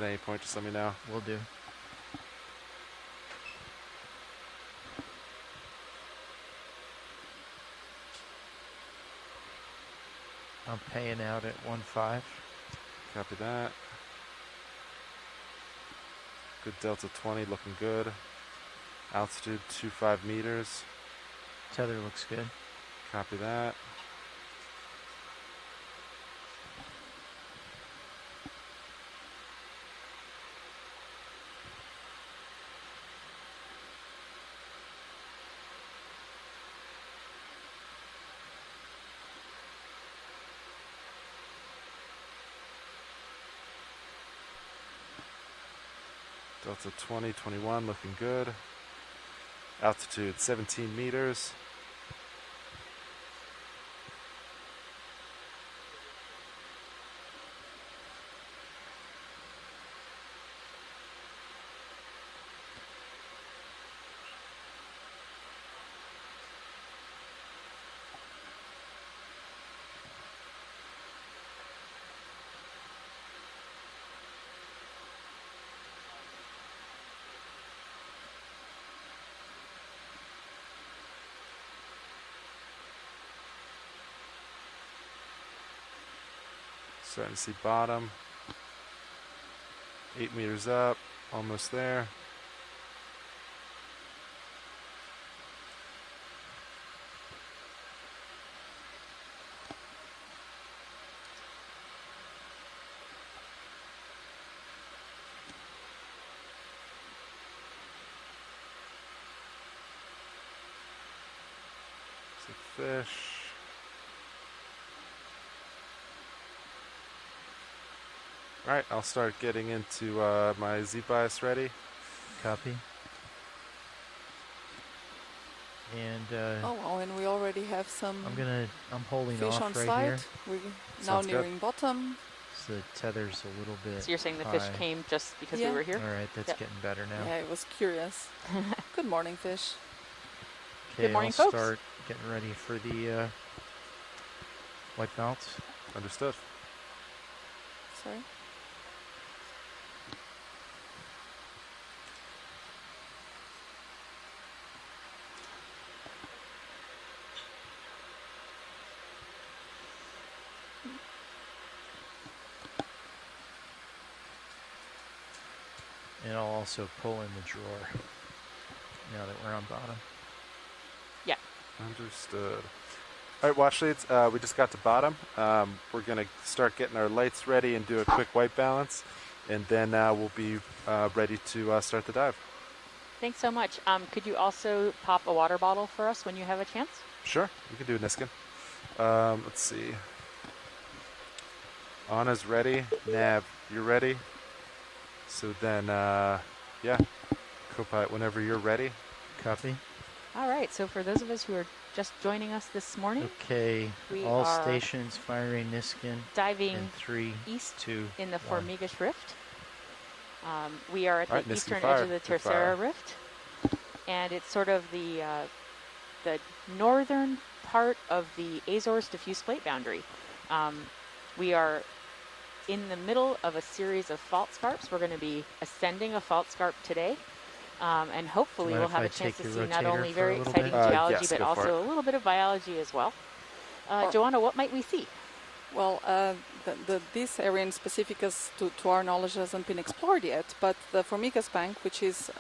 At any point, just let me know. Will do. I'm paying out at 1.5. Copy that. Good delta 20, looking good. Altitude 25 meters. Tether looks good. Copy that. Delta 20, 21, looking good. Altitude 17 meters. Starting to see bottom. 8 meters up, almost there. See fish. All right, I'll start getting into my Z-bias ready. Copy. And oh wow, and we already have some I'm holding fish off on right site. here. We're now Sounds good. nearing bottom. So the tether's a little bit So you're saying the high. fish came just because Yeah. we were here? All right, that's Yep. getting better now. Yeah, I was curious. Good morning, fish. Okay, Good morning, I'll folks. start getting ready for the white balance. Understood. Sorry. And I'll also pull in the drawer now that we're on bottom. Yeah. Understood. All right, watch leads. We just got to bottom. We're going to start getting our lights ready and do a quick white balance. And then we'll be ready to start the dive. Thanks so much. Could you also pop a water bottle for us when you have a chance? Sure, you can do Niskin. Let's see. Anna's ready. Nav, you're ready. So then, yeah, Copilot, whenever you're ready. Copy. All right, so for those of us who are just joining us this morning, Okay, we all are stations firing Niskin. diving In 3, east 2, in the 1. Formigas Rift. We are at All right, the Niskin eastern fire. edge of the Good fire. Tercera Rift, and it's sort of the northern part of the Azores diffuse plate boundary. We are in the middle of a series of fault scarps. We're going to be ascending a fault scarp today, and hopefully Mind we'll if have I a chance take to your see not rotator only for a very little exciting bit? geology, Yes, but go for also it. a little bit of biology as well. Joanna, what might we see? Well, this area in specific, to our knowledge, hasn't been explored yet, but the Formigas Bank, which is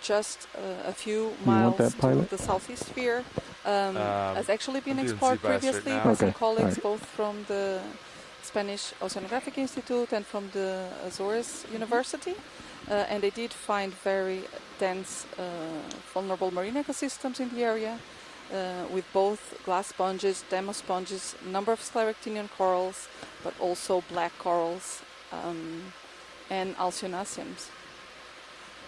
just a few miles to the southeast here, has actually been I'm doing explored Z-bias right previously now. by some colleagues, both from the Spanish Oceanographic Institute and from the Azores University. And they did find very dense, vulnerable marine ecosystems in the area, with both glass sponges, demo sponges, number of scleractinian corals, but also black corals and alcyonasiums.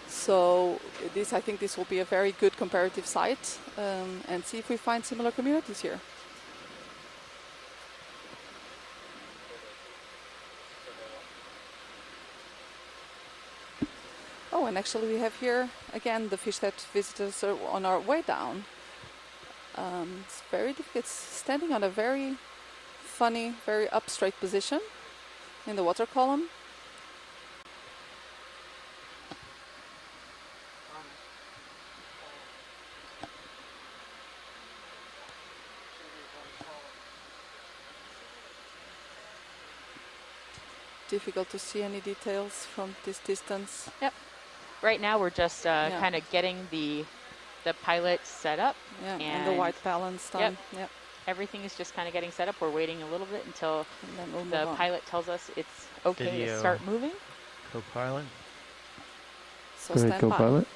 So I think this will be a very good comparative site, and see if we find similar communities here. Oh, and actually we have here, again, the fish that visited us on our way down. It's very difficult. It's standing on a very funny, very up straight position in the water column. difficult to see any details from this distance. Right now we're just kind of getting the pilot set up. Yeah, and the white balance done. Yep. Everything is just kind of getting set up. We're waiting a little bit until And then we'll the move on. pilot tells us it's okay to Video. start moving. Co-pilot, So Go ahead, stand by. co-pilot.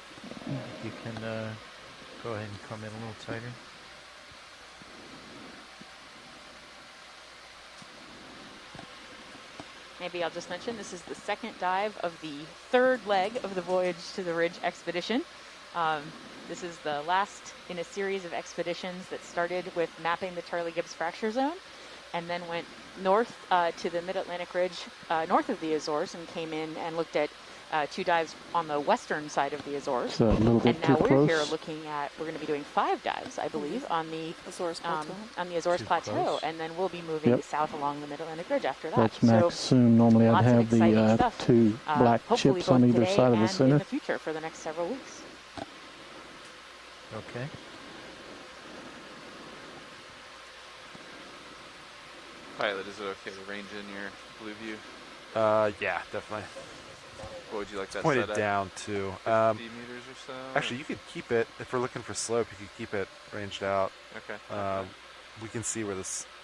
you can go ahead and come in a little tighter. Maybe I'll just mention this is the second dive of the third leg of the Voyage to the Ridge expedition. This is the last in a series of expeditions that started with mapping the Charlie Gibbs fracture zone and then went north to the Mid-Atlantic Ridge north of the Azores and came in and looked at 2 dives on the western side of the Azores. So a little bit And too now we're here close. looking at, we're going to be doing 5 dives, I believe, on the Azores Plateau. Azores Too Plateau, close. and then we'll be moving Yep. south along the Mid-Atlantic Ridge after that. That's So max zoom. Normally I'd lots of have exciting the stuff, 2 black hopefully chips on both either today side of the and in center. the future for the next several weeks. Okay. Pilot, is it okay to range in your blue view? Yeah, definitely. What would you like that Point set it at? down too. 50 meters or so? Actually, you could keep it if we're looking for slope. You could keep it ranged out. Okay. We can see where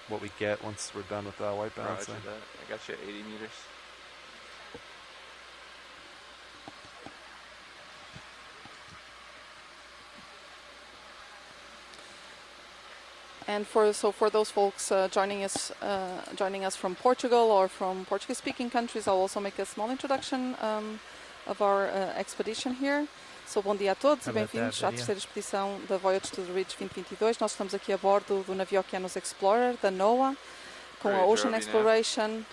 what we get once we're done with white Roger balancing. that. I got you at 80 meters. And for those folks joining us from Portugal or from Portuguese-speaking countries, I'll also make a small introduction of our expedition here. So, bom dia a todos e How about bem-vindos that à video? terceira expedição da Voyage to the Ridge 2022. Nós estamos aqui a bordo do navio Okeanos Explorer, da NOAA, com a Very Ocean droby now. Exploration,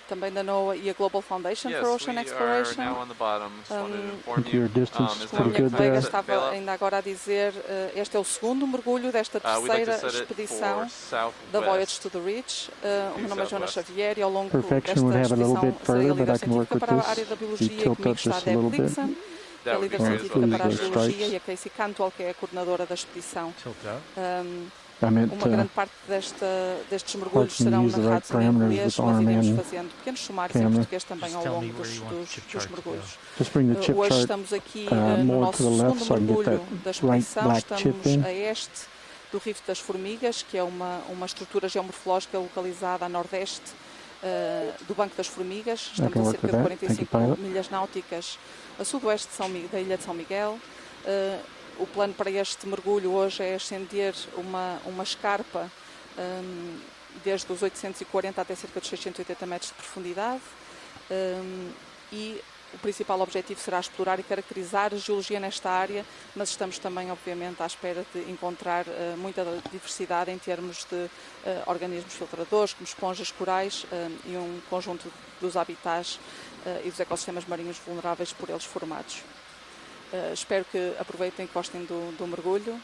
também da NOAA e a Global Foundation Yes, for Ocean we Exploration. are now on the bottom. Just wanted to inform Keep your you. distance Is Como a now minha pretty good time colega to there. set bail estava up? ainda agora a dizer, este é o segundo mergulho desta We'd like to terceira set it expedição for da Voyage southwest. to the Ridge. O meu nome é Joana Southwest. Xavier e ao longo Perfection desta would have it a little expedição bit serei a further, but líder I can work científica with para a this. área da If you biologia e tilt comigo up está a just a Deb little bit. Dixon, que é a That would líder be great as científica well. para a Please, those geologia, stripes. e a Casey Cantwell, que é a coordenadora da expedição. Tilt out. I meant Uma grande parte destes mergulhos can serão use the right narrados em parameters inglês, with mas arm iremos and fazendo pequenos sumários em camera. português também Just ao tell longo me where you want the chip dos chart to go. mergulhos. just bring the chip Hoje chart estamos aqui no more nosso to the left segundo so I can get mergulho that da right expedição. black chip Estamos in. a este do Rift das Formigas, que é uma estrutura geomorfológica localizada a nordeste do Banco das Formigas. Estamos a work cerca with de that. Thank you, 45 pilot. milhas náuticas a sudoeste da ilha de São Miguel. O plano para este mergulho hoje é ascender uma escarpa desde os 840 até cerca de 680 metros de profundidade, e o principal objetivo será explorar e caracterizar a geologia nesta área, mas estamos também, obviamente, à espera de encontrar muita diversidade em termos de organismos filtradores, como esponjas, corais e um conjunto dos habitats e dos ecossistemas marinhos vulneráveis por eles formados. Espero que aproveitem e gostem do mergulho,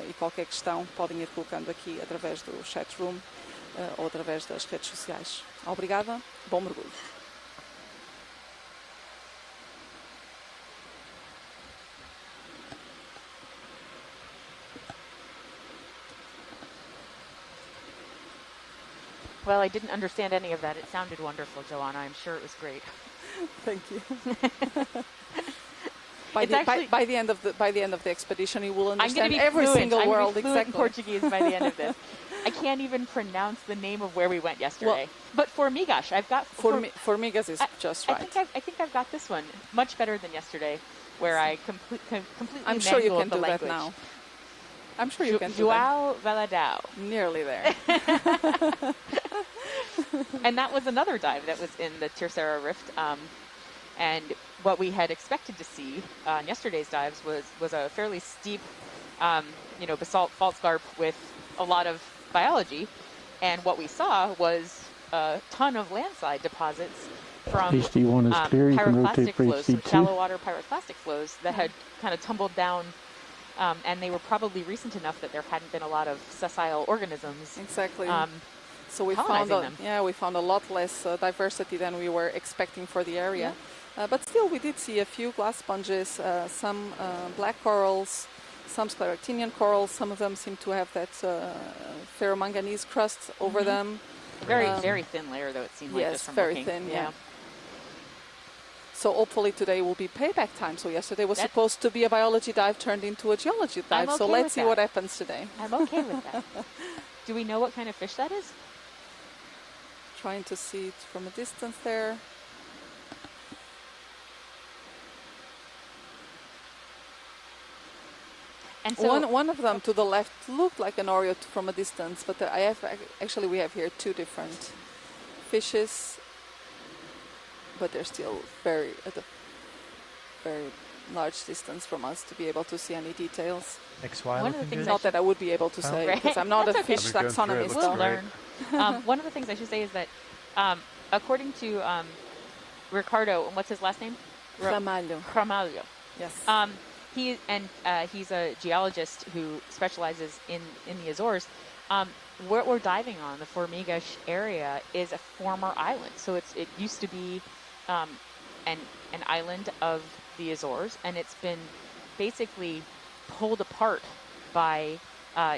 e qualquer questão podem ir colocando aqui através do chat room ou através das redes sociais. Obrigada, bom mergulho. Well, I didn't understand any of that. It sounded wonderful, Joanna. I'm sure it was great. Thank you. It's by the end of the expedition, you will I'm going to understand be every fluent. single I'm gonna word be fluent in exactly. Portuguese by the end of this. I can't even pronounce the name of where we went yesterday. But Formigas, I've got Formigas is just right. I think I've got this one much better than yesterday, where I completely I'm sure you mangled can the do language. that now. I'm sure you can do that. João Valadão. Nearly there. And that was another dive that was in the Terceira Rift. And what we had expected to see on yesterday's dives was a fairly steep, basalt fault scarp with a lot of biology. And what we saw was a ton of landslide deposits from HD1 is clear. You can rotate pyroclastic for flows, so HD2. shallow water pyroclastic flows that had kind of tumbled down. And they were probably recent enough that there hadn't been a lot of sessile organisms. Exactly. So we colonizing them. we found a lot less diversity than we were expecting for the area. But still, we did see a few glass sponges, some black corals, some scleractinian corals. Some of them seem to have that ferromanganese crust over them. Very, very thin layer, though, it seemed like. Yes, just from very looking. thin, yeah. So hopefully today will be payback time. So yesterday was That- supposed to be a biology dive turned into a geology dive. I'm So okay let's with see that. what happens today. I'm okay with that. Do we know what kind of fish that is? Trying to see it from a distance there. And so One of them to the left looked like an Oreo from a distance, but I have actually we have here two different fishes, but they're still at a very large distance from us to be able to see any details. XY One of the looking things good? Not that I would be able to say Right. because I'm not a That's okay. fish I've been going through it. It taxonomist. looks Though. great. learn. One of the things I should say is that according to Ricardo, what's his last name? Ramalho. Ramalho. Yes. He's a geologist who specializes in the Azores. What we're diving on, the Formigas area, is a former island. So it used to be an island of the Azores, and it's been basically pulled apart by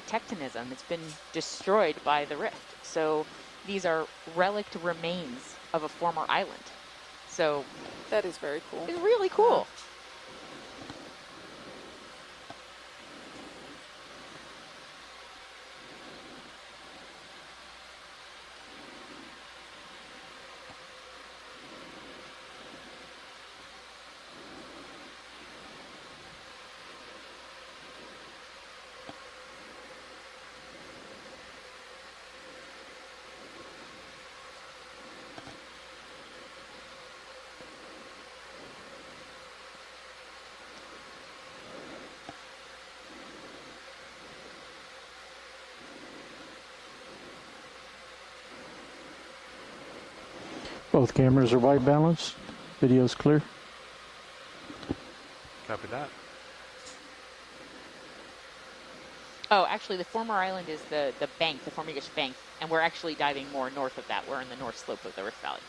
tectonism. It's been destroyed by the rift. So these are relict remains of a former island. So That is very cool. it's really cool. Both cameras are white balance. Video's clear. Copy that. Oh, actually, the former island is the bank, the Formigas bank, and we're actually diving more north of that. We're in the north slope of the Rift Valley.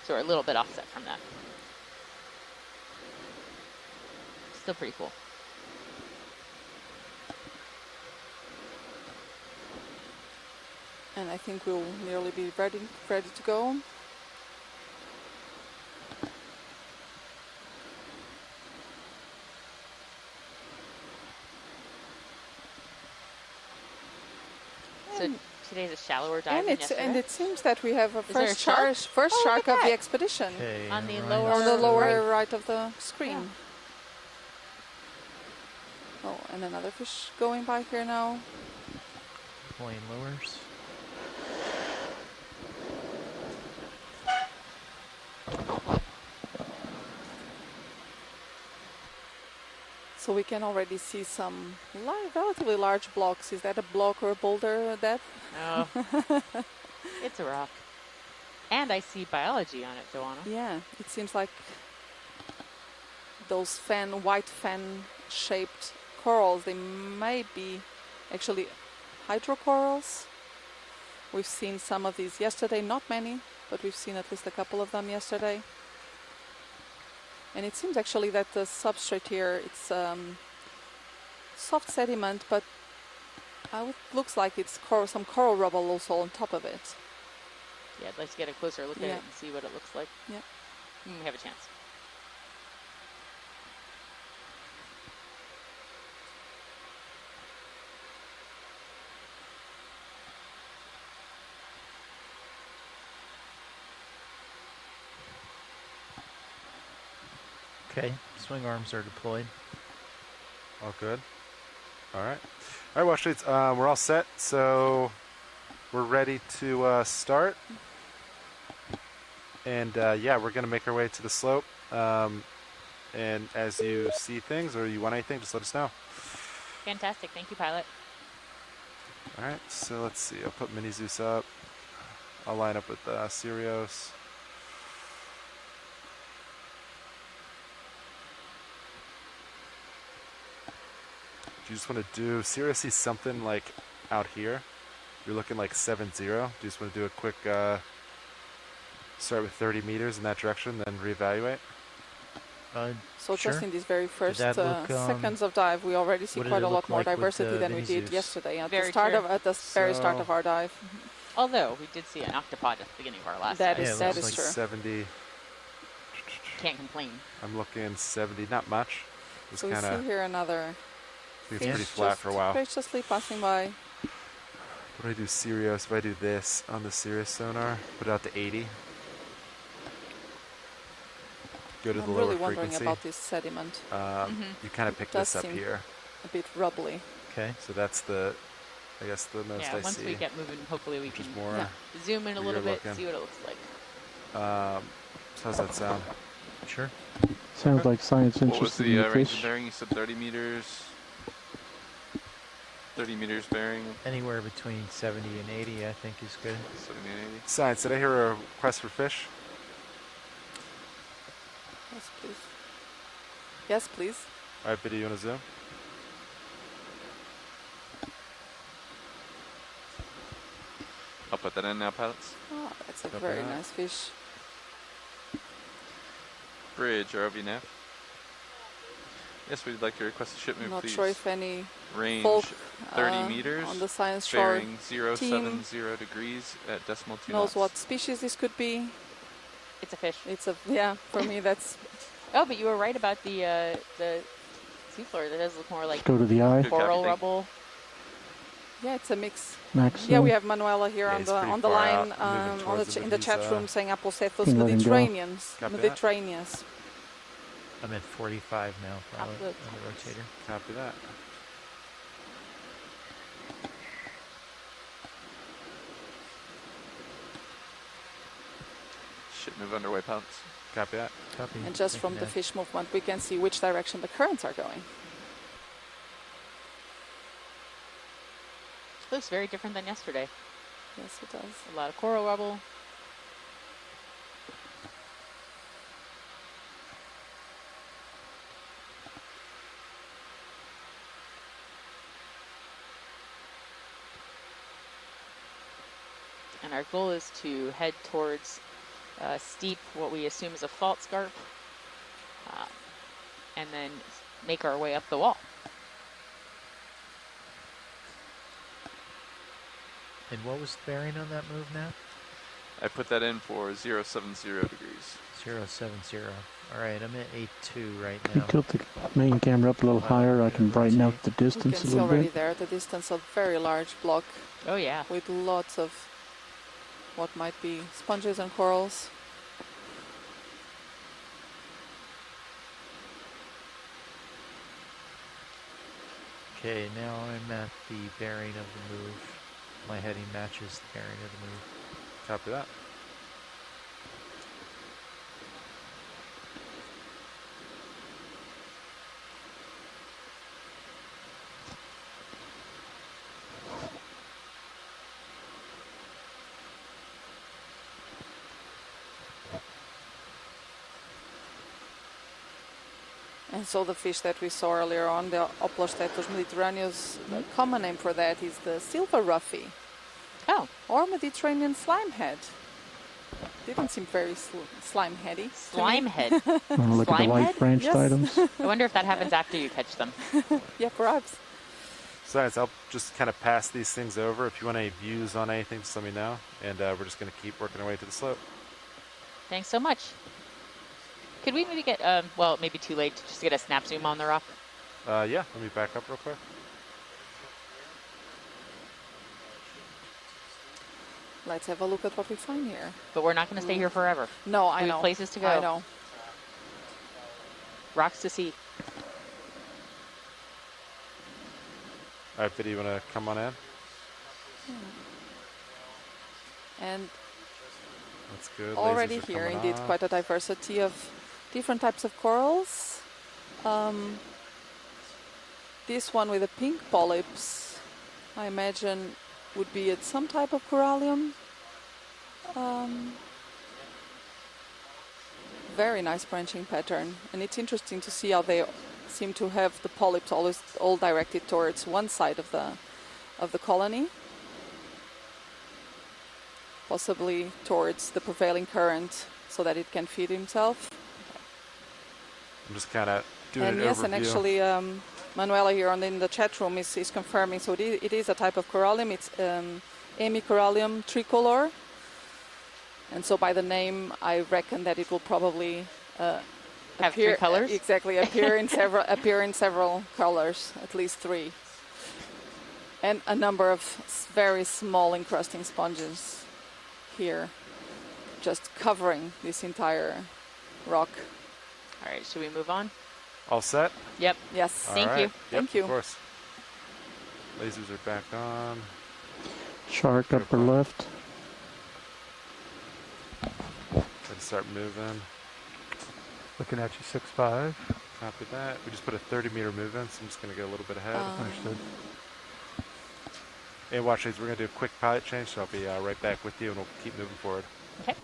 So we're a little bit offset from that. Still pretty cool. And I think we'll nearly be ready to go. So today's a shallower dive than yesterday. And it seems that we have a there a first shark? shark Oh, look of at the that. expedition Okay, On the right. lower- on the lower Right. right of the screen. Oh, and another fish going by here now. Plane lowers. So we can already see some relatively large blocks. Is that a block or a boulder, Deb? No. It's a rock. And I see biology on it, Joanna. Yeah, it seems like those white fan-shaped corals, they may be actually hydrocorals. We've seen some of these yesterday, not many, but we've seen at least a couple of them yesterday. And it seems actually that the substrate here, it's soft sediment, but looks like it's some coral rubble also on top of it. Yeah, I'd like to get a closer look at Yeah. it and see what it looks like. Yeah. When we have a chance. Okay, swing arms are deployed. All good. All right. All right, Wall Streets. We're all set, so we're ready to start. And yeah, we're going to make our way to the slope. And as you see things or you want anything, just let us know. Fantastic. Thank you, pilot. All right, so let's see. I'll put Mini Zeus up. I'll line up with Sirius. Do you just want to do seriously something like out here? You're looking like 7-0. Do you just want to do a quick start with 30 meters in that direction, then reevaluate? So Sure. just in these very first that look, seconds of dive, we already see what did quite it a lot look more like with diversity than we Mini did Zeus? yesterday at Very the start true. of very start So- of our dive. Although we did see an octopod at the beginning of our last That dive. is Yeah, it that looks is like true. 70. can't complain. I'm looking 70, not much. Just So we kind of, see here another it's fish pretty flat just for a while. graciously passing by. What do I do Sirius? If I do this on the Sirius sonar, put it out to 80. Go to the I'm lower really wondering frequency. about this sediment. You kind of pick does this up seem here. A bit rubbly. Okay. So that's the, I guess the most Yeah, I once see. we get moving, hopefully we which can is more. Yeah. zoom in a where little you're bit, looking. see what it looks like. So how's that sound? Sure. Sounds like science What was interested the in the range of fish. bearing? You said 30 meters. 30 meters bearing, Anywhere between 70 and 80, I think, is good. 70 and 80. Science, did I hear a request for fish? Yes, please. Yes, please. All right, Biddy, you want to zoom? I'll put that in now, pilots. Oh, that's a Copy very that. nice fish. Bridge, ROV nav. Yes, we'd like to request a ship move, Not please. sure if any Range folk 30 meters. on the science shore Bearing 070 degrees at decimal 2 knows knots. what species this could be. It's a fish. It's a, yeah, for me that's, Oh, but you were right about the seafloor. That does look more like Let's go to the eye. Good coral copy, thank rubble. yeah, it's a mix. Max. Yeah, we have Manuela here Yeah, on he's the pretty on the far line out, moving on the towards it, in but the chat he's, room saying Apocephus can let him go. Mediterraneans. Copy that. Mediterraneans. I'm at 45 now, pilot, the on the rotator. Copy that. Ship move underway, pilots. Copy that. Copy. And just Thank from you, the Nav. fish movement, we can see which direction the currents are going. Looks very different than yesterday. Yes, it does. A lot of coral rubble. And our goal is to head towards steep, what we assume is a fault scarp, and then make our way up the wall. And what was the bearing on that move now? I put that in for 070 degrees. 070. All right, I'm at 82 right You now. tilt the main camera up a little higher. I can brighten out the We distance can a see little already bit. there at the distance a very large block Oh yeah. with lots of what might be sponges and corals. Okay, now I'm at the bearing of the move. My heading matches the bearing of the move. Copy that. And so the fish that we saw earlier on, the Oplostetus mediterraneus, the common name for that is the silver ruffy Oh, or Mediterranean slime head. Didn't seem very slime heady. slime head. Want to look at the Slime white head? branched Yes. items? I wonder if that happens after you catch them. Yeah, perhaps. Science, I'll just kind of pass these things over. If you want any views on anything, just let me know. And we're just going to keep working our way to the slope. Thanks so much. Could we maybe get, well, maybe too late to just get a snap zoom on the rock? Yeah, let me back up real quick. Let's have a look at what we find here. But we're not going to stay here forever. No, I We know. have places to go. I know. Rocks to see. All right, Biddy, you want to come on in? And That's good. already Lasers are here, coming indeed, off. quite a diversity of different types of corals. This one with the pink polyps, I imagine, would be at some type of corallium. Very nice branching pattern, and it's interesting to see how they seem to have the polyps always all directed towards one side of the colony, possibly towards the prevailing current, so that it can feed himself. I'm just kind of doing And an yes, overview. and actually, Manuela here in the chat room is confirming. So it is a type of corallium. It's Hemicorallium tricolor. And so by the name, I reckon that it will probably Have three colors? Exactly, appear in several colors, at least 3, and a number of very small encrusting sponges here, just covering this entire rock. All right, should we move on? All set? Yep. Yes. Thank you. Yep, Thank you. Of course. Lasers are back on. Shark upper left. Let's start moving. Looking at you, 6'5". Copy that. We just put a 30-meter move in, so I'm just going to go a little bit ahead. Understood. And watch these. We're going to do a quick pilot change, so I'll be right back with you, and we'll keep moving forward. Okay.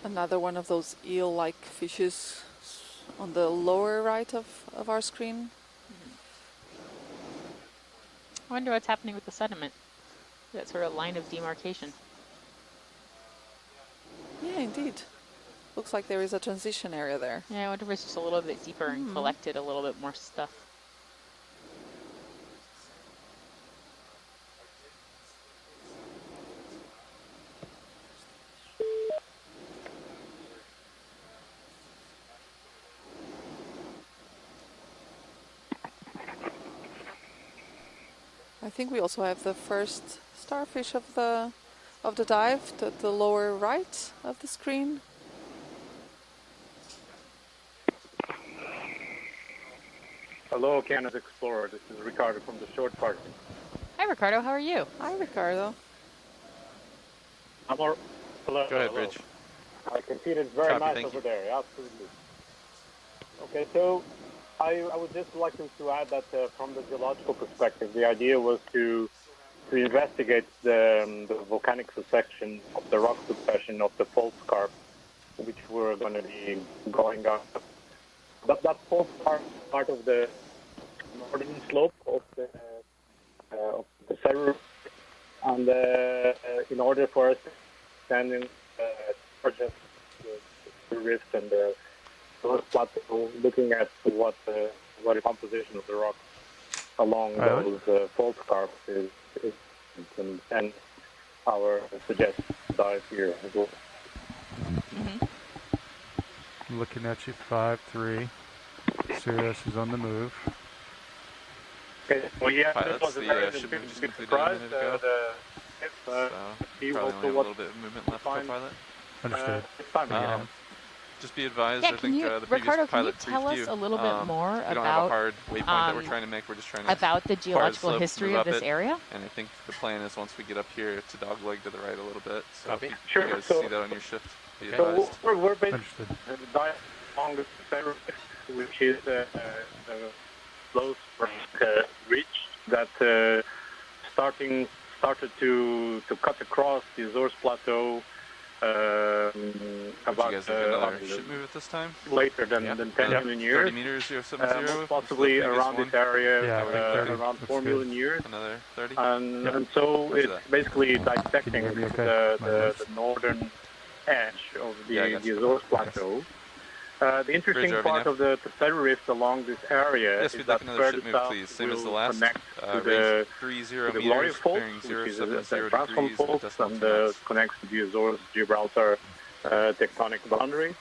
Another one of those eel-like fishes on the lower right of our screen. I wonder what's happening with the sediment. That sort of line of demarcation. Yeah, indeed. Looks like there is a transition area there. Yeah, I wonder if it's just a little bit deeper and collected a little bit more stuff. I think we also have the first starfish of the dive, the lower right of the screen. Hello, Okeanos Explorer. This is Ricardo from the short part. Hi, Ricardo. How are you? Hi, Ricardo. Hello. Go ahead, hello. Bridge. I can see it is very Copy, nice thank over you. there. Absolutely. Okay, so I would just like to add that from the geological perspective, the idea was to investigate the volcanic succession of the rock succession of the fault scarp, which we're going to be going up. That fault scarp is part of the northern slope of the Saru, and in order for us to stand in the rift and the North Plateau, looking at what the composition of the rock along those fault scarps is and our suggested dive here as well. I'm looking at you, 5'3". Sirius is on the move. Okay, well, yeah, Pilots, this was a the very ship big moved just completed a surprise. minute ago. So see probably also only have a what little bit of movement left for fine. pilot. Understood. This time again. Just be advised, Yeah, I think the previous Ricardo, can you pilot tell briefed us you. a little bit more We don't have a about hard waypoint that we're trying to make. We're just trying to the hard geological slope, history move of up this it. area? And I think the plan is once we get up here to dogleg to the right a little bit. So if you, Sure, you guys so- see that on your shift, be So advised. we're basically Understood. diving along the Saru, which is a close ridge that started to cut across the Azores Plateau Would about you guys like another ship move at this time? later than 10 million years. 30 meters, 070. Most possibly around this area, Yeah, I think 30 around looks 4 good. million years. Another 30? And so Roger it's that. basically dissecting Can you hear me okay? My the voice? northern edge of the Yeah, I got you. Azores Thanks. Plateau. The interesting Bridge, part RVNF. of the Saru Rift along this area Yes, is we'd that like another further ship move, south please. Same as the will last. connect to Range the 30 Gloria meters, Fault, bearing which is 070 the transform degrees with fault, decimal and 2 knots. connects to the Azores-Gibraltar tectonic boundary.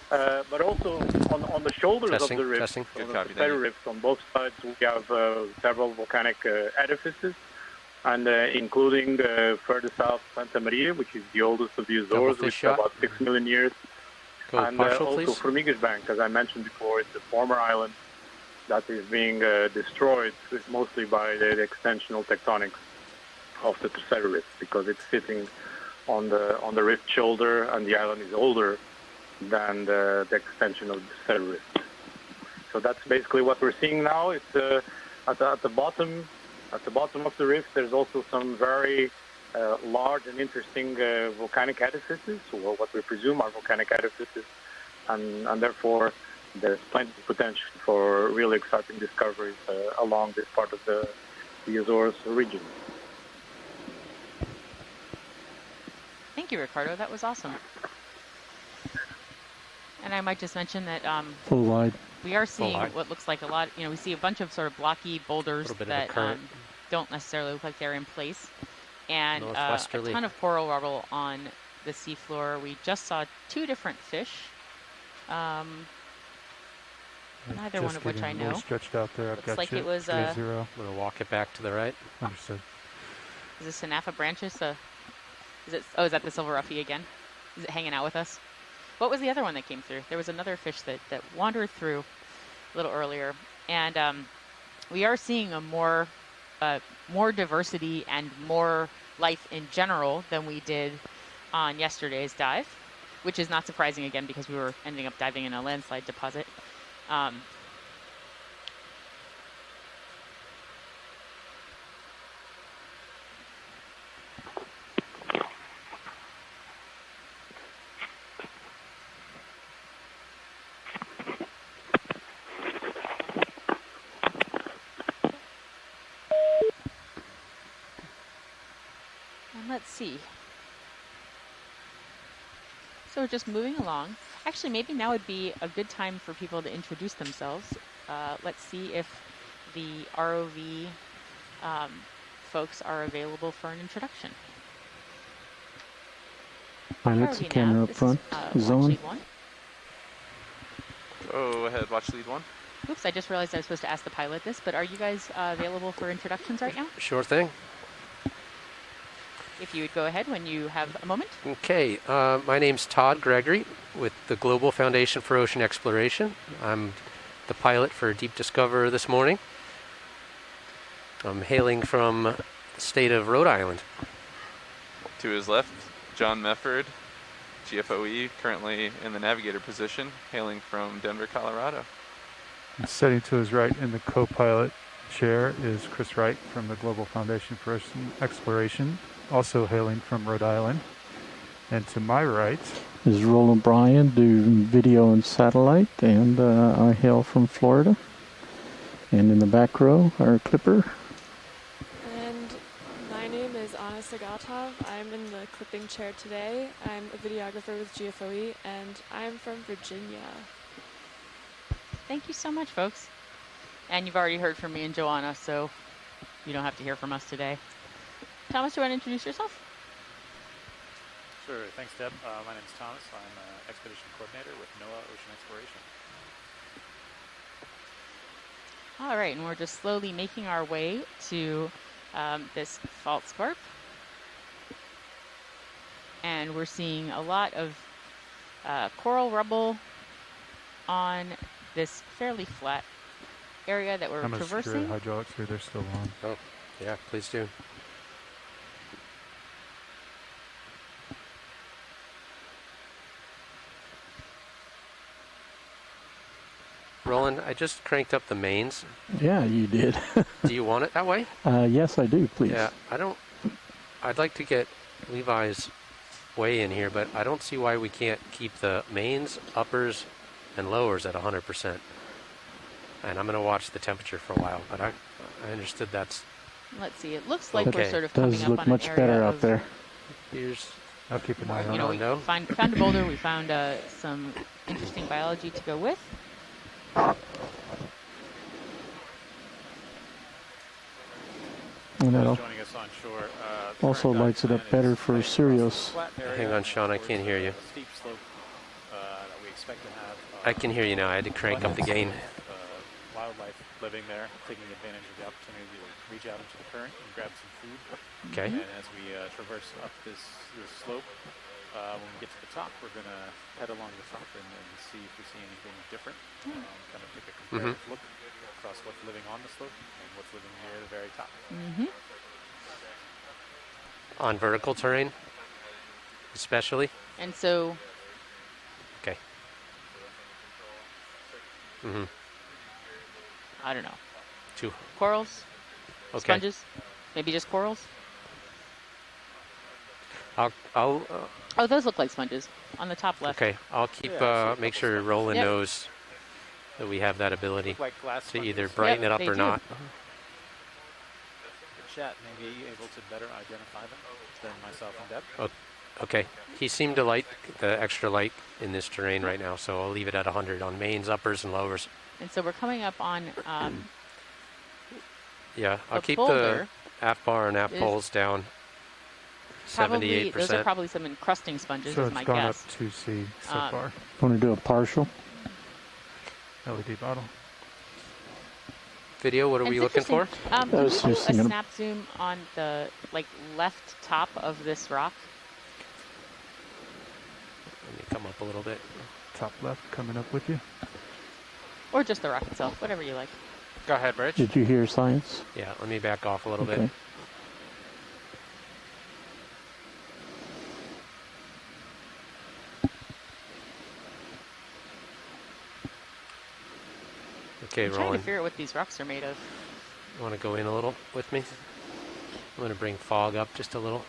But also on the shoulders of the rift, Good on copy, the thank Saru you. Rift, on both sides, we have several volcanic edifices, and including further south Santa Maria, which is the oldest of the Azores, which is about 6 million years. And also Formigas Bank, as I mentioned before, it's a former island that is being destroyed mostly by the extensional tectonics of the Terceira Rift, because it's sitting on the rift shoulder, and the island is older than the extension of the Terceira Rift. So that's basically what we're seeing now. It's at the bottom of the rift. There's also some very large and interesting volcanic edifices, or what we presume are volcanic edifices, and therefore there's plenty of potential for really exciting discoveries along this part of the Azores region. Thank you, Ricardo. That was awesome. And I might just mention that Full wide. we are seeing wide. what looks like a lot. We see a bunch of sort of blocky boulders Little bit of a that current. don't necessarily look like they're in place, and a Northwesterly. ton of coral rubble on the seafloor. We just saw 2 different fish. Neither one of which I know. Stretched out there. I've Looks got like you. it was 3-0. I'm gonna walk it back to the right. Understood. Is this Sinafa branches? Is it? Oh, is that the silver ruffy again? Is it hanging out with us? What was the other one that came through? There was another fish that wandered through a little earlier, and we are seeing a more diversity and more life in general than we did on yesterday's dive, which is not surprising again because we were ending up diving in a landslide deposit. And let's see. So just moving along. Actually, maybe now would be a good time for people to introduce themselves. Let's see if the ROV folks are available for an introduction. Pilot's the ROV camera nav, up this front is is watch on. lead 1. Go ahead, watch lead 1. Oops, I just realized I was supposed to ask the pilot this, but are you guys available for introductions right now? Sure thing. If you would go ahead when you have a moment. Okay, my name's Todd Gregory with the Global Foundation for Ocean Exploration. I'm the pilot for Deep Discoverer this morning. I'm hailing from the state of Rhode Island. To his left, John Mefford, GFOE, currently in the navigator position, hailing from Denver, Colorado. And sitting to his right in the co-pilot chair is Chris Wright from the Global Foundation for Ocean Exploration, also hailing from Rhode Island. And to my right Is Roland Bryan, do video and satellite, and I hail from Florida. And in the back row, our clipper. And my name is Anna Sagatov. I'm in the clipping chair today. I'm a videographer with GFOE, and I'm from Virginia. Thank you so much, folks. And you've already heard from me and Joanna, so you don't have to hear from us today. Thomas, do you want to introduce yourself? Sure. Thanks, Deb. My name is Thomas. I'm an expedition coordinator with NOAA Ocean Exploration. All right, and we're just slowly making our way to this fault scarp. And we're seeing a lot of coral rubble on this fairly flat area that we're I'm gonna secure the traversing. hydraulics here. They're still on. Oh, yeah, please do. Roland, I just cranked up the mains. Yeah, you did. Do you want it that way? Yes, I do, please. Yeah, I'd like to get Levi's way in here, but I don't see why we can't keep the mains, uppers, and lowers at 100%. And I'm going to watch the temperature for a while, but I understood that's... Let's see, it looks like we're Okay. sort of coming Does up look on much an area better out of, there. Here's... I'll keep an eye on You it. know, we no? found a boulder, we found some interesting biology to go with. And that'll Joining us on shore. also current dive lights it up plan better is for heading across Sirius. this flat area Hang on, Sean, I towards can't hear you. a steep slope that we expect to have. I can hear you now. I had to crank up the gain. Wildlife living there, taking advantage of the opportunity to reach out into the current and grab some food. Okay. And as we traverse up this slope, when we get to the top, we're going to head along the top and see if we see anything different. Kind of take a comparative look across what's living on the slope and what's living near the very top. On vertical terrain, especially. And so, Okay. Mm-hmm. I don't know, Two. corals, Okay. sponges, maybe just corals? I'll Oh, those look like sponges on the top left. okay. I'll keep Yeah, I see a make couple sure spots. Roland Yep. knows that we have that ability Look like glass to either sponges. brighten Yep, it up they or do. not. The chat may be able to better identify them than myself and Deb. Okay. He seemed to like the extra light in this terrain right now, so I'll leave it at 100 on mains, uppers, and lowers. And so we're coming up on Yeah, I'll the keep boulder the aft bar and aft is poles down. probably, 78%. those are probably some encrusting sponges, So is it's my gone guess. up 2C so far. Want to do a partial? LED bottle. Video, what are And we it's looking for? interesting, Can I you was do just a thinking- snap zoom on the left top of this rock? Let me come up a little bit. Top left coming up with you. Or just the rock itself, whatever you like. Go ahead, Bridge. Did you hear science? Yeah, let me back off a little Okay. bit. Okay, I'm trying to Roland, figure out what these rocks are made of. you want to go in a little with me? I'm going to bring fog up just a little.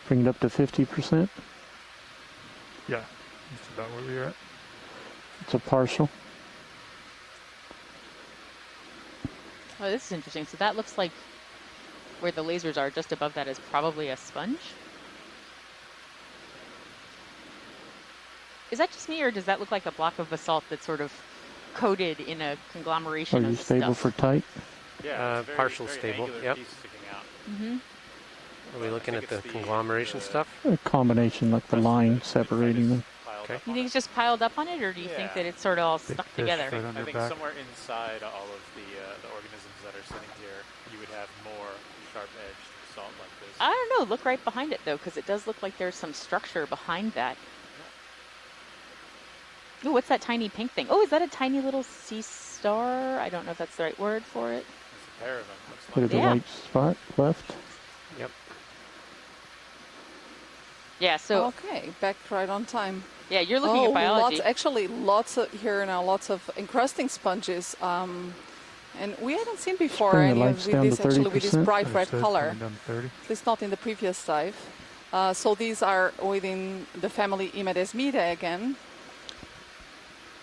Bring it up to 50%. Yeah, that's about where we were at. It's a partial. Oh, this is interesting. So that looks like where the lasers are, just above that is probably a sponge. Is that just me, or does that look like a block of basalt that's sort of coated in a conglomeration Are you of stable stuff? for tight? Yeah, it's partial very stable, angular yep. piece sticking out. Mm-hmm. Are we looking think at the it's the- conglomeration the- stuff? A combination like the line separating them. Piled Okay. up You on think it. it's just piled up on it, or do you think Yeah. that it's sort of all Big stuck fish together? right on I your think back. somewhere inside all of the organisms that are sitting here, you would have more sharp-edged salt like this. I don't know. Look right behind it, though, because it does look like there's some structure behind that. Oh, what's that tiny pink thing? Oh, is that a tiny little sea star? I don't know if that's the right word for it. There's a pair of them. Looks Look like. at the Yeah. white spot left. Yep. Yeah, so, Okay, back right on time. yeah, you're looking at biology. Lots of here now, lots of encrusting sponges. And we hadn't seen before bring the any of lights down to these actually with this 30%. bright red Understood, color. coming down to 30. At least not in the previous dive. So these are within the family Imedesmida again.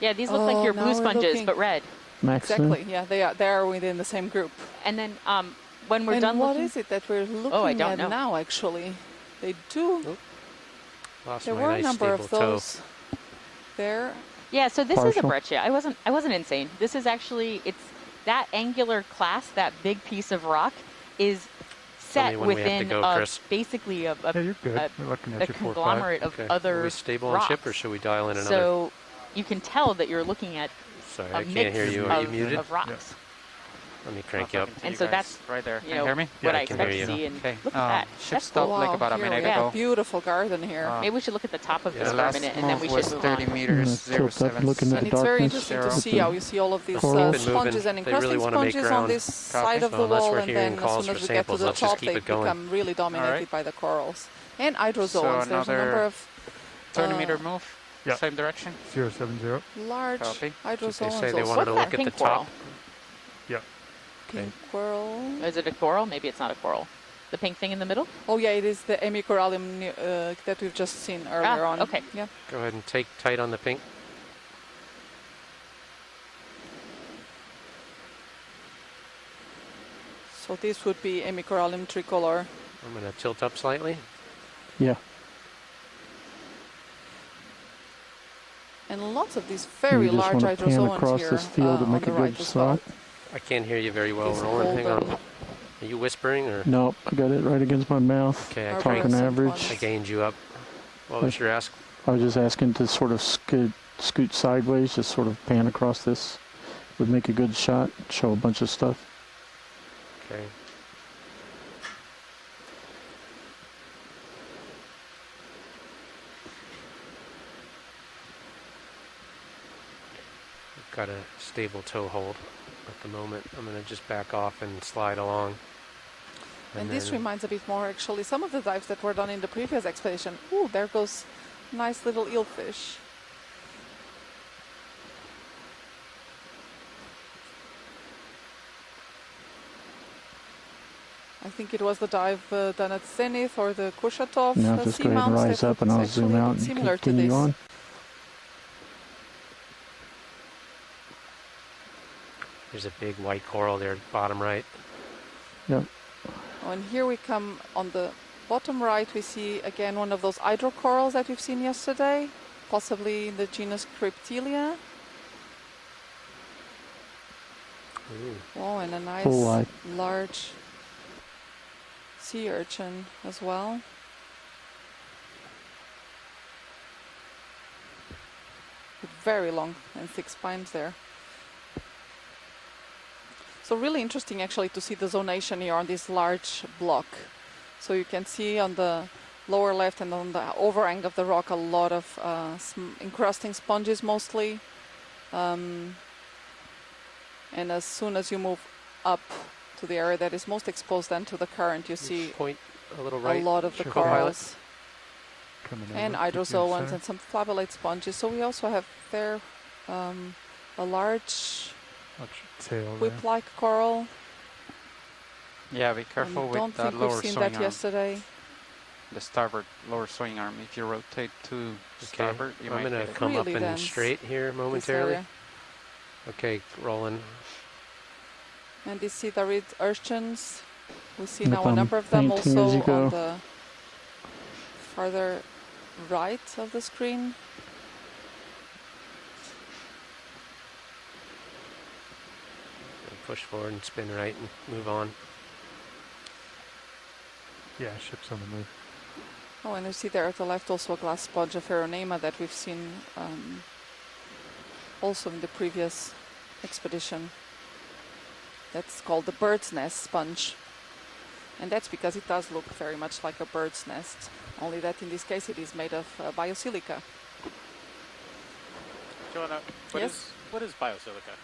Yeah, these look like your now blue we're sponges, looking- but red. Maximum. Exactly. Yeah, they are within the same group. And then when we're and done what looking, is it that we're looking I don't at know. now? Actually, they do. Lost There my were a nice number stable of toe. those there. yeah, so this is a Partial. breccia. I wasn't insane. This is actually, it's that angular class, that big piece of rock is Tell me set when we have to within go, Chris. basically a Yeah, you're good. We're looking at your 4-5. conglomerate of Okay. Are other we stable rocks. on ship, or should we dial in another? So you can tell that you're looking at Sorry, a I can't mix hear you. Are you of, muted? of rocks. Let me crank you up. And so that's, right there. you Can know, you hear me? what Yeah, I I can expect hear to you. see. And Okay. look at that. Ship That's stopped cool. like about a here minute we have ago. a beautiful garden here. Maybe we should look at the top of this The for a last minute, and then we move should was move 30 on. meters, Tilt up, looking 077. at And the it's very darkness. interesting to Zero. see how you see all of these Corals. Keep it sponges moving. and They really encrusting wanna make sponges ground. on this side of So the unless wall, we're and hearing then as calls soon for as we get to samples, the let's just top, keep they it going. become really dominated Alright. by the corals and hydrozoans. So There's a another number of 30 meter move. Yeah. Same direction. 070. large Copy. hydrozoans. They say they also. wanted to What's look that at the pink coral? top. Yeah. Pink coral. Is it a coral? Maybe it's not a coral. The pink thing in the middle? Oh yeah, it is the Hemicorallium that we've just seen earlier on. okay. Yeah. Go ahead and take tight on the pink. So this would be Hemicorallium tricolor. I'm going to tilt up slightly. Yeah. And lots of these very you just large want to pan hydrozoans across here this field to on make the a right good as well. shot. I can't hear you very well, These Roland. Hang golden- on. Are you whispering or? Nope, I got it right against my mouth. Okay, I Are Talking cranked. fluorescent average. ones. I gained you up. What was your ask? I was just asking to sort of scoot sideways, just sort of pan across this. Would make a good shot, show a bunch of stuff. Okay. I've got a stable toe hold at the moment. I'm going to just back off and slide along. And this then- reminds a bit more, actually, some of the dives that were done in the previous expedition. Ooh, there goes nice little eelfish. I think it was the dive done at Zenith or the Kurchatov Now just go ahead and seamounts rise that up and looks I'll zoom actually out and similar to continue this. on. There's a big white coral there, bottom right. Yep. Oh, and here we come on the bottom right, we see again one of those hydrocorals that we've seen yesterday, possibly in the genus Cryptelia. Oh, and a nice large sea urchin as well. With very long and thick spines there. So really interesting actually to see the zonation here on this large block. So you can see on the lower left and on the overhang of the rock a lot of encrusting sponges mostly. And as soon as you move up to the area that is most exposed then to the current, you see point a little right. a lot of the Sure. corals and over, hydrozoans and some flavolate sponges. So we also have there a large tail whip-like coral. Yeah, be careful I with don't that think lower we've seen swing that arm. yesterday. The starboard lower swing arm. If you rotate to starboard, you I'm might going get to it. come Really up and dense, straight here this momentarily. area. Okay, rolling. And these cedarid urchins, we see And now if a I'm number of them painting also as you go. on the farther right of the screen. Push forward and spin right and move on. Yeah, ship's on the move. Oh, and you see there at the left also a glass sponge of Aeronema that we've seen also in the previous expedition. That's called the bird's nest sponge. And that's because it does look very much like a bird's nest, only that in this case it is made of biosilica. Joanna, Yes? what is biosilica?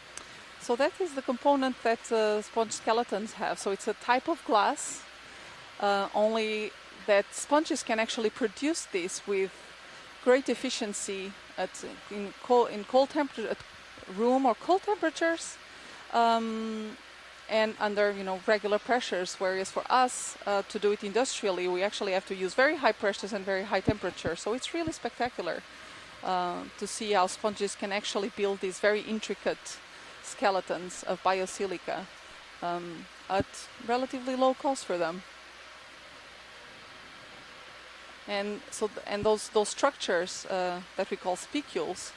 So that is the component that sponge skeletons have. So it's a type of glass, only that sponges can actually produce this with great efficiency in cold temperature, at room or cold temperatures, and under regular pressures. Whereas for us to do it industrially, we actually have to use very high pressures and very high temperatures. So it's really spectacular to see how sponges can actually build these very intricate skeletons of biosilica at relatively low cost for them. And so, those structures that we call spicules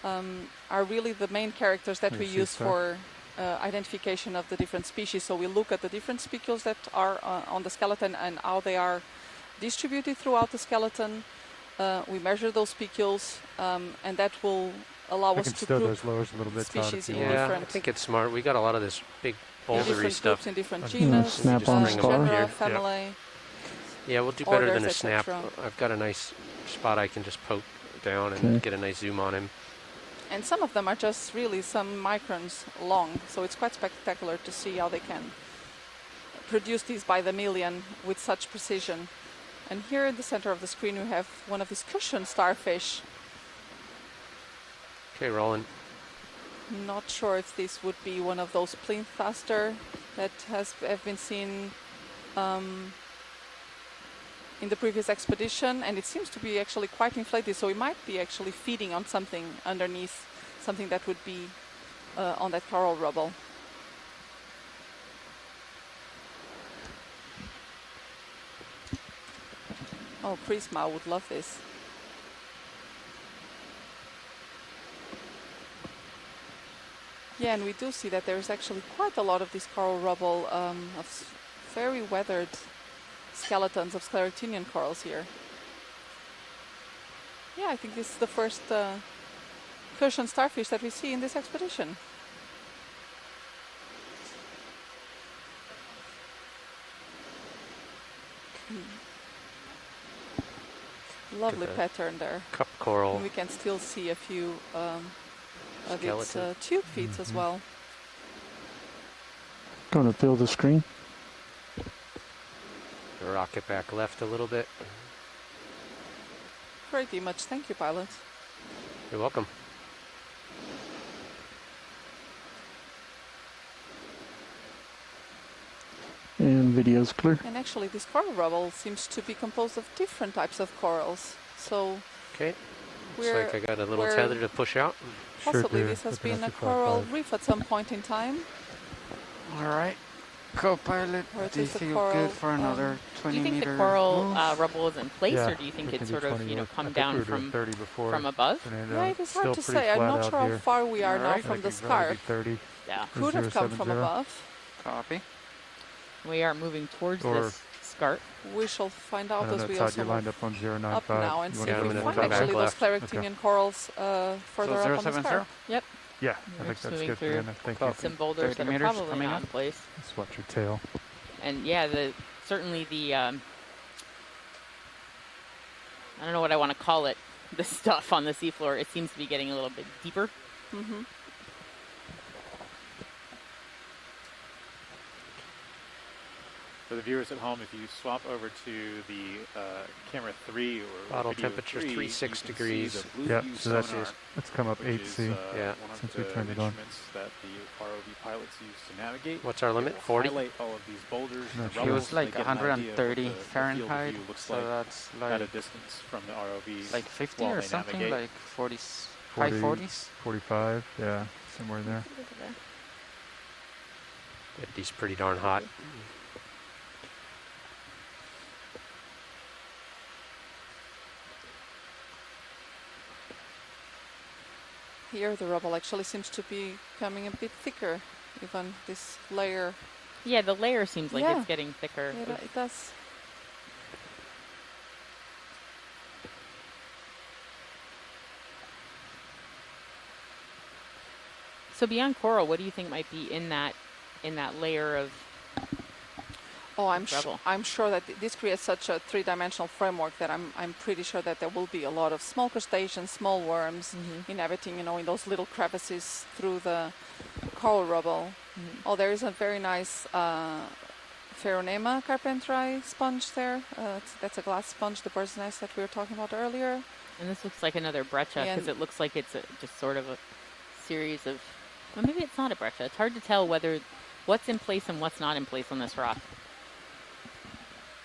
are really the main characters that we use for identification of the different species. So we look at the different spicules that are on the skeleton and how they are distributed throughout the skeleton. We measure those spicules, and that will allow us to group those lowers a little bit, species in Yeah, different. I think it's smart. We got a lot of this big in bouldery different stuff. groups in different Okay. genus, Snap-on scar. genera, Here. family. Yeah, we'll do better than a orders, snap. etc. I've got a nice spot I can just poke down and get a nice zoom on him. And some of them are just really some microns long, so it's quite spectacular to see how they can produce these by the million with such precision. And here in the center of the screen we have one of these cushion starfish. Okay, rolling. Not sure if this would be one of those plinthastor that have been seen in the previous expedition, and it seems to be actually quite inflated, so it might be actually feeding on something underneath, something that would be on that coral rubble. Oh, Prisma would love this. Yeah, and we do see that there's actually quite a lot of this coral rubble of very weathered skeletons of scleractinian corals here. Yeah, I think this is the first cushion starfish that we see in this expedition. Lovely pattern there. Cup coral. And we can still see a few of its Skeleton. tube feet as well. Going to fill the screen. Rock it back left a little bit. Great image. Thank you, pilot. You're welcome. And video's clear. And actually, this coral rubble seems to be composed of different types of corals. So Okay. Looks like I got a little tether to push out. possibly this has been a coral reef at some point in time. All right. Co-pilot, Or do you is the feel coral, good for another Do 20 you think meter the coral move? rubble is in place, Yeah, or do you think we it's can do sort of 20 with- come I think we down were doing 30 before. from above? And, Yeah, it is still hard to pretty say. I'm flat not out sure how here. far we are now Alright. I from think the we'd probably be scarp. 30. Yeah. Could have come from 070. above. Copy. We are moving towards Or- this scarp. We shall find I out know as that we Todd, also you lined move up on up 095. now and You see wanna if do we a minute find back actually those left? Clarectinian corals further So up on the 070? scarp. Yep. Yeah, I We're think just that's moving good for through now. Thank Copy. you. some boulders 30 that are meters probably coming not up. in place. Just watch your tail. And yeah, certainly the I don't know what I want to call it. The stuff on the seafloor, it seems to be getting a little bit deeper. Mm-hmm. For the viewers at home, if you swap over to the camera 3 or Bottle video temperature 3, 36 you can degrees. See the blue Yeah, view so that's sonar, let's come up which 8C. is Yeah. one of Since the we turned it on. instruments that the ROV pilots use to navigate. What's our limit? It will 40? highlight all of these boulders and Not the sure. It rubbles was so they like get an idea of what 130 the field of Fahrenheit, view looks so like that's at a like distance from the ROV. like 50 while or they something, navigate. like 40, high 40s. 45, yeah, somewhere in there. These pretty darn hot. Here the rubble actually seems to be becoming a bit thicker, even this layer. Yeah, the layer seems like Yeah. it's getting thicker. Yeah, it does. So beyond coral, what do you think might be in that layer of Oh, rubble? I'm sure that this creates such a three-dimensional framework that I'm pretty sure that there will be a lot of small crustaceans, small worms inhabiting, in those little crevices through the coral rubble. Oh, there is a very nice Pheronema carpenteri sponge there. That's a glass sponge, the bird's nest that we were talking about earlier. And this looks like another breccia Yeah, because and- it looks like it's just sort of a series of. Well, maybe it's not a breccia. It's hard to tell what's in place and what's not in place on this rock.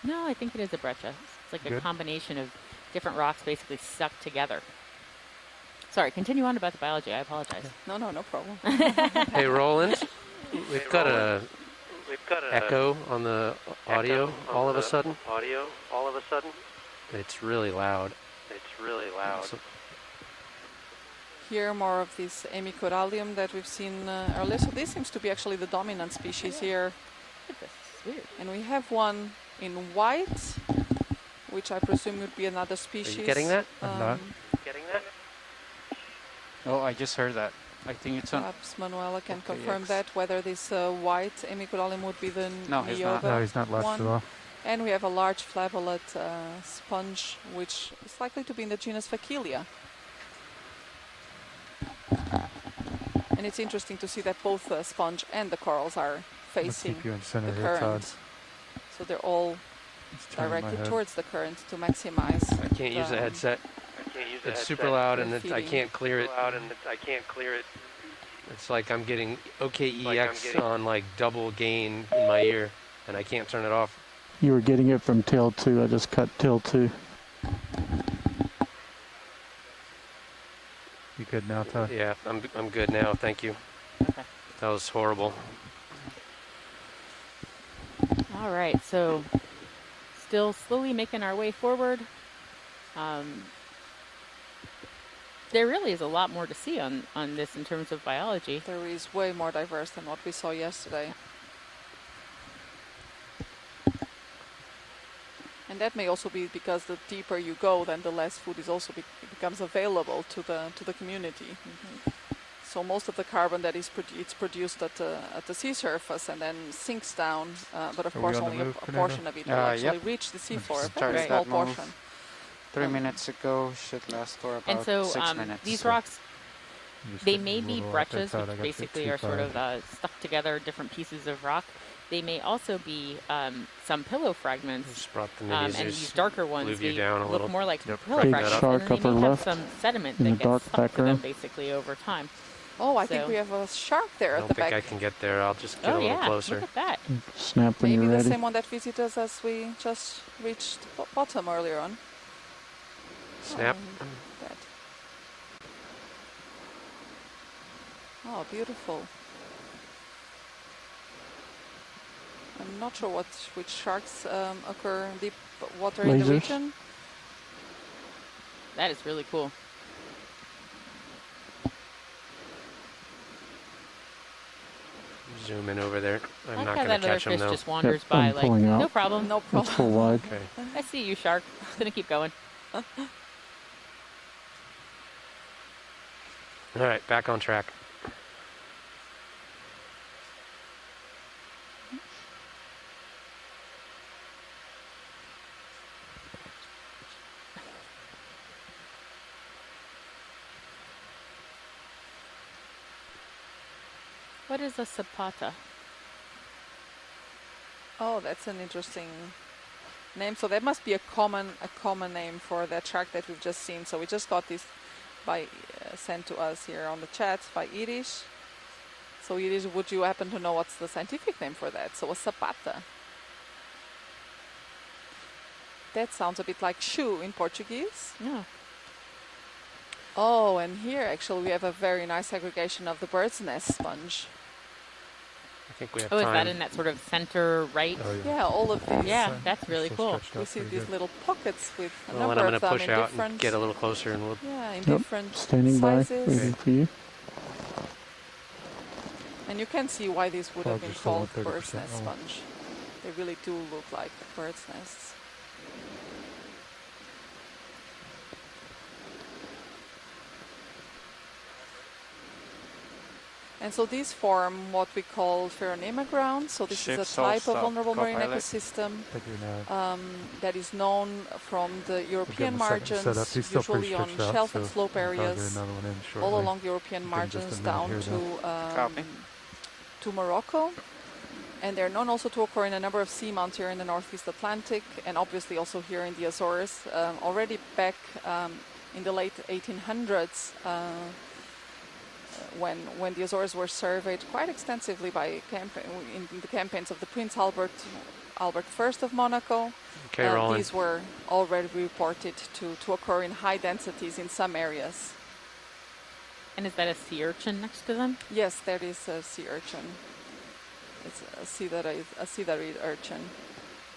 No, I think it is a breccia. It's like a Good. combination of different rocks basically stuck together. Sorry, continue on about the biology. I apologize. No problem. Hey, Roland, we've got a echo on the audio all of a sudden. It's really loud. So- Here, more of this Hemicorallium that we've seen earlier. So this seems to be actually the dominant species here. Look at this. It's weird. And we have one in white, which I presume would be another species. Are you getting that? I'm not. Oh, I just heard that. I think it's on. Perhaps Manuela can Okay, confirm yes. that, whether this white Hemicorallium would be the No, he's not. Nioba No, he's not left one. at all. And we have a large flavolate sponge, which is likely to be in the genus Fakelia. And it's interesting to see that both the sponge and the corals are Let's facing keep you in center the here, Todd. current. So they're all It's turning my directed head. towards the current to maximize. I can't use the headset. It's super loud and I can't clear it. It's like I'm getting OKEX on like double gain in my ear and I can't turn it off. You were getting it from tail 2. I just cut tail 2. You good now, Todd? Yeah, I'm good now. Thank you. Okay. That was horrible. All right, so still slowly making our way forward. There really is a lot more to see on this in terms of biology. There is way more diverse than what we saw yesterday. And that may also be because the deeper you go, then the less food is also becomes available to the community. So most of the carbon that is it's produced at the sea surface and then sinks down, but of Are we course on the only a move, portion of it will actually Yep. reach the seafloor. A Started very small that move. portion. 3 minutes ago, should last for about And so 6 minutes. these rocks, You just they get a may be little breccias, outside. I which got basically 2.5. are sort of stuck together, different pieces of rock. They may also be some pillow fragments. Just brought the And minis. these darker ones, blew you they down a look little. more like Yep. pillow Big fragments, shark and they upper may have left some sediment in that the gets dark stuck to them background. basically over time. Oh, I think So- we have a shark there I at don't the think back. I can get there. I'll just get Oh a little yeah, closer. look at that. Snap when Maybe you're the ready. same one that visited us as we just reached bottom earlier on. Snap. That. Oh, beautiful. I'm not sure which sharks occur in deep water in the Lasers. region. That is really cool. Zoom in over there. I I'm like not how going that to other catch him fish though. just wanders Yep, by I'm like, pulling no out. problem. No It's problem. full wide. Okay. I see you, shark. Just gonna keep going. All right, back on track. What is a sapata? Oh, that's an interesting name. So that must be a common name for that shark that we've just seen. So we just got this by sent to us here on the chat by Irish. So Irish, would you happen to know what's the scientific name for that? So a sapata. That sounds a bit like shoe in Portuguese. No. Oh, and here actually we have a very nice aggregation of the bird's nest sponge. I think we have Oh, is time. that in that sort of center right? Oh, Yeah, all of these. Yeah, that's really Still cool. stretched We out see pretty these good. little pockets with a Well, and number I'm going of to them push in out different. and get a little closer, and we'll. Yeah, in Yep, different standing by, sizes. waiting for you. And you can see why these would have Frogs been are still called on 30% bird's nest level. sponge. They really do look like bird's nests. And so these form what we call pheronema grounds. So this is a type of vulnerable marine ecosystem They do now. that is known from the European We'll give him a second to set up. margins, He's still pretty usually on stretched out, shelf and so slope we'll probably get areas, another one in all shortly. along the European Give him just a margins minute down here, Copy. to Morocco. And they're known also to occur in a number of seamounts here in the Northeast Atlantic, and obviously also here in the Azores. Already back in the late 1800s, when the Azores were surveyed quite extensively by in the campaigns of the Prince Albert I of Monaco. Okay, rolling. These were already reported to occur in high densities in some areas. And is that a sea urchin next to them? Yes, there is a sea urchin. It's a sea urchin.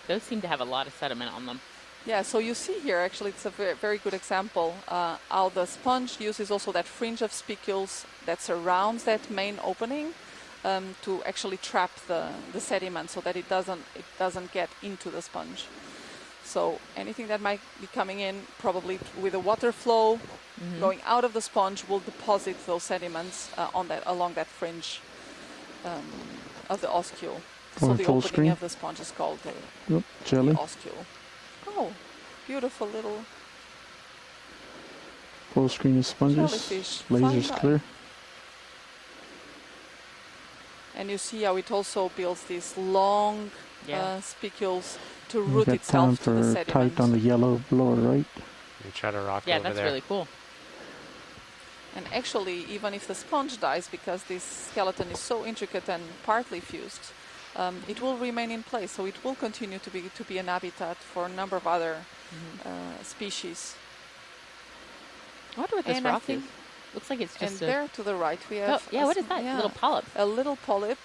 Those seem to have a lot of sediment on them. Yeah, so you see here, actually, it's a very good example how the sponge uses also that fringe of spicules that surrounds that main opening to actually trap the sediment so that it doesn't get into the sponge. So anything that might be coming in, probably with a water flow going out of the sponge, will deposit those sediments along that fringe of the oscule. So Going the full opening screen. of the sponge is called the Yep, jelly. oscule. Oh, beautiful little Full screen of sponges. jellyfish. Lasers flying by. clear. And you see how it also builds these long spicules to We root got time itself to the for sediment. tight on the yellow lower right. You try to rock Yeah, over that's there. really cool. And actually, even if the sponge dies, because this skeleton is so intricate and partly fused, it will remain in place. So it will continue to be an habitat for a number of other species. I wonder what this And I rock is. think- Looks like it's And just there to the right we Oh, have yeah, what is that? yeah, Little polyp. a little polyp.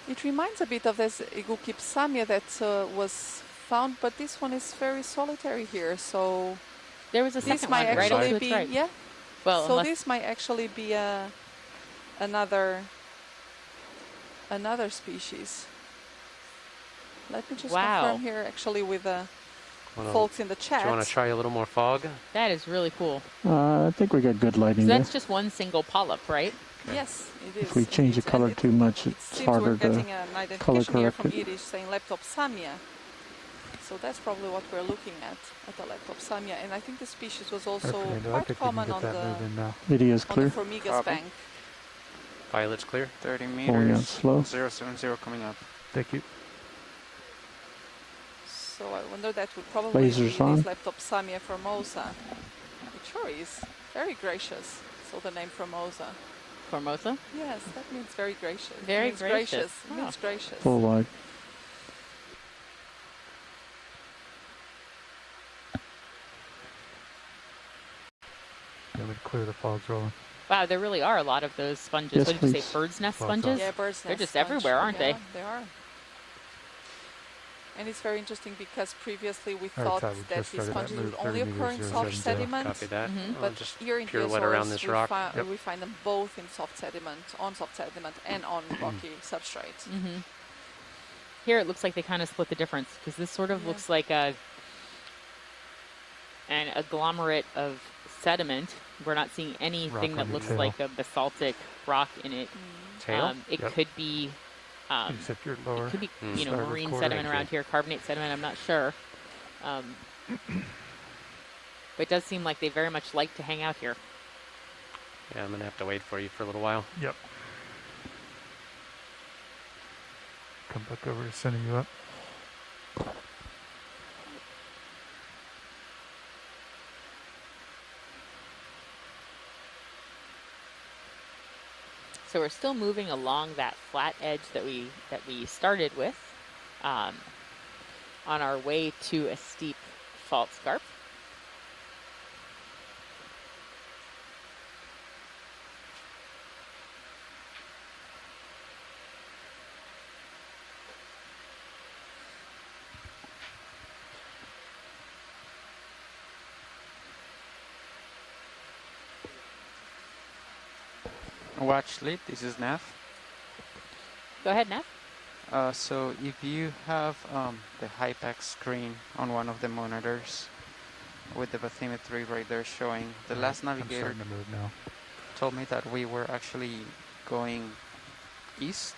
It reminds a bit of this Igucipsamia that was found, but this one is very solitary here. So There was a this second might one right actually up to be its right. yeah. Well, So unless this might actually be another species. Let me just Wow. confirm here actually with the Wanna- folks in the Do chat. you want to try a little more fog? that is really cool. I think we got good So lighting there. that's just one single polyp, right? Yes, it is. If we change the indeed. color And too much, it it's seems we're harder getting to an color identification here correct from it. Irish saying Leptopsamia. So that's probably what we're looking at the Leptopsamia. And I think the species was also Fernando, I quite think we can common get on that the move in now. Video's on clear. the Formigas Copy. bank. Violet's clear. 30 Going out meters. slow. 070 coming up. Thank you. So I wonder that would probably Lasers be on. this Leptopsamia formosa. It sure is. Very gracious. So the name Formosa. Formosa. Yes, that means very gracious. Very means gracious. It means gracious. Full wide. Let me clear the fogs rolling. Wow, there really are a lot of those sponges. Yes, What did you please. say, bird's nest Well, it's sponges? Yeah, bird's They're nest just sponge. everywhere, aren't Yeah, they? they are. And it's very interesting because previously we All right, thought Todd, we that just these started that sponges move, would only 30 occur in meters, soft 070. sediment. Copy that. Mhm. But Just here in the pure wet around Azores, this we, rock. Yep. we find them both in soft sediment, and on rocky substrate. Mm-hmm. Here it looks like they kind of split the difference because this sort of Yeah. looks like an agglomerate of sediment. We're not seeing anything on that your looks tail. like a basaltic rock in it. Tail? It Yep. could be Except your lower. it could be starboard marine quarter. sediment around here, carbonate sediment. I'm not sure. But it does seem like they very much like to hang out here. Yeah, I'm going to have to wait for you for a little while. Yep. Come back over, sending you up. So we're still moving along that flat edge that we started with, on our way to a steep fault scarp. Watch lead, this is Nav. Go ahead, Nev. So if you have the Hypax screen on one of the monitors with the bathymetry right there showing, the last I'm navigator starting to move now. told me that we were actually going east,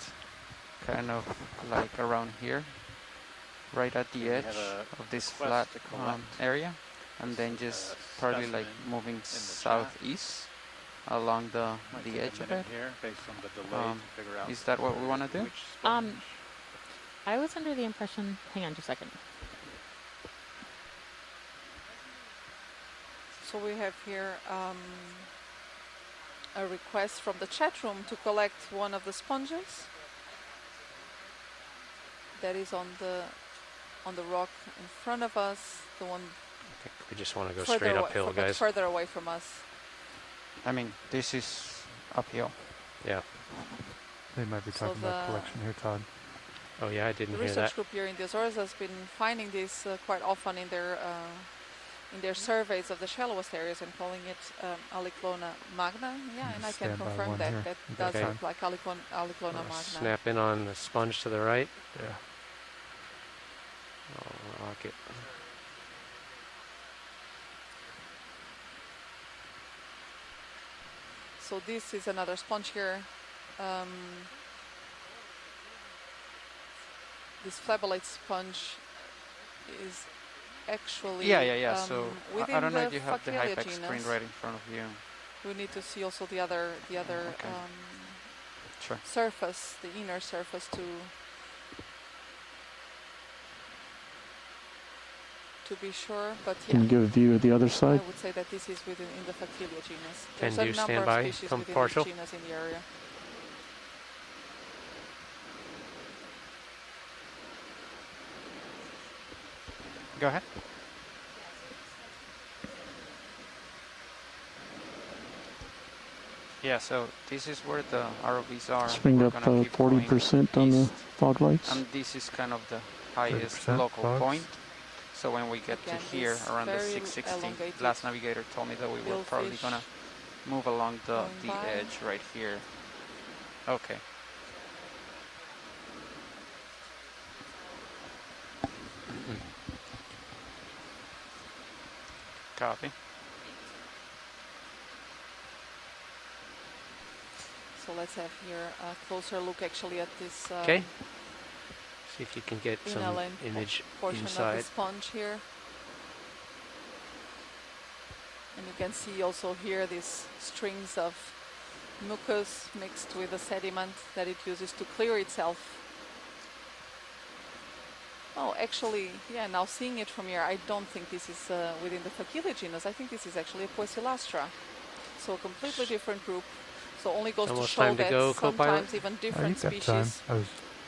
kind of like around here, right at the We have edge a of this request flat to collect area, and then just probably like specimen moving in the chat. southeast along the Might take edge a of minute it. here based on the delay to figure out Is that what we want to do? which sponge. I was under the impression, hang on just a second. So we have here a request from the chat room to collect one of the sponges that is on the rock in front of us, the one I think we just want to go further straight away, uphill, but guys. further away from us. I mean, this is uphill. Yeah. They might be So talking about the- collection here, Todd. Oh, yeah, I The didn't hear research that. group here in the Azores has been finding this quite often in their surveys of the shallowest areas and calling it Aliclona magna. Yeah, and I can Stand by confirm one that here. that You got does time? look like Aliclona magna. Snap in on the sponge to the right. Yeah. I'll lock it. So this is another sponge here. This flabolite sponge is actually Yeah. So within I don't know the if you have the Facilia Hypax screen genus. right in front of you. We need to see also the other Okay. Sure. surface, the inner surface to be sure. But Can you yeah, give a view of the other I side? would say that this is within in the Facilia genus. Can There's you a number stand of by? species Come within partial? this genus in the area. Go ahead. Yeah, so this is where the ROVs are. Let's bring We're up gonna keep going 40% on the east, fog lights. and this is kind of the highest 30% local fogs. point. So when we get Again, to here, this around the very 660, elongated last navigator told me that we were probably billfish gonna move along the going by. edge right here. Okay. Copy. So let's have here a closer look actually at this Okay. See if you can get some inland image portion of inside. the sponge here. And you can see also here these strings of mucus mixed with the sediment that it uses to clear itself. Oh, actually, yeah, now seeing it from here, I don't think this is within the Facilia genus. I think this is actually a Poecilastra. So a completely different group. So only goes to Almost show time to that go, co-pilot. sometimes even Oh, different you've got time. species I was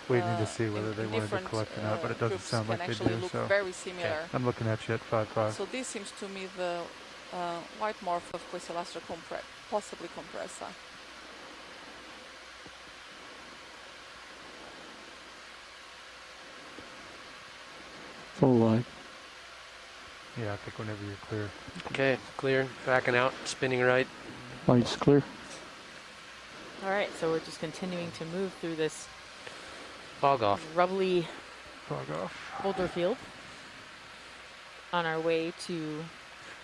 waiting to see whether in they wanted to different, collect or not, but it doesn't groups sound can like they actually do. look So very similar. I'm looking at you at 5.5. So this seems to me the white morph of Quisilastra possibly compressa. Full light. Yeah, I think whenever you're clear. Okay, clear. Backing out, spinning right. Light's clear. All right, so we're just continuing to move through this Fog off. rubbly Fog off. boulder field on our way to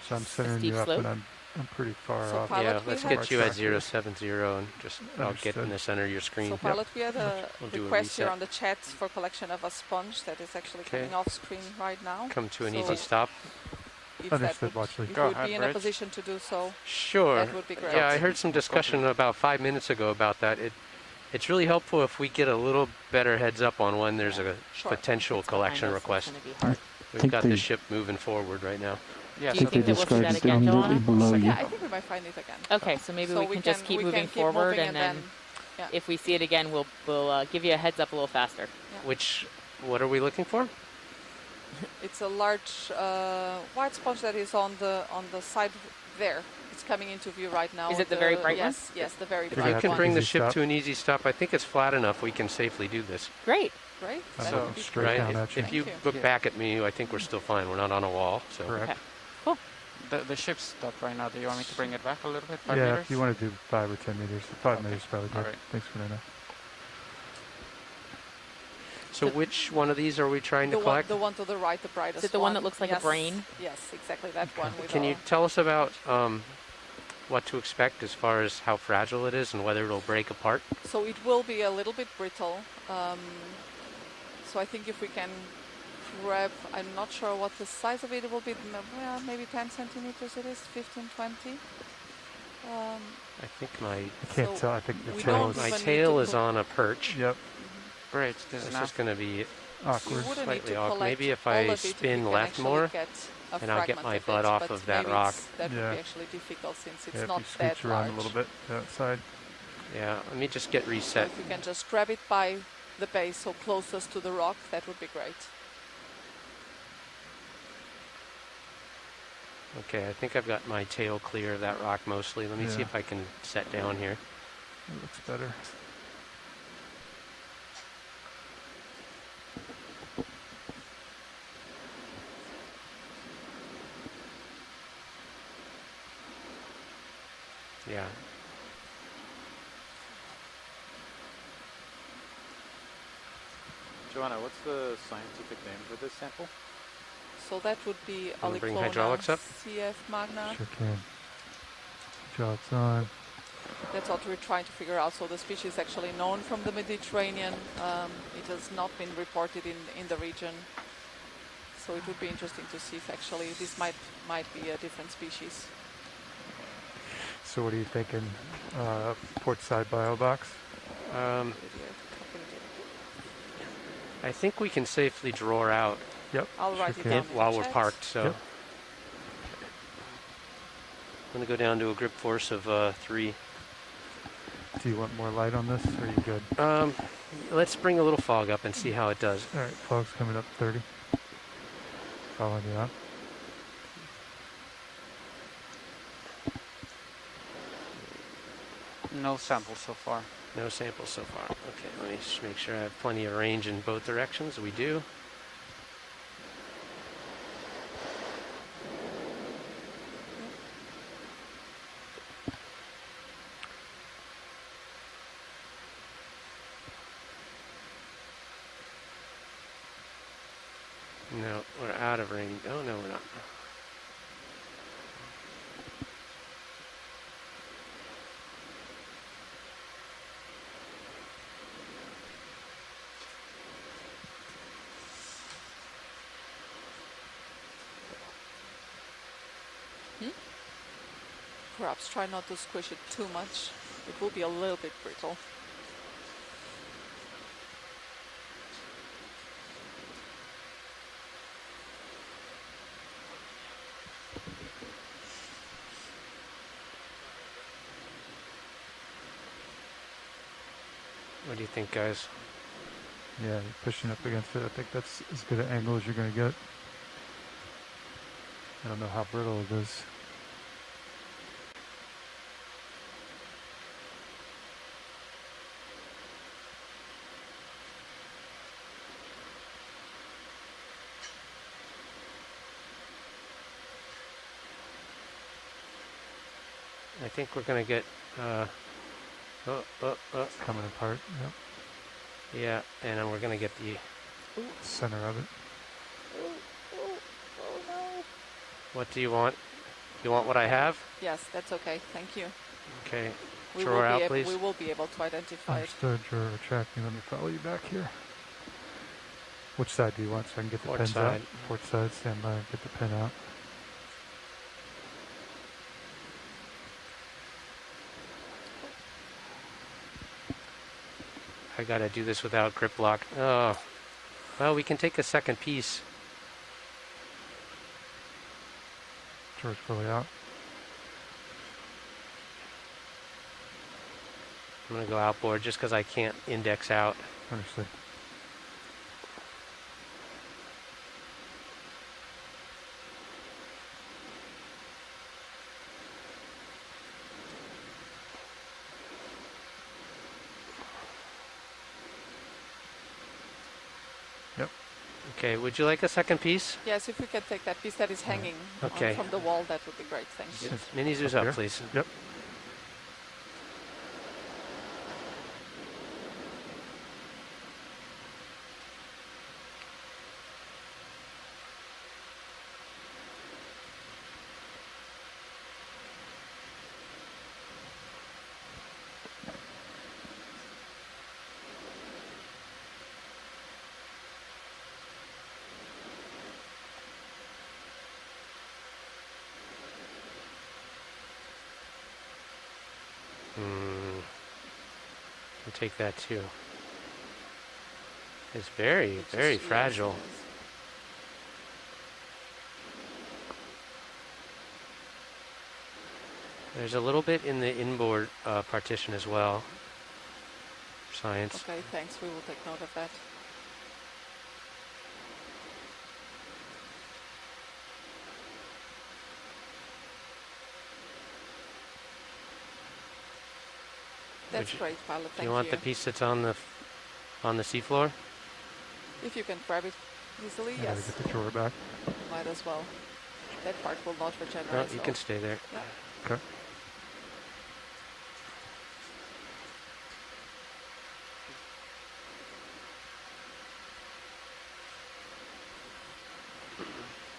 So I'm a centering steep you up, slope. and I'm pretty far So off. pilot, Yeah, we let's have- get you at Track here. 070 and just I'll get in Understood. the center of your screen. So pilot, we had a We'll do a request here reset. on the chat for collection of a sponge that is actually Okay. coming off screen right now. Come to an So easy stop. If Understood, that would, Watchley. if Go you would ahead, be in a Rich. position to do so, Sure. that would be great. Yeah, I heard some discussion about 5 minutes ago about that. It's really helpful if we get a little better heads up on when there's a Sure. potential It's behind collection us, it's request. gonna be hard. We've think got they- the ship moving forward right now. Yeah, Do so you think they that we'll see described that it again, immediately Joanna? below you. Yeah, I think we might find it again. Okay, so maybe So we can just keep moving keep forward, moving and then yeah. if we see it again, we'll give you a heads up a little faster. What are we looking for? It's a large white sponge that is on the side there. It's coming into view right now. Is it the very bright one? Yes, yes, the very If You're bright you gonna can one. bring the Easy ship stop. to an easy stop, I think it's flat enough we can safely do this. Great. Great. I'm That So- would be straight great. Right? down If, at you. if you Thank you. look Yeah. back at me, I think we're still fine. We're not on a wall. So Correct. Okay. Cool. the ship's stopped right now. Do you want me to bring it back a little bit? 5 Yeah, meters? if you want to do 5 or 10 meters. 5 Okay. meters is probably good. All right. Thanks for that. So which one of these are we trying to collect? The one to the right, the brightest Is it the one that looks like a Yes. brain? Yes, exactly that one. With Can you tell us about what to expect as far as how fragile it is and whether it'll break apart? So it will be a little bit brittle. So I think if we can grab, I'm not sure what the size of it will be. Well, maybe 10 centimeters it is, 15, 20. I think my I can't So tell. I think the we tail don't is. my even need tail to is put- on a perch. Yep. Great. This This is is going to be Awkward. You wouldn't need slightly to awkward. collect Maybe if all I of it, spin we can left actually more, get a and I'll get fragment my of butt it, off but of that maybe rock. that would Yeah. be actually difficult since it's Yeah, if not you that scooch around large. a little bit to that side. Yeah, let me just get So reset. if you can just grab it by the base, so closest to the rock, that would be great. Okay, I think I've got my tail clear of that rock mostly. Let me see Yeah. if I can set down here. It looks better. Yeah. Joanna, what's the scientific name for this sample? So that would be Wanna bring Aliclona hydraulics up? CF magna. Sure can. Job's on. That's what we're trying to figure out. So the species is actually known from the Mediterranean. It has not been reported in the region. So it would be interesting to see if actually this might be a different species. So what are you thinking? Port side bio box? I think we can safely draw out Yep. I'll sure write it can. down. in the while we're chat. parked. So Yep. I'm going to go down to a grip force of 3. Do you want more light on this, or are you good? Let's bring a little fog up and see how it does. All right, fog's coming up 30. Following you up. No samples so far. No samples so far. Okay, let me just make sure I have plenty of range in both directions. We do. No, we're out of range. Oh, no, we're not. Perhaps try not to squish it too much. It will be a little bit brittle. What do you think, guys? Yeah, you're pushing up against it. I think that's as good an angle as you're going to get. I don't know how brittle it is. I think we're gonna get. Coming apart. Yep. Yeah, and then we're gonna get the. Center of it. Oh no. What do you want? You want what I have? Yes, that's okay. Thank you. Okay. We Drawer will out, be please. we will be able to identify it. Understood. Drawer retracting. Let me follow you back here. Which side do you want so I can get the Port pins side. out? Port side. Stand by. Get the pin out. I gotta do this without grip lock. Oh. Well, we can take a second piece. Drawer's fully out. I'm gonna go outboard just because I can't index out. Understood. Yep. Okay, would you like a second piece? Yes, if we can take that piece that is hanging Okay. from the wall, that would be great. Thank you. Mini zoos Up up, here? please. Yep. I'll take that too. It's very, It's very just- yes, fragile. it is. There's a little bit in the inboard partition as well. Science. Okay, thanks. We will take note of that. That's you- great, pilot. Do Thank you want the piece that's on the seafloor? If you can grab it easily, I gotta yes. get the drawer back. Might as well. That part will not regenerate. No, you so- can stay there. Yeah. Okay.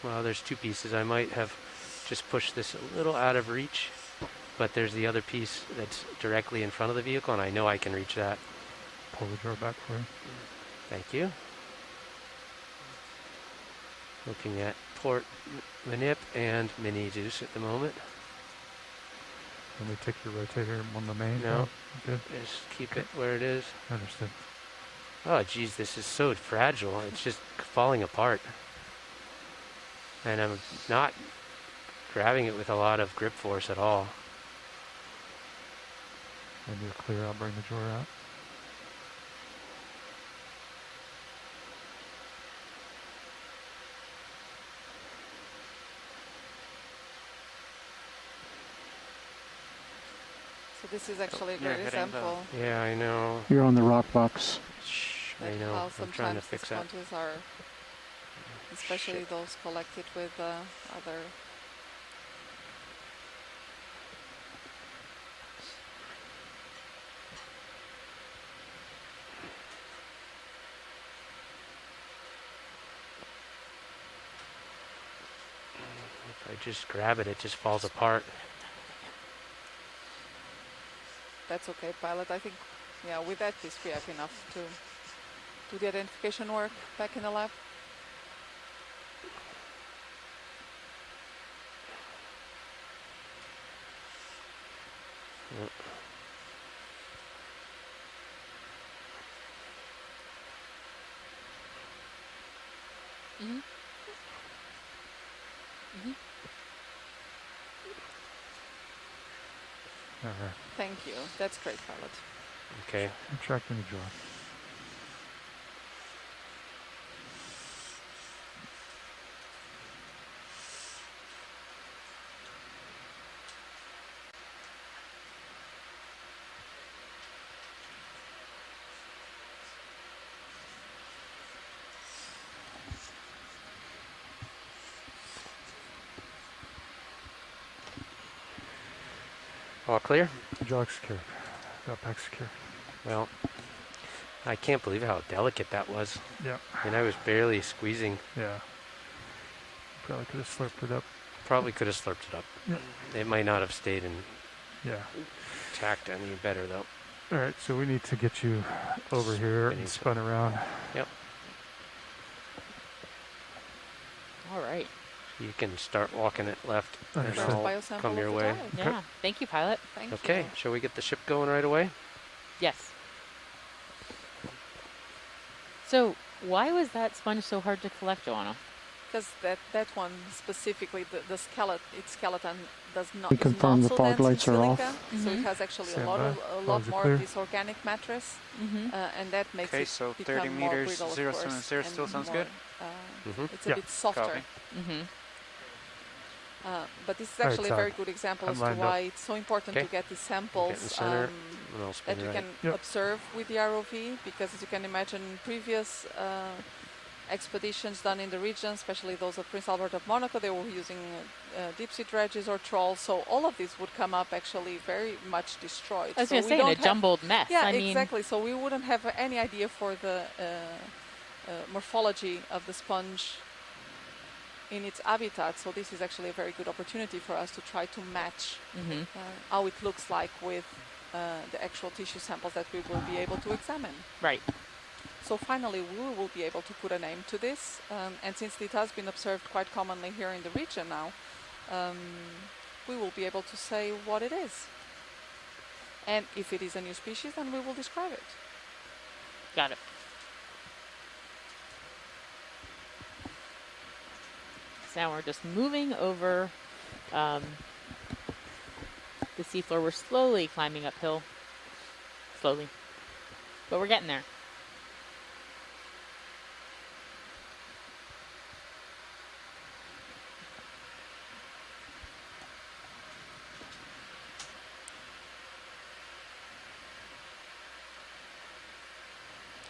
Well, there's two pieces. I might have just pushed this a little out of reach, but there's the other piece that's directly in front of the vehicle, and I know I can reach that. Pull the drawer back for you. Thank you. Looking at port manip and mini Zeus at the moment. Let me take your rotator on the main. No. Oh, good. Just keep it where it is. Understood. Oh, geez, this is so fragile. It's just falling apart. And I'm not grabbing it with a lot of grip force at all. When you're clear, I'll bring the drawer out. So this is actually a you're great hitting the- example Yeah, I know. You're on the rock box. Shh, I that know. how I'm trying to sometimes the fix that. sponges are, especially Shit. those collected with other. If I just grab it, it just falls apart. That's okay, pilot. I think, yeah, with that piece we have enough to do the identification work back in the lab. Yep. Mm-hmm. Mm-hmm. All right. Thank you. That's great, pilot. Okay. Retracting the drawer. All clear? Jog secure. Backpack secure. Well, I can't believe how delicate that was. Yeah. And I was barely squeezing. Yeah. Probably could have slurped it up. Probably could have slurped it up. Yep. It might not have stayed intact any better though. All right, so we need to get you over here and spun around. Yep. All right. You can start walking it left and Understood. I'll come your way. Yeah. Thank you, pilot. Thank Okay, you. shall we get the ship going right away? Yes. So why was that sponge so hard to collect, Joanna? Because that one specifically, the skeleton does not. We is confirm not the so fog dense in lights are off. silica, so it has actually Stand a lot by. more clear. of this organic mattress, and that makes Okay, it so become 30 more meters, brittle, of 070 course, still and sounds more, good? It's a Yeah. bit softer. Copy. But this is All right, actually a Todd. very good example I'm as to lined why up. it's so important Okay. to get the Get in samples center, and I'll that spin you right. can Yep. observe with the ROV, because as you can imagine, in previous expeditions done in the region, especially those of Prince Albert of Monaco, they were using deep sea dredges or trawls, so all of this would come up actually very much destroyed. I was So going to we say, in don't a have- jumbled mess. Yeah, I mean, exactly. So we wouldn't have any idea for the morphology of the sponge in its habitat. So this is actually a very good opportunity for us to try to match how it looks like with the actual tissue samples that we will be able to examine. Right. So finally, we will be able to put a name to this, and since it has been observed quite commonly here in the region now, we will be able to say what it is. And if it is a new species, then we will describe it. Got it. So now we're just moving over the seafloor. We're slowly climbing uphill. Slowly. But we're getting there.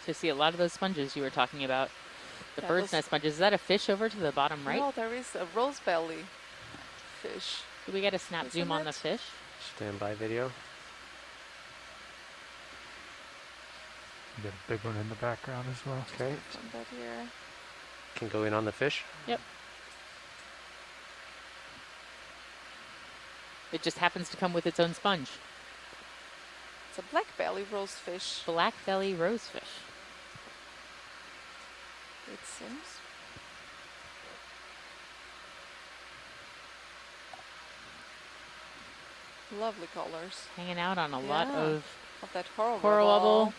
To see a lot of those sponges you were talking about. The Yeah, bird's those- nest sponges. Is that a fish over to the bottom right? No, there is a rose belly fish. Did we get a snap Isn't zoom on the it? fish? Standby video. You got a big one in the background as well. Okay, From that here. can go in on the fish. Yep. It just happens to come with its own sponge. It's a black belly rosefish, Black belly rosefish. it seems. Lovely colors Hanging out on a lot Yeah. of of that coral coral rubble. rubble,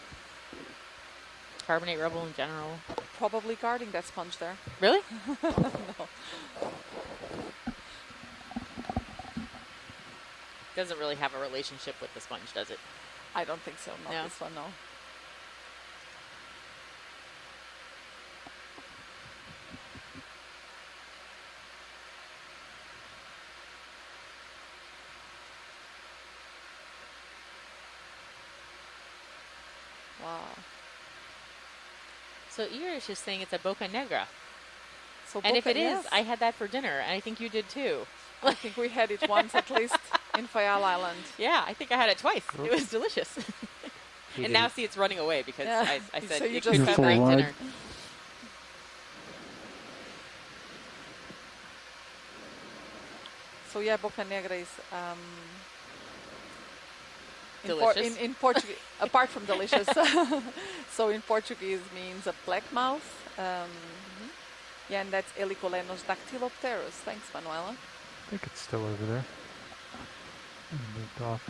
carbonate rubble in general. Probably guarding that sponge there. Really? No. Doesn't really have a relationship with the sponge, does it? I don't think so. Not No. this one, no. Wow. So Igor is just saying it's a boca negra. So And if Boca- it is, yes. I had that for dinner, and I think you did too. I think we had it once at least in Fayal Island. Yeah, I think I had it twice. Oh. It was delicious. He And now didn't- see it's running away because Yeah. I So said you it just could be had Full great ride. dinner. So yeah, Boca Negra is Delicious. in Portuguese, apart from delicious. So in Portuguese means a black mouth. Yeah, and that's Helicolenus dactylopterus. Thanks, Manuela. I think it's still over there. Moved off.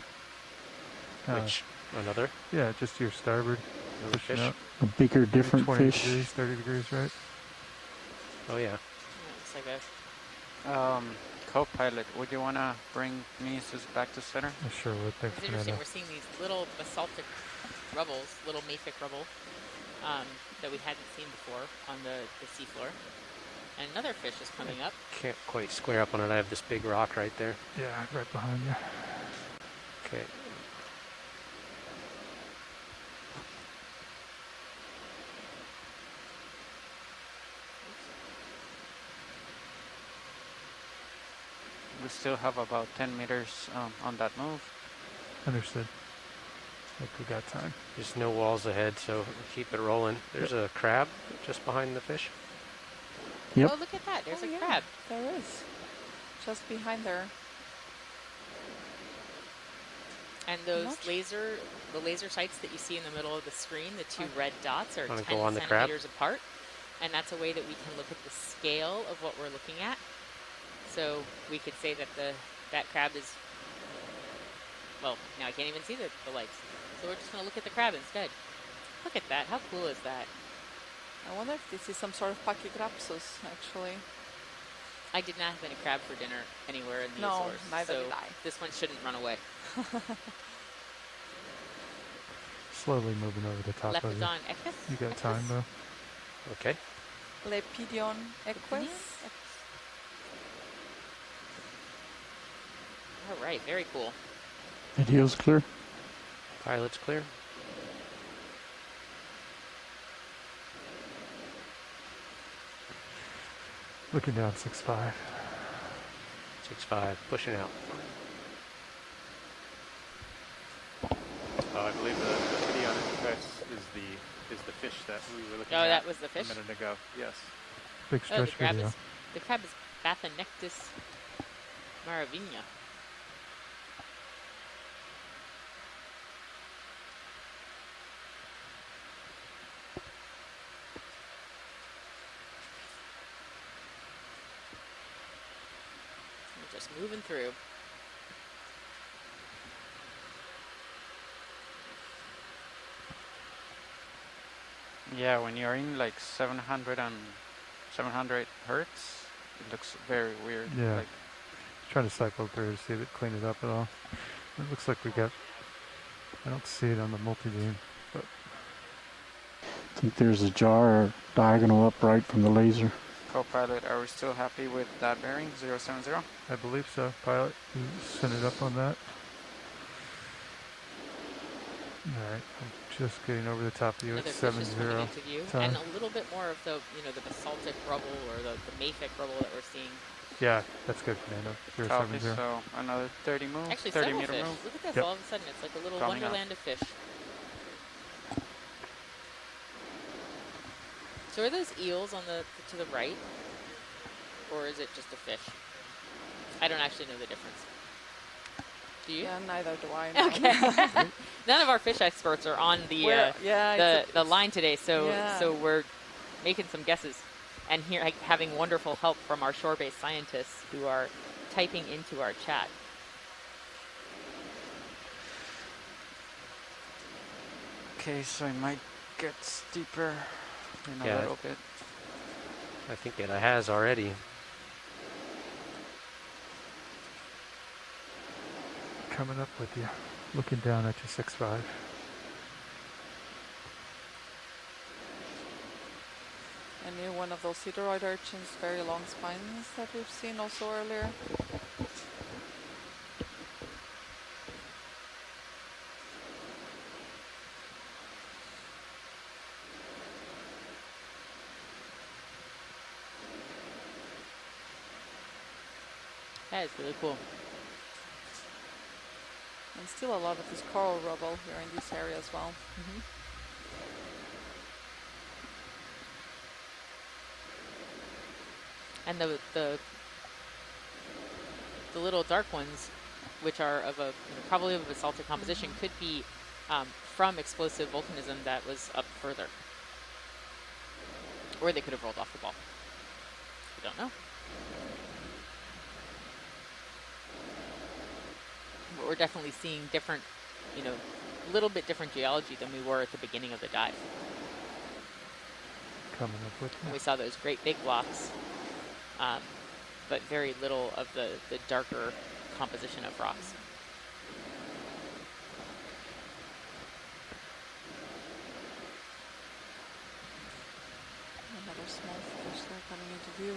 Which another Yeah, just to your starboard. another Pushing fish. up. A bigger, Maybe different 20 fish. degrees, 30 degrees, right? Oh yeah. Looks like a Co-pilot, would you want to bring me back to center? I sure would. Thanks, It's interesting. Fernando. We're seeing these little basaltic rubbles, little mafic rubble, that we hadn't seen before on the seafloor. And another fish is coming up. Can't quite square up on it. I have this big rock right there. Yeah, right behind you. Okay. We still have about 10 meters on that move. Understood. Think we got time. Just no walls ahead, so keep it rolling. There's a crab just behind the fish. Yep. Oh, look at that. There's a yeah, crab. There is. Just behind there. And those the laser sights that you see in the middle of the screen, the two red dots are 10 go on the crab? centimeters apart. And that's a way that we can look at the scale of what we're looking at. So we could say that that crab is, well, now I can't even see the lights. So we're just going to look at the crab instead. Look at that. How cool is that? I wonder if this is some sort of pachygrapsus, actually. I did not have any crab for dinner anywhere in the No, Azores. neither so did I. This one shouldn't run away. Slowly moving over the top of you. Lepidon equus? You got time though. Okay. Lepidion equus. All right, very cool. Video's clear. Pilot's clear. Looking down 6'5". 6'5", pushing out. I believe the video on Express is the fish that we were looking at. Oh, that was the fish? A minute ago. Yes. Big Oh, stretch video. the crab is Bathanectus maravina. We're just moving through. Yeah, when you're in like 700 hertz, it looks very weird. Yeah. Like, Trying to cycle through to see if it cleaned it up at all. It looks like we got. I don't see it on the multi-beam, but I think there's a jar diagonal upright from the laser. co-pilot, are we still happy with that bearing, 070? I believe so. Pilot, you send it up on that. All right, I'm just getting over the top of you at Another 70. fish is coming into view, time. and a little bit more of the the basaltic rubble or the mafic rubble that we're seeing. Yeah, that's good, Fernando. Copy, 070. so another 30 move, Actually, 30 several meter fish. move. Look at this! Yep. All of a sudden, it's like a little Coming up. wonderland of fish. So are those eels on to the right, or is it just a fish? I don't actually know the difference. Do you? Yeah, neither do I. No. Okay. None of our fish experts are on the the line today, so we're making some guesses, and here having wonderful help from our shore-based scientists who are typing into our chat. Okay, so it might get steeper in a Yeah. little bit. I think it has already. Coming up with you. Looking down at you, 6'5". And near one of those sideroid urchins, very long spines that we've seen also earlier. That is really cool. And still a lot of this coral rubble here in this area as well. Mm-hmm. And the little dark ones, which are of a probably of a basaltic composition, could be from explosive volcanism that was up further, or they could have rolled off the ball. We don't know. But we're definitely seeing different, a little bit different geology than we were at the beginning of the dive. Coming up with And you. we saw those great big blocks, but very little of the darker composition of rocks. Another small fish there coming into view.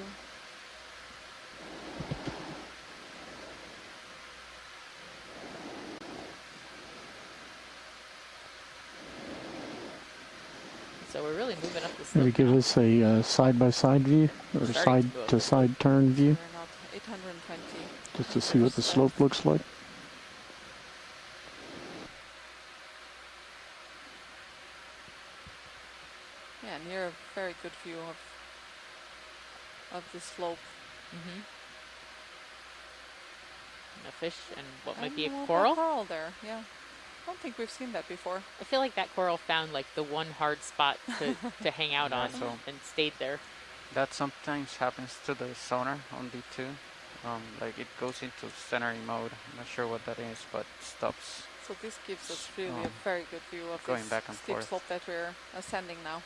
So we're really moving up the slope. Maybe give now. us a side-by-side view or Starting to side-to-side turn view, We're not 820. just to see what the slope looks like. good view of the slope. Mm-hmm. A fish and what might And be a little coral? coral there, yeah. I don't think we've seen that before. I feel like that coral found like the one hard spot to hang out on So and stayed there. that sometimes happens to the sonar on D2. Like it goes into scenery mode. I'm not sure what that is, but stops. So this gives us really a very good view of going this back and steep forth. slope that we're ascending now.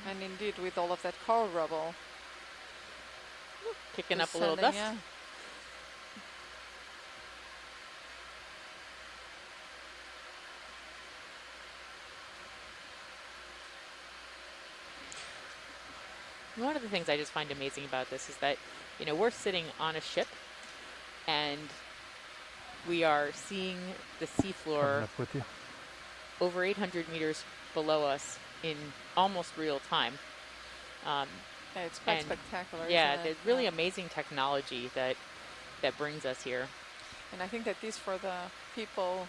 And indeed, with all of that coral rubble, Kicking up a little dust. yeah. One of the things I just find amazing about this is that, you know, we're sitting on a ship and we are seeing the Coming seafloor up with you. over 800 meters below us in almost real time. Yeah, it's quite And spectacular. Yeah, isn't it? there's really amazing technology that brings us here. And I think that this, for the people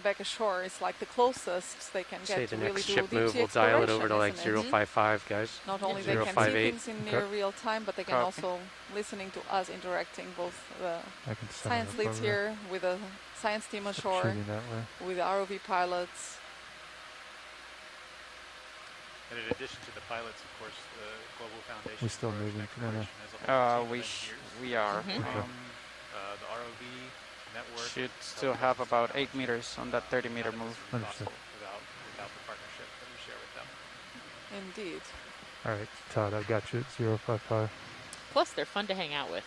back ashore, is like the closest they can Say get the to really next do ship deep move, sea we'll dial it over exploration, to like isn't it? 055, guys. Not only they can see 058. things in near real time, but they can Copy. also listening to us interacting, both the I can set it science up leads over there. here with the science team ashore, Shooting that way. with the ROV pilots. And in addition to the pilots, of course, the Global Foundation We're still for Ocean moving. No, no. Exploration has a whole team of We engineers. are. Mhm. Okay. The ROV network Should helps still us have with about technology. 8 meters on that 30-meter None of move. this would be Understood. possible without the partnership that we share with them. Indeed. All right, Todd, I got you at 055. Plus, they're fun to hang out with.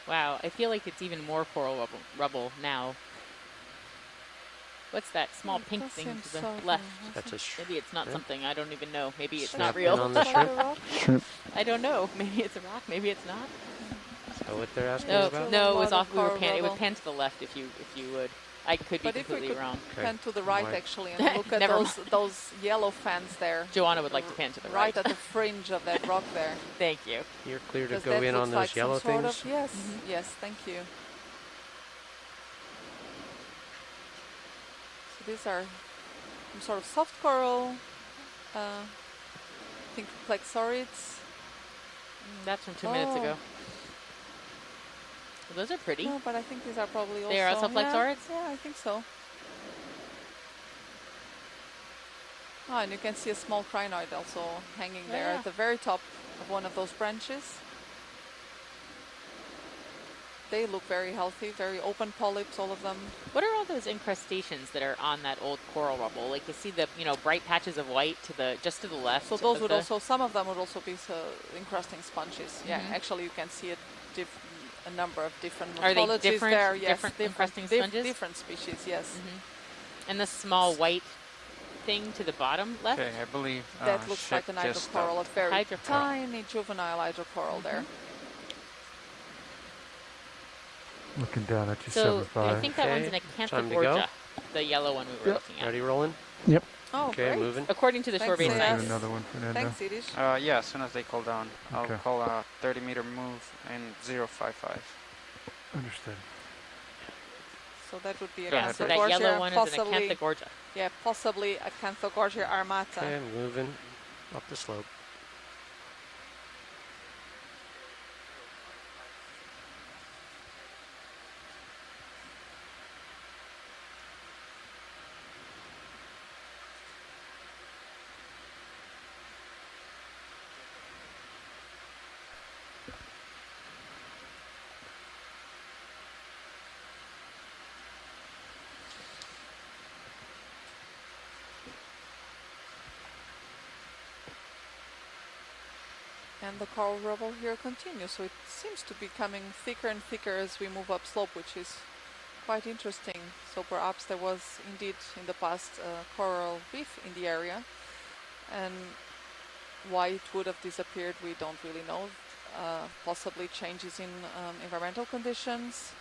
Wow, I feel like it's even more coral rubble now. What's that small It pink does thing seem to the so left? That's a shrimp. Maybe it's not something, I don't even know. Maybe it's Snap not in real. on the shrimp. Shrimp. I don't know. Maybe it's a rock, maybe it's not. Is that what they're asking Yeah, No, about? still a no, it was lot of off. We were coral pan. It would rubble. pan to the left if you would. I could be But if we completely could wrong. Okay. pan to the right, Right. actually, and look at Never those yellow fans there. Joanna would like to pan to the right. Right at the fringe of that rock there. Thank you. You're clear to Because go that in looks on like those yellow some sort things. of, yes, yes, thank you. So these are some sort of soft coral, I think plexaurids. That's from 2 minutes Oh. ago. Well, those are pretty. No, but I think these are probably They are also plexaurids? Yeah, I think so. Oh, and you can see a small crinoid also hanging there Yeah. at the very top of one of those branches. They look very healthy, very open polyps, all of them. What are all those incrustations that are on that old coral rubble? Like you see the bright patches of white just to the left. So those of would the- also, some of them would also be encrusting sponges. Yeah, Mhm. actually you can see a number of different Are they morphologies different- there. Yes, different encrusting sponges? different species, yes. And the small white thing to the bottom left. Okay, I believe That looks ship like an just hydrocoral, a very Hydrocoral. tiny juvenile hydrocoral there. Looking down at you, So 75. I think that one's Okay, an time to go. Acanthogorgia, the yellow one we were looking at. Ready rolling? Yep. Oh, Okay, great. moving. According to the Thanks, shore-based Ian. We'll science. do another one, Fernando. Thanks, Yiddish. yeah, as soon as they call down, I'll Okay. call a 30-meter move in 055. Understood. So that would be a Go ahead. So that yellow one is an possibly, Acanthogorgia. yeah, possibly a Acanthogorgia armata. Okay, moving up the slope. And the coral rubble here continues, so it seems to be becoming thicker and thicker as we move up slope, which is quite interesting. So perhaps there was indeed in the past a coral reef in the area, and why it would have disappeared we don't really know. Possibly changes in environmental conditions.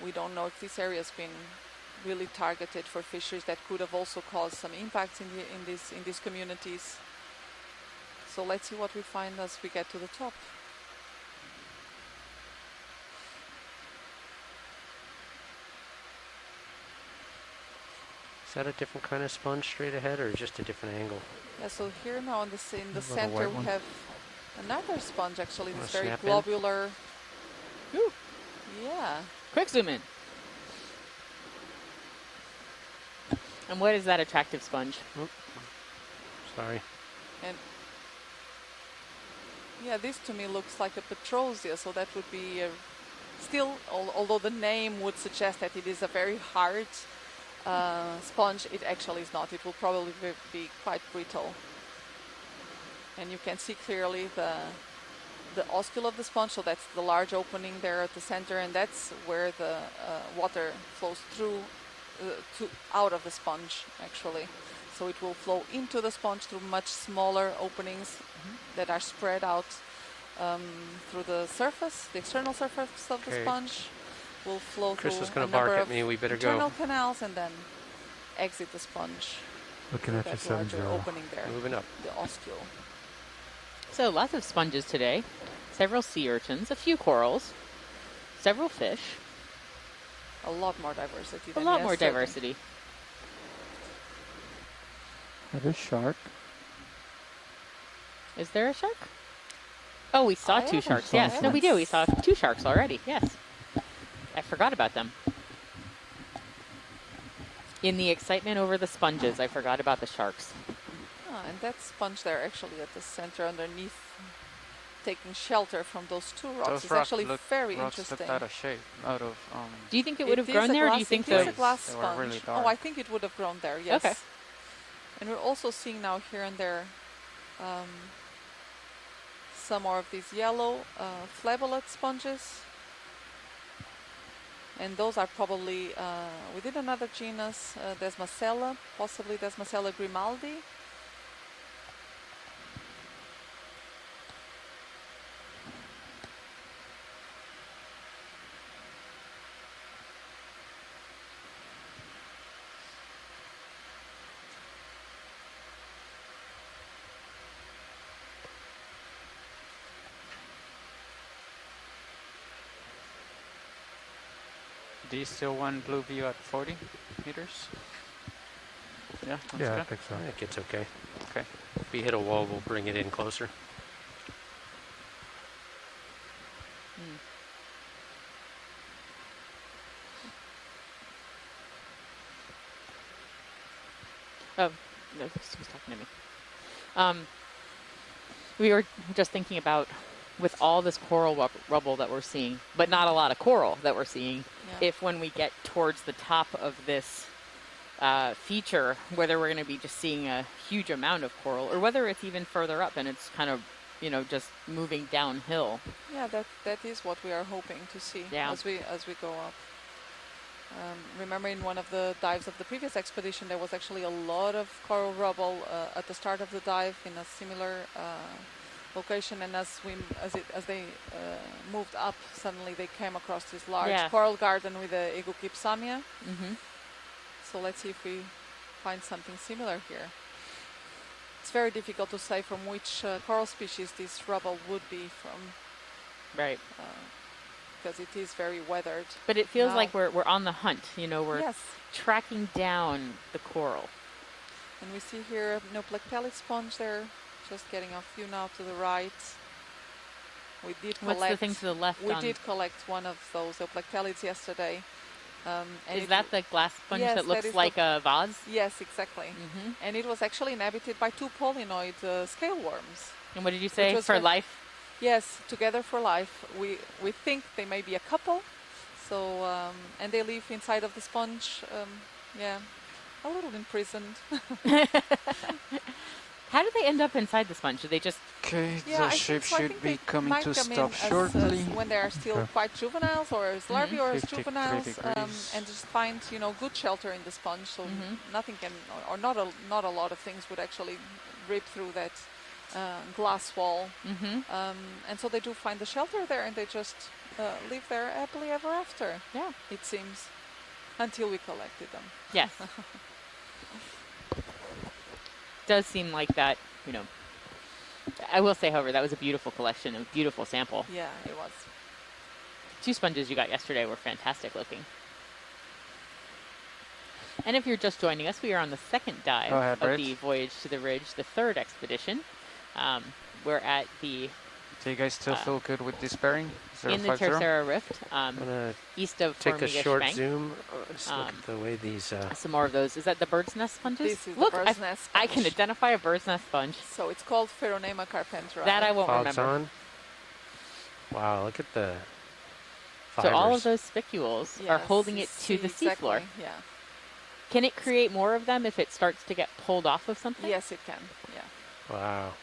We don't know if this area has been really targeted for fisheries that could have also caused some impacts in these communities. So let's see what we find as we get to the top. Is that a different kind of sponge straight ahead, or just a different angle? Yeah, so here now in the Little center white we one. have another sponge, actually, Wanna this very snap in? globular. Ooh, Yeah. quick zoom in. And what is that attractive sponge? Sorry. And yeah, this to me looks like a Petrosia, so that would be still, although the name would suggest that it is a very hard sponge, it actually is not. It will probably be quite brittle. And you can see clearly the oscule of the sponge, so that's the large opening there at the center, and that's where the water flows through out of the sponge, actually. So it will flow into the sponge through much smaller openings that are spread out through the surface, the external surface of the sponge. Will flow Chris through is going a to bark number at of me. We better internal go. canals and then exit the sponge. Looking through at you, that larger 7-0. opening there, Moving up. the oscule. So lots of sponges today, several sea urchins, a few corals, several fish, A lot more diversity. a than lot more yesterday. diversity. That is shark. Is there a shark? Oh, we saw I two haven't sharks. saw Yes, no, we some. do. We saw 2 sharks already. Yes. I forgot about them. In the excitement over the sponges, I forgot about the sharks. And that sponge there, actually at the center underneath, taking shelter from those two rocks, Those is rocks actually look, very rocks interesting. looked out of shape, out of Do you think it would have is grown a there, or do glass- you think it is the... a glass They were sponge? really Oh, I dark. think it would have grown there. Yes. Okay. And we're also seeing now here and there some more of these yellow flavolate sponges. And those are probably within another genus, Desmacella, possibly Desmacella grimaldi. Do you still want blue view at 40 meters? Yeah, that's Yeah, I good. think so. I think it's okay. Okay. If we hit a wall, we'll bring it in closer. Oh, no, he's talking to me. We were just thinking about, with all this coral rubble that we're seeing, but not a lot of coral that we're seeing, Yeah. if when we get towards the top of this feature, whether we're going to be just seeing a huge amount of coral, or whether it's even further up and it's kind of, you know, just moving downhill. Yeah, that is what we are hoping to see Yeah. as we go up. Remember, in one of the dives of the previous expedition, there was actually a lot of coral rubble at the start of the dive in a similar location, and as they moved up, suddenly they came across this large coral garden with the Egokypsamia. So let's see if we find something similar here. It's very difficult to say from which coral species this rubble would be from. Right. Because it is very weathered. But it feels now. like we're on the hunt, you know, we're Yes. tracking down the coral. And we see here no plectellid sponge there, just getting a few now to the right. We did collect. What's the thing to the left? We did collect one of those oplectellids yesterday. And Is that the glass sponge yes, that looks that is like a vase? Yes, exactly. And it was actually inhabited by 2 polynoid scale worms. And what did you say? was For very- life? Yes, together for life. We think they may be a couple. So and they live inside of the sponge. Yeah, a little imprisoned. How do they end up inside the sponge? Do they just... Okay, Yeah, the I ship think so. I should think be they coming might to come in stop as shortly. when they are still quite juveniles, or as larvae, or as 53 juveniles, degrees. and just find good shelter in the sponge, so nothing can, or not a lot of things would actually rip through that glass wall, and so they do find the shelter there, and they just live there happily ever after. Yeah. It seems. Until we collected them. Yes. Does seem like that, you know. I will say, however, that was a beautiful collection, a beautiful sample. Yeah, it was. 2 sponges you got yesterday were fantastic looking. And if you're just joining us, we are on the second dive of the Voyage to the Ridge, the 3rd expedition. We're at the... Do you guys still feel good with this bearing? In the Tercera Rift, east of take Formigas a short Bank. zoom. Just look at the way these... some more of those. Is that the bird's nest sponges? This is look, the bird's nest sponge. I can identify a bird's nest sponge. So it's called Pheronema carpenteri. That I won't Clouds remember. on. Wow, look at the So all fibers. of those spicules are holding it to the seafloor. Yeah. Can it create more of them if it starts to get pulled off of something? Yes, it can. Yeah. Wow.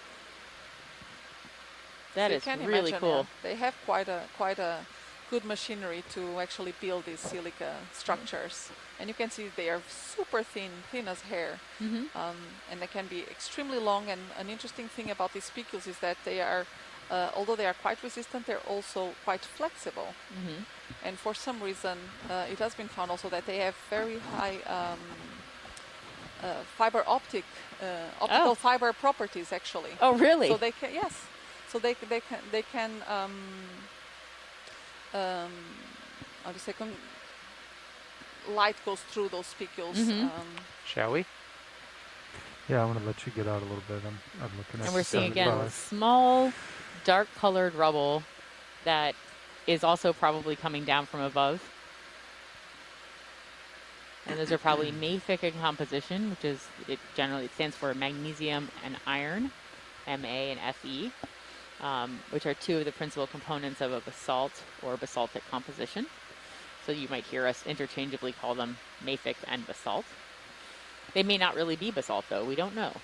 That so is you can really imagine, cool. Yeah, they have quite a good machinery to actually build these silica structures, and you can see they are super thin as hair, and they can be extremely long. And an interesting thing about these spicules is that they are, although they are quite resistant, they're also quite flexible. And for some reason, it has been found also that they have very high optical fiber properties, actually. Oh, really? So they can, yes. So they can how do you say, light goes through those spicules. Shall we? Yeah, I want to let you get out a little bit. I'm looking at. And we're seeing again 75. small, dark-colored rubble that is also probably coming down from above. And those are probably mafic in composition, which is it stands for magnesium and iron, Ma and Fe. Which are 2 of the principal components of a basalt or basaltic composition. So you might hear us interchangeably call them mafic and basalt. They may not really be basalt, though. We don't know.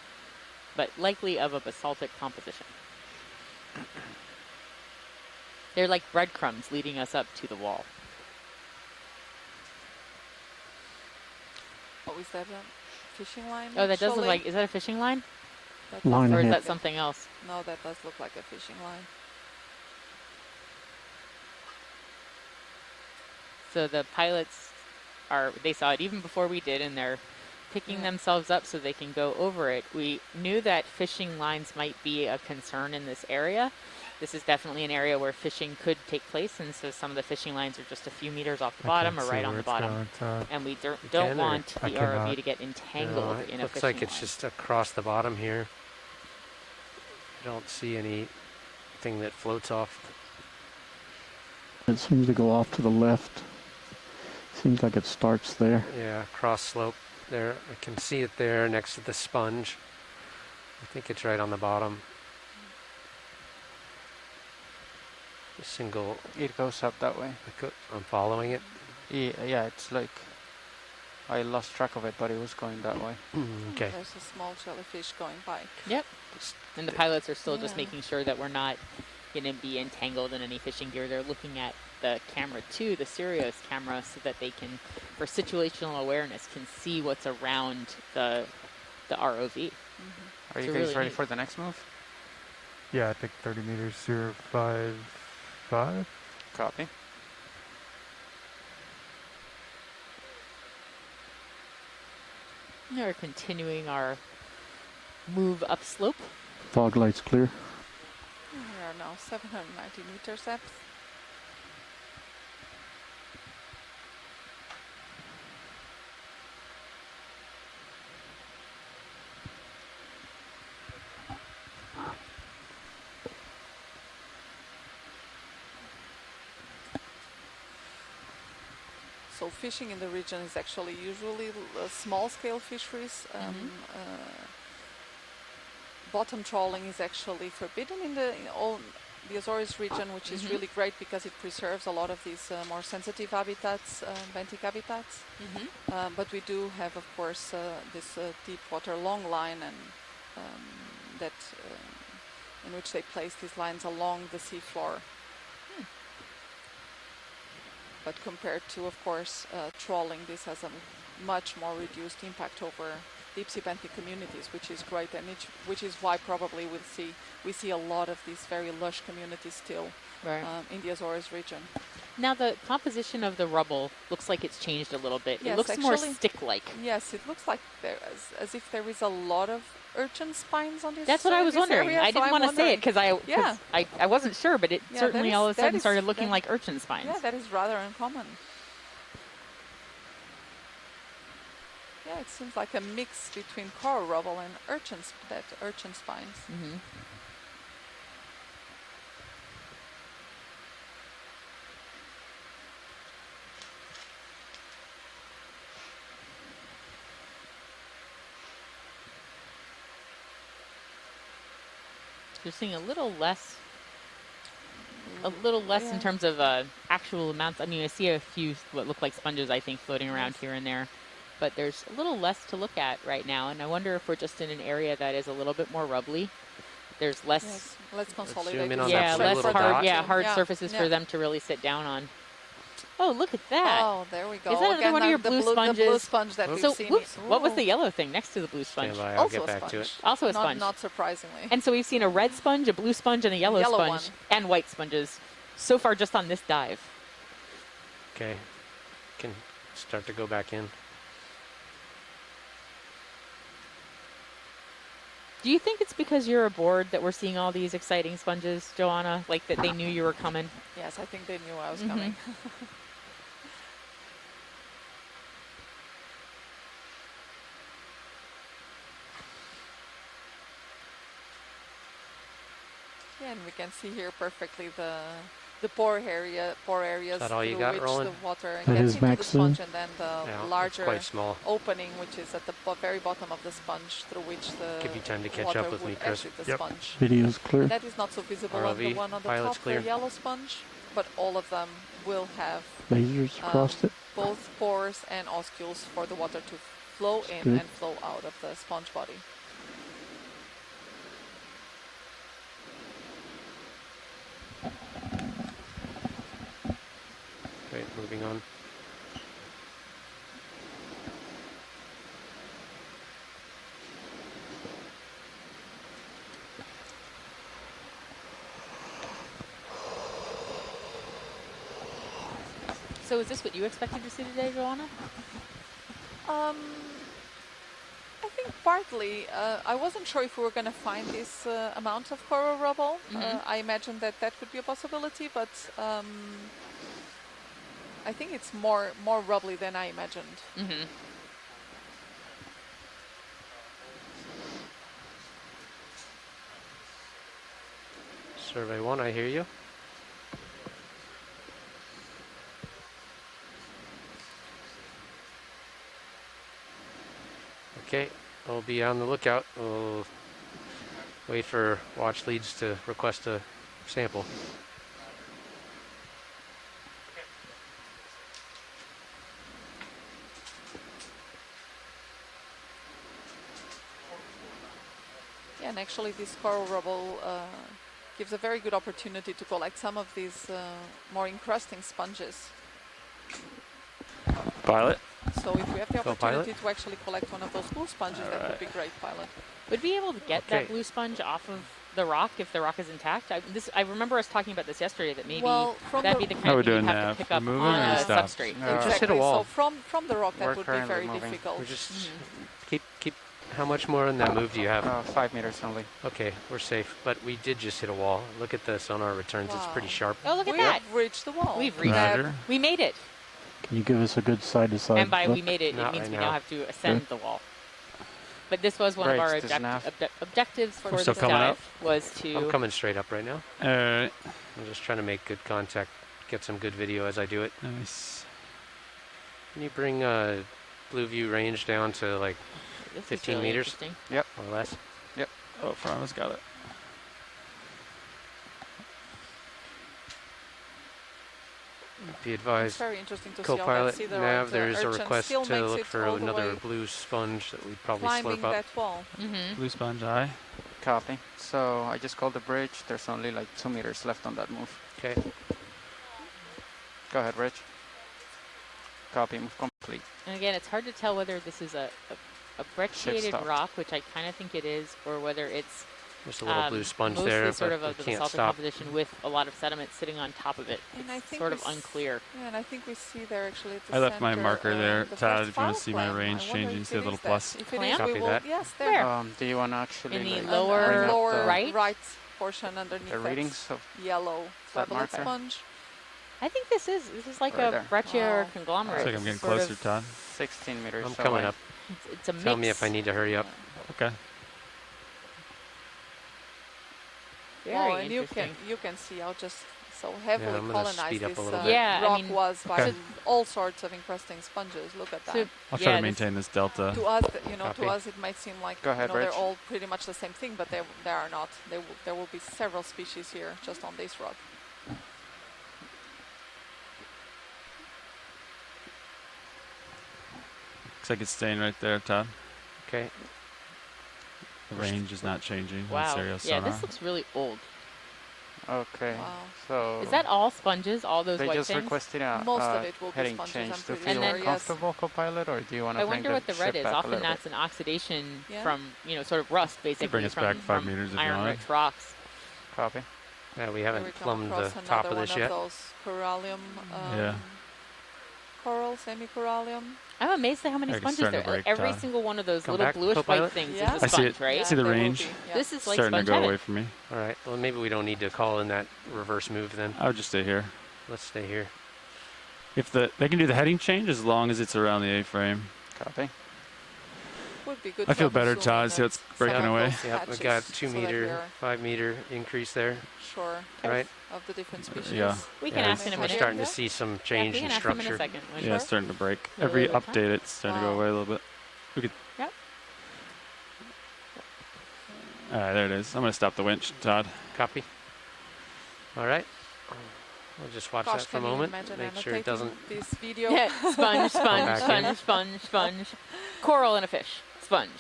But likely of a basaltic composition. They're like breadcrumbs leading us up to the wall. Oh, is that a fishing line? Oh, that does look actually? like... Is that a fishing line? Line Or is ahead. that something else? No, that does look like a fishing line. So the pilots they saw it even before we did, and they're picking themselves up so they can go over it. We knew that fishing lines might be a concern in this area. This is definitely an area where fishing could take place, and so some of the fishing lines are just a few meters off the bottom or right on the bottom. And we don't want the ROV to get entangled in a looks fishing like it's line. just across the bottom here. I don't see anything that floats off. It seems to go off to the left. Seems like it starts there. Yeah, cross slope there. I can see it there next to the sponge. I think it's right on the bottom. A single. It goes up that way. I'm following it. Yeah, it's like I lost track of it, but it was going that way. Okay. There's a small jellyfish going by. Yep. And the pilots are still just making sure that we're not going to be entangled in any fishing gear. They're looking at the camera too, the Sirius camera, so that they can, for situational awareness, can see what's around the ROV. Are you guys ready for the next move? Yeah, I think 30 meters, 055. Copy. We're continuing our move upslope. Fog lights clear. We are now 790 meters depth. So fishing in the region is actually usually small-scale fisheries. Bottom trawling is actually forbidden in all the Azores region, which is really great because it preserves a lot of these more sensitive habitats, benthic habitats. But we do have, of course, this deep water long line, and in which they place these lines along the seafloor. But compared to, of course, trawling, this has a much more reduced impact over deep sea benthic communities, which is great, and which is why probably we see a lot of these very lush communities still in the Azores region. Now the composition of the rubble looks like it's changed a little bit. Yes, it looks more actually, stick-like. Yes, it looks like as if there is a lot of urchin spines on this. That's what I was this wondering. area, I so didn't I'm want to say it wondering. because I wasn't sure, but it Yeah, certainly all of a sudden started looking that- like urchin spines. Yeah, that is rather uncommon. Yeah, it seems like a mix between coral rubble and urchin spines. Mm-hmm. You're seeing a little less in terms of actual amounts. I mean, I see a few what look like sponges, I think, floating around here and there, but there's a little less to look at right now. And I wonder if we're just in an area that is a little bit more rubbly. There's less, let's consolidate. zoom in on yeah, that blue less little hard, dot. hard surfaces for them to really sit down on. Oh, look at that! Oh, there we go. Is that another Again, one of your blue sponges? The blue sponge that we've seen. Whoops, what was the yellow thing next to the blue sponge? Stand by, I'll Also get a back to it. Also a sponge. Not surprisingly. And so we've seen a red sponge, a blue sponge, and a yellow sponge, one. and white sponges so far just on this dive. Okay, can start to go back in. Do you think it's because you're aboard that we're seeing all these exciting sponges, Joanna? Like that they knew you were coming? Yes, I think they knew I was coming. Yeah, and we can see here perfectly the pore areas that all you through got, which Roland? the water That gets is into the max sponge, zoom. and then the Yeah, it's larger quite small. opening, which is at the very bottom of the sponge, through which the Give you time to catch water up with me, would Chris. exit the sponge. Video's clear. That is not so visible on the ROV, one on the pilot's top, clear. the yellow sponge, but all of them will have Lasers across it. both pores and oscules for the water to flow in Good. and flow out of the sponge body. Right, moving on. So is this what you expected to see today, Joanna? I think partly. I wasn't sure if we were going to find this amount of coral rubble. I imagined that could be a possibility, but I think it's more rubbly than I imagined. Survey 1, I hear you. Okay, we'll be on the lookout. We'll wait for watch leads to request a sample. Yeah, and actually this coral rubble gives a very good opportunity to collect some of these more encrusting sponges. Pilot. So if we have the Co-pilot? opportunity to actually collect one of those blue sponges, that would be great, pilot. Would be able to get Okay. that blue sponge off of the rock if the rock is intact. I remember us talking about this yesterday, that maybe Well, from that'd the- be the How kind we of thing you'd doing have now? to pick up Moving on or a stop? substrate. Just hit a wall. So from the rock, that We're would be currently very moving. difficult. We're just keep. How much more in that move do you have? 5 meters only. Okay, we're safe, but we did just hit a wall. Look at the sonar returns; it's pretty Wow. sharp. Oh, look at We've that. reached the wall. We've reached Roger. We made it. Can you give us a good side-to-side And by look? we made it, it Not means right we now. now have to ascend the wall. But this was one of Brakes, our does nav. objectives for We're still this coming dive, up. was I'm to coming straight up right now. Alright. I'm just trying to make good contact, get some good video as I do it. Nice. Can you bring blue view range down to like this is 15 really meters? interesting. or less? Oh, Farmer's got it. Be It's advised, very interesting to see how that co-pilot sea the nav, there is a urchin request still to makes look it for all the another way blue sponge that we'd probably climbing slurp up. that wall. Blue sponge eye. Copy. So I just called the bridge. There's only like 2 meters left on that move. Okay, Go ahead, Rich. Copy. Move complete. And again, it's hard to tell whether this is a brecciated stopped. rock, which I kind of think it is, or whether it's Just a little blue sponge mostly there, sort but of we the can't basaltic stop. composition with a lot of sediment sitting on top of it. And I It's think sort we of unclear. Yeah, and I think we see there actually at the I left my center, marker there, the Todd, first if you want to file see my clamp. range I wonder changing, if see the it little is that. plus. If it is, Clamp? we Copy will. that. Yes, there. Do you want to actually In the like, lower bring up lower the right? portion underneath the that readings of yellow that flavolid marker? sponge. I think this is like Right a there. breccia or Wow. conglomerate. Looks like I'm getting Sort closer, of- Todd. 16 meters I'm coming away. up. It's a mix. Tell me if I need to hurry up. Okay. Very And interesting. you can see how just so heavily I'm gonna colonized speed up this a little bit. Yeah, I rock mean, was by Okay. all sorts of encrusting sponges. Look at that. So, I'll try yeah, to maintain this delta. To us, Copy. to us, it might seem like Go ahead, they're Rich. all pretty much the same thing, but they are not. There will be several species here just on this rock. Looks like it's staying right there, Todd. Okay. The range is not changing on wow. stereo Yeah, sonar. this looks really old. Okay. Wow. So Is that all sponges? All those they white just things? requested a Most of it will be heading sponges, change I'm to pretty feel sure, yes. comfortable, Copilot, or do you want to I bring wonder the what the ship red is. back a Often little that's bit? an oxidation Yeah. from, sort of rust, basically. bring us from, back 5 from meters if you iron want. rich rocks. Copy. Yeah, we Here haven't we come plumbed the across top another of this one yet. of those corallium, Yeah. coral, semi-corallium. I'm amazed at how many I think it's sponges there starting are. to break, Every Todd. single one of those Come little back, bluish white Yeah. white things I is a see sponge, it. right? See the there will range? be, yeah. This is like Starting to sponge go heaven. away from me. All right. Well, maybe we don't need to call in that reverse move then. I would just stay here. Let's stay here. If they can do the heading change as long as it's around the A-frame. Copy. Would be good I to feel have better, zoom Todd. in See how at it's some breaking of away? those Yep, we patches got so 2 that meter, we're 5 meter increase there. sure Right. of the different species. Yeah. We can Yeah, ask in a we're minute. starting Yeah. to see some Yeah, change we can in ask him in a structure. second. Yeah, it's starting to break. Every Really? update, it's starting to go Wow. away a little bit. We could. Yep. All right, there it is. I'm gonna stop the winch, Todd. Copy. All right. We'll just watch Gosh, that for a can you moment. imagine Make sure it annotating doesn't. this video? Yeah, sponge, sponge, back sponge, in. sponge, sponge. Coral and a fish. Sponge.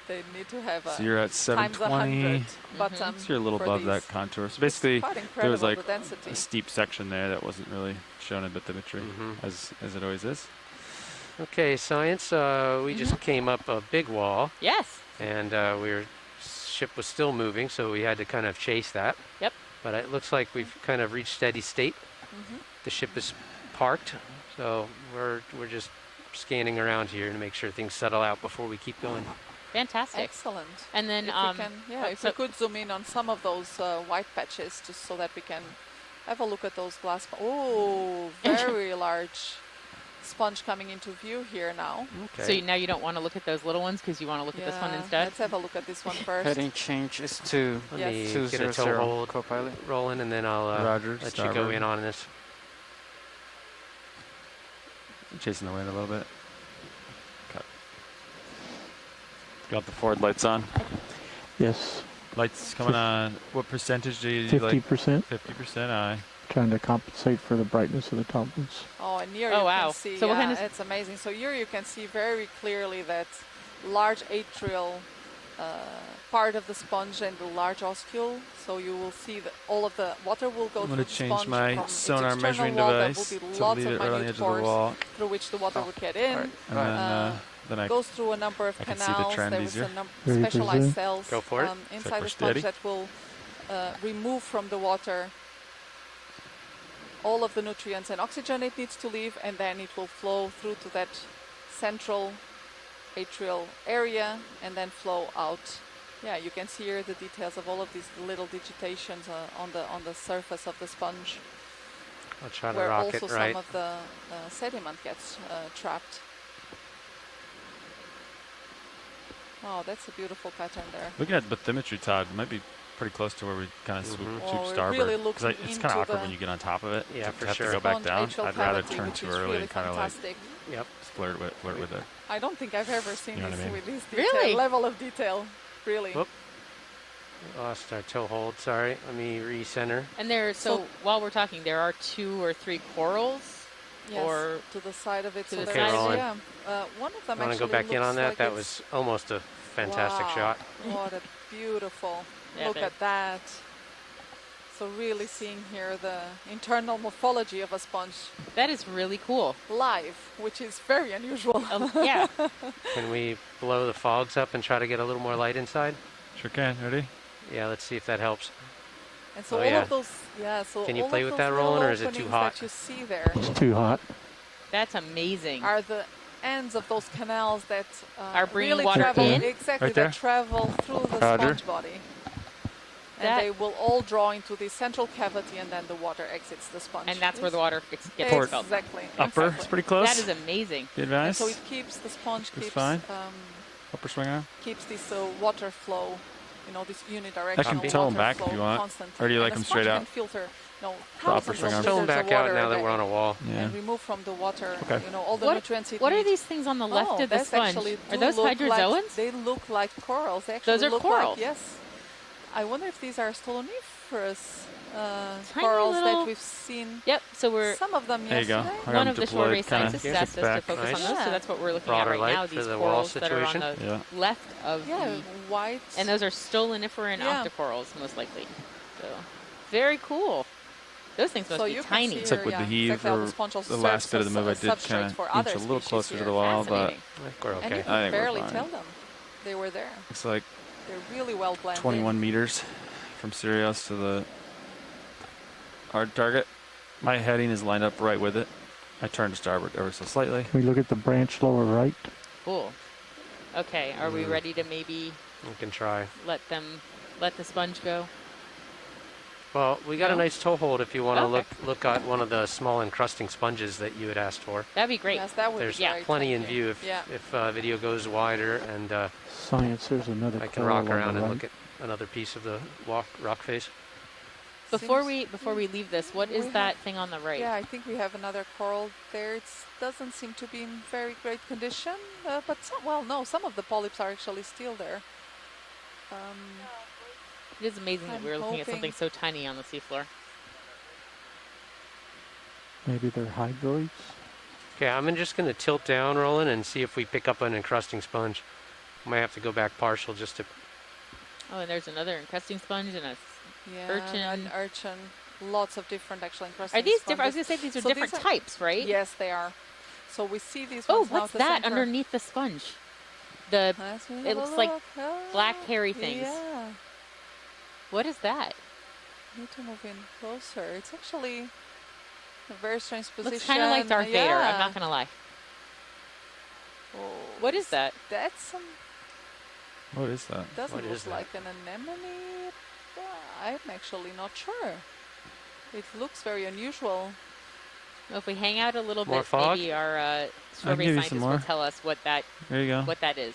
They need to have a So you're at times 720. 100 bottom. So you're a little for above these. that contour. So basically, Quite there incredible, was like the density. a steep section there that wasn't really shown in bathymetry, Mhm. as it always is. Okay, science. We just came up a big wall, Yes. and ship was still moving, so we had to kind of chase that. Yep. But it looks like we've kind of reached steady state. Mhm. The ship is parked, so we're just scanning around here to make sure things settle out before we keep going. Fantastic. Excellent. And then, If we can, if so- we could zoom in on some of those white patches, just so that we can have a look at those glass. Oh, very large sponge coming into view here now. Okay. So now you don't want to look at those little ones because you want to look at this one Yeah, instead? Let's have a look at this one first. Heading change is to Let Yes. me 200 get a toe hold Copilot. rolling, and then I'll Roger, let you starboard. go in on this. I'm chasing the wind a little bit. Cut. Got the forward lights on. Yes, Lights coming on. What percentage do you like? 50%. 50%. Aye. Trying to compensate for the brightness of the top ones. Oh, and here Oh, you wow. can see, So what kind of it's amazing. So here you can see very clearly that large atrial part of the sponge and the large oscule. So you will see that all of the water will go I'm through going the to change sponge my from its sonar external measuring wall. device There will be to lots lead of it right on the minute edge of the pores wall. through which the water will get in. Alright. And then I Goes through a number of I can see canals. the trend There is easier. a number Ready for specialized zoom? cells Go for it. inside we're the sponge steady. that will remove from the water all of the nutrients and oxygen it needs to leave, and then it will flow through to that central atrial area and then flow out. Yeah, you can see here the details of all of these little digitations on the surface of the sponge, I'll try to where rock also it right. some of the sediment gets trapped. Oh, that's a beautiful pattern there. looking at bathymetry, Todd, might be pretty close to where we kind of swoop, Mhm. Oh, swoop we're starboard. really 'Cause looking it's kind into of awkward the when you get on top of it. Yeah, to for have sure. to go back Sponge down. atrial I'd rather cavity, turn which too is early really and kind of like fantastic. Yep. flirt with it. I don't think I've ever seen You know this what I mean? with this Really? detail, level of detail. Really. Whoop. Lost our toe hold. Sorry. Let me recenter. And there, so So- while we're talking, there are 2 or 3 corals. Yes, or to the side of it. to So the there's, side of it. yeah, one of them Want to actually go back in looks on that? like That it's- was almost a fantastic wow, shot. What a beautiful Yeah, look there. at that. So really seeing here the internal morphology of a sponge That is really cool. live, which is very unusual. Yeah. Can we blow the fogs up and try to get a little more light inside? Sure can. Ready? Yeah, let's see if that helps. And so Oh, all yeah. of those, Can you all play of with those that, little Roland, or is it too openings hot? that you see there It's too hot. That's amazing. are the ends of those canals that Are bringing really water travel in? exactly Right there? that travel through the Roger. sponge body. And That- they will all draw into the central cavity, and then the water exits the sponge. And that's where the water gets Port. expelled. Exactly. Upper, exactly. it's pretty close. That is amazing. Be And advised. so it keeps the sponge It's keeps fine. Upper swing arm. keeps this water flow, this unidirectional I can water tow 'em back flow if you want. constantly. Or do you like And 'em the sponge straight can out? filter, upper thousands swing of arm. Tow 'em liters of back out water now a that day, we're on a wall. Yeah. and remove from the water, Okay. all the nutrients it What are needs. these things on the left of the that's sponge? actually Are do those look hydrozoans? Like, they look like corals. They actually Those are look corals. Like, yes. I wonder if these are stoloniferous Tiny corals little- that we've seen. Yep. So we're Some of them There you go. yesterday. I got one 'em of the deployed shore-based kinda scientists kicked asked us to back. focus Nice. on those, so Yeah. that's what we're looking Broader at right light now. for These the wall corals that are on situation. the Yeah. left of Yeah, the, white. and those are stoloniferan Yeah. octocorals most likely. So very cool. Those things must so be you can tiny. see It's like here, with the yeah, heave exactly how or the sponge also the last serves bit of the as move I a did substrate kind for of other inch a little species closer to here. the wall, but Fascinating. I think we're And okay. you I can think we're barely fine. tell them. They were there. it's like They're really well blended. 21 meters from Sirius to the hard target. My heading is lined up right with it. I turned to starboard ever so slightly. Can we look at the branch lower right? Cool. Okay, are we ready to maybe We can try. let the sponge go? Well, we got a No? nice toe hold if you want to Okay. look at one of the small encrusting sponges that you had asked for. That'd be great. Yes, that would There's be great. plenty Thank in you. view if Yeah. video goes wider, and Science, there's another I can coral rock on around the and right. look at another piece of the rock face. Before Seems- we leave this, what is We that have- thing on the right? Yeah, I think we have another coral there. It doesn't seem to be in very great condition, but some of the polyps are actually still there. It is amazing that I'm we're looking at something hoping- so tiny on the seafloor. Maybe they're hydroids. Okay, I'm just going to tilt down, Roland, and see if we pick up an encrusting sponge. Might have to go back partial just to. Oh, and there's another encrusting sponge and a. Yeah, Urchin. an urchin. Lots of different actually encrusting Are these different? I was sponges. gonna say these are So different these are- types, right? Yes, they are. So we see these Oh, ones now what's at the that center. underneath the sponge? The Let's have it a looks like look. black hairy things. Yeah. What is that? Need to move in closer. It's actually a very strange position. Looks kind of like Darth Vader. I'm Yeah. not gonna lie. Oh, What is that? That's some. What is that? Doesn't What look is that? like an anemone. I'm actually not sure. It looks very unusual. Well, if we hang out a little More bit, fog? maybe our give survey you some scientists more. will tell us what that There you go. is.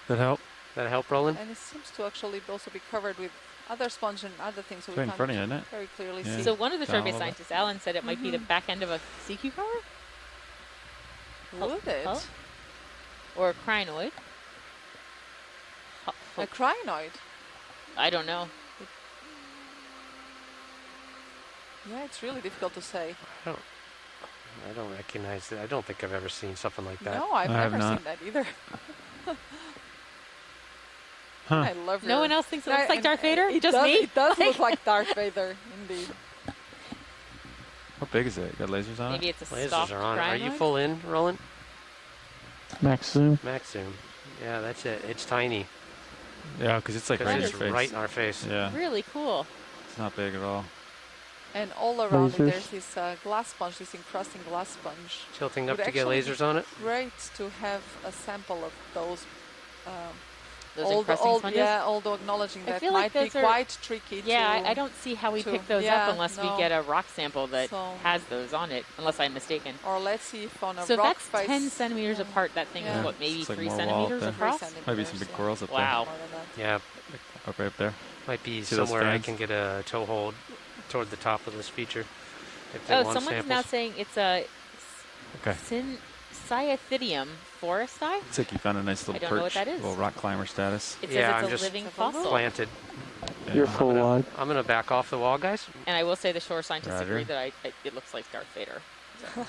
That help? That help, Roland? And it seems to actually also be covered with other sponge and other things, so It's we right in can't front of you, isn't it? very clearly Yeah. see. So one of the Down a survey little bit. scientists, Alan, said it might be the back end of a sea cucumber Would it? Huh? or a crinoid. A crinoid. I don't know. Yeah, it's really difficult to say. I don't recognize it. I don't think I've ever seen something like that. No, I've I have never not. seen that either. Huh. I love No your- one else thinks it looks like and Darth Vader? It Just does, me? It does look like Darth Vader, indeed. How big is it? Got lasers on Maybe it? it's a Lasers stalked are on. Are you crinoid? full in, Roland? Max zoom. Max zoom. Yeah, that's it. It's tiny. Yeah, because it's like 'Cause right in it's your face. right in our face. Yeah, Really cool. it's not big at all. And all around it, Lasers. there's this glass sponge, this encrusting glass sponge. Tilting up Would to get actually lasers on it. Great to have a sample of those. Those encrusting sponges? Yeah, although acknowledging I that feel might like be those are- quite tricky. Yeah, to, I don't see how we to- pick those yeah, up unless we no. get a rock sample that So- has those on it, unless I'm mistaken. Or let's see if on a So if rock that's face. 10 centimeters apart, that thing Yeah. is what, maybe It's like 3 more wall centimeters up across? Might be some big corals up Wow. More than that. Yeah, there. Up right up there. might be See those somewhere I fans? can get a toe hold toward the top of this feature. If they Oh, want someone's samples. now saying it's a Okay. Cyathidium foresti. Looks like you found a nice little I don't perch. know what that is. Little rock climber status. It Yeah, says I'm it's just a living Have a look. fossil. Planted. You're Yeah. full wide. I'm gonna back off the wall, guys. And I will say the shore scientists Roger. agree that it looks like Darth Vader. So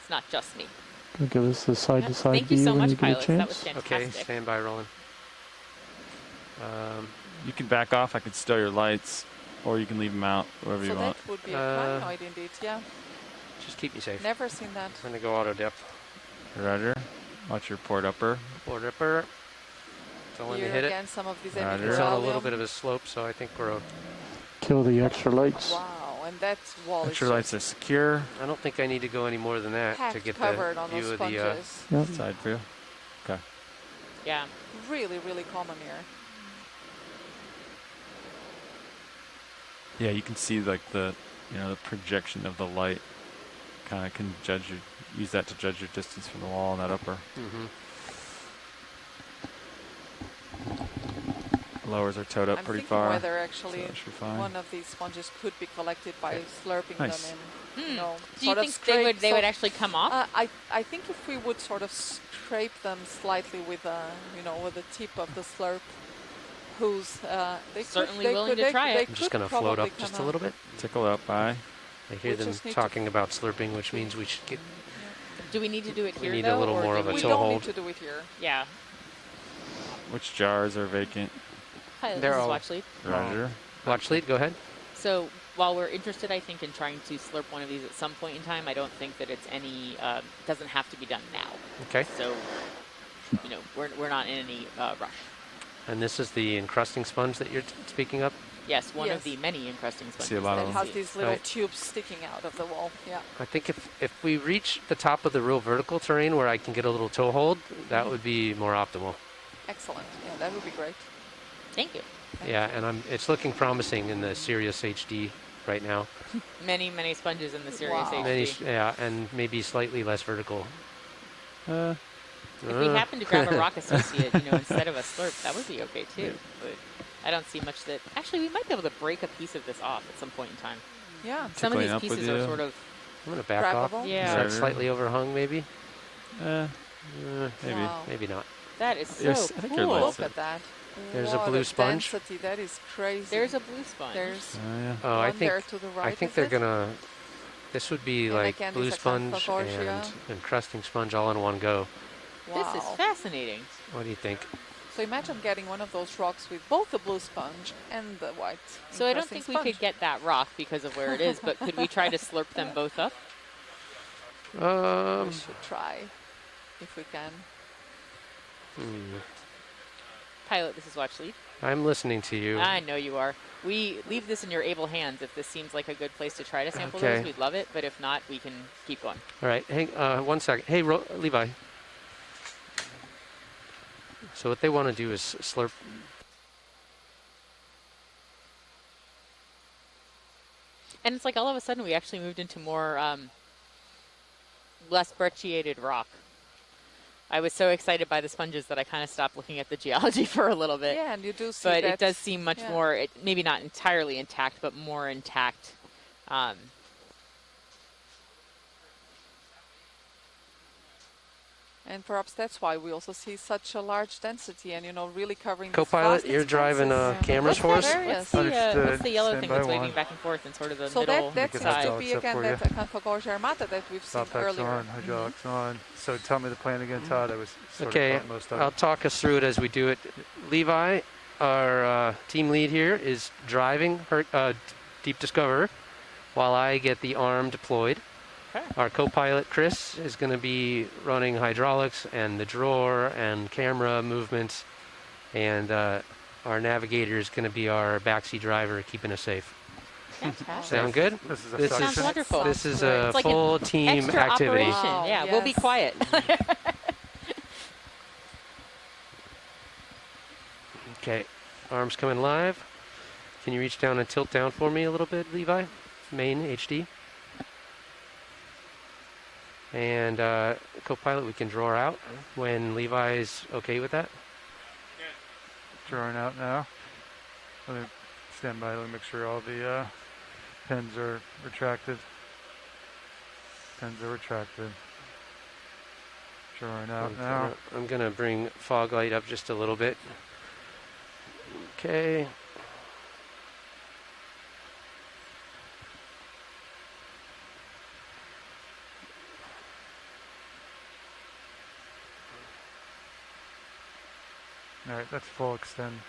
it's not just me. Can you give us the side to side Thank you view so when much, you get a pilots. That was chance? Okay, fantastic. stand by, Roland. You can back off. I could stow your lights, or you can leave them out, whatever So you want. that would be a Uh, crinoid indeed, yeah. Just keep me safe. Never seen that. I'm gonna go auto depth. Roger. Watch your port upper. Board ripper. Don't let me Here hit it. again, some of these Roger. It's on a little epicuralium. bit of a slope, so I think we're. Kill the extra lights. Wow, and that wall Extra is lights are secure. I don't think I need to go any more than that to packed get the covered on view those of the. sponges. Yep. Side view. Okay. Yeah. Really, really common here. Yeah, you can see like the projection of the light. Kind of can use that to judge your distance from the wall and that upper. Mm-hmm. Lowers are towed up I'm pretty thinking far. whether actually so that should be fine. one of these sponges could be collected by slurping Nice. them in, you know, Do you sort of think they would scrape- actually come off? I think if we would sort of scrape them slightly with with the tip of the slurp hose, they Certainly could, willing to try it. I'm just going to float up just a little bit. Tickle up by. I hear We them just need to talking about slurping, which means we should get. Do we need to do it We here need though? a little or more do of a We toe don't hold. need to do it here. Yeah. Which jars are vacant? Hi, this They're is all- Watch Lead. Roger. Watch lead, go ahead. So while we're interested, I think, in trying to slurp one of these at some point in time, I don't think that it's doesn't have to be done now. Okay. So, we're not in any rush. And this is the encrusting sponge that you're speaking of? Yes, one Yes. of the many encrusting sponges. See a lot that of It you them. has see. these little Right. tubes sticking out of the wall. Yeah. I think if we reach the top of the real vertical terrain where I can get a little toe hold, that would be more optimal. Excellent. Yeah, that would be great. Thank you. Yeah, and it's looking promising in the Sirius HD right now. Many, many sponges in the Sirius Wow. HD. Yeah, and maybe slightly less vertical. If we happen to grab a rock associate, instead of a slurp, that would be okay too. But I don't see much that. Actually, we might be able to break a piece of this off at some point in time. Yeah. Some of Tickling these up with pieces are you. sort of. I'm gonna back off. Grabbable? Yeah. Is that Right. slightly overhung, maybe? Maybe. Wow. Maybe not. That is so Yes, I think you're cool. light. Look at that. There's a What blue sponge. Density. That is crazy. There's a blue sponge. There's Yeah. Oh, I one there think to the right. I think is they're it? gonna. This would be And like again, blue these are sponge Conforgia. and encrusting sponge all in one go. Wow. This is fascinating. What do you think? So imagine getting one of those rocks with both the blue sponge and the white. So I don't encrusting think we sponge. could get that rock because of where it is, but could we try to slurp them both up? We should try, if we can. Pilot, this is Watch Lead. I'm listening to you. I know you are. We leave this in your able hands. If this seems like a good place to try to sample Okay. those, we'd love it. But if not, we can keep going. All right, hang 1 second. Hey, Levi. So what they want to do is slurp. And it's like all of a sudden we actually moved into more less brecciated rock. I was so excited by the sponges that I kind of stopped looking at the geology for a little bit. Yeah, and you do see But that. it does seem much more, maybe not entirely intact, but more intact. And perhaps that's why we also see such a large density and, really covering these Co-pilot, vast you're driving expanses. cameras for us? Areas. What's the yellow Stand thing by that's waving one. back and forth in sort of the So middle that Because seems that's to all be, except again, for that Conforgia armata that we've seen Stop backs earlier. on, hydraulics on. So tell me the plan again, Todd. I was sort Okay, of caught most of I'll it. talk us through it as we do it. Levi, our team lead here, is driving her Deep Discoverer while I get the arm deployed. Okay. Our co-pilot, Chris, is going to be running hydraulics and the drawer and camera movements. And our navigator is going to be our backseat driver, keeping us safe. Fantastic. Sound good? This is a This Sounds is wonderful. This is great. a It's like an full team Extra activity. operation. Wow, Yeah, we'll be yes. quiet. Okay, arms coming live. Can you reach down and tilt down for me a little bit, Levi? Main HD. And co-pilot, we can draw out when Levi's okay with that. Drawing out now. Let me stand by. Let me make sure all the pins are retracted. Pins are retracted. Drawing out now. I'm gonna bring fog light up just a little bit. Okay. All right, that's full extend.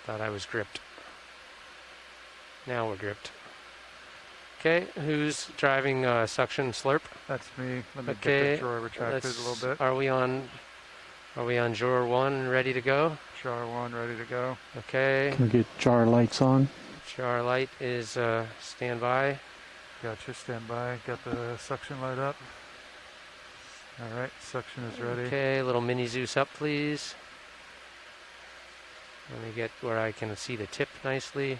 Thought I was gripped. Now we're gripped. Okay, who's driving suction slurp? That's me. Let me get Okay, the drawer retracted a little bit. Are we on drawer 1 ready to go? Jar 1 ready to go. Okay. Can we get jar lights on? Jar light is standby. Gotcha, stand by. Got the suction light up. All right, suction is ready. Okay, little mini Zeus up, please. Let me get where I can see the tip nicely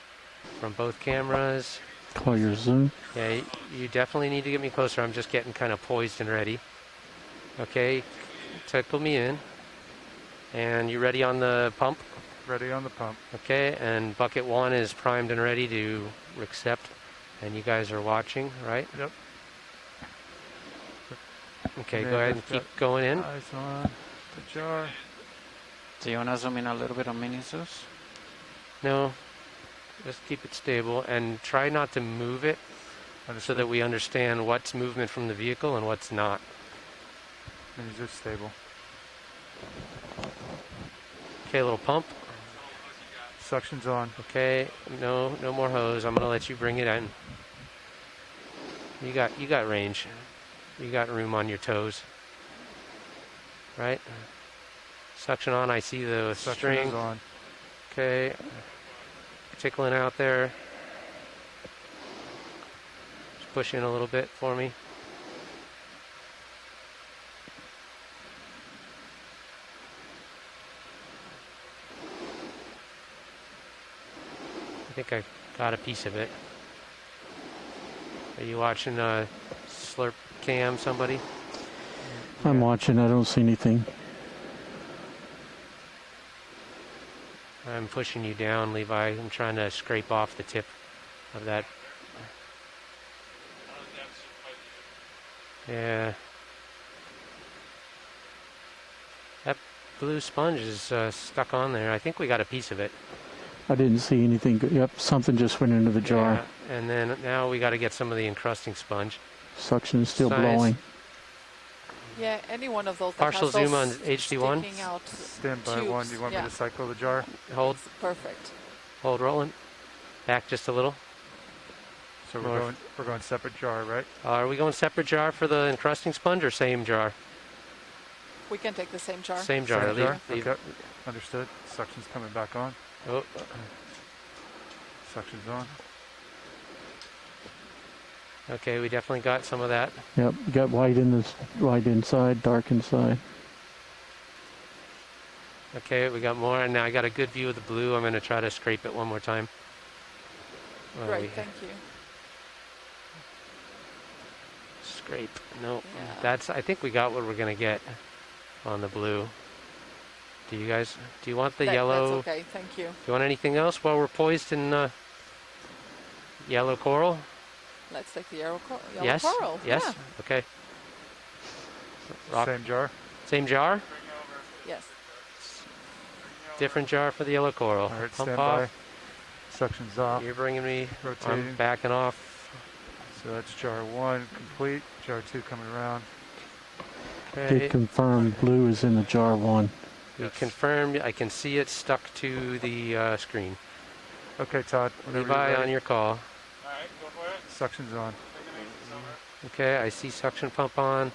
from both cameras. Call your zoom. Yeah, you definitely need to get me closer. I'm just getting kind of poised and ready. Okay, tickle me in. And you ready on the pump? Ready on the pump. Okay, and bucket 1 is primed and ready to accept. And you guys are watching, right? Yep. Okay, go ahead and keep going in. Eyes on the jar. Do you want to zoom in a little bit on mini Zeus? No, just keep it stable and try not to move it so that we understand what's movement from the vehicle and what's not. Mini Zeus stable. Okay, a little pump. Suction's on. Okay, no more hose. I'm gonna let you bring it in. You got range. You got room on your toes. Right? Suction on. I see the Suction string. is on. Okay. Tickling out there. Just push in a little bit for me. I think I got a piece of it. Are you watching Slurp Cam, somebody? I'm watching. I don't see anything. I'm pushing you down, Levi. I'm trying to scrape off the tip of that. Yeah. That blue sponge is stuck on there. I think we got a piece of it. I didn't see anything. Yep, something just went into the jar. Yeah, and then now we got to get some of the encrusting sponge. Suction is still Size. blowing. Yeah, any one of those that Partial has those zoom on HD1. sticking out Stand by tubes. 1. You want Yeah. me to cycle the jar? Hold. Perfect. Hold rolling. Back just a little. So North. we're going separate jar, right? Are we going separate jar for the encrusting sponge or same jar? We can take the same jar. Same jar. Same jar? Leave. Okay. Understood. Suction's coming back on. Oh. Suction's on. Okay, we definitely got some of that. Yep, got white inside, dark inside. Okay, we got more, and now I got a good view of the blue. I'm going to try to scrape it one more time. Great, thank you. Scrape. No, Yeah. I think we got what we're going to get on the blue. Do you want the yellow? That's okay, thank you. Do you want anything else while we're poised in yellow coral? Let's take the yellow Yes. coral. Yes. Yeah. Okay. Rock. Same jar? Same jar? Yes. Different jar for the yellow coral. All right, Pump stand off. by. Suction's off. You're bringing me. Rotating. I'm backing off. So that's jar 1 complete. Jar 2 coming around. Okay. Did confirm blue is in the jar 1. We confirmed. I can see it stuck to the screen. Okay, Todd. Whenever you're Levi, ready. on your call. Suction's on. Okay, I see suction pump on.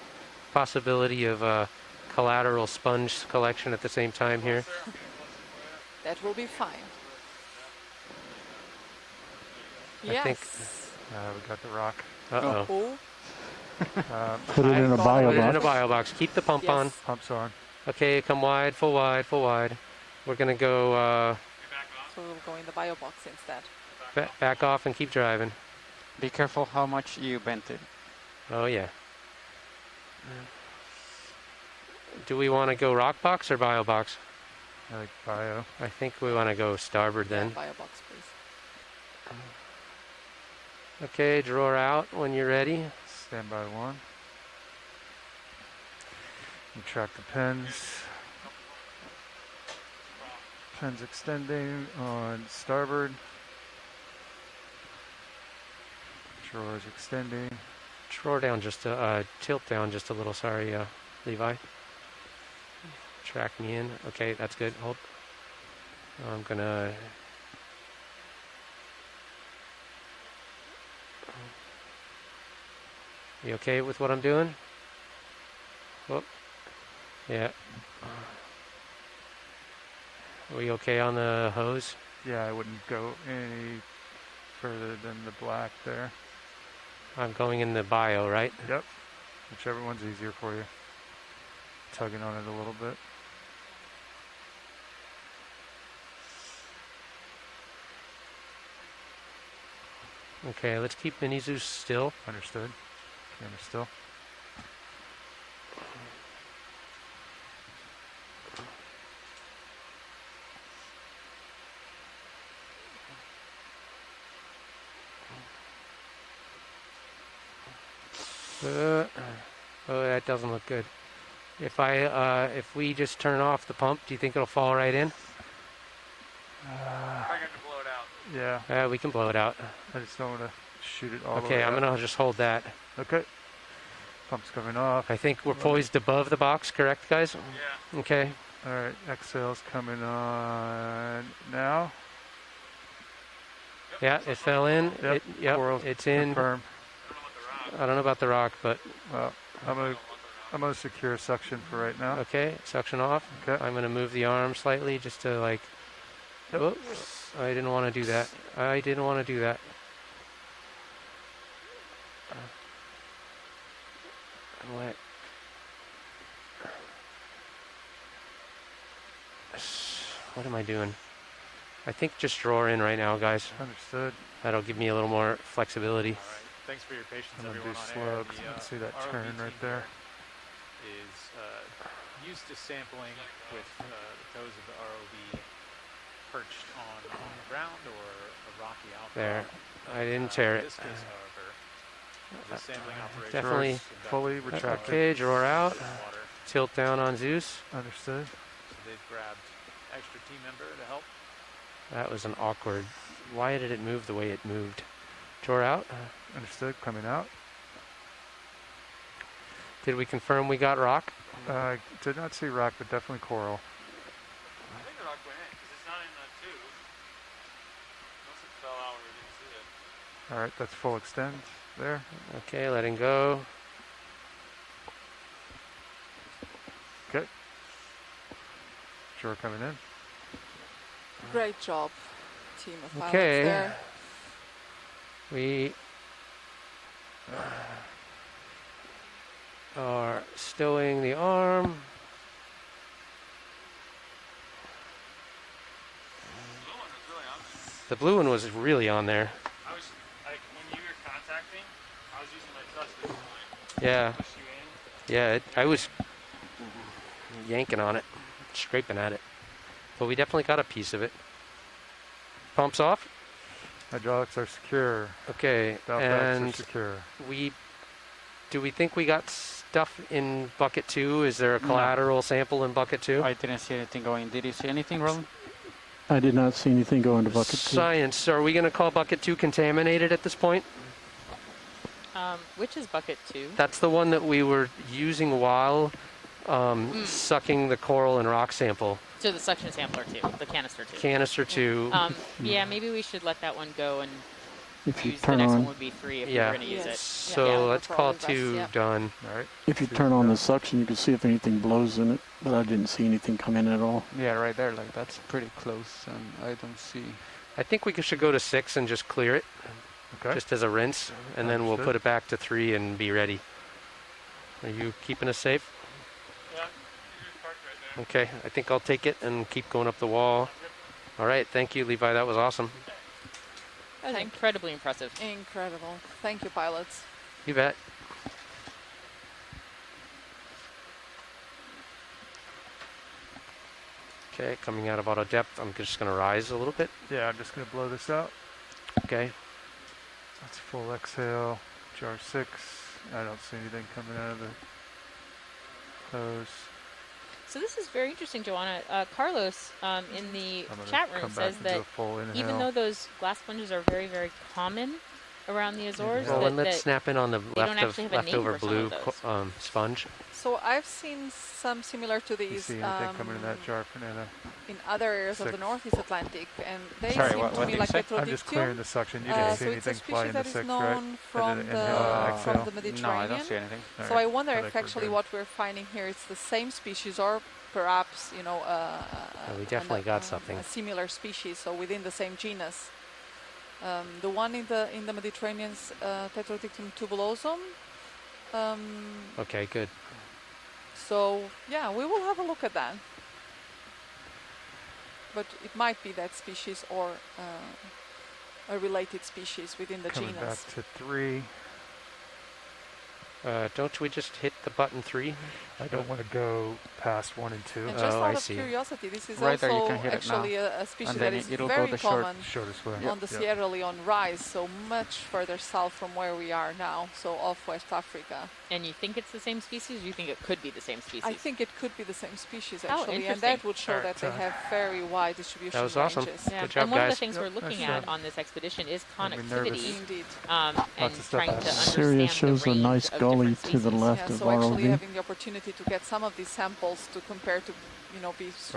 Possibility of collateral sponge collection at the same time here. That will be fine. I think- Yes. We got the rock. Uh-oh. Oh, Put it in a bio Put it in a box. bio box. Keep the pump Yes. on. Pump's on. Okay, come wide, full wide, full wide. We're going to go so we'll go in the bio box instead. back off and keep driving. Be careful how much you bent it. Oh, yeah. Do we want to go rock box or bio box? I like bio. I think we want to go starboard then. Yeah, bio box, please. Okay, drawer out when you're ready. Stand by 1. Retract the pins. Pins extending on starboard. Drawers extending. Drawer down just a tilt down just a little. Sorry, Levi. Track me in. Okay, that's good. Hold. I'm gonna. You okay with what I'm doing? Whoop. Yeah. Are we okay on the hose? Yeah, I wouldn't go any further than the black there. I'm going in the bio, right? Yep. Whichever one's easier for you. Tugging on it a little bit. Okay, let's keep Mini Zeus still. Understood. Camera still. Oh, that doesn't look good. If we just turn off the pump, do you think it'll fall right in? I got to blow it out. Yeah. We can blow it out. I just don't want to shoot it all the way Okay, I'm out. gonna just hold that. Okay. Pump's coming off. I think we're poised above the box, correct, guys? Yeah. Okay. All right, exhale's coming on now. Yeah, it fell in. Yep. Coral's It's in. firm. I don't know about the rock, but Well, I'm gonna secure suction for right now. okay, suction off. Okay. I'm gonna move the arm slightly just to like. Yep. Oops! I didn't want to do that. I didn't want to do that. What? What am I doing? I think just draw in right now, guys. Understood. That'll give me a little more flexibility. All right. Thanks for your patience, I'm gonna everyone do on slow air. 'cause The, I can see that ROV turn right team there. here is used to sampling with the toes of the ROV perched on the ground or a rocky outcrop. There. I didn't tear In it. this case, however, the sampling operation Definitely. was conducted Fully with retracted. Okay, draw out. water. Tilt down on Zeus. Understood. So they've grabbed extra team member to help. That was an awkward. Why did it move the way it moved? Draw out. Understood. Coming out. Did we confirm we got rock? Did not see rock, but definitely coral. I think the rock went in because it's not in the tube. Unless it fell out or we didn't see it. All right, that's full extend there. Okay, letting go. Okay. Shore coming in. Great job, team of pilots Okay. there. We are stowing the arm. The blue one was really on there. I was like, when you were contacting, I was using my thrust to Yeah. push you in. Yeah, I was yanking on it, scraping at it. But we definitely got a piece of it. Pumps off. Hydraulics are secure. Okay, Valve packs are and secure. do we think we got stuff in bucket 2? Is there a collateral sample in bucket 2? I didn't see anything going. Did you see anything, Roland? I did not see anything go into bucket 2. Science. Are we going to call bucket 2 contaminated at this point? Which is bucket 2? That's the one that we were using while sucking the coral and rock sample. So the suction sampler 2, the canister 2. Canister 2. Yeah, maybe we should let that one go and If you use the turn next one on, would be 3 if Yeah. we're going to use it. So Yeah, let's call probably 2 best, done. All right. if you turn on the suction, you can see if anything blows in it, but I didn't see anything come in at all. Yeah, right there. Like that's pretty close, and I don't see. I think we should go to 6 and just clear it, Okay. just as a rinse, and then we'll Understood. put it back to 3 and be ready. Are you keeping us safe? Yeah, you're just parked right there. Okay, I think I'll take it and keep going up the wall. All right, thank you, Levi. That was awesome. That was incredibly impressive. Incredible. Thank you, pilots. You bet. Okay, coming out of auto depth, I'm just going to rise a little bit. Yeah, I'm just gonna blow this out. Okay. That's full exhale. Jar 6. I don't see anything coming out of the hose. So this is very interesting, Joanna. Carlos in the I'm gonna chat come room back says and do that a full inhale. even though those glass sponges are very, very common, around the Azores. Well, and let's that snap in on the don't actually have a name leftover for some blue of those. sponge. So I've seen some similar to You these see anything coming in that jar, Fernanda? in other areas of the 6. Northeast Atlantic, and they Sorry, seem what to did me you like say? I'm just clearing Petrodictium. the suction. You didn't see So it's a anything fly species into that is 6, right? known from And the inhale, from exhale. the No, I Mediterranean. don't see anything. All So right. I wonder I if think we're actually good. what we're finding here is the same species, or perhaps We definitely got something. a similar species, so within the same genus. The one in the Mediterranean is Petrodictium tubulosum. Okay, good. So yeah, we will have a look at that. But it might be that species or a related species within the Coming genus. back to 3. Don't we just hit the button 3? I don't want to go past 1 and 2. And just I out of see. curiosity, this is Right there, you also can hit it now. actually a species And that then is it'll go very the short- common Shortest way. on the Sierra Leone rise, so much further south from where we are now, so off West Africa. And you think it's the same species? Or you think it could be the same species? I think it could be the same species Oh, actually, and interesting. that would show that they have very wide distribution That was awesome. ranges. Yeah. Good job, and one of the guys. things we're Yep, looking nice at job. on this expedition is Made me nervous. connectivity, Indeed. and Lots of stuff trying to happening. understand Syria the shows a range nice of gully different to the species. left Yeah, of so actually ROV. having the opportunity to get some of these samples to compare to, be Are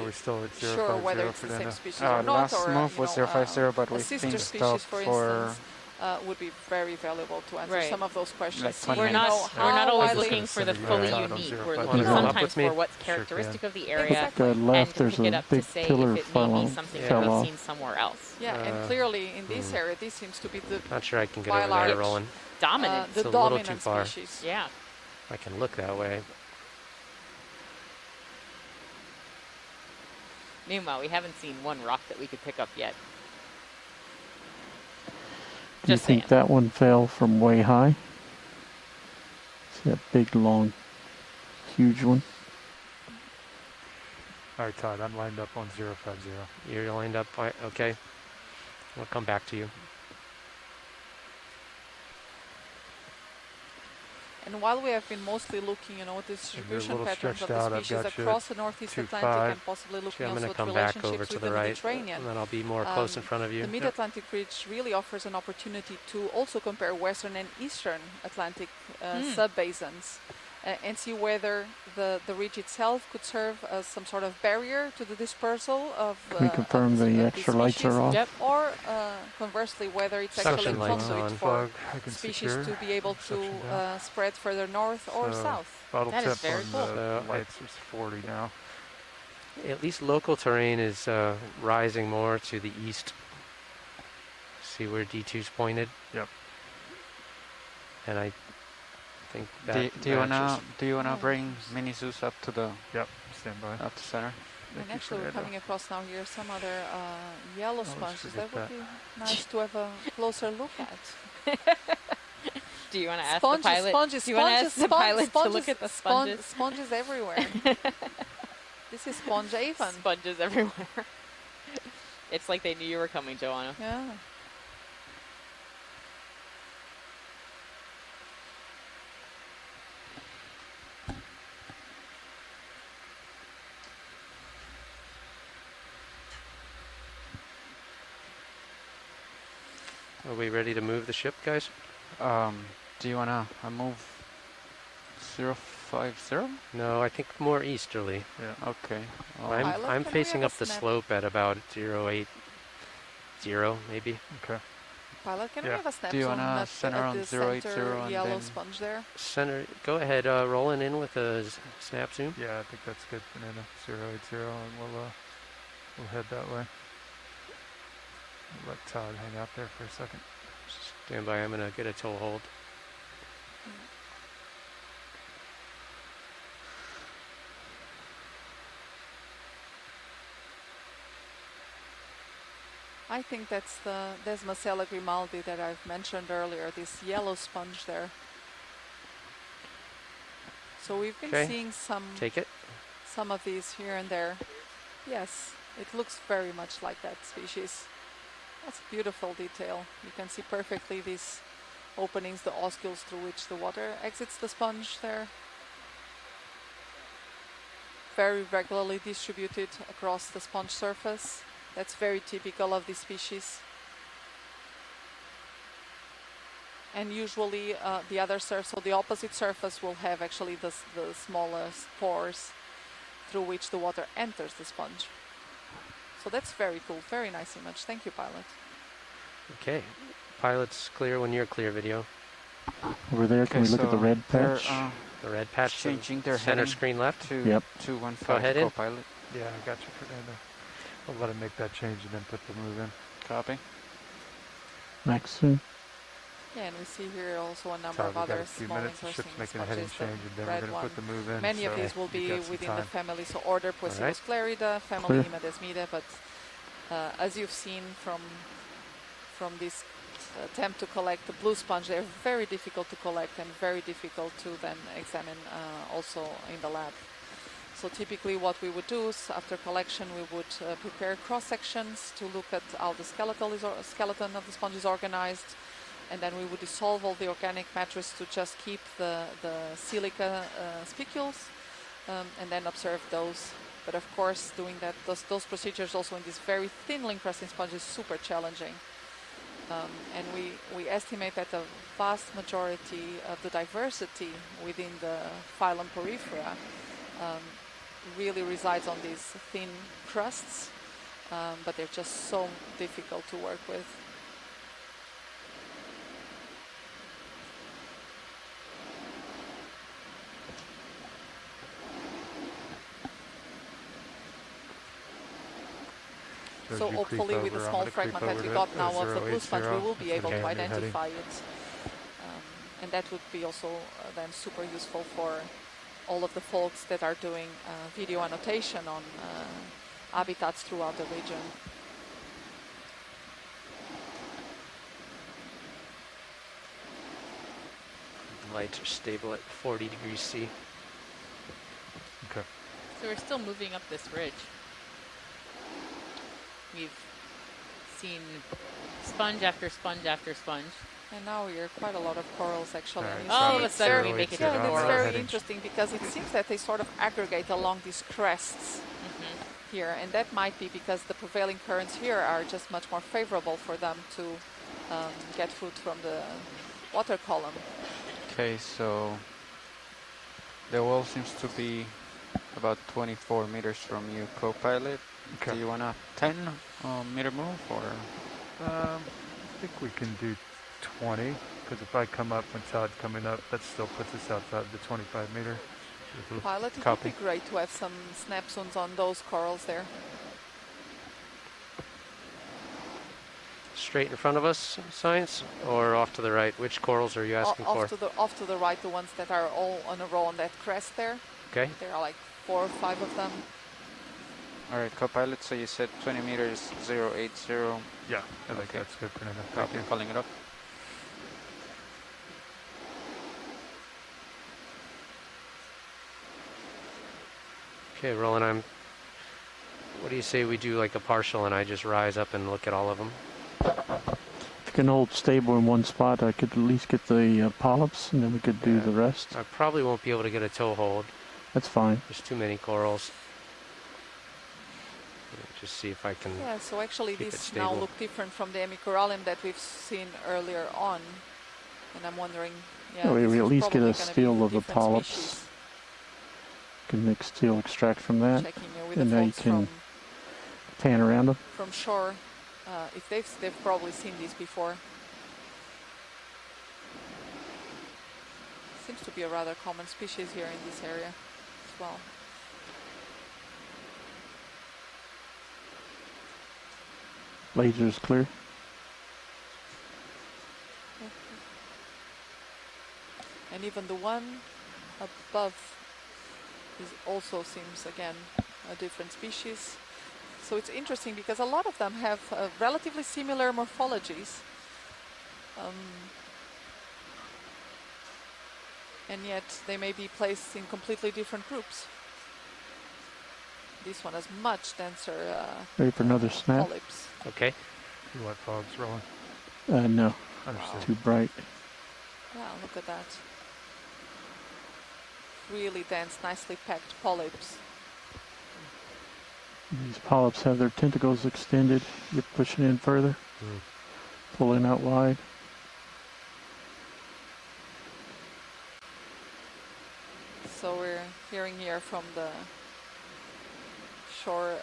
we still at 050 sure whether it's the same Fernanda? species or not, Last or move was 050, but a we've sister been species, stopped for for instance, would be very valuable to answer Right. some of those questions. Like See, 20 We're not, minutes. we're not how always widely- looking for the Right. fully Right. unique. Right. We're Wanna looking come up sometimes with me? for what's Sure characteristic can. of the area Exactly. The left, and to there's pick it a up to big say pillar if it may fell be something Yeah. fell that we've off. seen somewhere else. Yeah, and clearly in this area, this seems to be the Not sure I can get by over there large, rolling. Dominant. the It's a little too dominant far. species. Yeah. I can look that way. Meanwhile, we haven't seen one rock that we could pick up yet. Do you Just think saying. that one fell from way high? See that big, long, huge one? All right, Todd, I'm lined up on 050. You're lined up. Okay. I'll come back to you. And while we have been mostly looking, at the distribution little patterns of stretched the out, I've species got you at across the Northeast 25. Atlantic and possibly looking I'm also going to at come back over relationships to with the the right, Mediterranean. and then I'll be more close in front of you. The Mid-Atlantic Ridge really offers an opportunity to also compare Western and Eastern Atlantic subbasins and see whether the ridge itself could serve as some sort of barrier to the dispersal of We confirm of the these extra lights species, are off. Yep. or conversely whether it's actually Suction lights conduit on. for Fog, I can species secure. to be able to Suction down. spread further north or So, south. Bottle That is tip very on cool. the So lights is 40 now. At least local terrain is rising more to the east. See where D2's pointed? Yep. And I think Do that you matches. wanna bring mini Zeus up to the Yep, stand by. up to center? And actually, we're coming across now here some other yellow sponges forget that would that. be nice to have a closer look at. Do you want to ask Sponges, the pilot? sponges, Do you want to ask the pilot to look at the sponges? Sponges everywhere. This is sponge Avon. Sponges everywhere. It's like they knew you were coming, Joanna. Yeah. Are we ready to move the ship, guys? Do you wanna move 050? No, I think more easterly. Yeah. Okay. Pilot, I'm can we facing have up a the snap? slope at about 080, maybe. Okay. Pilot, can we Yeah. have a snap Do you zoom wanna at center at on the 080 center and yellow then- sponge there? Center. Go ahead, rolling in with a snap zoom. Yeah, I think that's good, Fernanda. 080, and we'll head that way. I'll let Todd hang out there for a second. Stand by. I'm gonna get a tow hold. I think that's the Desmacella grimaldi that I've mentioned earlier, this yellow sponge there. So we've been Okay. seeing Take it. some of these here and there. Yes, it looks very much like that species. That's a beautiful detail. You can see perfectly these openings, the oscules through which the water exits the sponge there. Very regularly distributed across the sponge surface. That's very typical of this species. And usually the other surface, so the opposite surface will have actually the smallest pores through which the water enters the sponge. So that's very cool, very nice image. Thank you, Pilot. Okay, Pilot's clear when you're clear, video. Over there, can we look at the red patch? The red patch, changing their center heading screen left. to Yep. 215 Go ahead in. Copilot. Yeah, I got you, Fernando. I'll let him make that change and then put the move in. Copy. Max soon. Yeah, and we see here also a number Sorry, of we got other a few small minutes. The interesting ship's making a heading sponges. change, and then The we're red going to one. put the move in. Many of so these will you've be got some within the time. family, so order Poecilus right. clarida, family Clear. Hemidesmida, but as you've seen from this attempt to collect the blue sponge, they're very difficult to collect and very difficult to then examine also in the lab. So typically what we would do is after collection we would prepare cross sections to look at how the skeleton of the sponge is organized, and then we would dissolve all the organic matters to just keep the silica spicules, and then observe those. But of course doing that, those procedures also in this very thinly encrusting sponge is super challenging. And we estimate that the vast majority of the diversity within the phylum Porifera really resides on these thin crusts, but they're just so difficult to work with. So hopefully with the small fragment that we got now of the blue sponge, we will be able to identify it. And that would be also then super useful for all of the folks that are doing video annotation on habitats throughout the region. Lights are stable at 40 degrees C. Okay. So we're still moving up this ridge. We've seen sponge after sponge after sponge. And now we hear quite a lot of corals actually. Right. And All of a it's sudden very, we make it yeah, to and the it's coral. very interesting because it seems that they sort of aggregate along these crests here, and that might be because the prevailing currents here are just much more favorable for them to get food from the water column. Okay, so the wall seems to be about 24 meters from you, Copilot. Okay. Do you want a 10 meter move or? I think we can do 20, because if I come up when Todd's coming up, that still puts us outside the 25 meter. Pilot, it would Copy. be great to have some snap zooms on those corals there. Straight in front of us, Science, or off to the right? Which corals are you asking for? Off to the right, the ones that are all on a row on that crest there. Okay. There are like 4 or 5 of them. All right, Copilot, so you said 20 meters, 080. Yeah, I think Okay. that's good for now. Thank you. Calling it up. Okay, Roland, what do you say we do like a partial and I just rise up and look at all of them? If you can hold stable in one spot, I could at least get the polyps, and then we could do the rest. I probably won't be able to get a toe hold. That's fine. There's too many corals. Just see if I can. Yeah, so actually keep it these now stable. look different from the hemicorallium that we've seen earlier on. And I'm wondering, yeah, we this at is least get probably a gonna be still of the different polyps. species. Can still extract from that, Checking with and the now you folks can pan around them. from shore, if they've probably seen these before. Seems to be a rather common species here in this area as well. Laser's clear. And even the one above also seems again a different species. So it's interesting because a lot of them have relatively similar morphologies. And yet they may be placed in completely different groups. This one has much denser Ready for another snap? polyps. Okay. You want fogs rolling? No, Understood. too bright. Yeah, look at that. Really dense, nicely packed polyps. These polyps have their tentacles extended. You're pushing in further, pulling out wide. So we're hearing here from the shore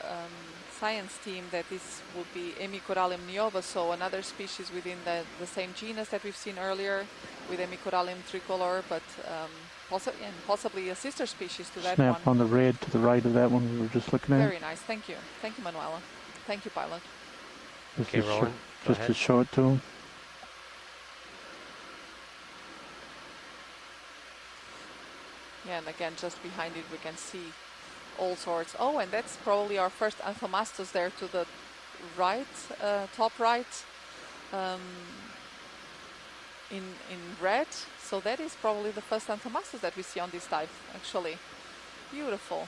science team that this would be Hemicorallium niova, so another species within the same genus that we've seen earlier with Hemicorallium tricolor, but possibly a sister species to that Snap one. on the red to the right of that one we were just looking at. Very nice. Thank you. Thank you, Manuela. Thank you, pilot. Okay, Roland, go ahead. To show it to him. Yeah, and again, just behind it, we can see all sorts. Oh, and that's probably our first Anthomastus there to the right, top right, in red. So that is probably the first Anthomastus that we see on this dive, actually. Beautiful.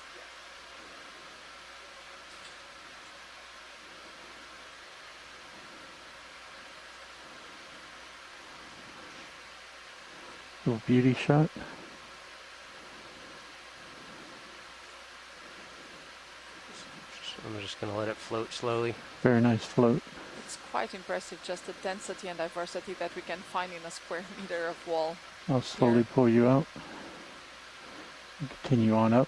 Little beauty shot. I'm just going to let it float slowly. Very nice float. It's quite impressive, just the density and diversity that we can find in a square meter of wall. I'll slowly pull you out. Continue on up.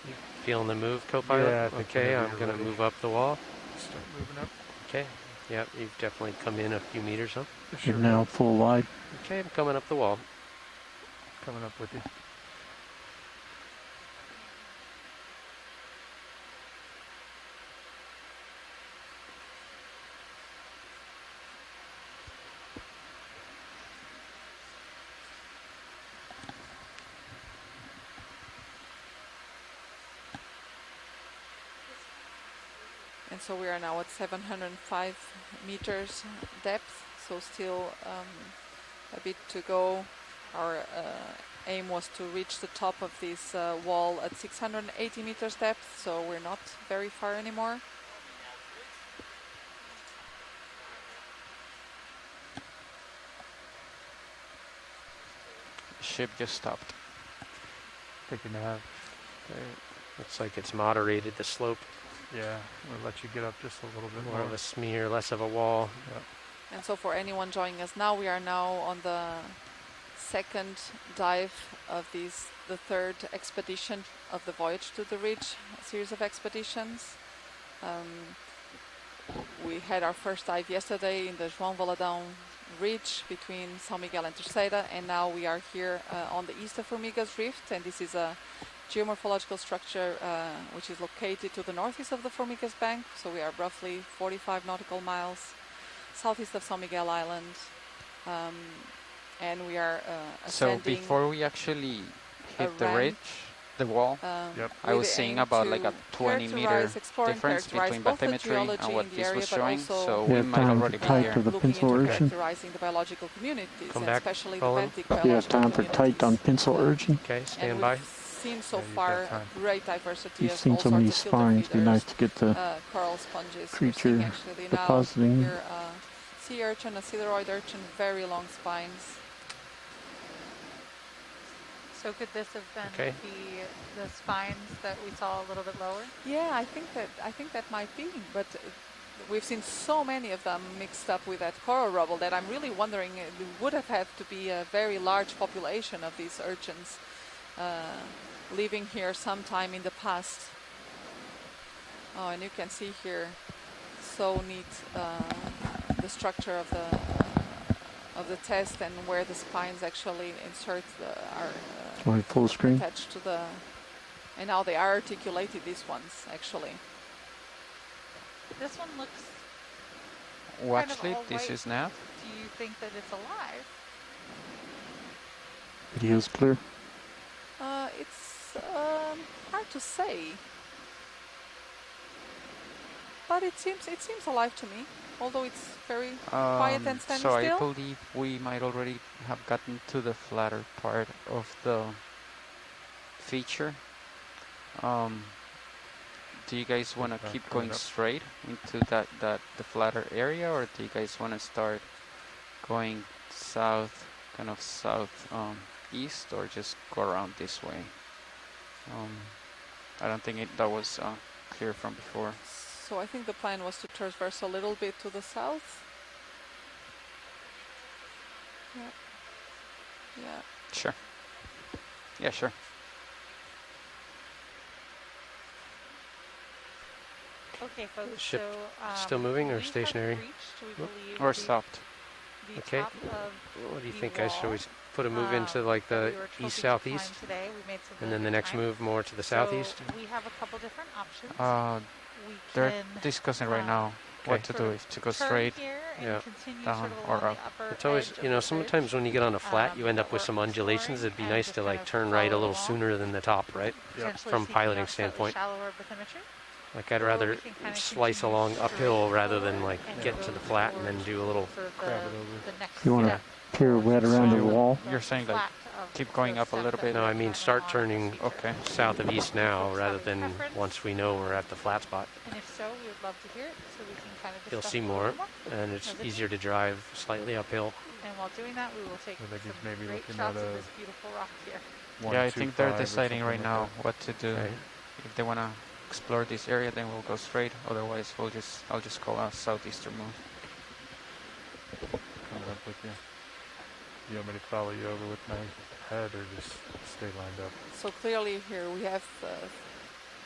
You feeling the move, co-pilot? Yeah, I think okay, I'm you're going to ready. move up the wall. Start moving up. Okay. Yep, you've definitely come in a few meters, huh? You're now full wide. Okay, I'm coming up the wall. Coming up with you. And so we are now at 705 meters depth, so still a bit to go. Our aim was to reach the top of this wall at 680 meters depth, so we're not very far anymore. Ship just stopped. Taking a half. Okay. Looks like it's moderated the slope. Yeah, we'll let you get up just a little bit More more. of a smear, less of a wall. Yep. And so for anyone joining us now, we are now on the second dive of the third expedition of the Voyage to the Ridge series of expeditions. We had our first dive yesterday in the João Valadão Ridge between São Miguel and Terceira, and now we are here on the east of Formigas Rift, and this is a geomorphological structure which is located to the northeast of the Formigas Bank, so we are roughly 45 nautical miles southeast of São Miguel Island, and we are ascending. So before we actually hit the ramp, ridge, the wall, I was seeing about like a 20-meter difference between bathymetry and what this was showing, so we might already be here. The pencil urchin. Characterizing the biological communities, Come and back, especially Colin. the benthic Yeah, biological time for tight on pencil urchin. Okay, stand and by. we've seen so Yeah, you've far got time. a great diversity You've of seen all so many sorts of filter spines. Be nice to get the coral sponges. We're creature seeing actually now depositing. here sea urchin, a coeluroid urchin, very long spines. So could this have been Okay. the spines that we saw a little bit lower? Yeah, I think that might be, but we've seen so many of them mixed up with that coral rubble that I'm really wondering it would have had to be a very large population of these urchins living here sometime in the past. Oh, and you can see here so neat the structure of the test and where the spines actually insert are full screen. attached to the, and now they are articulated, these ones actually. This one looks Well, kind of actually, all this white. is Nav. Do you think that it's alive? Video's clear. It's hard to say, but it seems alive to me, although it's very quiet and standing So still. I believe we might already have gotten to the flatter part of the feature. Do you guys want to keep going straight into the flatter area, or do you guys want to start going south, kind of south east, or just go around this way? I don't think that was clear from before. So I think the plan was to traverse a little bit to the south. Yeah. Yeah. Sure. Yeah, sure. Okay, folks. Ship so still moving or we stationary? Have reached, we believe, Or the, stopped. the Okay. top of What do you the think, guys? Should we wall, put a move into like that the we were hoping to east-southeast? climb today. We made some And really then the good next time. move more to the So southeast? we have a couple different options. We They're can discussing right now what to sort do, of if to go turn straight, here and Yeah. continue down, sort of or along up. the upper It's always, edge you of know, the sometimes when you get on a flat, you end up with some undulations. It'd be nice to like turn right a little sooner than the top, right? From piloting standpoint. Shallower bathymetry. Like I'd Or rather we can kinda slice continue along uphill rather than forward like and get go to the flat and then towards do a little. sort of Grab it over. the next You want step to pirouette towards around So the you- wall? You're saying like flat of keep going the up a step little that bit? No, I mean currently start on turning this feature. Okay. south of east now Folks rather have a than preference? once we know we're at the flat spot. And if so, we would love to hear it so we can kind of You'll discuss see it a little more, bit more. and it's How's it easier to drive slightly uphill. And while doing that, we will take I think he's some maybe great looking shots at of a this beautiful rock here. Yeah, I think they're 125 or deciding right something like now what to do. Okay. If they want to explore this area, then we'll go straight. Otherwise, I'll just call a southeastern move. Coming up with you. You want me to follow you over with my head or just stay lined up? So clearly here we have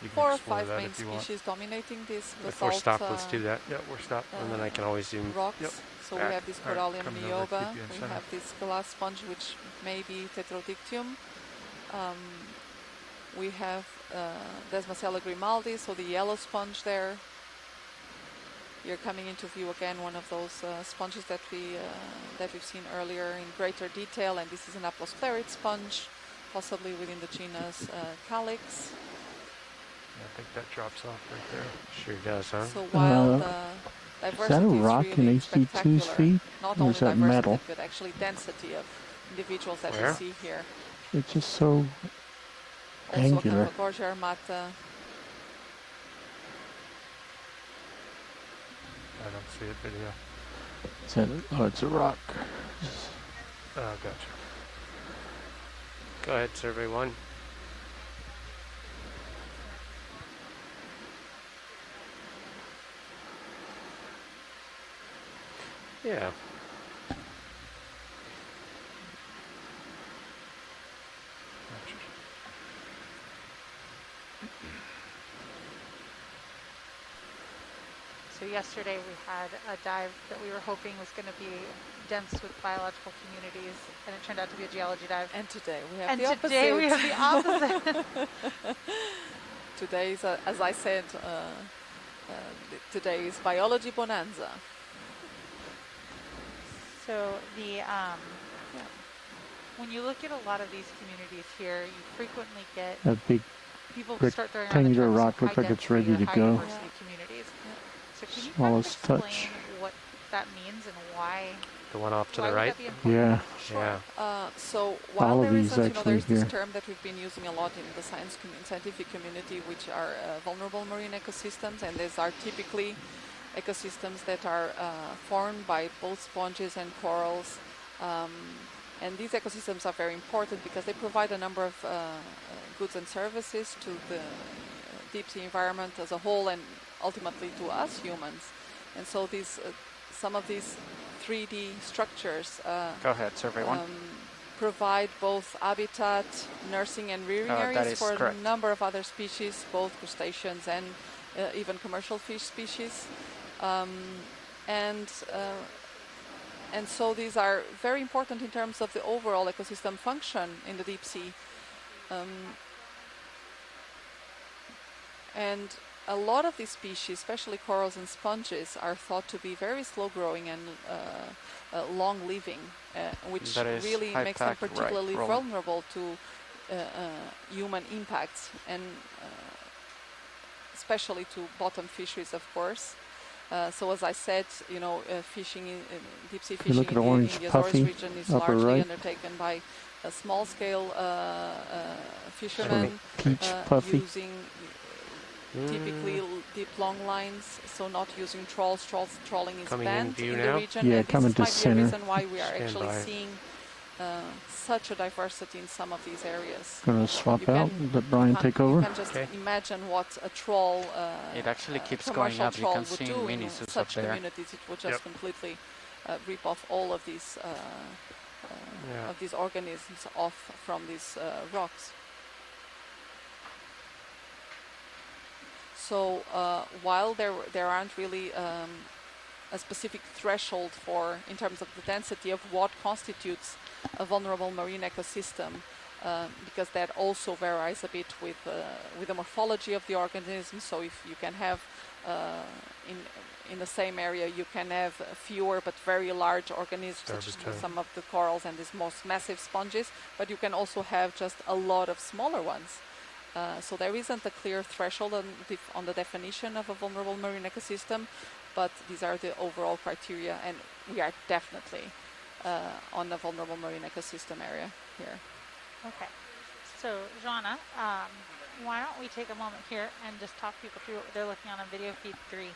You can 4 or explore 5 that main if you want. species dominating this If we're basalt stopped, let's do that. Yeah, we're stopped. And then I can always zoom. rocks. Yep. So Back. we have this All right, Corallium coming over, nioba. keep you in We center. have this glass sponge, which may be Tetrodictium. We have Desmacella grimaldi, so the yellow sponge there. You're coming into view again, one of those sponges that we've seen earlier in greater detail, and this is an aplosclerid sponge, possibly within the genus Calyx. Yeah, I think that drops off right there. Sure does, huh? So while the Is diversity that a rock is in really HT2's spectacular, feet? not Or only is that diversity, metal? but actually density of individuals that Where? we see here. It's just so Also angular. Gorgia armata. I don't see it video. Is that, oh, it's a rock. Oh, gotcha. Go ahead, survey 1. Yeah. So yesterday we had a dive that we were hoping was going to be dense with biological communities, and it turned out to be a geology dive. And today we have And the opposite. today we have the opposite. Today is, as I said, today is biology bonanza. So the when you look at a lot of these communities here, you frequently get That big people who start throwing around the rectangular terms of rock looks high like it's density ready or to high go. diversity communities. So can you kind of Smallest explain touch. what that means and why? The one off to why the would right? that be important? Yeah. Yeah. So while All of there these isn't, actually there's this here. term that we've been using a lot in the scientific community, which are vulnerable marine ecosystems, and these are typically ecosystems that are formed by both sponges and corals. And these ecosystems are very important because they provide a number of goods and services to the deep sea environment as a whole, and ultimately to us humans. And so these, some of these 3D structures Go ahead, survey 1. provide both habitat, nursing and rearing That areas is for correct. a number of other species, both crustaceans and even commercial fish species. And so these are very important in terms of the overall ecosystem function in the deep sea. And a lot of these species, especially corals and sponges, are thought to be very slow-growing and long-living, which That is really high makes them pack, right, particularly Roland. vulnerable to human impacts, and especially to bottom fisheries, of course. So as I said, fishing in deep sea If you fishing look at in orange the Azores puffy, region is upper largely right. undertaken by small-scale fishermen Peach puffy. using typically deep long lines, so not using trawls. Trawling is Coming in banned view in now? the region, Yeah, and coming this to might be a center. reason why we are Stand actually by. seeing such a diversity in some of these areas. Gonna swap You out. can- Let Brian take over. You can just imagine what a troll, It actually keeps going commercial up. You troll can would see do in mini-zoos up such there. communities. It would just completely rip off all of these organisms off from these rocks. So while there aren't really a specific threshold for, in terms of the density of what constitutes a vulnerable marine ecosystem, because that also varies a bit with the morphology of the organism. So if you can have in the same area, you can have fewer but very large organisms, such as some of the corals and these most massive sponges, but you can also have just a lot of smaller ones. So there isn't a clear threshold on the definition of a vulnerable marine ecosystem, but these are the overall criteria, and we are definitely on the vulnerable marine ecosystem area here. Okay. So, Joanna, why don't we take a moment here and just talk people through what they're looking on video feed 3.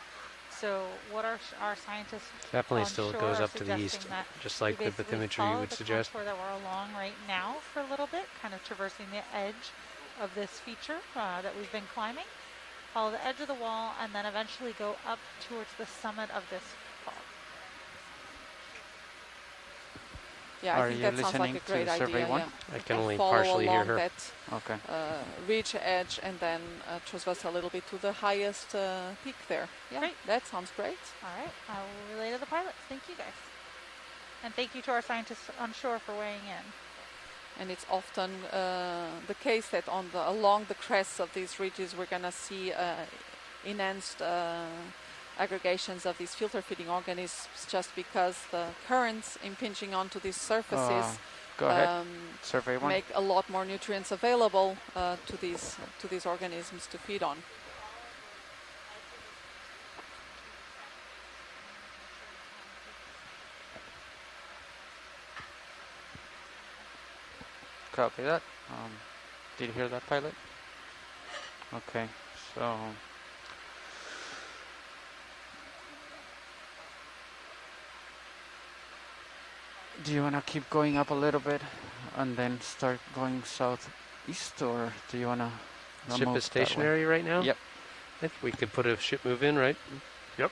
So what are our scientists definitely still goes up to the east, just like the bathymetry you would suggest. That we're along right now for a little bit, kind of traversing the edge of this feature that we've been climbing. Follow the edge of the wall and then eventually go up towards the summit of this fall. Yeah, I think that sounds like a great idea. Yeah. I can only partially hear her. That ridge edge and then traverse a little bit to the highest peak there. Yeah, great. That sounds great. All right, I will relay to the pilots. Thank you guys. And thank you to our scientists on shore for weighing in. And it's often the case that along the crests of these ridges we're going to see enhanced aggregations of these filter-feeding organisms, just because the currents impinging onto these surfaces make a lot more nutrients available to these organisms to feed on. Copy that. Did you hear that, pilot? Okay, so do you want to keep going up a little bit and then start going southeast, or do you want to ship is stationary right now? Yep. I think we could put a ship move in, right? Yep.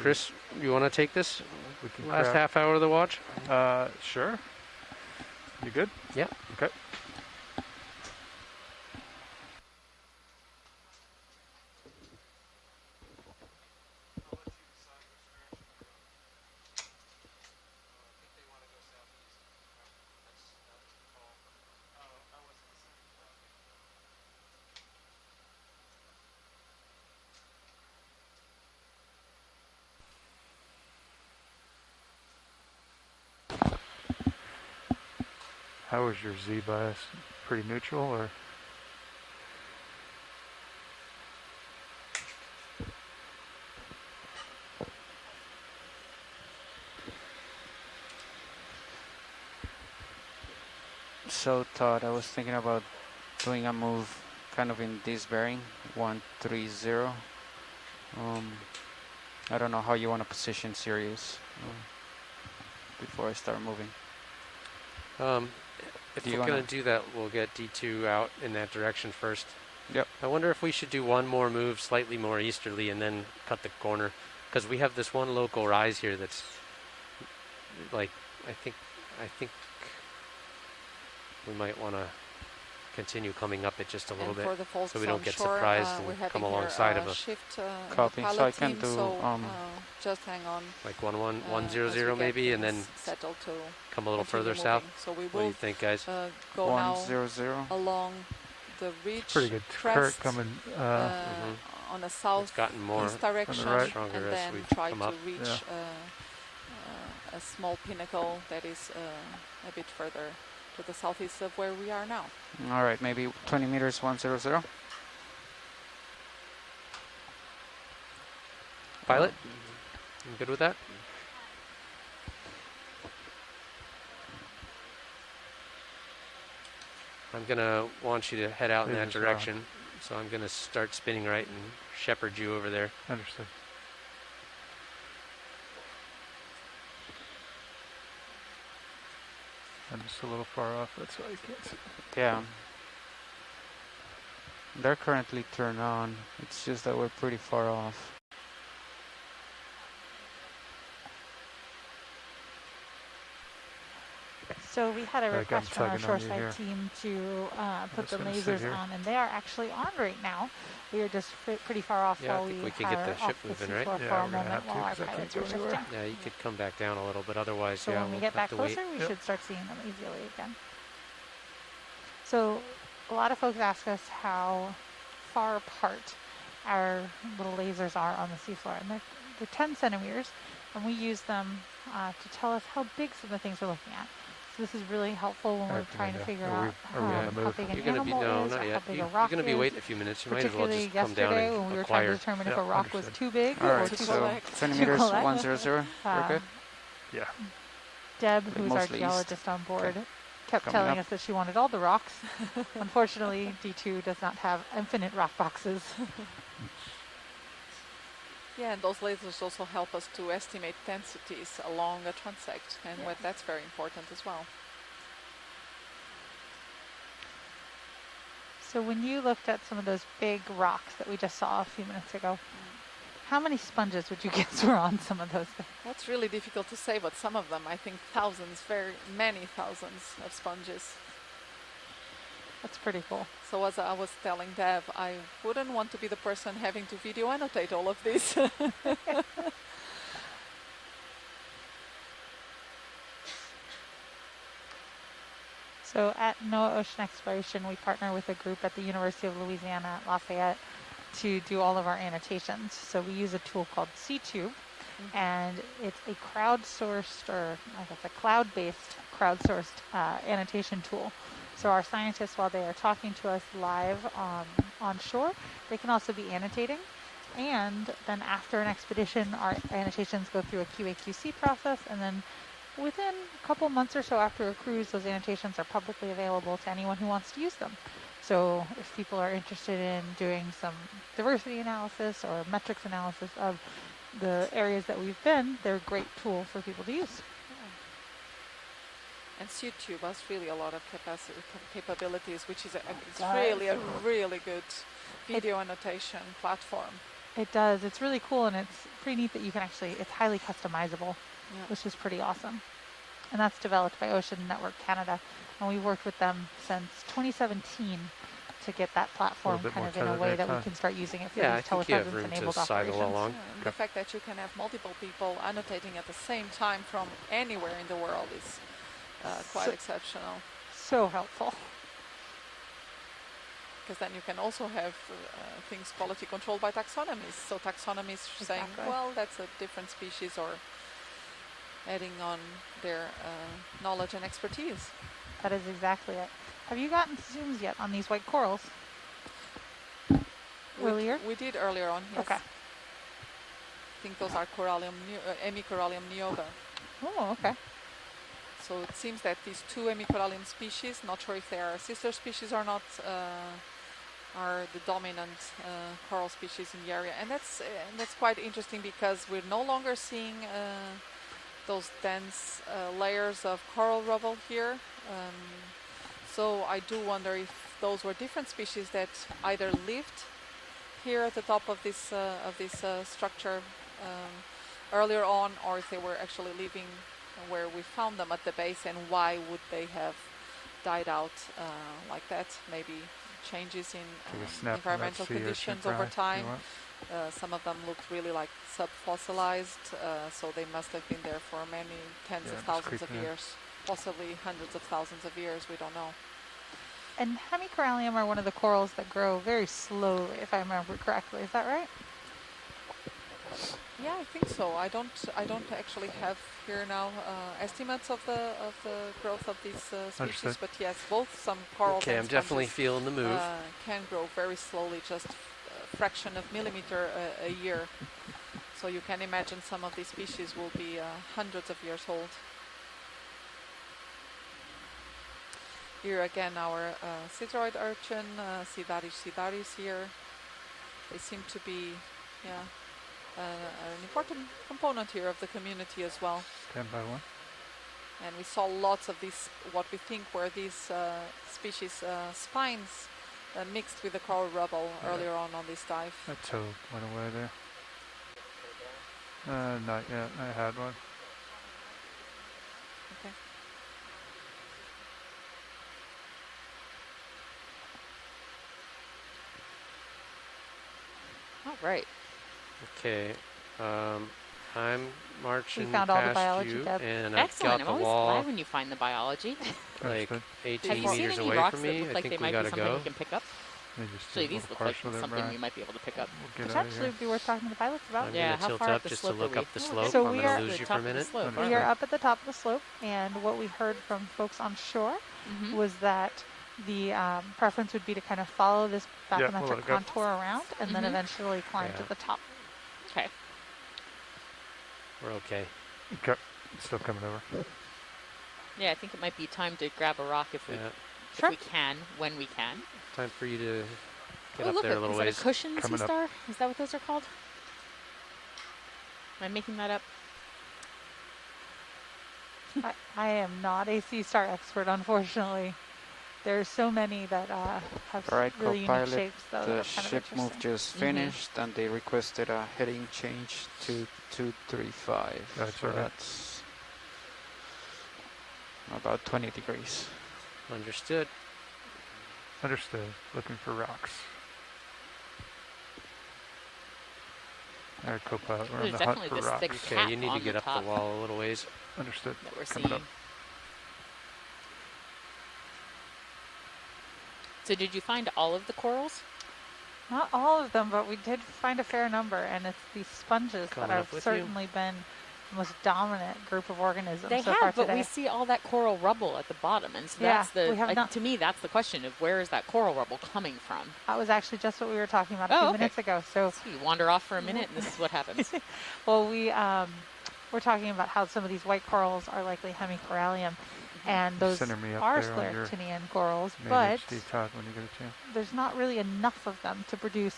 Chris, you want to take this we can last half hour of the watch? Sure. You good? Yeah. Okay. How was your Z bias? Pretty neutral, or? So Todd, I was thinking about doing a move kind of in this bearing, 130. I don't know how you want to position Sirius before I start moving. If we're going to do that, we'll get D2 out in that direction first. Yep. I wonder if we should do one more move slightly more easterly and then cut the corner, because we have this one local rise here that's like, I think we might want to continue coming up it just a little bit, so we don't get surprised and come alongside of us. Copy. So I can do just hang on. Like 100 maybe, and then come a little further south. So we will, what do you think, guys? Go 100 along the ridge. Pretty good current coming on a south east direction, and then try to reach a small pinnacle that is a bit further to the southeast of where we are now. All right, maybe 20 meters, 100. Pilot, you good with that? I'm gonna want you to head out in that direction, so I'm gonna start spinning right and shepherd you over there. Understood. I'm just a little far off, that's why you can't see. Yeah. They're currently turned on. It's just that we're pretty far off. So we had a Like I'm request from our tugging on you shoreside here. team to put just the gonna sit lasers here. on, and they are actually on right now. We are just pretty far off Yeah, I while think we we can get are the ship off the moving, right? seafloor Yeah, for a we're gonna moment have to, while our 'cause I can't pilots go are anywhere. shifting. Yeah, you could come back down a little, but otherwise, So yeah, when we we'll get have back to wait. closer, we Yep. should start seeing them easily again. So a lot of folks ask us how far apart our little lasers are on the seafloor, and they're 10 centimeters, and we use them to tell us how big some of the things we're looking at. So this is really helpful when I we're have no trying to idea. figure Are we- out are we on how the move? big an You're gonna be animal is not or how yet. big You, a you're rock gonna be is. waiting a few minutes. You might as well Particularly just come down yesterday and when we were trying to acquire. determine if Yeah, a rock was understood. too big All or right, too so small. centimeters collect. 100. We're good. Yeah. Deb, Like who's our mostly east. geologist on board, kept Coming telling up. us that she wanted all the rocks. Unfortunately, D2 does not have infinite rock boxes. Yeah, and those lasers also help us to estimate densities along a transect, and that's very important as well. So when you looked at some of those big rocks that we just saw a few minutes ago, how many sponges would you guess were on some of those things? That's really difficult to say, but some of them, I think thousands, very many thousands of sponges. That's pretty cool. So as I was telling Dev, I wouldn't want to be the person having to video annotate all of this. So at NOAA Ocean Exploration, we partner with a group at the University of Louisiana at Lafayette to do all of our annotations. So we use a tool called C-Tube, and it's a crowdsourced, or I guess a cloud-based crowdsourced annotation tool. So our scientists, while they are talking to us live on shore, they can also be annotating. And then after an expedition, our annotations go through a QA/QC process, and then within a couple months or so after a cruise, those annotations are publicly available to anyone who wants to use them. So if people are interested in doing some diversity analysis or metrics analysis of the areas that we've been, they're a great tool for people to use. And C-Tube has really a lot of capabilities, which is it's really a really good video annotation platform. It does. It's really cool, and it's pretty neat that you can actually, it's highly customizable, which is pretty awesome. And that's developed by Ocean Network Canada, and we worked with them since 2017 to get that platform kind of in a way that we can start using it for these telepresence-enabled operations. Along. The fact that you can have multiple people annotating at the same time from anywhere in the world is quite exceptional. So helpful. Because then you can also have things quality controlled by taxonomies. So taxonomies saying, well, that's a different species, or adding on their knowledge and expertise. That is exactly it. Have you gotten zooms yet on these white corals? Earlier? We did earlier on, yes. Okay. I think those are Hemicorallium niobba. Oh, okay. So it seems that these two Hemicorallium species, not sure if they are sister species or not, are the dominant coral species in the area. And that's quite interesting, because we're no longer seeing those dense layers of coral rubble here. So I do wonder if those were different species that either lived here at the top of this structure earlier on, or if they were actually living where we found them at the base, and why would they have died out like that? Maybe changes in environmental conditions over time. Some of them looked really like subfossilized, so they must have been there for many tens of thousands of years, possibly hundreds of thousands of years, we don't know. And Hemicorallium are one of the corals that grow very slowly, if I remember correctly. Is that right? Yeah, I think so. I don't actually have here now estimates of the growth of these species, but yes, both some corals Okay, and I'm definitely sponges, feeling the move. can grow very slowly, just a fraction of millimeter a year. So you can imagine some of these species will be hundreds of years old. Here again, our sidroid urchin, Sidaris here. They seem to be, an important component here of the community as well. 10 by 1. And we saw lots of these, what we think were these species spines mixed with the coral rubble earlier on this dive. That toe went away there. Not yet. I had one. Okay. All right. Okay. I'm marching found all the past biology, you, Deb. and Excellent. I've I'm got the always wall glad when you find the biology. like Understood. 18 Have you seen meters any away rocks from that me. look I like think they we might gotta be something go. we can pick up? They just Actually, did a these little look like partial there, something Brian. we might be able to pick up. We'll get out of Potentially here. would be worth talking to the pilots about. I'm Yeah, gonna how tilt far up up the just to slope look are we? up the Oh, we're slope. So I'm we gonna are- lose you for a minute. Slope. Understood. We are up at the top of the slope, and what we heard from folks on shore was that the preference would be to kind of follow this we'll let bathymetric it go. contour around and then eventually climb to Yeah. the top. Okay. We're okay. Okay. It's still coming over. Yeah, I think it might be time to grab a rock if we, Yeah. if we can, when we can. Time for you to get Oh, up look, there a little is that ways. a cushion sea Coming up. star? Is that what those are called? Am I making that up? I am not a sea star expert, unfortunately. There's so many that have All right, really unique co-pilot, shapes, though. that the are kind of ship move interesting. just finished, and they requested a heading change to 235. That's so right. that's about 20 degrees. Understood. Understood. Looking for rocks. All right, co-pilot. We're on There's the hunt definitely for this rocks. thick Okay, cap you need to on get the up top the wall a little ways. Understood. that we're Coming seeing. up. So did you find all of the corals? Not all of them, but we did find a fair number, and it's these sponges Coming that up have with certainly been the most dominant group of organisms They so have, far but today. we see all that coral rubble at the bottom, and so Yeah, that's the. we have not- to me, that's the question of where is that coral rubble coming from? That was actually just what we were talking about a Oh, few okay. minutes ago. So, So you wander off for a minute, and this is what happens. well, we're talking about how some of these white corals are likely hemicorallium, and those Center me up are there on your scleractinian corals, main but HD Todd when you get a chance. there's not really enough of them to produce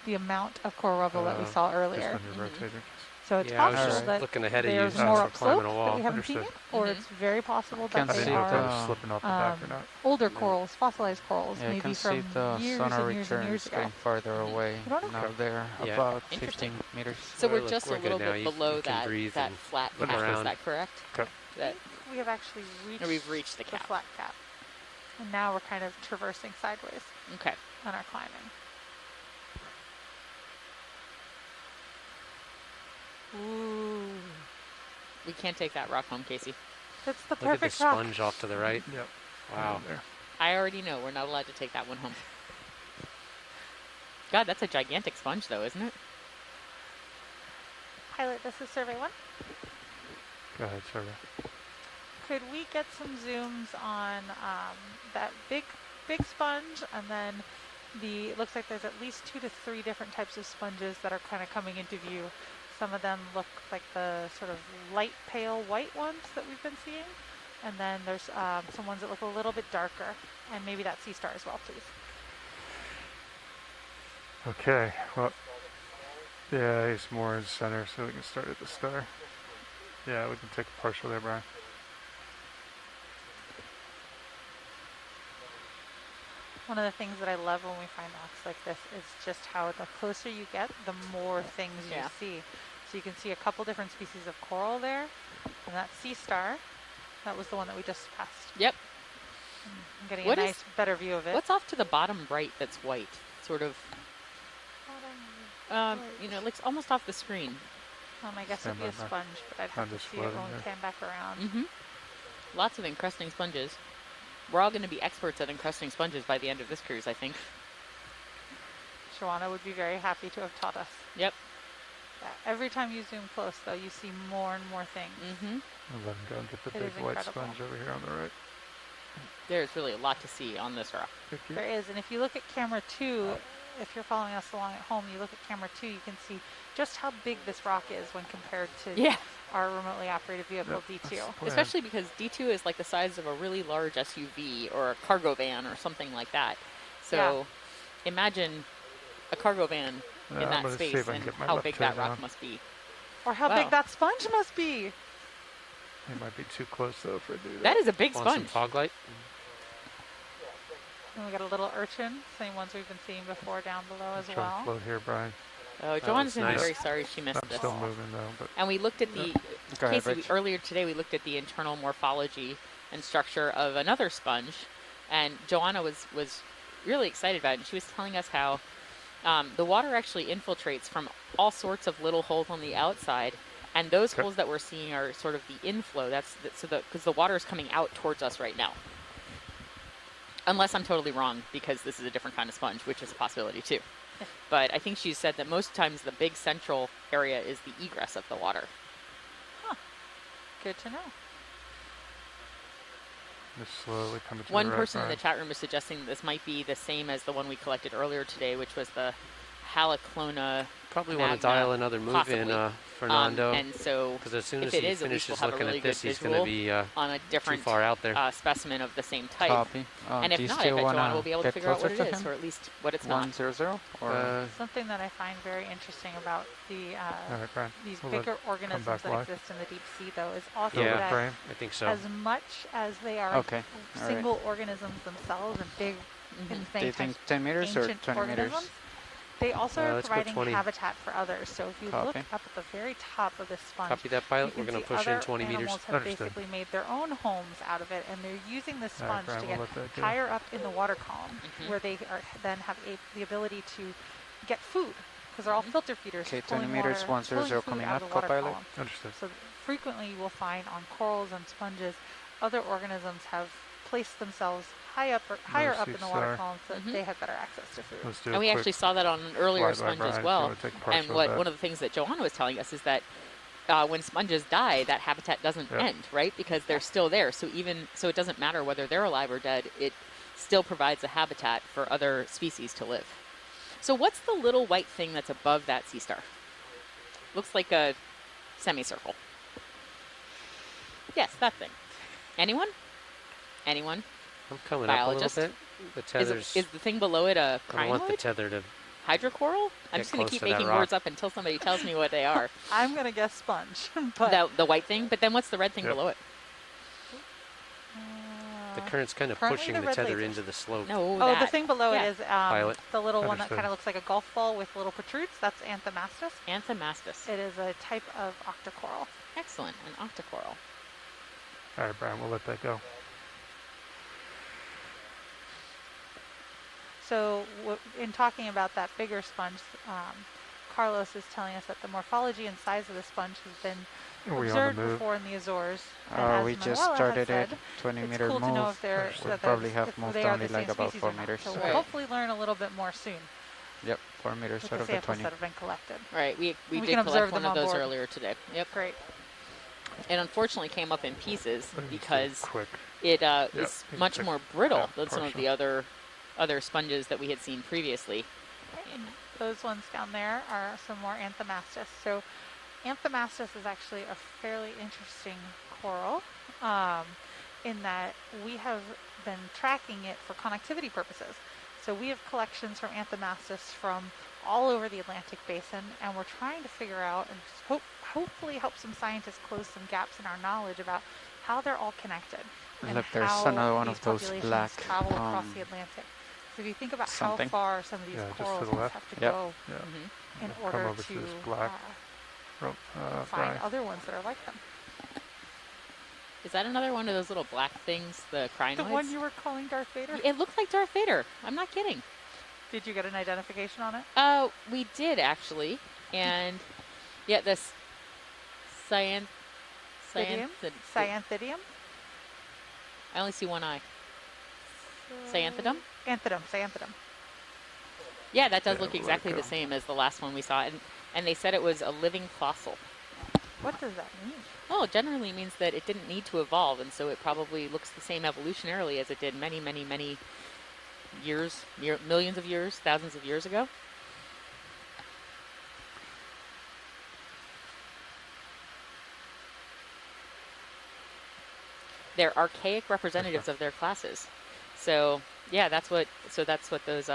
the amount of coral rubble that we saw Just earlier. when you're rotating. So it's Yeah, I was possible just that looking ahead of you there's since more we're upslope climbing a that wall. we haven't seen Understood. yet, or it's very possible Can that I they didn't know if that are was slipping off the back or not. older corals, fossilized corals, Yeah, you maybe can from see the years sonar and years and returns years ago. going farther away. I don't know. Now they're Yeah. about Interesting. 15 meters. So Well, we're look, just we're a good little now. bit You below can that breathe that and flat look cap. around. Is that correct? Okay. That We have actually reached, we've reached the the cap. flat cap, and now we're kind of traversing sideways Okay. on our climbing. Ooh, We can't take that rock home, Casey. that's the Look at the perfect rock. sponge off to the right. Yep. Wow. There. I already know we're not allowed to take that one home. God, that's a gigantic sponge, though, isn't it? Pilot, this is survey 1. Go ahead, survey. Could we get some zooms on that big sponge, and then it looks like there's at least 2 to 3 different types of sponges that are kind of coming into view. Some of them look like the sort of light pale white ones that we've been seeing, and then there's some ones that look a little bit darker, and maybe that sea star as well, please. Okay. Well, yeah, he's more in center, so we can start at the star. Yeah, we can take a partial there, Brian. One of the things that I love when we find rocks like this is just how the closer you get, the more things you see. So you can see a couple different species of coral there, and that sea star, that was the one that we just passed. Yep. I'm getting What a is- nice, better view of it. What's off to the bottom right that's white? Sort of, you know, it looks almost off the screen. I guess it'd be a Stand by sponge, but I'd have to just see it floating when we there. came back around. Mm-hmm. Lots of encrusting sponges. We're all going to be experts at encrusting sponges by the end of this cruise, I think. Shawana would be very happy to have taught us. Yep. Yeah, every time you zoom close, though, you see more and more things. Mm-hmm. I'll let him go and get the It big is white incredible. sponge over here on the right. There's really a lot to see on this rock. Thank you. There is, and if you look at camera 2, if you're following us along at home, you look at camera 2, you can see just how big this rock is when compared to our remotely operated vehicle, D2. Especially because D2 is like the size of a really large SUV or a cargo van or something like that. So imagine a cargo van in I'm that gonna see space if I can and get my how left big toe that rock down. must be. Or how Wow. big that sponge must be. It might be too close though for a do That is a big Want some sponge. fog light? And we got a little urchin, same ones we've been seeing before down below as Try well. to float here, Brian. Oh, That Joanne's was going to be nice. very sorry she missed I'm this. still moving though, but And we looked at the, Go ahead, Casey, Rich. earlier today we looked at the internal morphology and structure of another sponge, and Joanna was really excited about it. And she was telling us how the water actually infiltrates from all sorts of little holes on the outside, and those holes that we're seeing are sort of the inflow. Because the water is coming out towards us right now. Unless I'm totally wrong, because this is a different kind of sponge, which is a possibility too. But I think she said that most times the big central area is the egress of the water. Huh. Good to know. just slowly coming to One the right, person in Brian. the chat room is suggesting that this might be the same as the one we collected earlier today, which was the Haloclona. Probably want to magna, dial another move possibly. in, Fernando. And so, Because as soon if as it he is, at least we'll finishes have a looking really at this, good he's going to visual be on a different too far out there. specimen of the same type. Copy. And Do if you not, I still bet wanna Joanna will be able to get figure out what it closer to is, him? or at least what it's not. 100 or Something that I find very interesting about the All right, Brian. these We'll bigger come organisms back that live. exist in the deep sea, though, is also Yeah. that Brian. I think so. as much as they are Okay, all right. single organisms themselves and big Mm-hmm. and do you sometimes think 10 meters or ancient 20 organisms, meters? they also are let's go providing 20. habitat for others. So if you look Copy. up at the very top of this sponge, Copy that, you pilot. can We're going see to push in other 20 meters. animals have Understood. basically made their own homes out of it, and they're using this All right, sponge Brian, to we'll get let that go. higher up in the water column, Mhm. where they then have the ability to get food, because they're all filter feeders. Okay, 20 pulling meters, water, 100 pulling food coming out up, of the water co-pilot. column. Understood. So frequently you will find on corals and sponges, other organisms have placed themselves higher up in the water Star. column so that Mhm. they have better access to food. Let's do And a we quick actually saw that on an earlier fly by sponge as Brian. well. You wanna take And partial what of one that? of the things that Joanna was telling us is that when sponges die, that habitat doesn't Yep. end, right? Because they're still there. So it doesn't matter whether they're alive or dead. It still provides a habitat for other species to live. So what's the little white thing that's above that sea star? Looks like a semicircle. Yes, that thing. Anyone? Anyone? I'm coming Biologist? up a little bit. The tether's... Is the thing below it a I don't want the crinoid? tether to... Hydrocoral? I'm Get just going to close keep to that making rock. words up until somebody tells me what they are. I'm going to guess sponge, but The white thing, but then what's the red thing Yep. below it? The current's kind of currently pushing the the red tether lasers. into the slope. No, oh, that. the thing below Yeah. it is Pilot. the little one that Understood. kind of looks like a golf ball with little protrudes. That's Anthomastus. Anthomastus. It is a type of octocoral. Excellent, an octocoral. All right, Brian, we'll let that go. So in talking about that bigger sponge, Carlos is telling us that the morphology and size of the sponge has been Are we on observed the move? before in the Azores. And as We just Manuela started has it, said, 20 it's meter cool to know move. if they're We that probably those- have if moved they are only the like same about species 4 or not. meters. So Right. we'll hopefully learn a little bit more soon Yep, 4 meters with out the of the samples 20. that have been collected. Right, we We did can observe collect one them of on those board. earlier today. Yep. Great. It unfortunately came up in pieces Let me just do a because quick. it Yep, is you much took more brittle half than some of partial. the other sponges that we had seen previously. And those ones down there are some more Anthomastus. So Anthomastus is actually a fairly interesting coral in that we have been tracking it for connectivity purposes. So we have collections from Anthomastus from all over the Atlantic basin, and we're trying to figure out and hopefully help some scientists close some gaps in our knowledge about how they're all connected and Look, there's how another one these of those populations black travel across the Atlantic. So if you think about something. how far some of these Yeah, just to corals the left. have to Yep. go Yeah. in Come order over to this black rope, find Brian. other ones that are like them. Is that another one of those little black things, the crinoids? The one you were calling Darth Vader? It looked like Darth Vader. I'm not kidding. Did you get an identification on it? We did and yeah, this Cyanthidium? I only see one eye. Cyanthidum? Anthidum. Yeah, that does Yeah, look we'll let it exactly the go. same as the last one we saw, and they said it was a living fossil. What does that mean? Well, it generally means that it didn't need to evolve, and so it probably looks the same evolutionarily as it did many, many, many years, millions of years, thousands of years ago. They're archaic representatives of their classes. So yeah, that's what those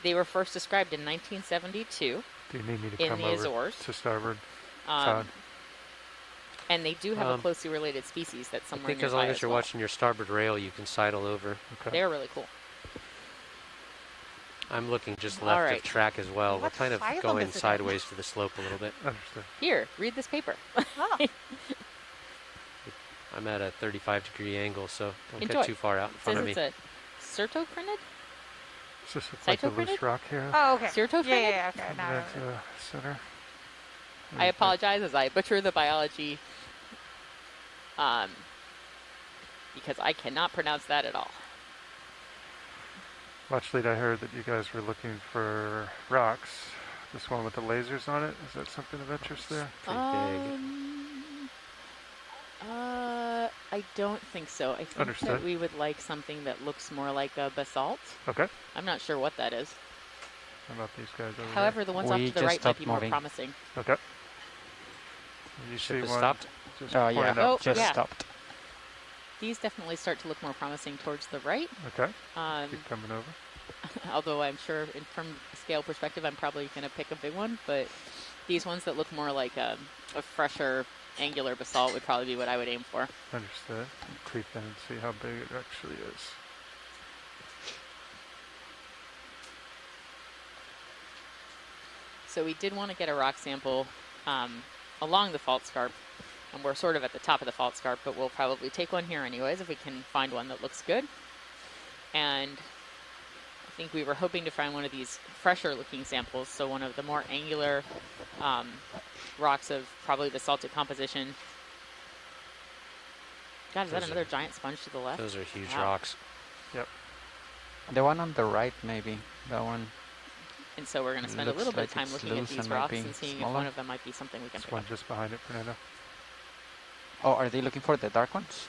they were first described in 1972 Do you need me to in come the over Azores. to starboard side? And they do have a closely related species that's I somewhere think nearby as long as as you're well. watching your starboard rail, you can sidle over. Okay. They're really cool. I'm looking just All left right. of track as well. What We're kind of phylum going is it in? sideways to the slope a little bit. Understood. Here, read this paper. Oh, I'm at a 35-degree angle, so don't Enjoy. get too far out in It front says of me. it's a certocrinid? Does this look like the loose Cytocrinid? rock here? oh, okay. Certocrinid? Yeah, okay. From Now I that remember. center? I apologize as I butcher the biology because I cannot pronounce that at all. Watch lead, I heard that you guys were looking for rocks. This one with the lasers on it, is that something of interest there? Pretty I don't think so. I think that Understood. we would like something that looks more like a basalt. Okay. I'm not sure what that is. How about these guys over However, the ones off We to the just right might stopped be more moving. promising. here? Okay. You Ship see has one? stopped? Just Yeah, pointed Oh, up just yeah. stopped. These definitely start to look more promising towards the right. Okay. Um, Keep coming over. although I'm sure from a scale perspective, I'm probably going to pick a big one. But these ones that look more like a fresher angular basalt would probably be what I would aim for. Understood. Creep in and see how big it actually is. So we did want to get a rock sample along the fault scarp. And we're sort of at the top of the fault scarp, but we'll probably take one here anyways if we can find one that looks good. And I think we were hoping to find one of these fresher looking samples, so one of the more angular rocks of probably basaltic composition. God, is that another giant sponge to the left? Those are huge Wow. rocks. Yep. The one on the right, maybe. That one. And so we're going to spend a Looks little bit like of time it's looking at loose these and might rocks be and seeing if smaller. one of them might be something we can This pick one up. just behind it, Fernando. Oh, are they looking for the dark ones?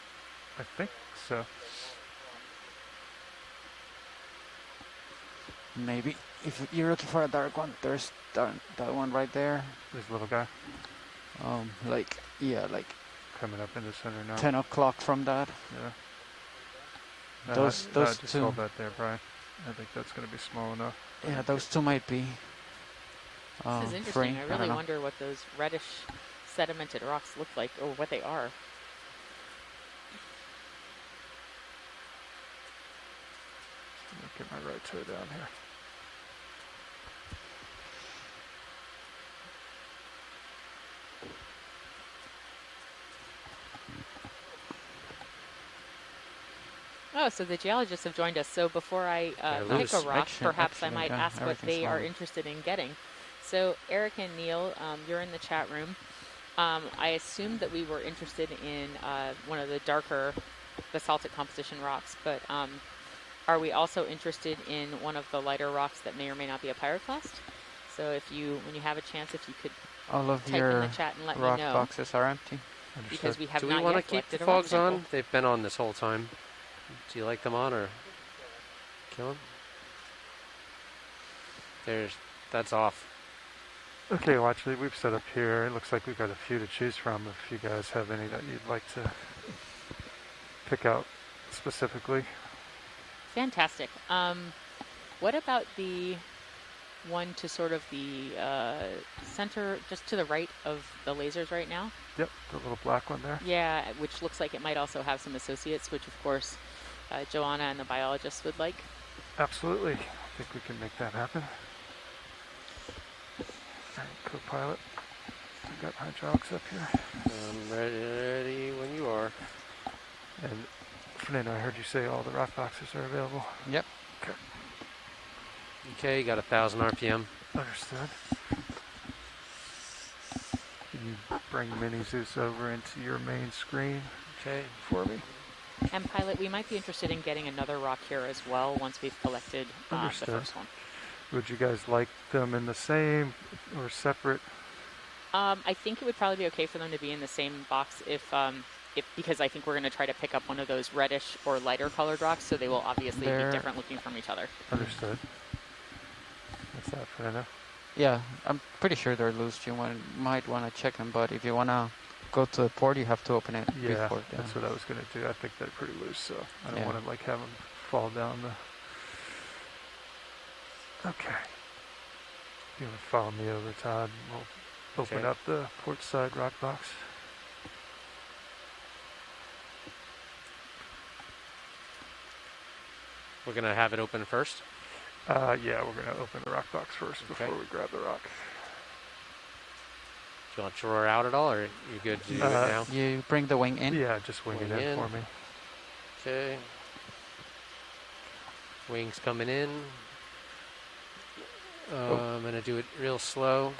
I think so. Maybe. If you're looking for a dark one, there's that one right there. This little guy Like, yeah, like coming up in the center now. 10 o'clock from that. Yeah. Those just two. hold that there, Brian. I think that's going to be small enough. Yeah, those two might be. This is interesting. free. I don't really know. wonder what those reddish sedimented rocks look like, or what they are. Get my right toe down here. Oh, so the geologists have joined us. So before I They're pick a loose. rock, perhaps I Actually, might yeah, ask what everything's they are normal. interested in getting. So Eric and Neil, you're in the chat room. I assumed that we were interested in one of the darker basaltic composition rocks, but are we also interested in one of the lighter rocks that may or may not be a pyroclast? So if you, when you have a chance, if you could All of type in your the chat and let me rock know, boxes are empty. because we have Do we not want to yet keep the collected a rock fogs sample. on? They've been on this whole time. Do you like them on or kill them? That's off. Okay, well, actually, we've set up here. It looks like we've got a few to choose from. If you guys have any that you'd like to pick out specifically. Fantastic. What about the one to sort of the center, just to the right of the lasers right now? Yep, the little black one there. Yeah, which looks like it might also have some associates, which of course Joanna and the biologists would like. Absolutely. I think we can make that happen. All right, co-pilot. I've got hydraulics up here. I'm ready when you are. And Fernando, I heard you say all the rock boxes are available. Yep. Okay. Okay, you got 1,000 RPM. Understood. Can you bring Mini Zeus over into your main screen Okay. for me? And pilot, we might be interested in getting another rock here as well once we've collected the Understood. first one. Would you guys like them in the same or separate? I think it would probably be okay for them to be in the same box if because I think we're going to try to pick up one of those reddish or lighter colored rocks, so they will obviously be different looking from each other. Understood. What's that, Fernando? Yeah, I'm pretty sure they're loose. You might want to check them, but if you want to go to the port, you have to open it Yeah, before. that's what I was going to do. I think they're pretty loose, so I don't Yeah. want to like have them fall down the... Okay. You want to follow me over, Todd? We'll open Okay. up the port side rock box. We're going to have it open first? Yeah, we're going to open the rock box first before we grab the rock. Do you want to roar out at all, or you good to do it now? You bring the wing in? Yeah, just wing it in for me. Okay. Wings coming in. I'm going to do it real slow.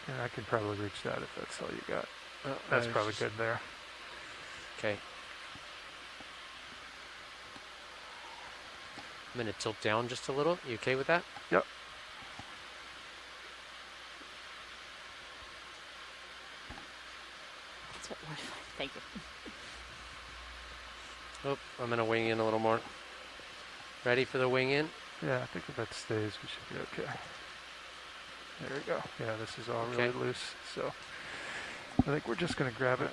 And I can probably reach that if that's all you got. That's probably good there. Okay. I'm going to tilt down just a little. You okay with that? Yep. Thank you. Oh, I'm going to wing in a little more. Ready for the wing in? Yeah, I think if that stays, we should be okay. There we go. Yeah, this is all really loose. So I think we're just going to grab it.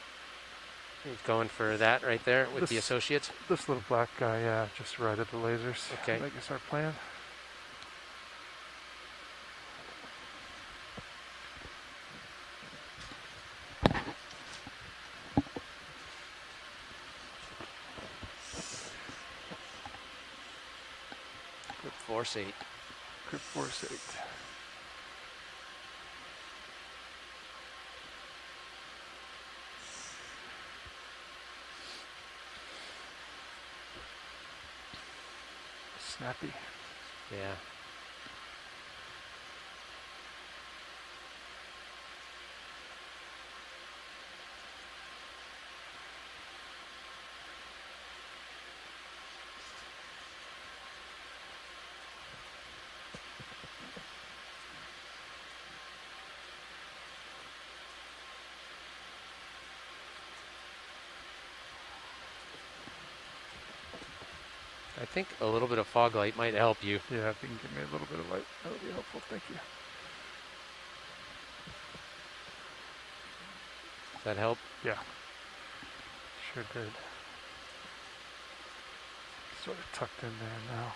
He's going for that right there with the associates? This little black guy, yeah, just right at the lasers. Okay. I think it's our plan. Group Force 8. Group Force 8. Snappy. Yeah. I think a little bit of fog light might help you. Yeah, if you can give me a little bit of light, that would be helpful. Thank you. Does that help? Yeah. Sure did. Sort of tucked in there now.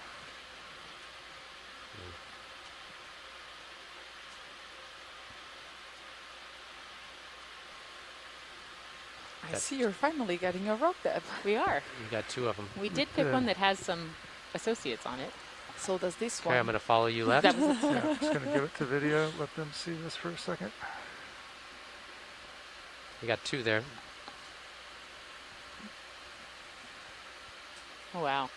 I see you're finally getting a rock dab. We are. You got two of them. We did pick one that has some associates on it. So does this Okay, one. I'm going to follow you left. Yeah, I'm just going to give it to video, let them see this for a second. You got two there. Oh, wow.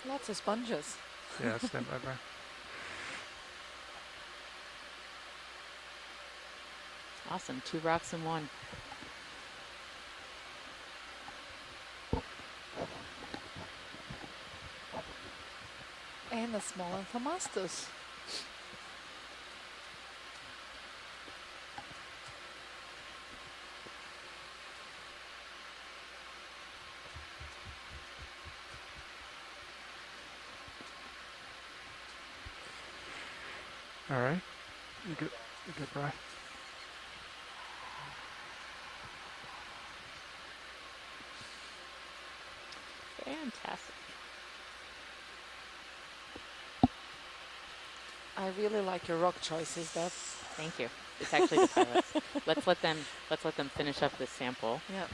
Lots of sponges. Yeah, stand by, Brian. Awesome. 2 rocks in one. And a small Anthomastus. All right. You good, Brian? Fantastic. I really like your rock choices, Deb. Thank you. It's actually the pilots. Let's let them finish up this sample. Yeah.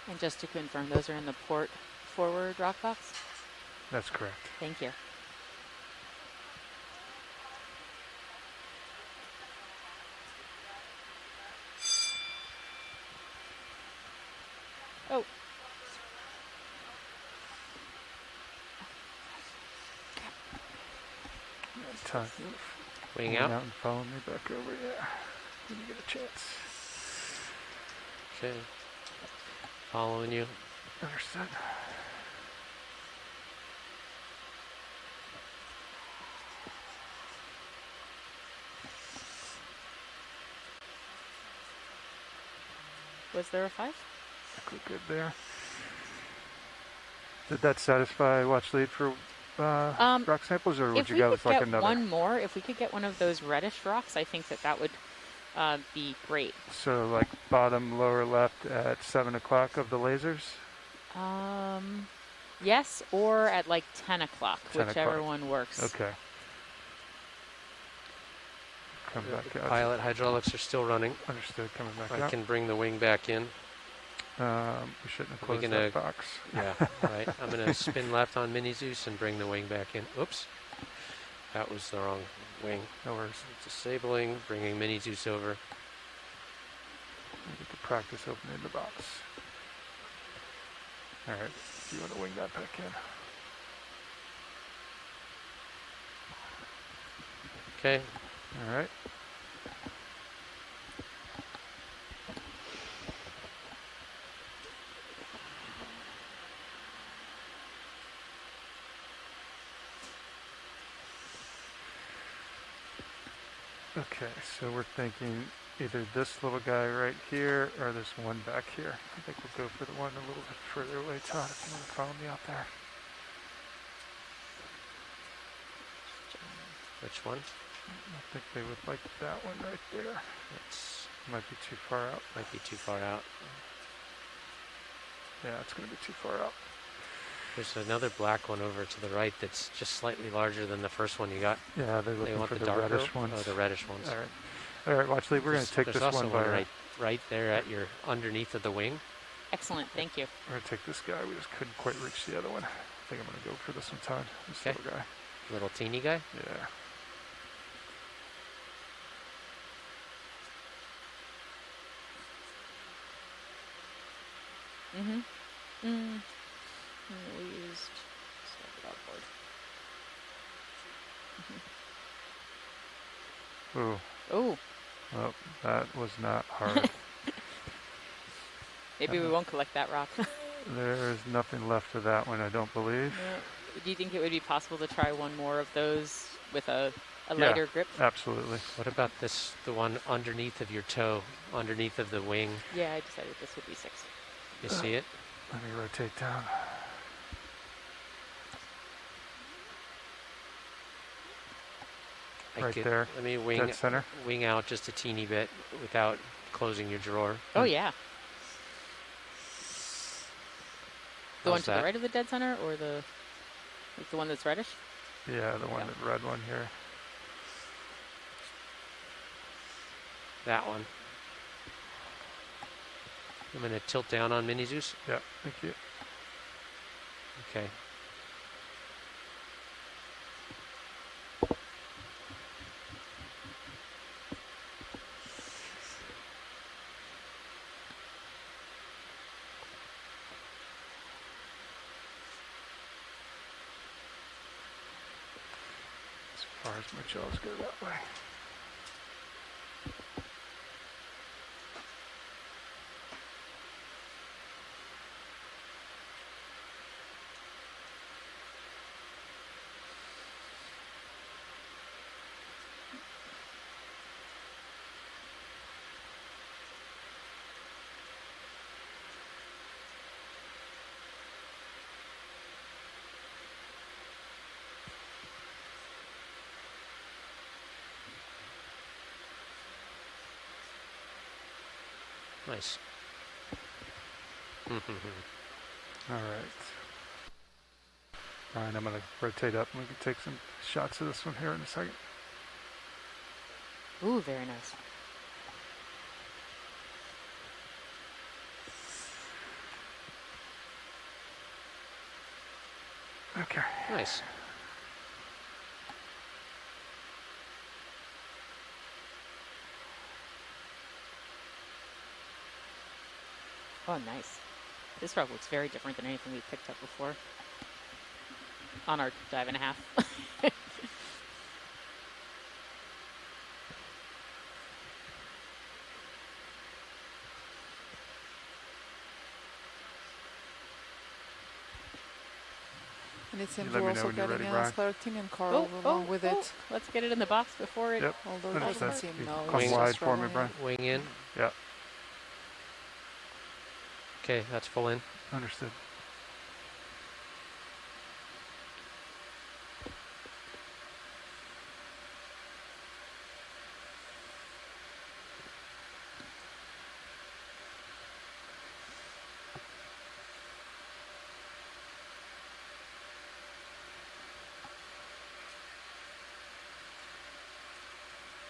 And just to confirm, those are in the port forward rock box? That's correct. Thank you. Oh. Todd, Wing out out. and follow me back over. Yeah, when you get a chance. Okay. Following you. Understood. Was there a 5? I think we're good there. Did that satisfy watch lead for rock samples, or would you go with like another? One more, if we could get one of those reddish rocks, I think that would be great. So like bottom lower left at 7 o'clock of the lasers? Yes, or at like 10 o'clock, 10 whichever o'clock. one works. Okay. Come back out. Pilot hydraulics are still running. Understood, coming back I out. can bring the wing back in. We shouldn't have closed that box. Yeah, right. I'm going to spin left on Mini Zeus and bring the wing back in. Oops. That was the wrong wing. No worries. Disabling, bringing Mini Zeus over. We could practice opening the box. All right. Do you want to wing that back in? Okay. All right. Okay, so we're thinking either this little guy right here or this one back here. I think we'll go for the one a little bit further away, Todd, if you want to follow me out there. Which one? I think they would like that one right there. It's might be too far out. Might be too far out. Yeah, it's going to be too far out. There's another black one over to the right that's just slightly larger than the first one you got. Yeah, they're looking want for the the dark reddish ones. Oh, the reddish ones. All right. All right, watch, Lee. We're going to take this also one by right there at your underneath of the wing. Excellent, thank you. We're going to take this guy. We just couldn't quite reach the other one. I think I'm going to go for this one, Todd. This little guy. Little teeny guy? Yeah. We used outboard. Ooh. Oh. Well, that was not hard. Maybe we won't collect that rock. There's nothing left of that one, I don't believe. No. Do you think it would be possible to try one more of those with a lighter grip? Absolutely. What about this, the one underneath of your toe, underneath of the wing? Yeah, I decided this would be 6. You see it? Let me rotate down. Right there. Let me dead center. wing out just a teeny bit without closing your drawer. Oh, yeah. The one to that? the right of the dead center, or the one that's reddish? Yeah, the one, the red one here. That one. I'm going to tilt down on Mini Zeus. Yeah, thank you. Okay. As far as my jaws go that way. Nice. All right. Brian, I'm going to rotate up and we can take some shots of this one here in a second. Ooh, very nice. Okay. Nice. Oh, nice. This rock looks very different than anything we've picked up before on our dive and a half. And it seems let we're me know also when you're getting ready, a Brian. scleractinian coral along with it. Let's get it in the box before it. Yep. Although it Understood. doesn't seem You no. come it's wide just for me, rolling Brian. Wing in. Yeah. Okay, that's full in. Understood.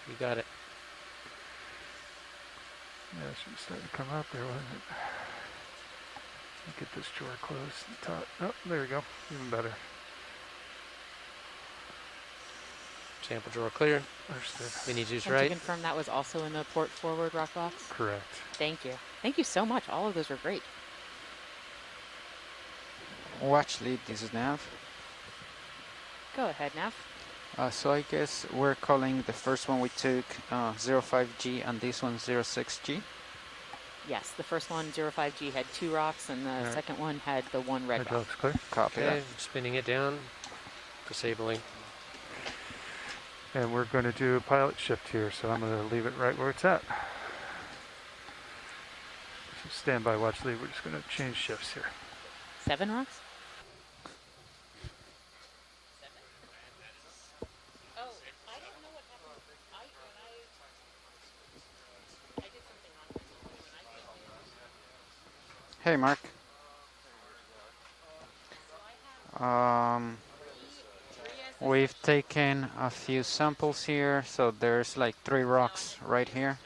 You got it. Yeah, it should start to come out there, wasn't it? Get this drawer closed. Top. Oh, there we go. Even better. Sample drawer clear. Understood. Mini juice And right. to confirm, that was also in the port forward rock box? Correct. Thank you. Thank you so much. All of those are great. Watch lead, this is Nav. Go ahead, Nav. So I guess we're calling the first one we took 05G and this one 06G. Yes, the first one, 05G, had 2 rocks, and the second one had the 1 red rock. Hydraulics clear. Copy Okay, that. spinning it down. Disabling. And we're going to do a pilot shift here, so I'm going to leave it right where it's at. So stand by, watch lead. We're just going to change shifts here. 7 rocks? Hey, Mark. We've taken a few samples here, so there's like 3 rocks right here.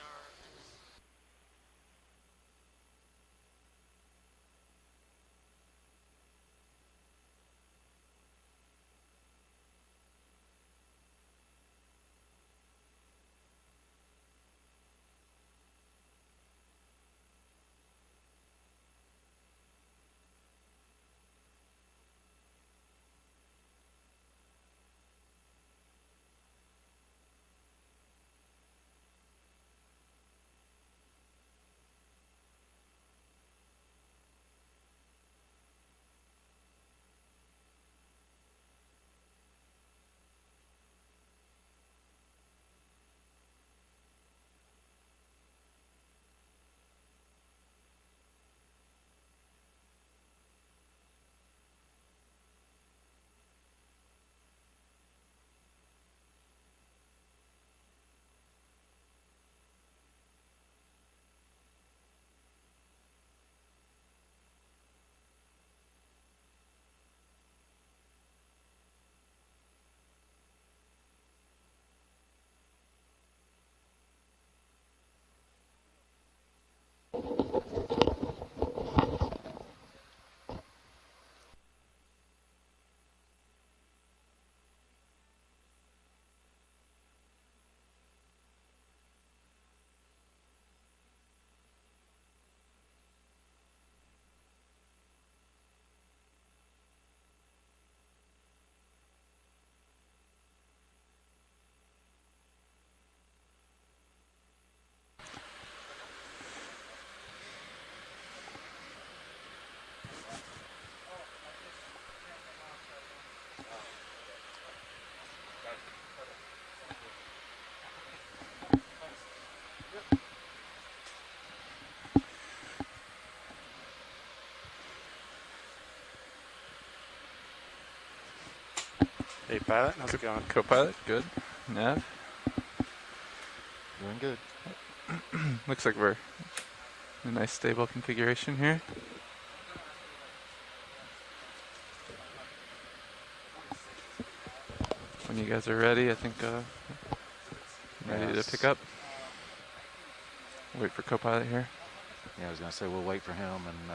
Hey, pilot, how's it going? Co-pilot, good. Nav, Doing good. looks like we're in a nice stable configuration here. When you guys are ready, I think ready to pick up. Wait for co-pilot here. Yeah, I was going to say we'll wait for him, and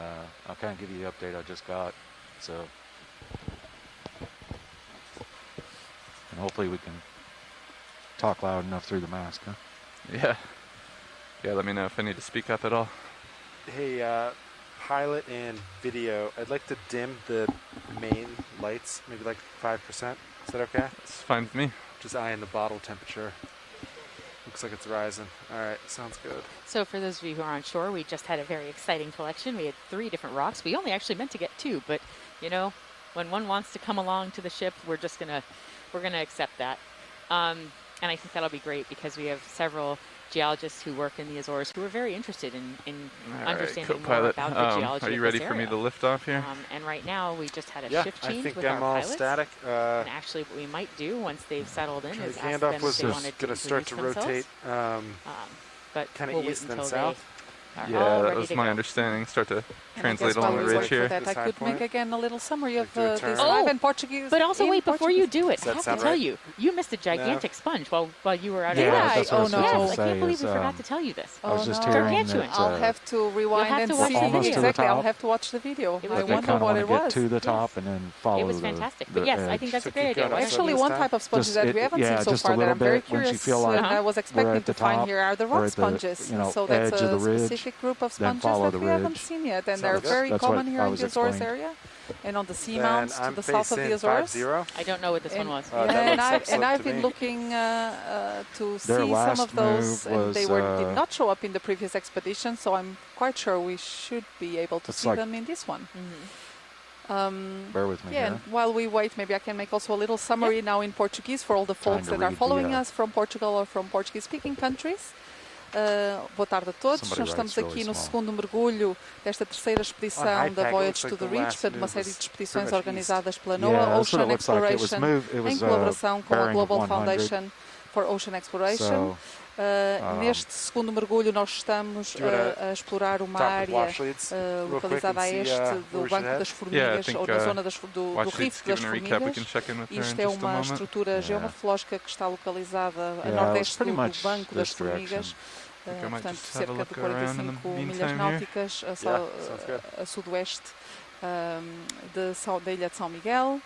I'll kind of give you the update I just got. So, and hopefully we can talk loud enough through the mask, huh? Yeah. Yeah, let me know if I need to speak up at all. Hey, pilot and video, I'd like to dim the main lights, maybe like 5%. Is that okay? It's fine with me. Just eyeing the bottle temperature. Looks like it's rising. All right, sounds good. So for those of you who are on shore, we just had a very exciting collection. We had 3 different rocks. We only actually meant to get 2, but, you know, when one wants to come along to the ship, we're gonna accept that. And I think that'll be great because we have several geologists who work in the Azores who are very interested in understanding more about the geology are you of ready this for me area. to lift off here? And right now we just had a Yeah, shift I change think with I'm our all pilots. static. And actually, what we might do once they've settled in is ask handoff them was if they wanted to going to start introduce to themselves. rotate But kind we'll of wait east and until south. they are Yeah, all that ready was to my go. understanding. Start to And I translate guess while along we the ridge wait for here. that, I This high could make point. again a little summary of do a this turn. live in Portuguese. But also, in wait, before you Portuguese. do it, Does I that have to sound tell right? you missed a gigantic sponge while you were out Did of I? that's what I Oh was just no! gonna Yes, I say can't believe is, we forgot to tell you this. I was Oh just no! hearing Gargantuan. that I'll have to rewind have and to watch see. the video. Exactly, I'll top. have to watch the video. It was I But they wonder kind of what want to it get was. to the top and then follow It was the fantastic. the But yes, I edge. think that's So a great keep idea. going Why up don't Actually, this one time? type of sponges Just that it- we haven't yeah, seen so just a far that little I'm very bit once you curious feel like and I was we're expecting at the to find top here are the or rock at the, sponges. you know, So that's edge of a the ridge, specific group of then sponges follow that the we haven't ridge. seen yet, and Sounds they're good. very That's common what here I in was the Azores explained. area and on the Then seamounts to I'm the south of the facing Azores. 5-0. I don't know what this one And, was. that yeah, looks like and slope I've to been me. looking to Their see some last of those, move and they was, did not show up in the previous expedition, so I'm quite sure we should be able to It's see like- them in this one. Bear with me Yeah, here. and while we wait, maybe I can make also a little summary now in Portuguese for all the Trying folks to that are read following the, us from Portugal or from Portuguese-speaking countries. Boa tarde a todos. Somebody Nós estamos writes aqui really no small. segundo mergulho desta terceira expedição da Hypack, it Voyage looks to like the the Reach, last portanto uma move série was de expedições pretty much organizadas pela Yeah, NOAA that's what Ocean it looks like. It was Exploration moved. It em was colaboração com a bearing of Global 100. Foundation for Ocean Exploration. So, Neste segundo mergulho nós estamos a explorar uma Top of área watch leads real quick localizada and a see este where do we should Banco head. das Yeah, I Formigas, think ou na zona do watch Rift leads, das given a recap, we Formigas. can check in with her in Isto é just a uma moment. estrutura Yeah. geomorfológica que está localizada a Yeah, nordeste pretty do much Banco das this Formigas, think I might portanto just have a cerca de look around in the 45 milhas meantime here. náuticas sounds good. a sudoeste da ilha de São Miguel.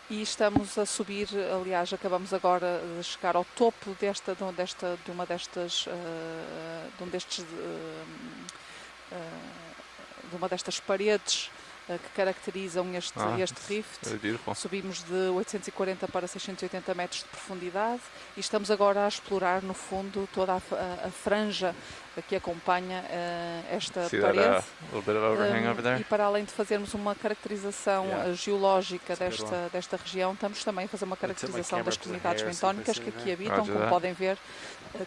E estamos a subir, aliás, acabamos agora de chegar ao topo de uma destas paredes que caracterizam este rift. Really beautiful. Subimos de 840 para 680 metros de profundidade e estamos agora a explorar, no fundo, toda a franja que acompanha esta See parede. that little bit of overhang over there? E para além de fazermos uma caracterização geológica desta região, estamos também a fazer uma caracterização das comunidades bentónicas que aqui habitam, como podem ver,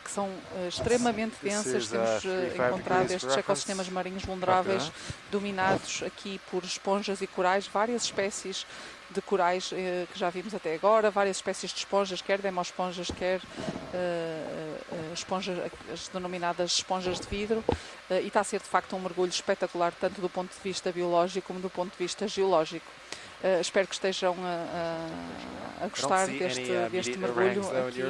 que são extremamente densas. Temos encontrado estes ecossistemas marinhos vulneráveis dominados aqui por esponjas e corais, várias espécies de corais que já vimos até agora, várias espécies de esponjas, quer demosponjas, quer esponjas, as denominadas esponjas de vidro, e está a ser de facto um mergulho espetacular, tanto do ponto de vista biológico como do ponto de vista geológico. Espero que estejam a gostar deste mergulho aqui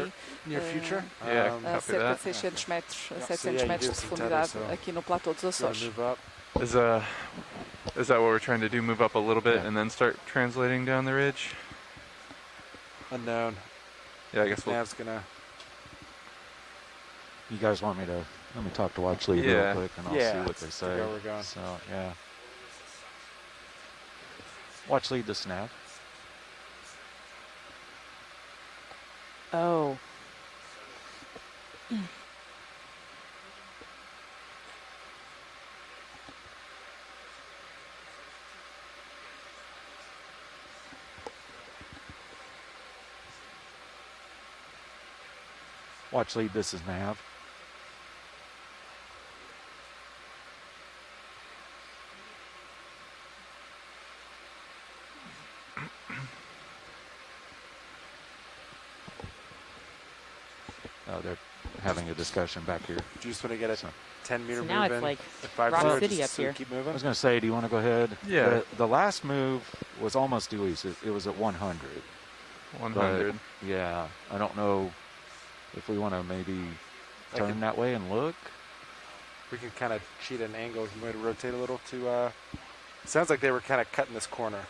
a cerca de 600 metros, a 700 metros de profundidade aqui no platô dos Açores. Is that what we're trying to do? Move up a little bit and then start translating down the ridge? Unknown. Yeah, I guess we'll... Nav's gonna... you guys want me to let me talk to Watch Lead real quick and I'll see what they say. Where we're going. So yeah. Watch Lead this nav. Oh. Watch Lead, this is nav. Oh, they're having a discussion back here. Do you just want to get a 10-meter move now in? it's like at Rock 5-0, City just up to here. keep I moving? was going to say, do you want to go ahead? Yeah. The last move was almost due east. It was at 100. 100. But, yeah. I don't know if we want to maybe turn that way and look. We can kind of cheat an angle. You might rotate a little to... sounds like they were kind of cutting this corner.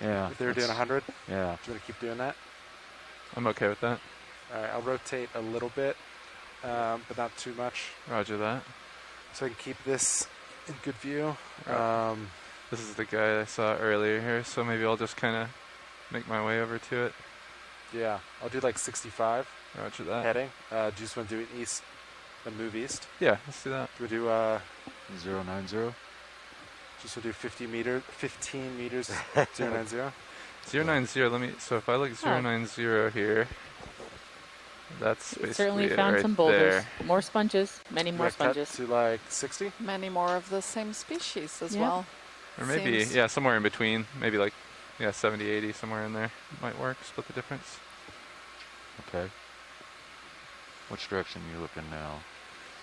Yeah. If they were doing 100? Yeah. Do you want to keep doing that? I'm okay with that. All right, I'll rotate a little bit, but not too much. Roger that. So I can keep this in good view. This is the guy I saw earlier here, so maybe I'll just kind of make my way over to it. Yeah, I'll do like 65. Roger that. Heading. Do you just want to do it east and move east? Yeah, let's do that. Do we do... 090. Just to do 15 meters, 090. 090. Let me. So if I look 090 here, that's basically Certainly it found right some boulders. there. More sponges. Many more sponges. To like 60. Many more of the same species as Yeah. well. Or maybe, Seems- yeah, somewhere in between. Maybe like, 70, 80, somewhere in there might work. Split the difference. Okay. Which direction are you looking now?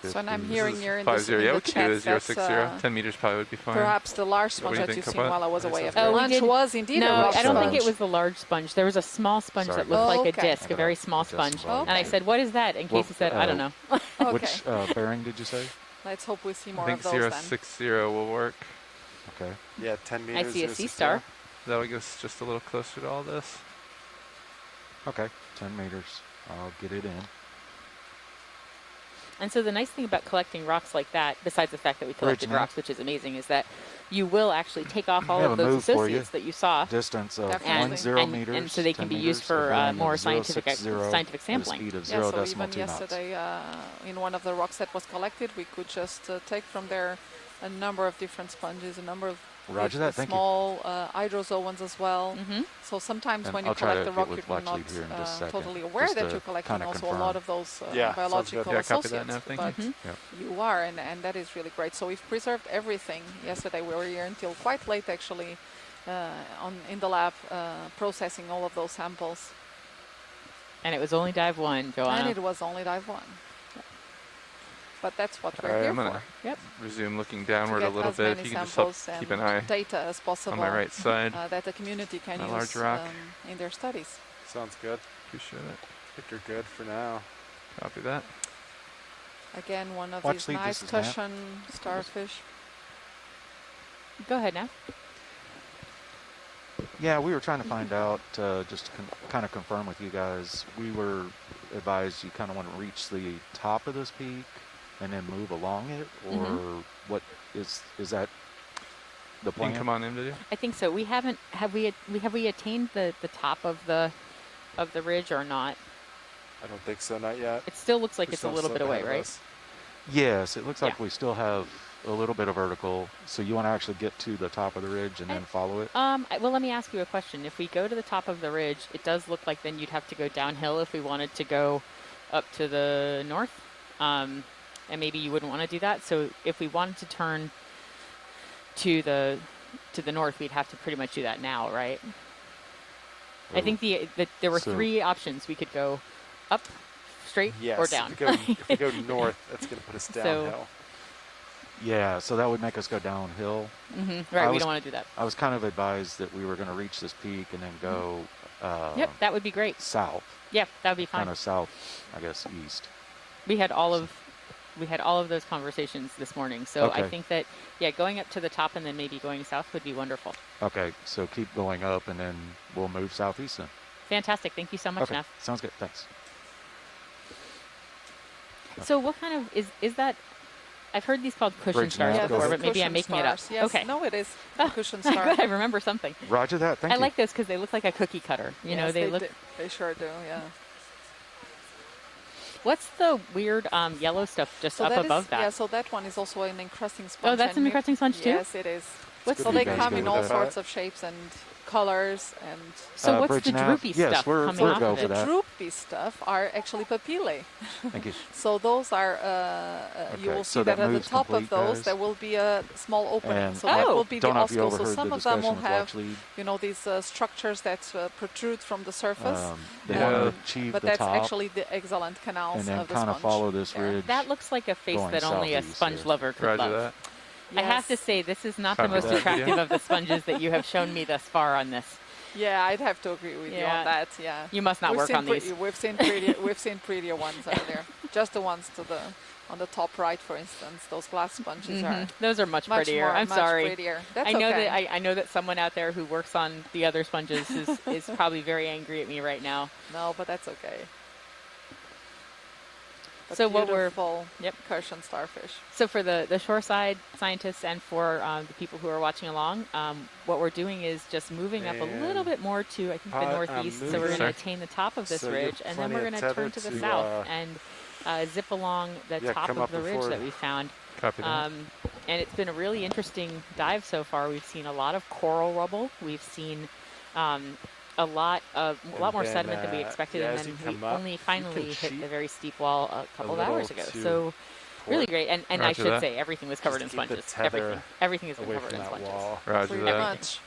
So and I'm 50? hearing This is here in 50. the Yeah, we chat could do a that 060. 10 meters probably would be fine. perhaps the large What sponge do you that think, you've seen Copilot? while I was I think away so. after Oh, we lunch did- was indeed a No, rock I don't think sponge. it was the large sponge. There was a small sponge Sorry that looked like a Okay. disc, a very small sponge. And I Okay. said, what is that? And Casey said, I don't know. Okay. Which bearing did you say? Let's hope we see I more think of those then. 060 will work. Okay. Yeah, 10 I meters. see a 060. sea star. That would get us just a little closer to all this. Okay. 10 meters. I'll get it in. And so the nice thing about collecting rocks like that, besides the fact that we collected Bridge, rocks, which is amazing, is that you will actually take off all We have of a those move for you. associates that you saw. Distance of Definitely. 10 meters. And so they can 10 be meters, used for a bearing more of scientific 060 scientific at a sampling. speed of Yeah, so 0.2 even knots. yesterday in one of the rocks that was collected, we could just take from there a number of different sponges, a number of Roger that, thank you. small hydrozoans as well. Mm-hmm. So sometimes And when I'll you try collect to the get rock, with you're not Watchley here in just a second, totally aware just that to you're collecting kinda also confirm. a lot of those Yeah, sounds biological good. Yeah, copy associates. that now. Thank but you. Yep. you are, and that is really great. So we've preserved everything. Yesterday we were here until quite late actually in the lab processing all of those samples. And it was only dive one, Joanna. And it was only dive one. But that's what All we're right, here I'm going to for. Yep. resume looking To downward a get little as bit. many If you can just help samples keep an and eye data as possible on my right side. that the community can That use large rock. in their studies. Sounds good. Appreciate it. I think you're good for now. Copy that. Again, one of Watch these lead, nice this is Matt. cushion starfish. Go ahead now. Yeah, we were trying to find out, just to kind of confirm with you guys, we were advised you kind of want to reach the top of this peak and then move along it, or what is that the You plan? can come on in, did you? I think so. We haven't have we attained the top of the ridge or not? I don't think so, not yet. It still looks like We're it's a still little bit ahead away, of right? us. Yes, it looks like Yeah. we still have a little bit of vertical, so you want to actually get to the top of the ridge and then follow it? Well, let me ask you a question. If we go to the top of the ridge, it does look like then you'd have to go downhill if we wanted to go up to the north. And maybe you wouldn't want to do that. So if we wanted to turn to the north, we'd have to pretty much do that now, right? I think there were So- 3 options. We could go up, straight, Yes. or down. If we go north, that's going to put us So- downhill. Yeah, so that would make us go downhill. Right, we was- don't want to do that. I was kind of advised that we were going to reach this peak and then go Yep, that would be great. south, Yep, that would be fine. kind of south, I guess, east. We had all of those conversations this morning. So I Okay. think that going up to the top and then maybe going south would be wonderful. Okay, so keep going up and then we'll move southeast then. Fantastic. Thank you so much, Okay, Neff. sounds good. Thanks. So what kind of is that? I've heard these called cushion Bridge stars nav, go before, ahead. but maybe I'm Cushion making it up. stars. Yes, Okay. no, it is Oh, a cushion star. Good, I remember something. Roger that. Thank I you. like those because they look like a cookie cutter. You know, Yes, they look. They sure do. Yeah. What's the weird yellow stuff just So up that above is, that? Yeah. So that one is also an encrusting sponge. Oh, that's and an you- encrusting sponge too? Yes, it is. What's So good they for you guys come to in go all with sorts that. of shapes and colors and. So what's Bridge the nav? droopy Yes, stuff we're coming off go of for it? that. Droopy stuff are actually papillae. Thank you. So those are, you Okay, will so see that that at the moves top of complete, those guys. there will be a small opening. And So that Oh. will be the don't know if you oscule. So overheard some the of them will discussion with have, Watchley. you know, these structures that protrude from the surface. They Yeah. want to achieve But the that's top actually the excellent canals and then of the kind sponge. of follow this there. ridge. That looks like a face going that only a southeast sponge here. lover could Roger love. that. I have to Yes. say, this is not the Copy most that. attractive Yeah. of the sponges that you have shown me thus far on this. Yeah, I'd have to agree with you Yeah. on that. Yeah. You must not We've work seen on these. We've seen prettier ones out there. Just the ones on the top right, for instance. Those glass sponges are Those are much prettier. more, I'm much sorry. prettier. That's I know okay. that I know that someone out there who works on the other sponges is probably very angry at me right now. No, but that's okay. But So what we're- beautiful Yep. Cushion starfish. So for the shoreside scientists and for the people who are watching along, what we're doing is just moving up a little bit more to, I think, the northeast. So we're going to Sorry. attain the top of this So you're ridge, and then we're plenty going of to turn tether to the to, south and zip along the yeah, top come of up the ridge before- that we found. Copy that. and it's been a really interesting dive so far. We've seen a lot of coral rubble. We've seen a lot more then, sediment than we expected, yeah, and as you then we come up, only you finally can hit cheat the very steep wall a couple of little hours ago. to So really port. great, and I Roger should that. say everything was covered in Just keep the sponges. tether Everything has been away covered from in that sponges. wall. Roger Pretty that. much.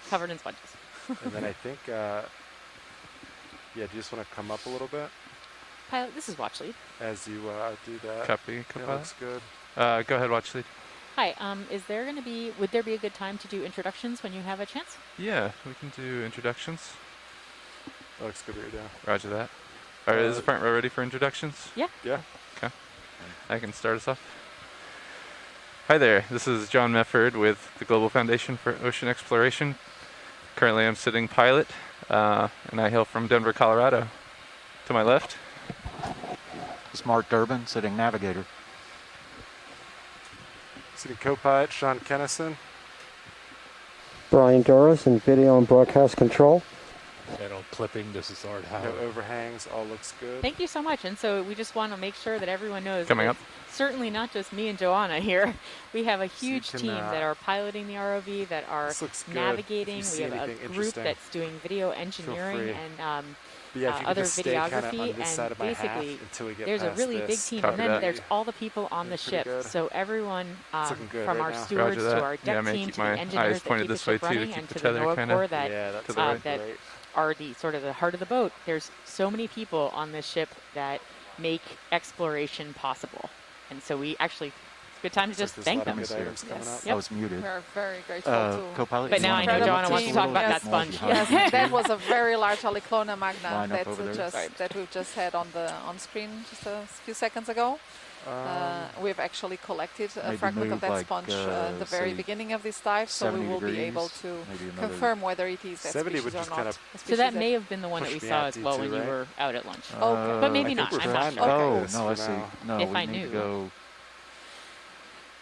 Covered in sponges. And then I think, yeah, do you just want to come up a little bit Pilot, this is watch lead. as you do that? Copy, Yeah, co-pilot. looks good. Go ahead, watch lead. Hi, would there be a good time to do introductions when you have a chance? Yeah, we can do introductions. That looks good what you're doing. Roger that. All right, is the front row ready for introductions? Yeah. Yeah. Okay. I can start us off. Hi there, this is John Mefford with the Global Foundation for Ocean Exploration. Currently I'm sitting pilot, and I hail from Denver, Colorado. To my left. It's Mark Durbin, sitting navigator. Sitting co-pilot Sean Kennison. Brian Doris in video and broadcast control. Channel clipping, this is Art No Howard. overhangs, all looks good. Thank you so much. And so we just want to make sure that everyone knows Coming that up. it's certainly not just me and Joanna here. We have a huge can, team that are piloting the ROV, that are This looks good. navigating. If you We see have a anything group interesting, that's doing video engineering free. and But yeah, if you could other just stay kinda videography. on this side And of my half basically, until we get there's a past really big this. team. Copy And then that. there's all the people on the Pretty ship. good. So everyone looking good from right our now. stewards Roger that. to our Yeah, deck may team keep to my the engineers eyes that pointed keep the this way ship too, to running keep and the to the tether NOAA kinda- Corps that Yeah, that's to the right. that great. are the sort of the heart of the boat. There's so many people on this ship that make exploration possible. And so we actually, it's a good time to just thank them. Good items coming Yes. up. Yep. I was muted. We're very grateful to. Co-pilot, But you now wanna I know go Joanna just wants a to talk little about that bit more sponge. behind Yes, you that two? was a very large Aliclona magna Line up that over there. we've just had on screen just a few seconds ago. We've actually collected a maybe fragment of move that like, sponge at the very say, beginning of this dive, so we 70 will be degrees, able to maybe another confirm whether it is that 70 species would or just not. kind of A So species that may have been the one that push we me saw out as well D2, when you right? were out at lunch. Okay. But maybe I not. think I'm we're not fine sure. now. Oh, This no, for I see. now. No, If we I need to knew. go.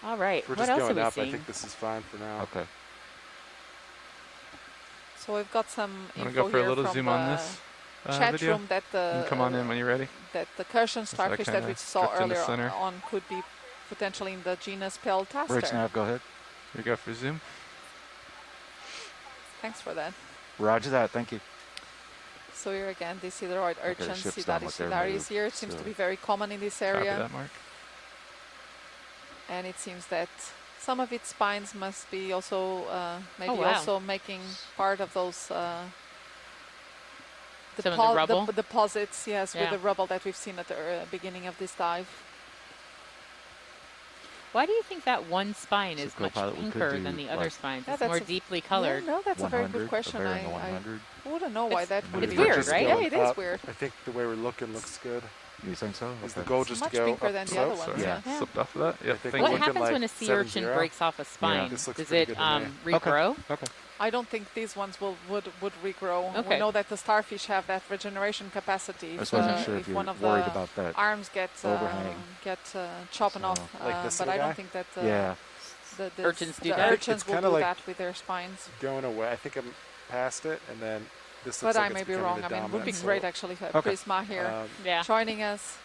All right. We're What just else are going we up. seeing? I think this is fine for now. Okay. So we've got some Want to info go for a here little from zoom the on this chat video? room that You can come on in when you're ready. that the Curtian So I starfish that we kinda saw drift in the earlier center. on could be potentially in the genus Bridge Peltaster. nav, go ahead. Here we go for zoom. Thanks for that. Roger that, thank you. So here again, the sideroid urchin, ship's Sidaris done what they're sidaris moved, here. It seems to so- be very common in this Copy area. that, Mark. And it seems that some of its spines must be also maybe wow. also making part of those Some of the rubble? deposits, yes, Yeah. with the rubble that we've seen at the beginning of this dive. Why do you think that one spine So is much co-pilot, we could pinker do than the other like- spines? Yeah, It's that's more a- deeply colored. Yeah, no, that's a very 100, good question. a bearing I 100. wouldn't know why that would it's be. weird, Just right? going Yeah, it is up. weird. I think the way we're looking looks good. You think so? Is the Okay. goal It's just much to go pinker up than the slope? other ones. Sorry, Yeah. Yeah. slipped off of that. Yeah, I think thank What you. looking happens like when a sea 7-0? urchin breaks off a spine? This looks Does pretty it good to me. regrow? Okay. I don't think these ones would regrow. We Okay. know that the starfish have that regeneration capacity. I just wasn't sure if if you're one of worried the about that. arms get overhang. chopping So, off, like this but little I don't guy? think that Yeah. the Urchins do the that? urchins It's will kinda do like that with their spines. Going away. I think I'm past it, and then this But looks like I may it's be becoming wrong. the I mean, it would be dominant great slope. actually if Okay. Prisma here Yeah. joining us.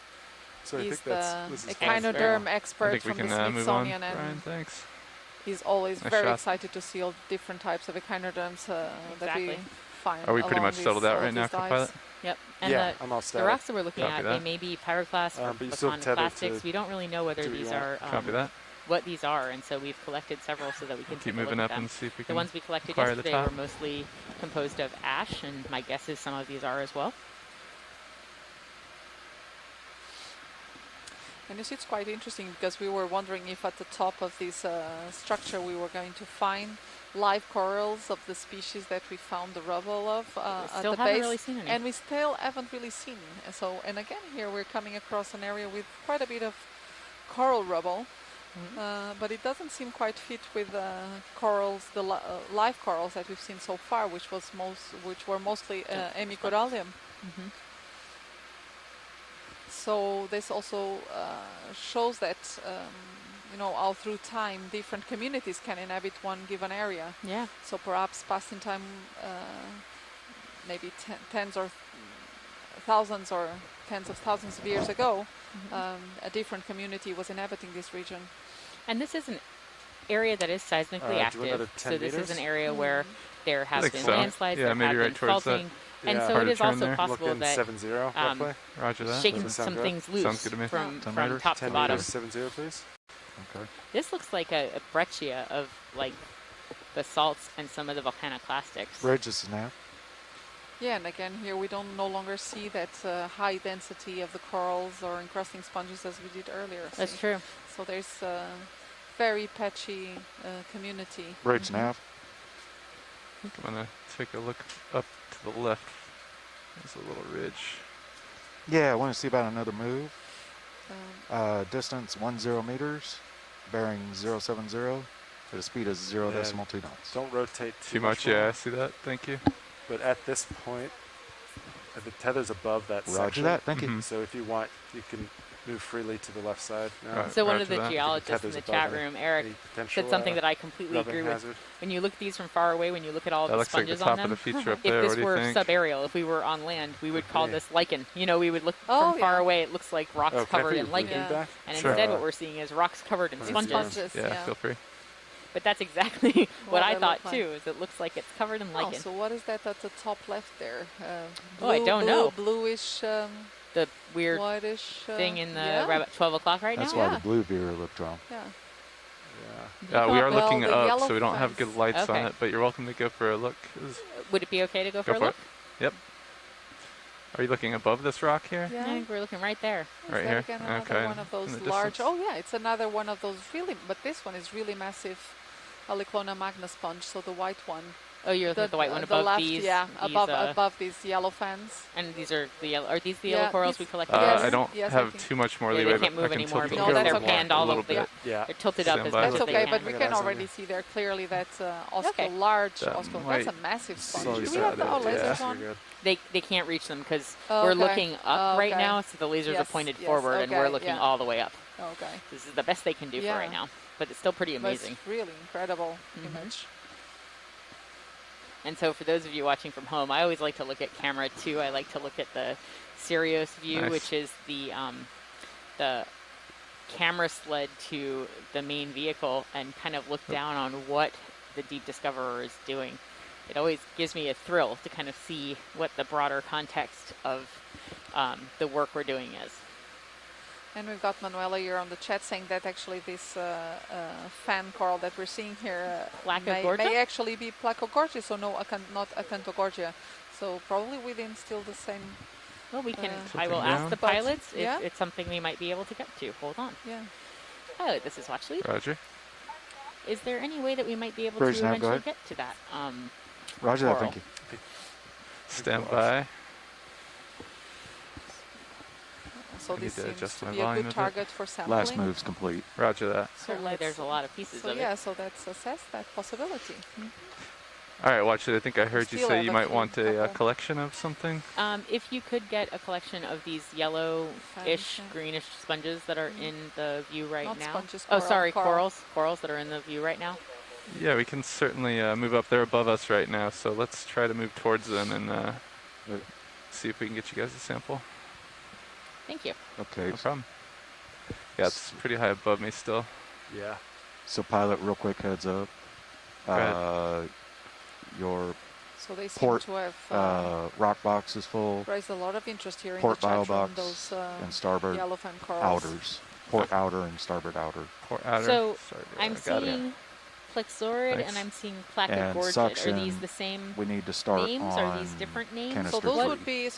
So I He's think this the is fine for now. echinoderm I expert think we from can the move on. Smithsonian, Brian, and thanks. he's always Nice very shot. excited to see all different types of echinoderms that we Exactly. find. Are we pretty along much settled these- out all right of now, these dives. co-pilot? Yep. And Yeah, the, I'm all the set. rocks that we're looking Copy at, that. they may be pyroclasts or but you still tethered plastics. to We don't really know whether do what you these want. are Copy that. what these are, and so we've collected several so that we can Keep take a moving look up at them. and see if we The can ones we collected acquire the yesterday were top. mostly composed of ash, and my guess is some of these are as well. And you see, it's quite interesting because we were wondering if at the top of this structure we were going to find live corals of the species that we found the rubble of at Still the haven't base, really seen any. and we still haven't really seen. So, and again, here we're coming across an area with quite a bit of coral rubble, but it doesn't seem quite fit with corals, the live corals that we've seen so far, which were mostly Hemicorallium. So this also shows that all through time different communities can inhabit one given area. Yeah. So perhaps past in time, maybe tens or thousands or tens of thousands of years ago, a different community was inhabiting this region. And this isn't area that is seismically do you want active. another 10 So this is an meters? area where there have think been so. landslides, Yeah, there maybe have right been towards that. faulting, and Yeah. so Part it of is turn also there. possible Looking that 7-0 roughly. Roger that. shaking Does that sound some good? things loose Sounds good to me. from 10 from meters? top to 10 bottom. meters, 7-0, please. Okay. This looks like a breccia of like the salts and some of the volcanoclastics. Bridge is snap. Yeah, and again, here we don't no longer see that high density of the corals or encrusting sponges as we did earlier. That's see? true. So there's a very patchy community. Bridge nav. I think I'm gonna take a look up to the left. There's a little ridge. Yeah, I want to see about another move. Um, Distance 10 meters, bearing 070, at a speed of 0.2 knots. Don't rotate Too much, more. yeah, I see that. Thank you. But at this point, the tether's above that Roger section. that, thank you. So if you want, you can move freely to the left side. Now. Right. So one of Roger the that. geologists in Tether's the above chat any- room, Eric, any potential, said something that I completely rubbing agree with. hazard. When you look at these from far away, when you look at all That the looks like the sponges top on them, of the feature up if there. this What do you were think? subaerial, if we were on land, we would call Yeah. this lichen. You know, we would look Oh, from far yeah. away, it looks like rocks Oh, can I covered put in your lichen. blue beam back? And Sure. instead what we're seeing is rocks covered in It's sponges. sponges, Yeah, yeah. feel free. But that's exactly what What I they thought look like. too, is it looks like it's covered in Oh, lichen. so what is that at the top left there? Oh, I don't know. Bluish, The weird whitish thing in the yeah. about 12 o'clock right That's now? why Yeah. the blue veer looked drawn. Yeah. Yeah. We are Well, looking the up, yellow so we don't have fence. good lights Okay. on it, but you're welcome to go for a look. Would it be okay to go for Go a for look? it. Yep. Are you looking above this rock here? Yeah. I think we're looking right there. Is Right that here? again another Okay. one of In those the large? distance. Oh yeah, it's another one of those really, but this one is really massive. Aliclona magna sponge, so the white one. Oh, you're looking at the white one the above left, these? yeah, these, above these yellow fans. And these are the yellow. Are these the Yeah, yellow corals these- we collected? Yes. I don't Yes, I have think- too much more Yeah, they leeway, can't but move I can anymore tilt the because camera they're more panned a all little over the- bit. Yeah. They're tilted up Stand as by. much That's as they okay, can. but we Look at can that, already Sonia. see there clearly that Okay. large That Oscar. That's might a massive sponge. see Do we have the that, lasers yeah. on? Good. They can't reach them because Oh, we're okay. looking up Oh, right okay. now, so the lasers are Yes, pointed yes, forward, and we're okay, looking yeah. all the way up. Okay. This is the best they can do for Yeah. right now, but it's still pretty But amazing. it's really incredible Mhm. image. And so for those of you watching from home, I always like to look at camera too. I like to look at the Sirius view, Nice. which is the camera sled to the main vehicle, and kind of look down on what the Deep Discoverer is doing. It always gives me a thrill to kind of see what the broader context of the work we're doing is. And we've got Manuela here on the chat saying that actually this fan coral that we're seeing here Placogorgia? may actually be Placogorgia, so no, not Acanthogorgia. So probably within still the same. Well, we can. Uh, I will Tilting ask down. the But- pilots if yeah. it's something we might be able to get to. Hold on. Yeah. Pilot, this is Watch Lead. Roger. Is there any way that we might be able Bridge to nav, go eventually ahead. get to that? Roger that, coral? thank you. Stand by. So I need this to seems adjust to my be a volume good a bit. target for sampling. Last move's complete. Roger that. Certainly, there's a lot of pieces So of yeah, it. so let's assess that possibility. All right, watch it. I think I heard you Still say have you a might few want a couple. collection of something. If you could get a collection of these yellowish, Fans, yeah. greenish sponges that are in the view right Not now. sponges, Oh, coral, sorry, coral. corals that are in the view right now. Yeah, we can certainly move up. They're above us right now, so let's try to move towards them and see if we can get you guys a sample. Thank you. Okay. No problem. Yeah, it's pretty high above me still. Yeah. So pilot, real quick heads up. Go ahead. Your So they seem port to have rock box is full. raised a lot of interest here in Port the chat bio room. box Those and starboard yellowfin corals. outers. Port outer and starboard outer. Port outer. So Sorry, I'm got it. seeing plexaurid Thanks. and I'm seeing And placogorgid. Are suction, these the same we need to start names? on Are these different names? canister So those three. would be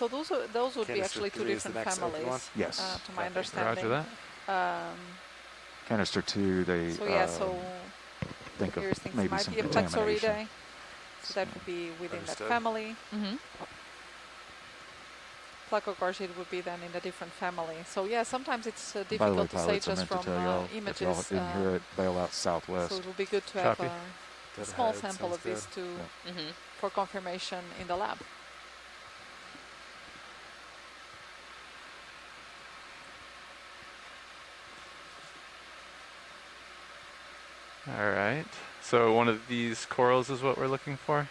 those would be Canister actually two 3 is the different next open one? families. Yes. To my Okay. understanding. Roger that. Canister 2, they So yeah, so think of here's things maybe might some be a contamination. Plexauridae. So that would be within Understood. that family. Mm-hmm. Placogorgid would be then in a different family. So yeah, sometimes it's By the way, difficult to say pilots, I just meant from to tell y'all, if images. y'all didn't hear it, bail out southwest. So it would be good to Copy. have a Dead small ahead, sample sounds of these good. two Mm-hmm. for confirmation in the lab. All right. So one of these corals is what we're looking for.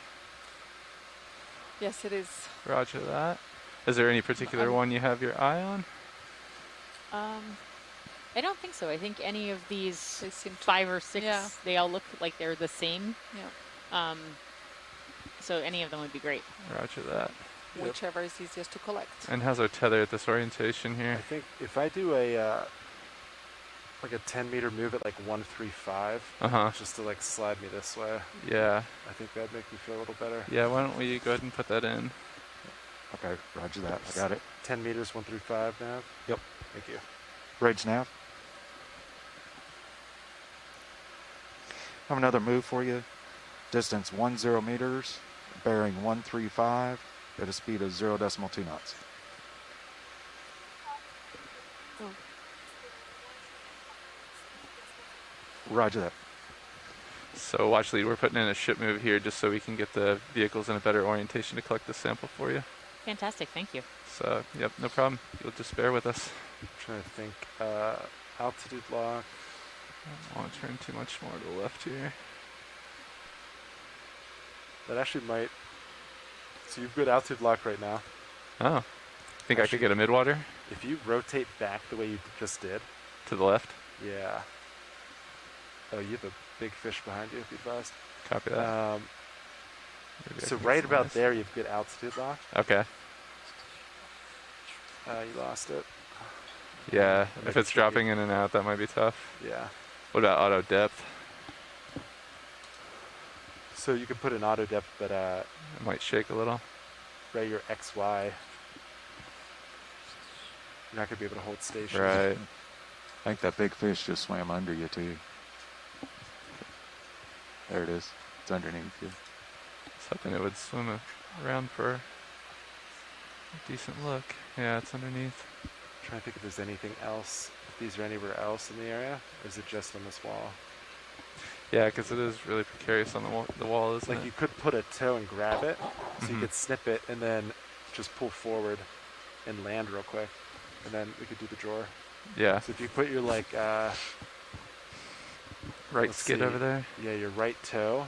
Yes, it is. Roger that. Is there any particular one you have your eye on? I don't think so. I think any of these They seem to, 5 or 6, yeah. they all look like they're the same. Yeah. So any of them would be great. Roger that. Whichever is easiest to collect. And how's our tether at this orientation here? I think if I do a like a 10-meter move at like 135, just to like slide me this way. Yeah. I think that'd make me feel a little better. Yeah, why don't we go ahead and put that in? Okay, roger that. I got it. 10 meters, 135 nav. Yep. Thank you. Bridge nav. I have another move for you. Distance 10 meters, bearing 135 at a speed of 0.2 knots. Oh. Roger that. So watch lead, we're putting in a ship move here just so we can get the vehicles in a better orientation to collect the sample for you. Fantastic, thank you. So, yep, no problem. You'll just bear with us. I'm trying to think. Altitude lock. I don't want to turn too much more to the left here. That actually might. So you've good altitude lock right now. Oh. Think I could get a midwater? If you rotate back the way you just did. To the left? Yeah. Oh, you have a big fish behind you, be advised. Copy that. So right about there, you have good altitude lock. Okay. You lost it. Yeah, if it's dropping in and out, that might be tough. Yeah. What about auto depth? So you could put an auto depth, but it might shake a little. Right, your XY. You're not gonna be able to hold station. Right. I think that big fish just swam under you too. There it is. It's underneath you. I was hoping it would swim around for a decent look. Yeah, it's underneath. I'm trying to think if there's anything else. If these are anywhere else in the area, or is it just on this wall? Yeah, because it is really precarious on the wall, isn't it? Like you could put a toe and grab it, so you could snip it and then just pull forward and land real quick, and then we could do the drawer. Yeah. So if you put your like right skid over there. Yeah, your right toe.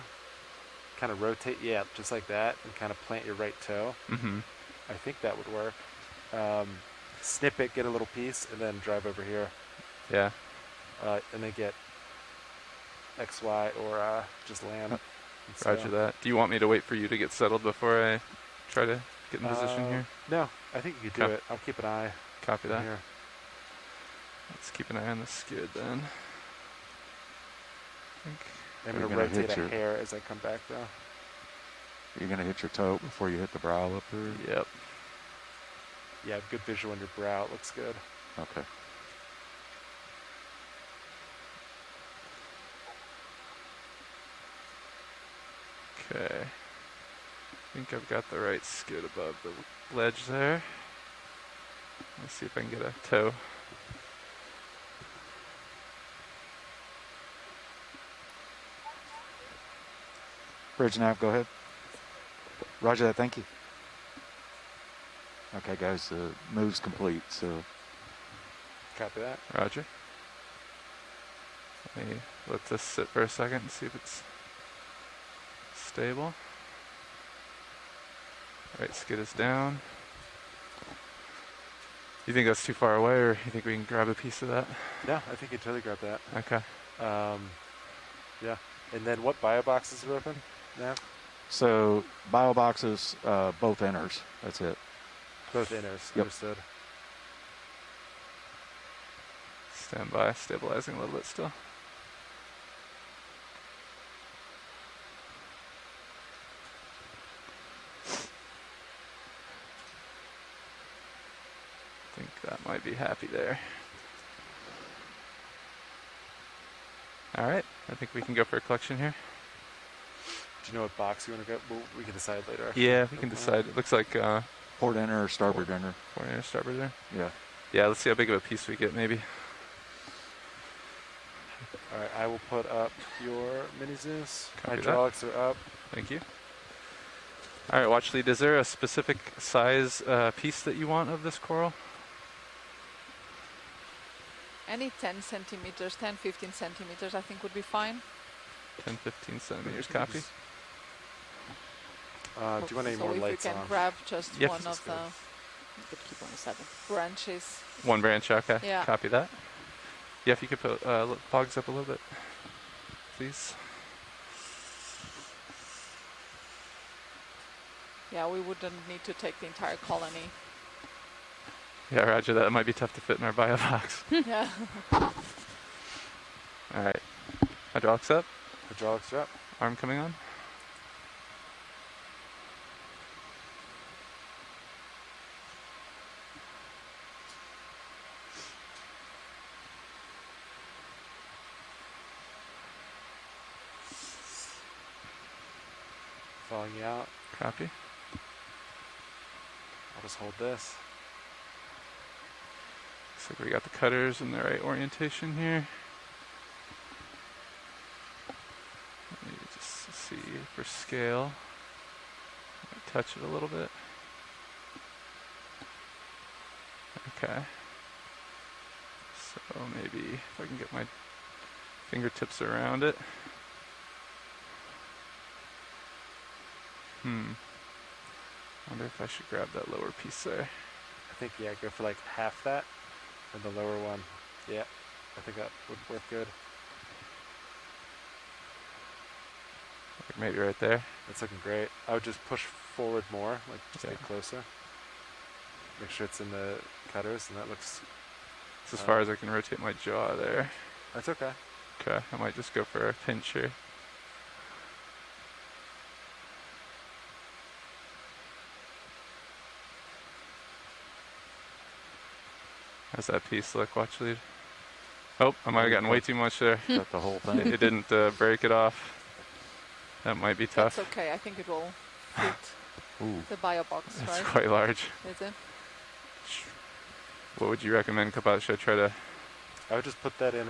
Kind of rotate, yeah, just like that, and kind of plant your right toe. I think that would work. Snip it, get a little piece, and then drive over here. Yeah. And then get XY or just land. Roger that. Do you want me to wait for you to get settled before I try to get in position here? No, I think you could do it. I'll keep an eye. Copy that. Here. Let's keep an eye on the skid then. I'm going to rotate a hair as I come back though. You're going to hit your toe before you hit the brow up there? Yep. Yeah, good visual on your brow. It looks good. Okay. Okay. I think I've got the right skid above the ledge there. Let's see if I can get a toe. Bridge nav, go ahead. Roger that, thank you. Okay, guys, the move's complete, so. Copy that. Roger. Let me let this sit for a second and see if it's stable. Right skid is down. You think that's too far away, or you think we can grab a piece of that? No, I think you totally grab that. Okay. Yeah. And then what bio boxes are open now? So bio boxes, both inners. That's it. Both inners. Yep. Understood. Stand by, stabilizing a little bit still. I think that might be happy there. All right, I think we can go for a collection here. Do you know what box you want to go? Well, we can decide later. Yeah, we can decide. It looks like port inner or starboard inner. Port inner, starboard inner. Yeah. Yeah, let's see how big of a piece we get, maybe. All right, I will put up your mini Zeus. Copy Hydraulics that. are up. Thank you. All right, watch lead. Is there a specific size piece that you want of this coral? Any 10 centimeters, 10, 15 centimeters, I think would be fine. 10, 15 centimeters, copy. Do you want any so more if lights you can on? grab just Yep. one of the Good keep on 7 branches. One branch, okay. Yeah. Copy that. Yeah, if you could put logs up a little bit, please. Yeah, we wouldn't need to take the entire colony. Yeah, roger that. It might be tough to fit in our bio box. Yeah. All right. Hydraulics up. Hydraulics up. Arm coming on. Following you out. Copy. I'll just hold this. Looks like we got the cutters in the right orientation here. Let me just see for scale. Touch it a little bit. Okay. So maybe if I can get my fingertips around it. Wonder if I should grab that lower piece there. I think, yeah, go for like half that and the lower one. Yeah, I think that would work good. Like maybe right there. That's looking great. I would just push forward more, like just get closer. Make sure it's in the cutters, and that looks... It's as far as I can rotate my jaw there. That's okay. Okay, I might just go for a pinch here. How's that piece look? Watch lead. Oh, I might have gotten way too much there. Got the whole thing. It didn't break it off. That might be tough. That's okay. I think it will fit the bio box, That's right? quite large. Is it? What would you recommend, Kapat? Should I try to... I would just put that in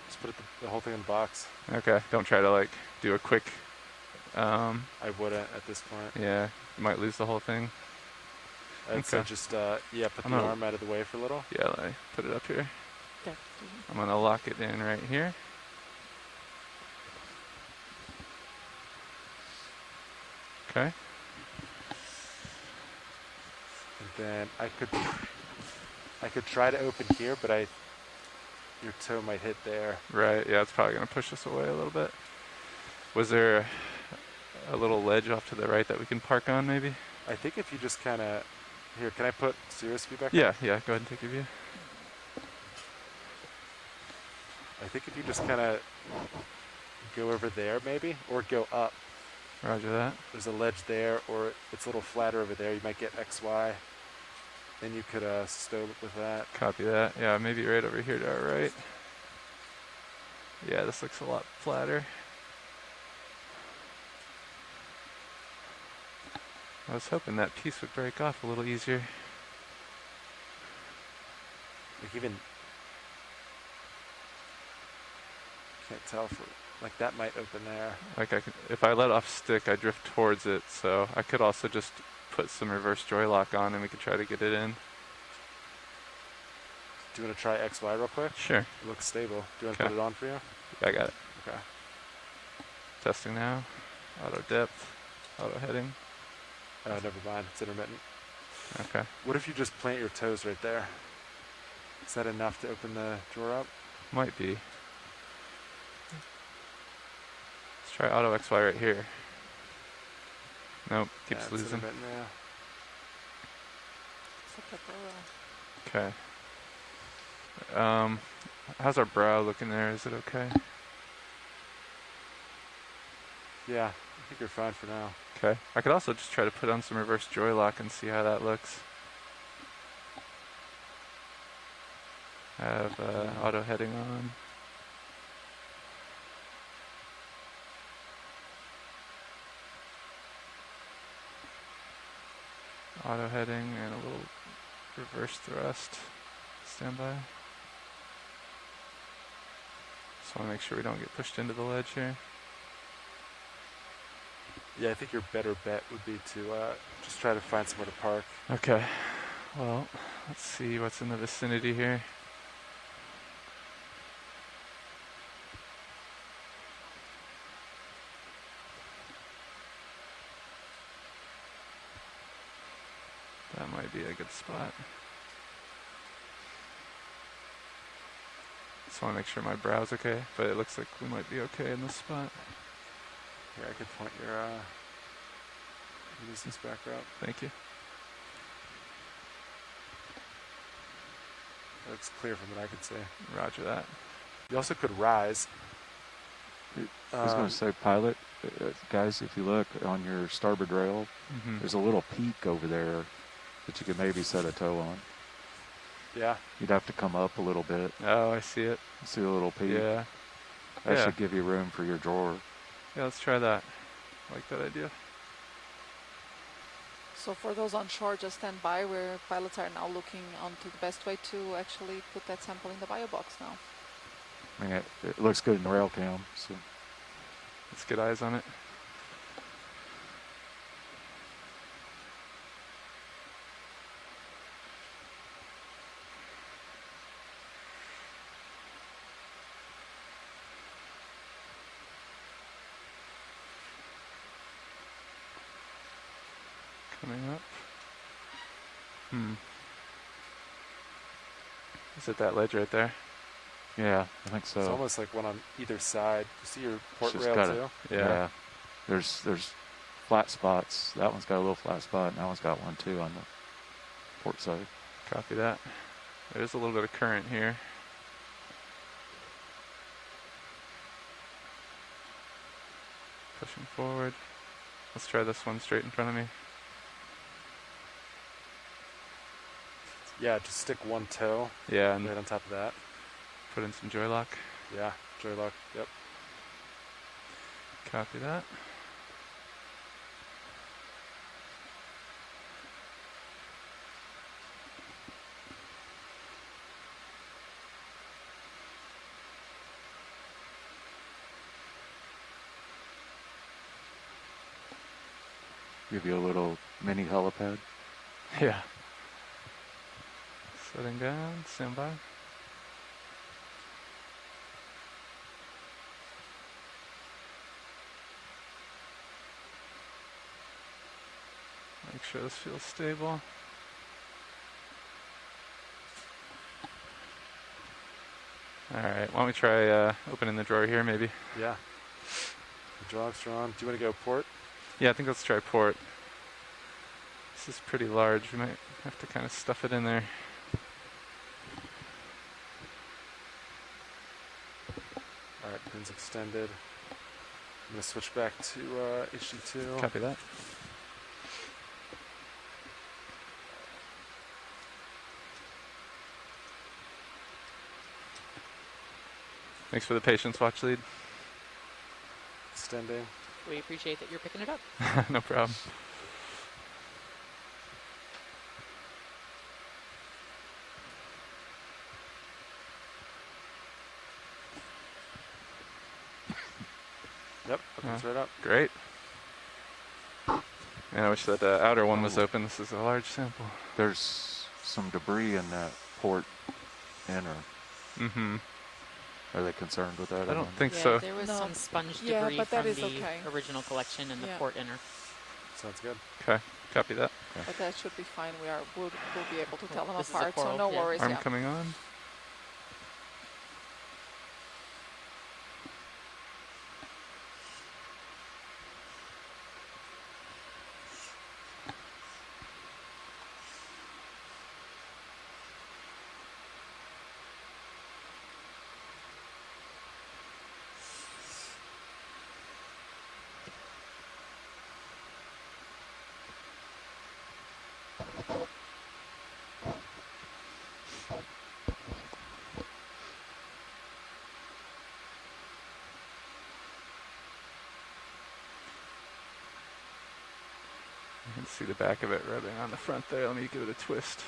just put the whole thing in the box. Okay, don't try to like do a quick... I wouldn't at this point. Yeah, you might lose the whole thing. I'd say just, yeah, put the arm out of the way for a little. Yeah, let me put it up here. Okay. I'm going to lock it in right here. Okay. And then I could try to open here, but your toe might hit there. Right, yeah, it's probably going to push us away a little bit. Was there a little ledge off to the right that we can park on maybe? I think if you just kind of... Here, can I put Cirrus view back Yeah, on? yeah, go ahead and take a view. I think if you just kind of go over there maybe, or go up. Roger that. There's a ledge there, or it's a little flatter over there. You might get XY. Then you could stow it with that. Copy that. Yeah, maybe right over here to our right. Yeah, this looks a lot flatter. I was hoping that piece would break off a little easier. Like even... Can't tell if like that might open there. Like if I let off stick, I drift towards it, so I could also just put some reverse joy lock on and we could try to get it in. Do you want to try XY real quick? Sure. It looks stable. Do you want to put it on for you? Yeah, I got it. Okay. Testing now. Auto depth. Auto heading. Oh, never mind. It's intermittent. Okay. What if you just plant your toes right there? Is that enough to open the drawer up? Might be. Let's try auto XY right here. Nope, keeps losing. Yeah. Okay. How's our brow looking there? Is it okay? Yeah, I think you're fine for now. Okay. I could also just try to put on some reverse joy lock and see how that looks. I have auto heading on. Auto heading and a little reverse thrust. Stand by. Just want to make sure we don't get pushed into the ledge here. Yeah, I think your better bet would be to just try to find somewhere to park. Okay. Well, let's see what's in the vicinity here. That might be a good spot. Just want to make sure my brow's okay, but it looks like we might be okay in this spot. Here, I could point your nuisance back route. Thank you. Looks clear from what I could see. Roger that. You also could rise. I was going to say, pilot, guys, if you look on your starboard rail, there's a little peak over there that you could maybe set a tow on. Yeah. You'd have to come up a little bit. Oh, I see it. See a little peak? Yeah. That should give you room for your drawer. Yeah, let's try that. I like that idea. So for those on shore, just stand by where pilots are now looking onto the best way to actually put that sample in the bio box now. I mean, it looks good in the rail cam. So let's get eyes on it. Coming up. Is it that ledge right there? Yeah, I think so. It's almost like one on either side. You see your port Just rail got too? Yeah. There's flat spots. That one's got a little flat spot, and that one's got one too on the port side. Copy that. There's a little bit of current here. Pushing forward. Let's try this one straight in front of me. Yeah, just stick one toe. Yeah, and right on top of that. Put in some joy lock. Yeah, joy lock. Yep. Copy that. Give you a little mini helipad. Yeah. Setting down, stand by. Make sure this feels stable. Alright, why don't we try opening the drawer here maybe? Yeah. The draw locks are on. Do you want to go port? Yeah, I think let's try port. This is pretty large. We might have to kind of stuff it in there. Alright, pins extended. I'm going to switch back to HD2. Copy that. Thanks for the patience, watch lead. Extending. We appreciate that you're picking it up. No problem. Yep, opens right up. Great. Yeah, I wish that outer one was open. This is a large sample. There's some debris in that port inner. Mm-hmm. Are they concerned with that? I don't think yeah, so. There was some sponge Yeah, debris but from that is the okay. original collection in the port inner. Sounds good. Okay, copy that. But that should be fine. We'll be able to tell them This is a apart, so coral, no yeah. worries. Arm Yeah. coming on. You can see the back of it rubbing on the front there. Let me give it a twist.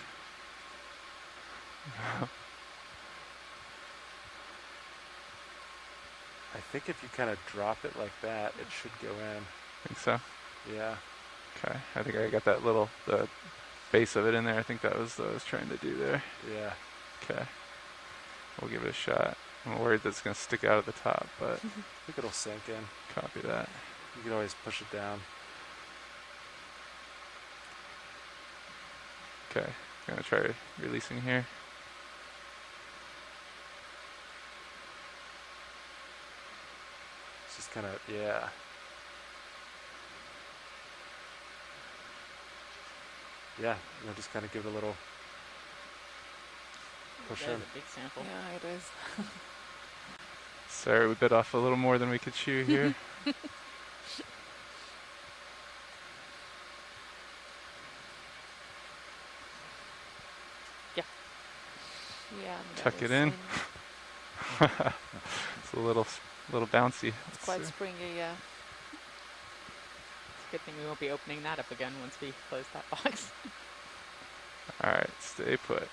I think if you kind of drop it like that, it should go in. Think so? Yeah. Okay, I think I got that the base of it in there. I think that was what I was trying to do there. Yeah. Okay, we'll give it a shot. I'm worried that it's going to stick out at the top, but I think it'll sink in. Copy that. You can always push it down. Okay, going to try releasing here. Just kind of, yeah. Yeah, and then just kind of give it a little push That in. is a big sample. Yeah, it is. Sorry, we bit off a little more than we could chew here. Yeah. Tuck it in. It's a little bouncy. It's quite springy, yeah. It's a good thing we won't be opening that up again once we close that box. All right, stay put.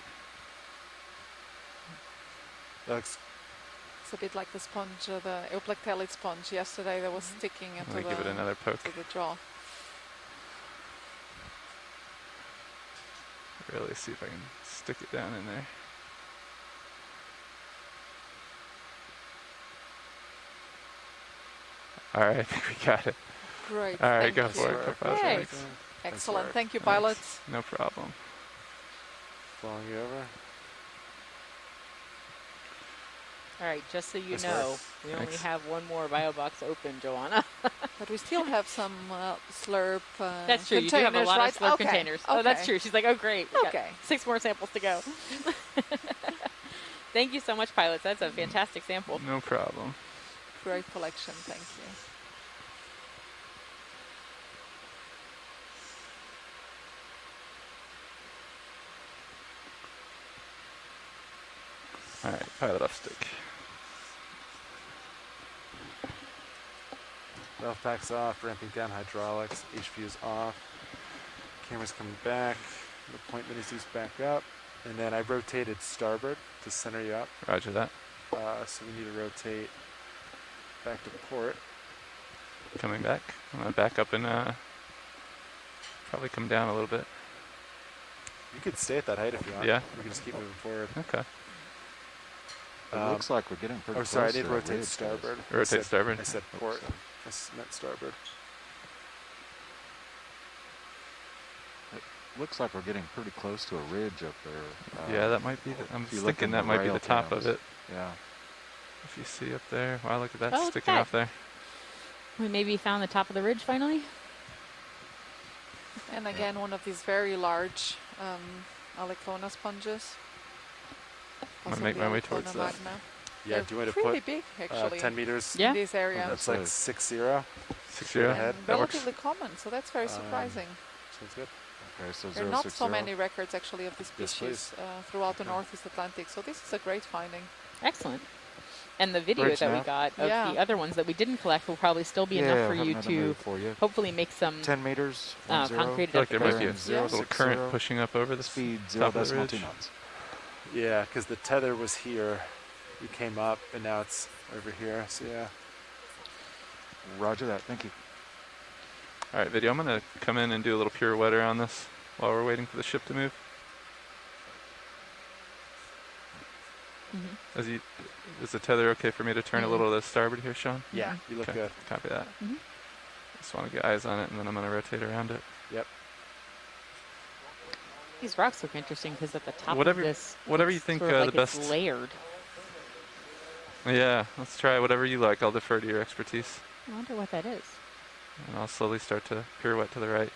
Looks. It's a bit like the sponge, the euplectellid sponge yesterday that was sticking into Let me give it another poke. to the jaw. Really see if I can stick it down in there. All right, I think we got it. Great. All right, thank go you. for it. Go for it. Great. Excellent. Thank you, pilots. No problem. Flowing you over. All right, just so you Nice know, work. we only Thanks. have one more bio box open, Joanna. But we still have some slurp That's true. You do have a containers, lot right? of slurp Okay. containers. Oh, that's Okay. true. She's like, oh, great. We got Okay. 6 more samples to go. Thank you so much, pilots. That's a fantastic sample. No problem. Great collection. Thank you. All right, pilot off stick. Valve packs off, ramping down hydraulics, HV is off, camera's coming back, the point mini-Z's back up, and then I rotated starboard to center you up. Roger that. So we need to rotate back to port. Coming back. I'm gonna back up and probably come down a little bit. You could stay at that height if you want. Yeah. We can just keep moving forward. Okay. It looks like we're getting pretty Oh, close. sorry, I to did that rotate ridge, starboard. guys. Rotate starboard. I said port. I meant starboard. Looks like we're getting pretty close to a ridge up there. Yeah, that might be. I'm if you look thinking in that the might be rail the top cams. of it. Yeah. If you see up there. Wow, look at that Oh, look at sticking that. off there. We maybe found the top of the ridge finally. And again, one of these very large Alicona sponges. I'm gonna make my way Possibly towards Alicona that. magna. Yeah, They're do you want to pretty put big, actually, 10 meters Yeah. in this area. That's like 6-0. 6-0. ahead. And That works. relatively common, so that's very surprising. Sounds good. Okay, so There are not 060. so many records actually of this Yes, species throughout the Northeast Atlantic, so this is a great finding. Excellent. And the video Bridge that we nav. got of Yeah. the other ones that we didn't collect will probably still be enough for have you another to move for you. hopefully make some 10 meters. concrete I feel like there might be a identification. little current pushing up over the speed top of the 0.2 ridge. knots. Yeah, because the tether was here. We came up, and now it's over here. So yeah. Roger that. Thank you. All right, video. I'm gonna come in and do a little pirouette on this while we're waiting for the ship to move. Mhm. Is the tether okay for me to turn a little to the starboard here, Sean? Yeah, you look Okay, good. Copy that. Mhm. Just want to get eyes on it, and then I'm gonna rotate around it. Yep. These rocks look interesting because at the top Whatever- of this, whatever it's you think, sort of the like it's best- layered. Yeah, let's try whatever you like. I'll defer to your expertise, I wonder what that is. and I'll slowly start to pirouette to the right.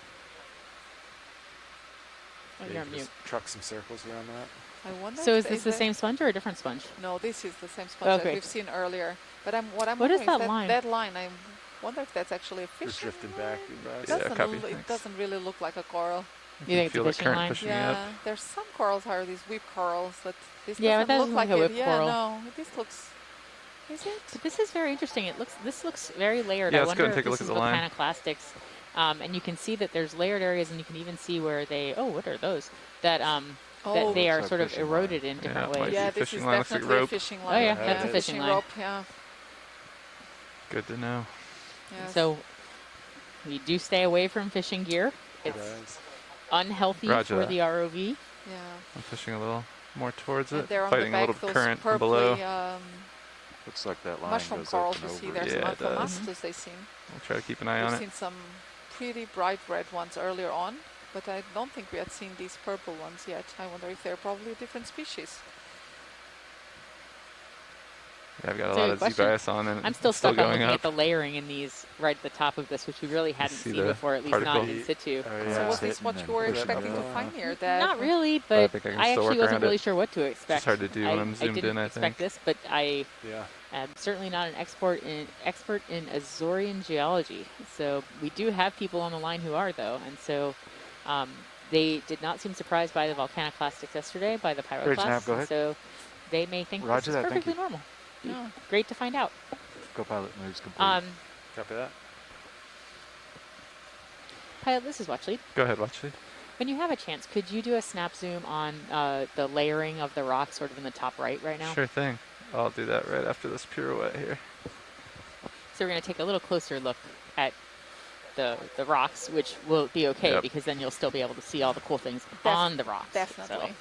Oh, Yeah, you're you on can mute. just truck some circles around that. I wonder. So if is this the they- same sponge or a different sponge? No, this is the same sponge that Okay. we've seen earlier. But I'm What wondering is that is line? that line. I wonder if that's actually a You're fish. drifting back. You guys. Yeah, copy. It Thanks. doesn't really look like a coral. You think it's a feel the fishing current line? pushing me Yeah, up. there's some corals are these whip corals that this Yeah, doesn't that look doesn't like look like a it. whip Yeah, coral. no, this looks. Is it? But this is very interesting. This looks very layered. Yeah, I let's go wonder and take if a look this at is the line. volcaniclastics. And you can see that there's layered areas, and you can even see where they. Oh, what are those? That Oh, that they looks are like sort of fishing eroded line. in Yeah, different it might ways. be Yeah, a this fishing is line, looks like definitely a rope. fishing Oh line. yeah, that's a it fishing line. rope. Yeah. Good to know. Yes. So we do stay away from fishing gear. It's Guys. unhealthy Roger for that. the ROV. Yeah. I'm pushing a little more towards And it, there on fighting the a back, little those current from purply below. Looks like that line mushroom goes corals up you and see. over. There's Yeah, it does. Amphomastus they seem. We'll try to keep an eye We've on seen it. some pretty bright red ones earlier on, but I don't think we had seen these purple ones yet. I wonder if they're probably a different species. Yeah, I've got a So lot good of question. Z-bias on, and I'm still it's still stuck on going looking up. at the layering in these right at the top of this, which we really hadn't see seen the before, at least not particle? in situ. So was this what you were expecting to find here, Dad? Not really, But I but think I can I still actually work wasn't around really it. sure what to It's expect. just hard to do when I'm I zoomed didn't in, I expect think. this, but I Yeah. am certainly not an expert in Azorian geology. So we do have people on the line who are, though, and so they did not seem surprised by the volcanoclastics yesterday, by the pyroclasts, go and ahead. so they may think Roger this is that, thank perfectly you. normal. Yeah. Great to find out. Copilot moves complete. Copy that. Pilot, this is Watchley. Go ahead, Watchley. When you have a chance, could you do a snap zoom on the layering of the rock sort of in the top right now? Sure thing. I'll do that right after this pirouette here. So we're going to take a little closer look at the rocks, which will be okay because then you'll still be able to see all the cool things on the rocks. Definitely.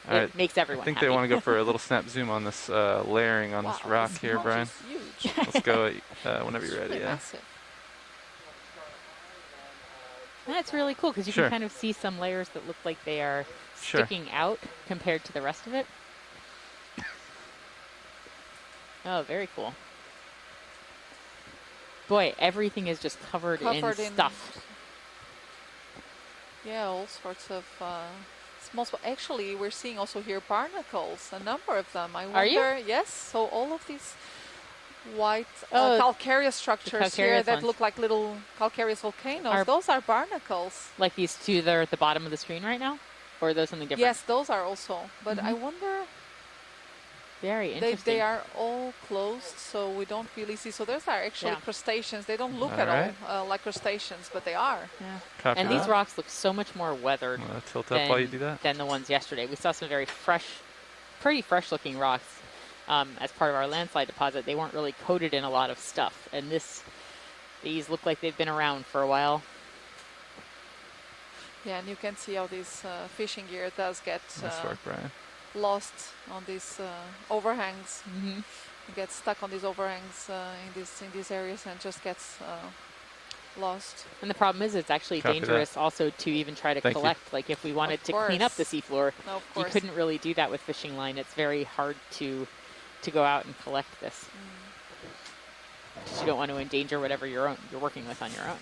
So it makes everyone I think happy. they want to go for a little snap zoom on this layering on this rock here, Brian. Huge. Let's go whenever you're ready. Really Yeah. massive. That's really cool because you Sure. can kind of see some layers that look like they are Sure. sticking out compared to the rest of it. Oh, very cool. Boy, everything is just covered in stuff. Yeah, all sorts of small. Actually, we're seeing also here barnacles, a number of them. I wonder. Are you? Yes. So all of these white Oh, calcareous structures here calcareous that ones. look like little calcareous volcanoes. Are- Those are barnacles. Like these two that are at the bottom of the screen right now? Or are those something different? Yes, those are also. But I wonder. Very They interesting. are all closed, so we don't really see. So those are actually Yeah. crustaceans. They don't look All at right. all like crustaceans, but they are. Yeah. Copy And these that. rocks look so much more weathered Tilt up while you do that. than the ones yesterday. We saw some very fresh, pretty fresh looking rocks as part of our landslide deposit. They weren't really coated in a lot of stuff. And these look like they've been around for a while. Yeah, and you can see how this fishing gear does get Nice work, Brian. lost on these overhangs. It gets stuck on these overhangs in these areas and just gets lost. And the problem is it's actually Copy that. dangerous also to even try to Thank you. collect. Like if we wanted Of to clean up the course. seafloor, No, of you course. couldn't really do that with fishing line. It's very hard to go out and collect this. Because you don't want to endanger whatever you're working with on your own.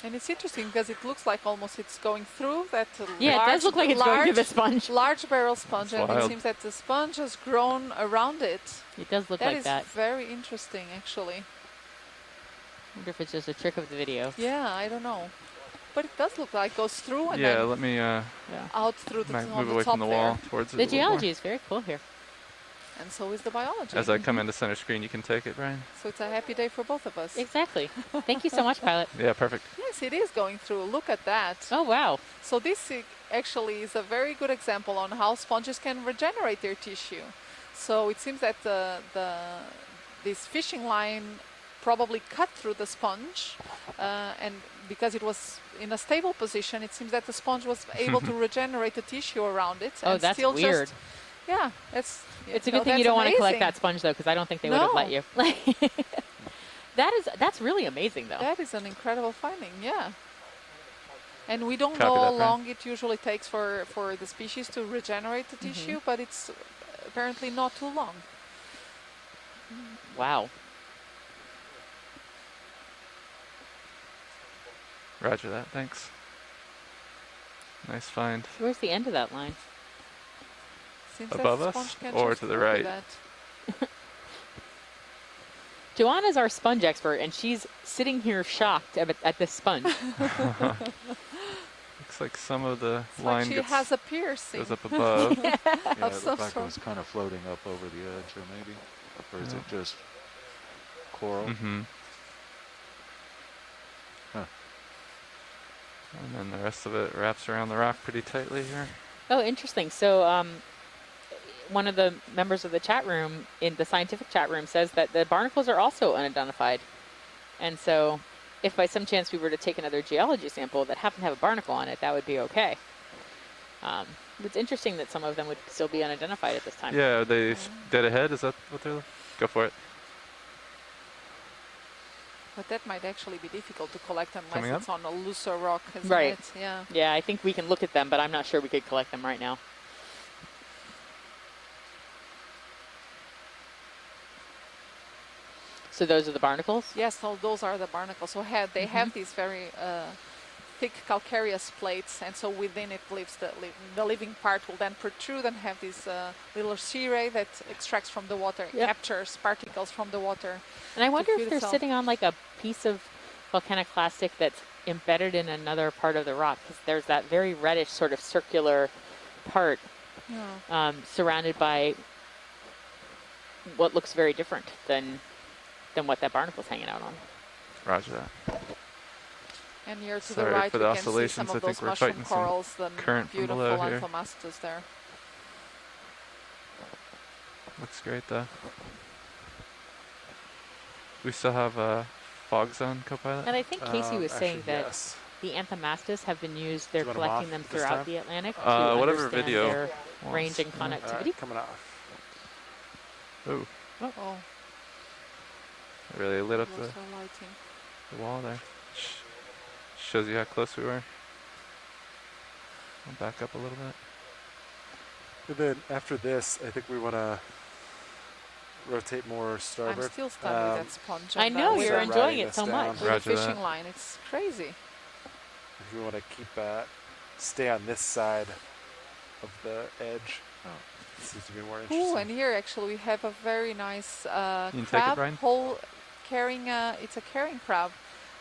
And it's interesting because it looks like almost it's going through that Yeah, large, it does look like it's going through the sponge. large barrel sponge, That's and it wild. seems that the sponge has grown around it. It does look That like is that. very interesting, actually. I wonder if it's just a trick of the video. Yeah, I don't know. But it does look like it goes through and Yeah, then let me out through the, on move the away top from the there. wall towards it. The a little more. geology is very cool here. And so is the biology. As I come into center screen, you can take it, Brian. So it's a happy day for both of us. Exactly. Thank you so much, Pilot. Yeah, perfect. Yes, it is going through. Look at that. Oh, wow. So this actually is a very good example on how sponges can regenerate their tissue. So it seems that this fishing line probably cut through the sponge, and because it was in a stable position, it seems that the sponge was able to regenerate the tissue around it. Oh, and that's still weird. Just, yeah, it's a good thing you don't want to collect amazing. that sponge, though, because I don't think they would have No. let you. That's really amazing, though. That is an incredible finding, yeah. And we don't Copy know that, how Brian. long it usually takes for the species to regenerate the tissue, but it's apparently not too long. Wow. Roger that. Thanks. Nice find. Where's the end of that line? Seems that Above the us sponge can or just to the copy right? that. Joanna's our sponge expert, and she's sitting here shocked at this sponge. Looks like some of the It's line like she gets, has a piercing. goes up above. Yeah, Of it some looked like it sort. was kind of floating up over the edge, or maybe, or is Yeah. it just coral? Mm-hmm. Huh. And then the rest of it wraps around the rock pretty tightly here. Oh, interesting. So one of the members of the chat room, in the scientific chat room, says that the barnacles are also unidentified. And so if by some chance we were to take another geology sample that happened to have a barnacle on it, that would be okay. It's interesting that some of them would still be unidentified at this time. Yeah, are they dead ahead? Is that what they're... Go for it. But that might actually be difficult to collect unless Coming up? it's on a looser rock, isn't Right. it? Yeah. Yeah, I think we can look at them, but I'm not sure we could collect them right now. So those are the barnacles? Yes, so those are the barnacles. So they have these very thick calcareous plates, and so within it lives the living part will then protrude and have this little cirri that extracts from the water, captures particles from the water. And I wonder if they're sitting on like a piece of volcanoclastic that's embedded in another part of the rock, because there's that very reddish sort of circular part surrounded by what looks very different than what that barnacle's hanging out on. Roger that. And here to Sorry the right, for we the can see oscillations. some I of think those we're mushroom fighting some corals, the current from beautiful below here. Anthomastus there. Looks great though. We still have fog zone, Copilot? And I think Casey was saying actually, that yes. the Anthomastus have been used, they're Do you want 'em collecting off them this throughout time? the Atlantic to Whatever understand video their wants. range and All connectivity. right, coming off. Ooh, Oh, it really lit up lots of lighting. the wall there. Shows you how close we were. I'll back up a little bit. And then after this, I think we want to rotate more starboard. I'm still stunned with that sponge. I and know, with you're the- enjoying it us so down. much. With Roger the fishing that. line, it's crazy. If we want to keep stay on this side of the edge, it seems to be more interesting. Ooh, and here actually we have a very nice You can take it, crab Brian? hole carrying it's a carrying crab.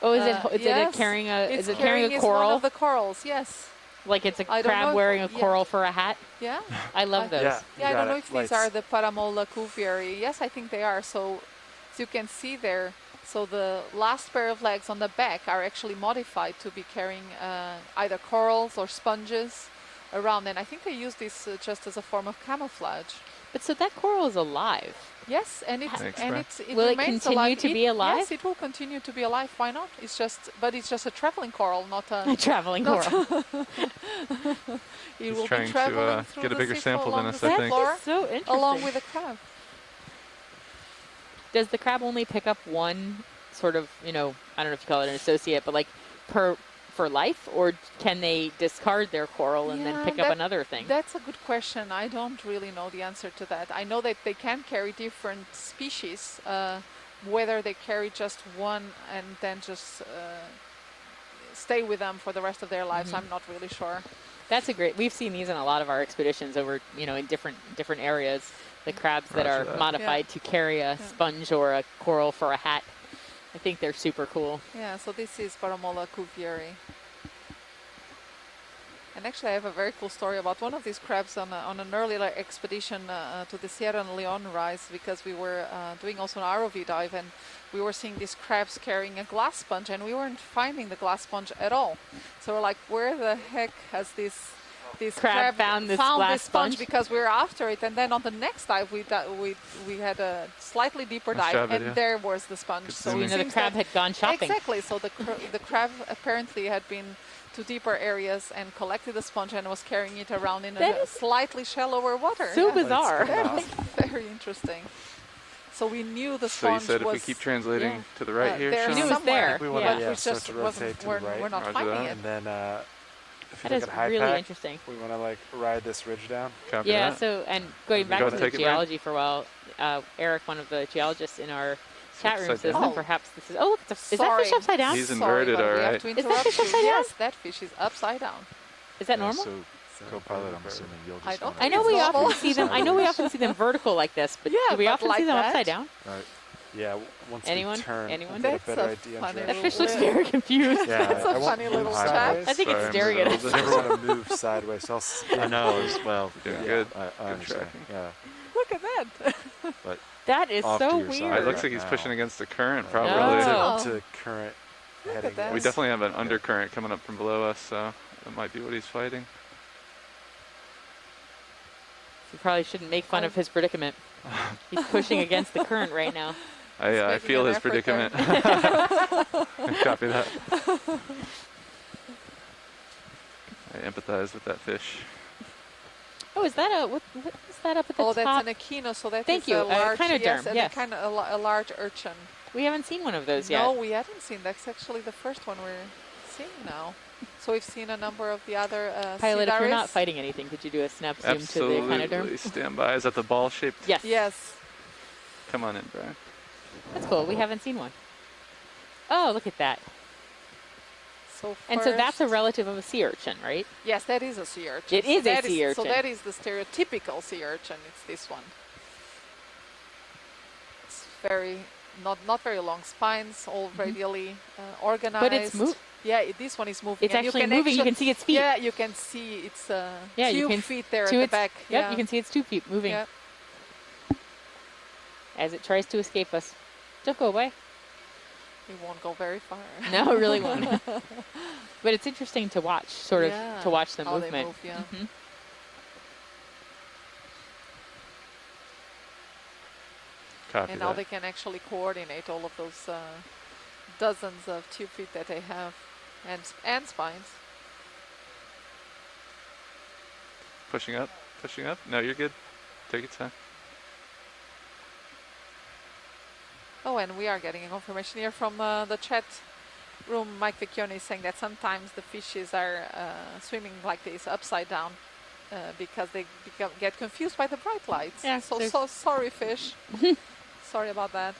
Oh, is it yes, carrying a it's carrying a is coral? one of the corals, yes. Like it's a I don't crab know if- wearing a yeah. coral for a hat? Yeah. I love those. Yeah, Yeah, I you don't got know it. if these Lights. are the Paramola cuvieri. Yes, I think they are. So, as you can see there, so the last pair of legs on the back are actually modified to be carrying either corals or sponges around. And I think they use this just as a form of camouflage. But so that coral is alive. Yes, and it Thanks, Brian. Will it remains continue alive. to be alive? Yes, it will continue to be alive. Why not? It's just a traveling coral, not a A traveling not- coral. It He's will trying be to, traveling through get a the bigger sea sample than along us, the I sea think. floor, So interesting. along with the crab. Does the crab only pick up one sort of, I don't know if you call it an associate, but like for life, or can they discard their coral and then Yeah, pick up another thing? That's a good question. I don't really know the answer to that. I know that they can carry different species, whether they carry just one and then just stay with them for the rest of their lives, I'm not really sure. That's we've seen these in a lot of our expeditions over, in different areas. The crabs that Roger are that. modified to carry a sponge or a coral for a hat. I think they're super cool. Yeah, so this is Paramola cuvieri. And actually I have a very cool story about one of these crabs on an earlier expedition to the Sierra Leone rise, because we were doing also an ROV dive, and we were seeing these crabs carrying a glass sponge, and we weren't finding the glass sponge at all. So we're like, where the heck has this Crab found this glass sponge? Because we were after it, and then on the next dive we had a slightly deeper Nice dive, job, and video. there was the sponge. Good So zooming. it The seems crab that- had gone shopping. Exactly. So the crab apparently had been to deeper areas and collected the sponge and was carrying it around in That a is slightly shallower water. so Yeah. bizarre. That was very interesting. So we knew the So you sponge said if was we keep translating yeah. to the right here, there Knew it Sean? was somewhere, there. We want but to we start just to wasn't, rotate to we're, the right. we're not Roger finding that. it. And then if That you is look at high really pack, interesting. we want to ride this ridge down. Copy Yeah, that. so, and going back Go to take the it, Brian. geology for a while, Eric, one of the geologists in our chat room, upside says down. that perhaps this is, look, is that Sorry. fish upside down? He's inverted, Sorry, but we alright. have to Is that interrupt fish you. upside down? Yes, that fish is upside down. Is that Yeah, normal? So, co-pilot, I'm assuming you'll just I don't wanna I know It's we normal. often see them. I know we often see them vertical like this, but Yeah, do we but often like see them that? upside down? Right. Yeah, once Anyone? we turn, Anyone? we'll get a That's better a idea. funny on That little fish looks Well, very confused. Yeah, That's a I won't funny move little sideways. chat. I think Sorry, it's I'm staring at a us. little Never want to move sideways. So I know as well. Doing yeah, good. I Good understand. tracking. Yeah, Look at that. but That is Off to so your side. weird. It looks like he's now. pushing against the current, probably. Oh. to current Look at heading. that. We definitely have an undercurrent coming up from below us, so that might be what he's fighting. You probably shouldn't make fun of his predicament. He's pushing against the current right now. I making feel an his effort there. predicament. Copy that. I empathize with that fish. Oh, is that what is that up at the Oh, top? that's an Okeanos, so that Thank is you, a large, echinoderm, yes, and yes. a kind of a large urchin. We haven't seen one of those No, yet. we haven't seen. That's actually the first one we're seeing now. So we've seen a number of the other Pilot, if you're not Sidaris. fighting anything, could you do a snap zoom to the Absolutely. echinoderm? Stand by. Is that the ball shaped? Yes. Yes. Come on in, Brian. That's cool. We haven't seen one. Oh, look at that. So and so that's a first- relative of a sea urchin, right? Yes, that is a sea urchin. It is a that sea So urchin. that is the stereotypical sea urchin. It's this one. It's not very long spines, all radially organized. But it's this one is moving. It's and actually moving. You can see its feet. Yeah, you can see its you 2 can feet there at to the its, back. Yep, Yeah. you can see its 2 feet moving Yep. as it tries to escape us. Don't go away. It won't go very far. No, it really won't. But it's interesting to watch, sort of, Yeah, to watch the how movement. they move, yeah. Mhm. Copy And that. now they can actually coordinate all of those dozens of 2 feet that they have, and spines. Pushing up, pushing up. No, you're good. Take your time. Oh, and we are getting a confirmation here from the chat room. Mike Vecchione is saying that sometimes the fishes are swimming like this, upside down, because they get confused by the bright lights. Yeah, so sorry, fish. Sorry about that.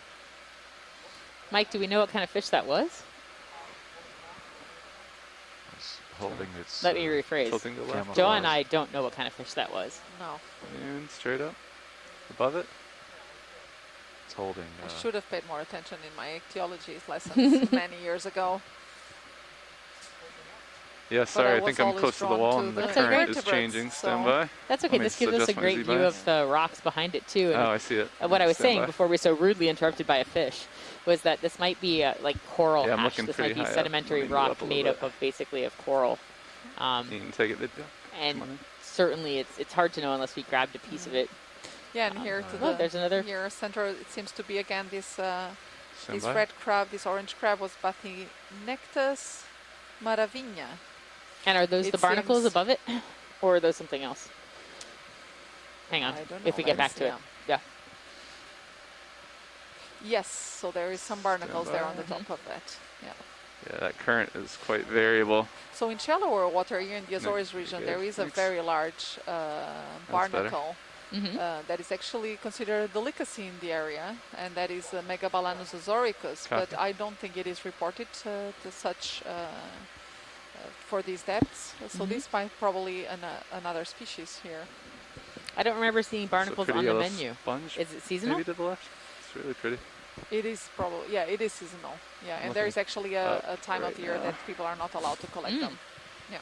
Mike, do we know what kind of fish that was? It's holding its. Let me rephrase. Tilting to the left. Joe and I don't know what kind of fish that was. No. And straight up. Above it. It's holding. I should have paid more attention in my ichthyology lessons many years ago. Yeah, sorry, I think I'm close to the wall and the current is changing. Stand by. That's okay. Let me This gives us a adjust my great view Z-bias. of the rocks behind it too. And Oh, I see it. What I was Stand saying by. before we were so rudely interrupted by a fish was that this might be like coral Yeah, I'm hash. looking This pretty might be high up. sedimentary Let me go rock up a little made bit. up of basically of coral. You can take it, Vidya. And certainly it's hard to know unless we grabbed a piece of it. Yeah, and here to Oh, the there's another. here center, it seems to be again this this by. red crab, this orange crab was Bathinectus maravigna. And are those It the barnacles seems- above it, or are those something else? Hang on, I don't if we know, get let's back to it. see. Yeah. Yes, so there is some barnacles there on the by. top of that. Yeah. Yeah, that current is quite variable. So in shallower water here in the No, Azores region, good. there is a Thanks. very large better. barnacle that is actually considered a delicacy in the area, and that is Megabalanus azoricus. But Copy. I don't think it is reported to such for these depths. So this might probably another species here. I don't remember seeing It's a barnacles pretty on the yellow menu. Sponge, Is it seasonal? maybe to the left. It's really pretty. It is probably, yeah, it is seasonal. Yeah, and there is Looking actually up a time of right year now. that people are not allowed to collect them. Yeah.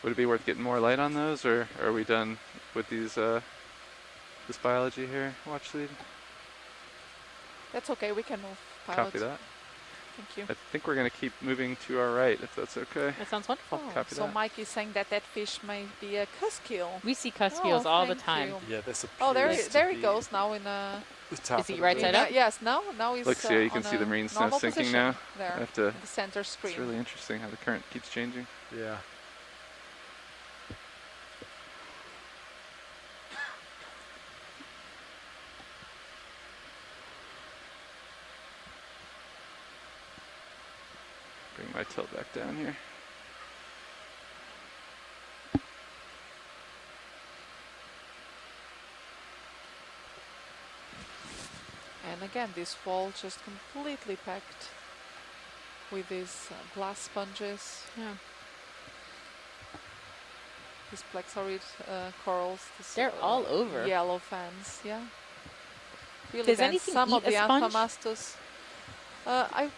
Would it be worth getting more light on those, or are we done with these this biology here? Watch lead. That's okay, we can move. Pilot. Copy that. Thank you. I think we're going to keep moving to our right, if that's okay. That sounds wonderful. Copy So that. Mike is saying that that fish may be a cuskeel. We see cuskills all the thank time. you. Yeah, this Oh, there, appears to there he be goes now in the top Is he of right the side boat. up? Yes, now he's Looks, yeah, you can on see the a marine snow normal sinking position now. there, I have to, the center it's screen. really interesting how the current keeps changing. Yeah. Bring my tilt back down here. And again, this wall just completely packed with these glass sponges. Yeah. These plexaurid corals. This, They're all over. Yellow fans, yeah. Really Does dense. anything Some eat of the a sponge? Amphomastus. I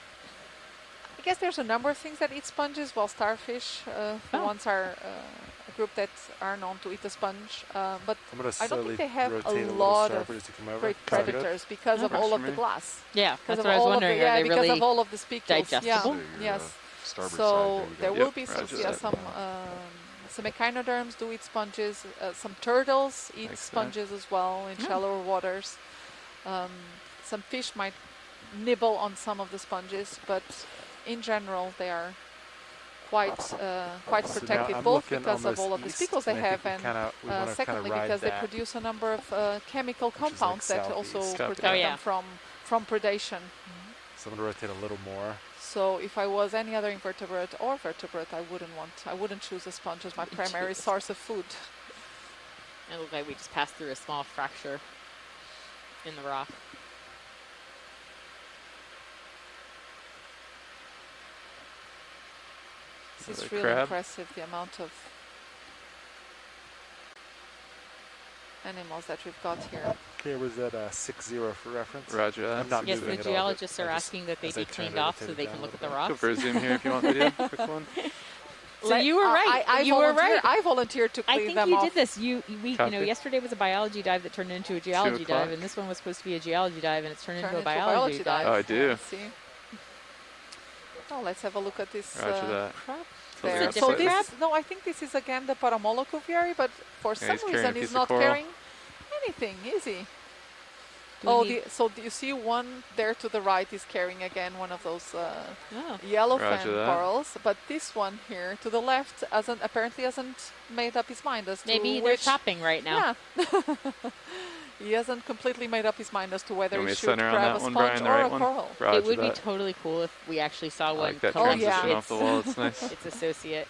guess there's a number of things that eat sponges. Well, starfish, for once, are a group that are known to eat a sponge. But I'm gonna I don't slowly think they have rotate a a little lot starboard of as you come over. great Sound good? predators because of Works all for of the me. glass. Yeah, Because that's of what I was all of wondering. the, yeah, Are they because really of all of the species. digestible? Yeah. Yes. Starboard So side, there you go. will be some, roger yeah, that. some echinoderms do eat sponges. Some turtles eat Like that. sponges as well in shallower waters. Some fish might nibble on some of the sponges, but in general they are quite quite So protected, now I'm both looking because of almost all of the east, speckles they and I have, think and we wanna kinda secondly ride because they that, produce a number of chemical which is like compounds that also southeast. Copy protect that. Oh, yeah. them from predation. So I'm gonna rotate a little more. So if I was any other invertebrate or vertebrate, I wouldn't choose a sponge as my primary source of food. It looked like we just passed through a small fracture in the rock. This is really impressive, the amount of animals that we've got here. Okay, was that 6-0 for reference? Roger that. I'm not Yes, moving the at all, geologists but are I just- asking that they as I be turned cleaned it, off it so they down can a look at little the bit. Go rocks. for a zoom here if you want, video. Quick one. So you were right. You were right. I volunteered to clean I think them you off. did this. You know, Copy. yesterday was a biology dive that turned into a geology dive, o'clock. and this one was supposed to be a geology dive, and it's turned into a Into a biology dive. Oh, I do. Let's see. Oh, let's have a look at this Roger that. crab. Something There. else So like this, this. no, I think this is again the Paramolo cuvieri, but for Yeah, some he's carrying a reason piece he's of not coral. carrying anything, is he? Do we Oh, need- so you see one there to the right is carrying again one of those Oh. yellowfin Roger that. corals, but this one here to the left apparently hasn't made up his mind as Maybe to they're which. chopping right now. Yeah. He hasn't completely made up his mind as to whether You want he me to should center on grab that a one, sponge Brian, the or right a one? coral. Roger It would be that. totally cool if we actually saw I one like that come in. transition yeah. off the wall. It's nice. It's associate.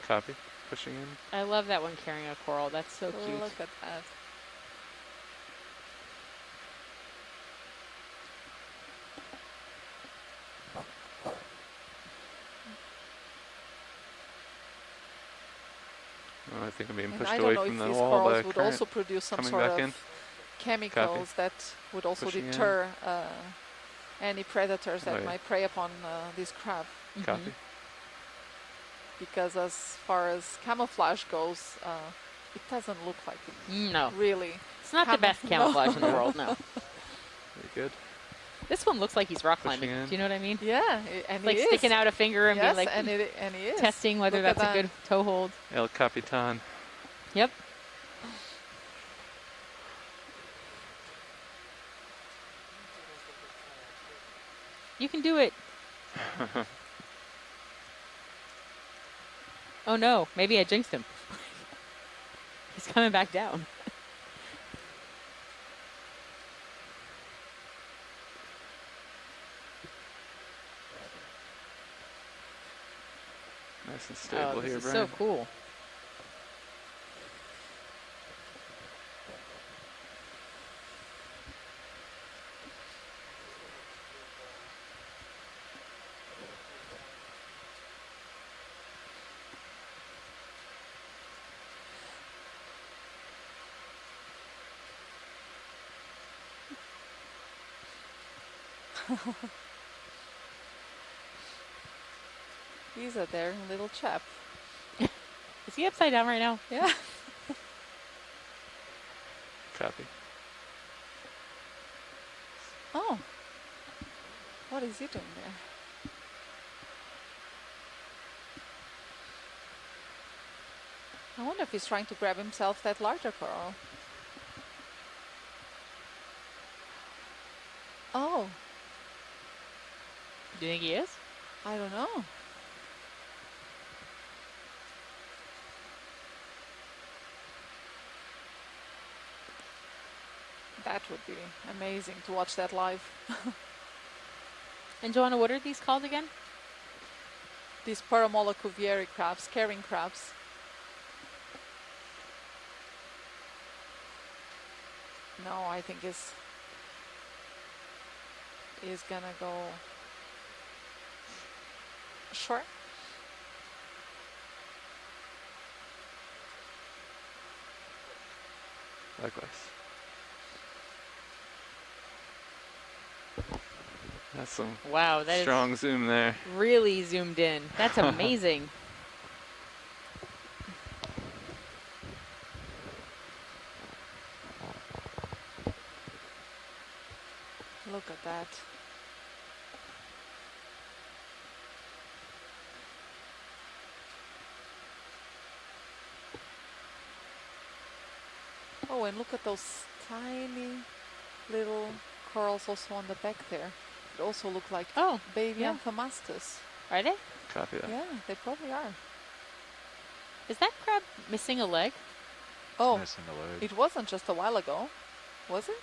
Copy. Pushing in. I love that one carrying a coral. That's so cute. Look at that. Oh, I think I'm being And pushed I away don't know from if the these wall by corals the would current. also produce some Coming sort back of in. chemicals that would also Pushing in. deter any predators that Oh, yeah. might prey upon this crab. Copy. Because as far as camouflage goes, it doesn't look like it. No. Really. It's not the best camouflage in the world, no. Very good. This one looks like he's rock Pushing climbing. in. Do you know what I mean? Yeah, and Like he sticking is. out a finger and Yes, being like and he is. testing whether Look at that's a that. good toe hold. El Capitan. Yep. You can do it. Oh no, maybe I jinxed him. He's coming back down. Nice and stable Oh, this here, is Brian. so cool. He's a daring little chap. Is he upside down right now? Yeah. Copy. Oh. What is he doing there? I wonder if he's trying to grab himself that larger coral. Oh, Do you think he is? I don't know. That would be amazing to watch that live. And Joanna, what are these called again? These Paramola cuvieri crabs, carrying crabs. No, I think is gonna go short. Likewise. That's some Wow, that is strong zoom there. really zoomed in. That's amazing. Look at that. Oh, and look at those tiny little corals also on the back there. It also look like baby yeah. Anthomastus. Are they? Copy that. Yeah, they probably are. Is that crab missing a leg? Oh, Missing a leg. it wasn't just a while ago, was it?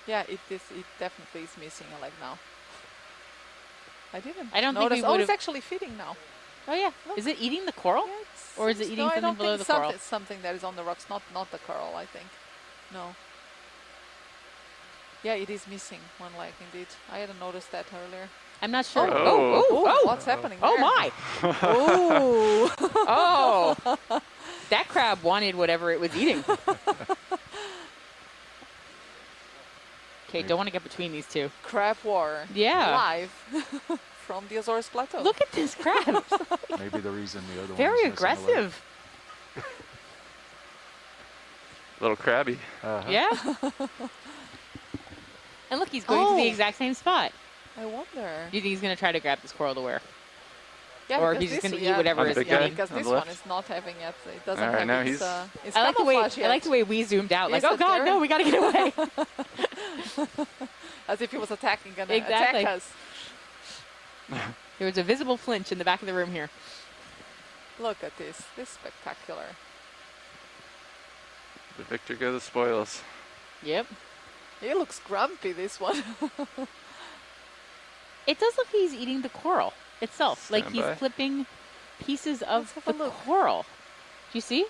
Yeah, it is. It definitely is missing a leg now. I didn't. I don't think notice. we Oh, would it's have. actually feeding now. Oh yeah. Look. Is it eating the coral? Yeah, Or is it eating no, I something don't below think the coral? something that is on the rocks, not the coral, I think. No. Yeah, it is missing one leg indeed. I hadn't noticed that earlier. I'm not sure. Oh, what's happening there? Oh my! Oh! Oh! That crab wanted whatever it was eating. Okay, don't want to get between these two. Crab war. Yeah. Live from the Azores Plateau. Look at this crab. Maybe the reason the other one Very is missing a leg. aggressive. Little crabby. Yeah. And look, he's going to the exact same spot. I wonder. Do you think he's going to try to grab this coral to wear? Yeah, or because he's just this- going to yeah, eat whatever is because- eating? because this one is not having it. It doesn't Alright, now have he's- its I like the way camouflage yet. I like the way we zoomed out. Like, Yes, oh God, there- no, we got to get away. As if he was attacking and Exactly. attack us. There was a visible flinch in the back of the room here. Look at this. This is spectacular. The victor go the spoils. Yep. He looks grumpy, this one. It does look like he's eating the coral itself. Like Stand he's by. flipping pieces of have the a look. coral. Do you see?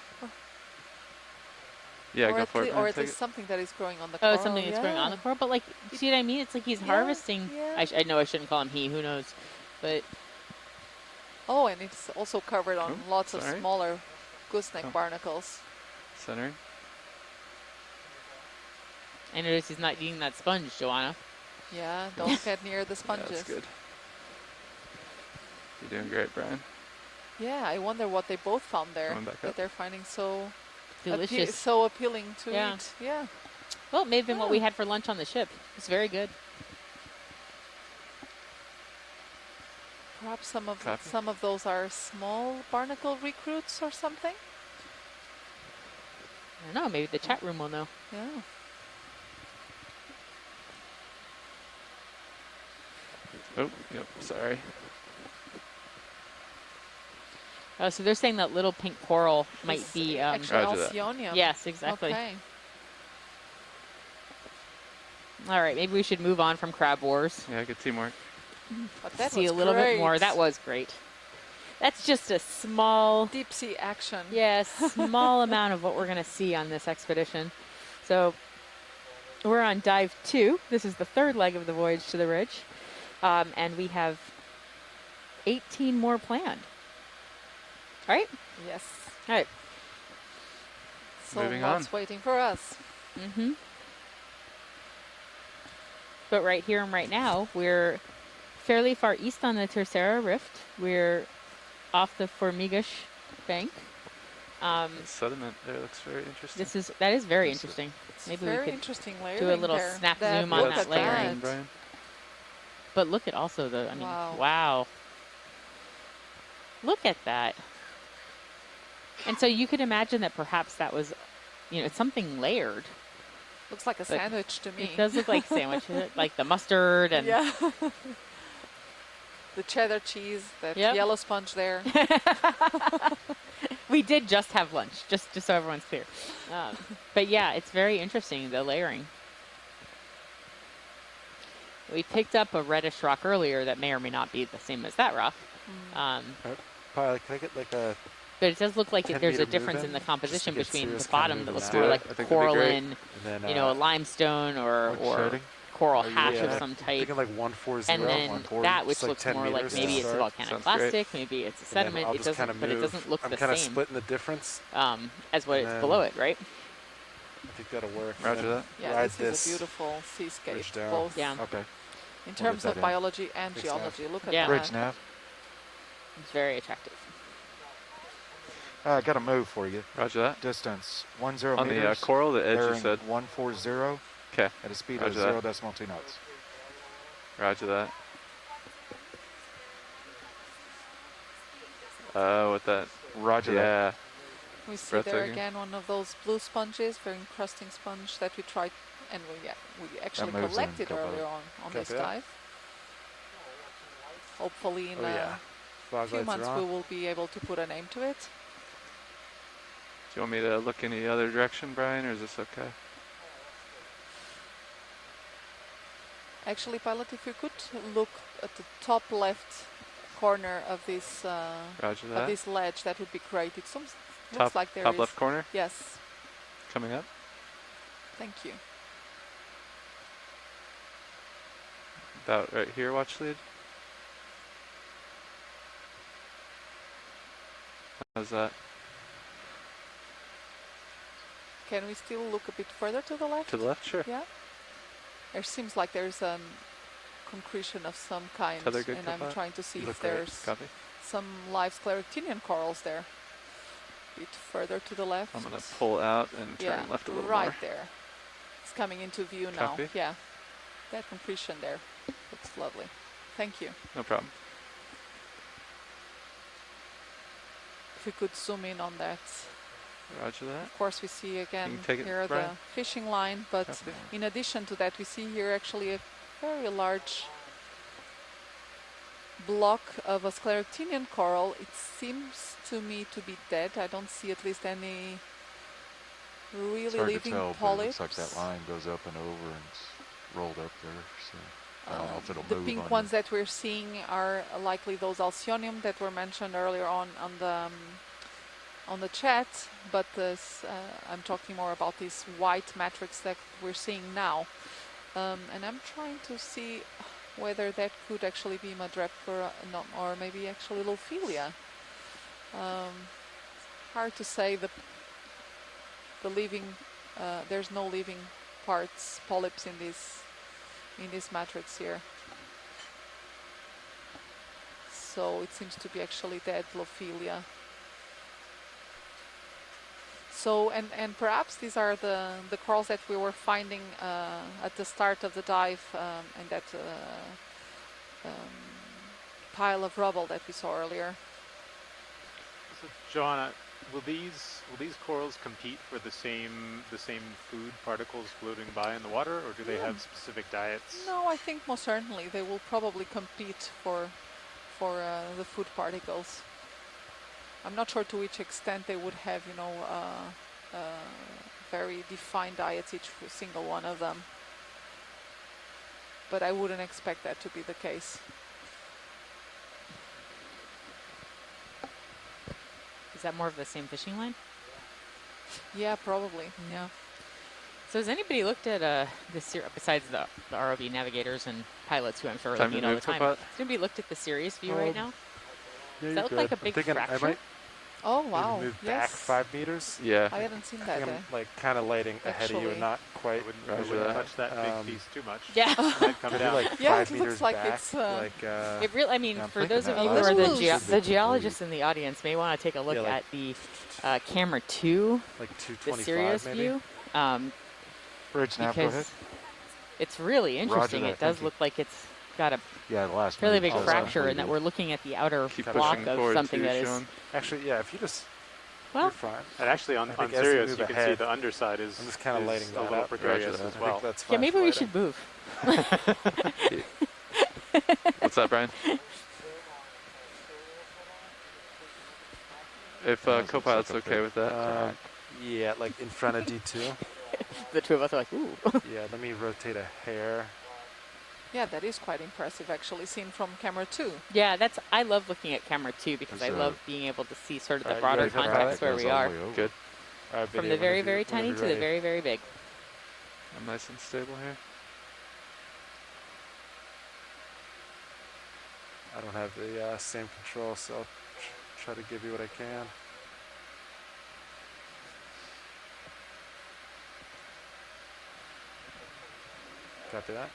Yeah, or go at for it. Or man, at take least it. something that is growing on the Oh, coral. it's something that's growing on the coral. But like, see what I mean? It's like he's harvesting. yeah. I know I shouldn't call him he. Who knows? But Oh, and it's also covered on Oh, lots of sorry. smaller gooseneck Oh. barnacles. Centering. I notice he's not eating that sponge, Joanna. Yeah, don't get near the Yeah, sponges. that's good. You're doing great, Brian. Yeah, I wonder what they both found there Coming back that up. they're finding so Delicious. so appealing to Yeah. eat. Yeah. Well, it may have been what we had for lunch on the ship. It's very good. Perhaps Copy. some of those are small barnacle recruits or something. I don't know. Maybe the chat room will know. Yeah. Oh, yep, sorry. So they're saying that little pink coral might It's be. actually Roger that. Alcyonium. Yes, exactly. Okay. All right, maybe we should move on from Crab Wars. Yeah, good teamwork. But that See was a little bit great. more. That was great. That's just a small, deep sea action. yes, small amount of what we're going to see on this expedition. So we're on dive 2. This is the third leg of the voyage to the ridge, and we have 18 more planned. All right. Yes. All right. So Moving what's on. waiting for us? Mm-hmm. But right here and right now, we're fairly far east on the Tercera Rift. We're off the Formigas bank. The sediment there looks very interesting. That is very Yes, interesting. It's Maybe very we could interesting do a layering little there. snap That- zoom on look that at layering. Brian. But look at also the, I mean, Wow. wow. Look at that. And so you could imagine that perhaps that was, it's something layered. Looks like a But sandwich to me. It does look like sandwich, like the mustard and Yeah. The cheddar cheese, that Yep. yellow sponge there. We did just have lunch, just so everyone's clear. But yeah, it's very interesting, the layering. We picked up a reddish rock earlier that may or may not be the same as that rock. Pilot, can I get like a But it does look like 10 there's a meter difference move in the in, composition just to get between the serious kind of bottom that moving looks out. more I like think that'd be great. coralline, And then, a limestone or Like shredding? coral Are you, hash of yeah, some type. thinking like 140, And then 140, that, which just like looks 10 more like meters maybe to it's a start. volcanic Sounds great. plastic, maybe it's a And then sediment. I'll It just doesn't, kind of but it move. doesn't look I'm the kind of same splitting the difference. as what and it's then- below it, right? I think that'll work. Roger And then that. Yeah, ride this is a beautiful seascape, bridge down. both Yeah. Okay. in What terms is that of in? biology and Bridge nav. geology. Look at Yeah. that. Bridge nav. It's very attractive. I got a move for you. Roger that. Distance 10 On the meters. coral, the edge you bearing said. 140 Okay. at a speed Roger of that. 0.2 knots. Roger that. With that. Roger that. Yeah. We see there Breathtaking. again one of those blue sponges, very encrusting sponge that we tried, and we actually moves in collected couple- earlier on this Copy that. dive. Hopefully in Oh, yeah. a Fog few lights are months on. we will be able to put a name to it. Do you want me to look any other direction, Brian, or is this okay? Actually, pilot, if you could look at the top left corner of this Roger of that. this ledge. That would be great. It Top, looks like there top is. left corner. Yes. Coming up. Thank you. About right here, watch lead. How's that? Can we still look a bit further to the left? To the left, sure. Yeah. There seems like there's concretion of some kind, Tether good, and I'm Copilot? trying to see You if look great. there's Copy. some live scleractinian corals there. A bit further to the left. I'm gonna pull out and turn left a little right more. there. It's coming into view Copy. now. Yeah. That concretion there looks lovely. Thank you. No problem. If we could zoom in on that. Roger that. Of course, we see again take it, here the Brian. fishing line, but Copy. in addition to that, we see here actually a very large block of a scleractinian coral. It seems to me to be dead. I don't see at least any really It's hard living to tell, polyps. but it looks like that line goes up and over and it's rolled up there. So I don't know if it'll The move pink on ones that we're seeing are likely those alcyonium that were mentioned earlier on the chat, but this, I'm talking more about this white matrix that we're seeing now. And I'm trying to see whether that could actually be Madrepora or maybe actually Lophilia. Hard to say. The living, there's no living parts, polyps in this matrix here. So it seems to be actually dead Lophilia. So, and perhaps these are the corals that we were finding at the start of the dive, and that pile of rubble that we saw earlier. So, Joanna, will these corals compete for the same food particles floating by in the water, or do they have specific diets? No, I think most certainly they will probably compete for the food particles. I'm not sure to which extent they would have, very defined diets, each single one of them. But I wouldn't expect that to be the case. Is that more of the same fishing line? Yeah, probably. Yeah. So has anybody looked at this besides the ROV navigators and pilots who I'm sure are Time looking to all the move, time? Copilot? Has anybody looked at the Sirius view right now? Yeah, Does that look like a big fracture? Oh wow! Move Yes. back 5 meters. Yeah. I hadn't seen I that. think I'm like kind of lighting ahead of you, and not quite. I wouldn't touch that big piece too much. Yeah. It might come down. Like Yeah, 5 it meters looks like back, it's. It really, I mean, I'm for thinking those of that you who last are one was the big geologists in the audience, may want to take a look Yeah, like at the camera 2, like the 225 Sirius maybe. view. Bridge nav, go ahead. Because it's really interesting. that, It does thank you. look like it's got a Yeah, the last fairly move big is fracture, awfully and that good. we're looking at the outer Keep block pushing of forward something too, that is. Sean. Actually, yeah. If you just Well, you're fine. And actually on I think as you Sirius, move you can see ahead, the underside is I'm just kind of lighting a that little up. precarious Roger as that. well. I think that's yeah, maybe we flash should move. What's that, Brian? If Yeah, it looks Copilot's like a okay big with that. lighting. Yeah, like in front of D2. The two of us are like, ooh. Yeah, let me rotate a hair. Yeah, that is quite impressive, actually, seen from camera 2. Yeah, I love looking at camera 2 because I There's love being able to see sort of the Alright, you broader ready for context that? where we are. Good. All right, From video, the very, whenever very you- tiny whenever to you're the ready. very, very big. I'm nice and stable here. I don't have the same control, so I'll try to give you what I can. Copy that.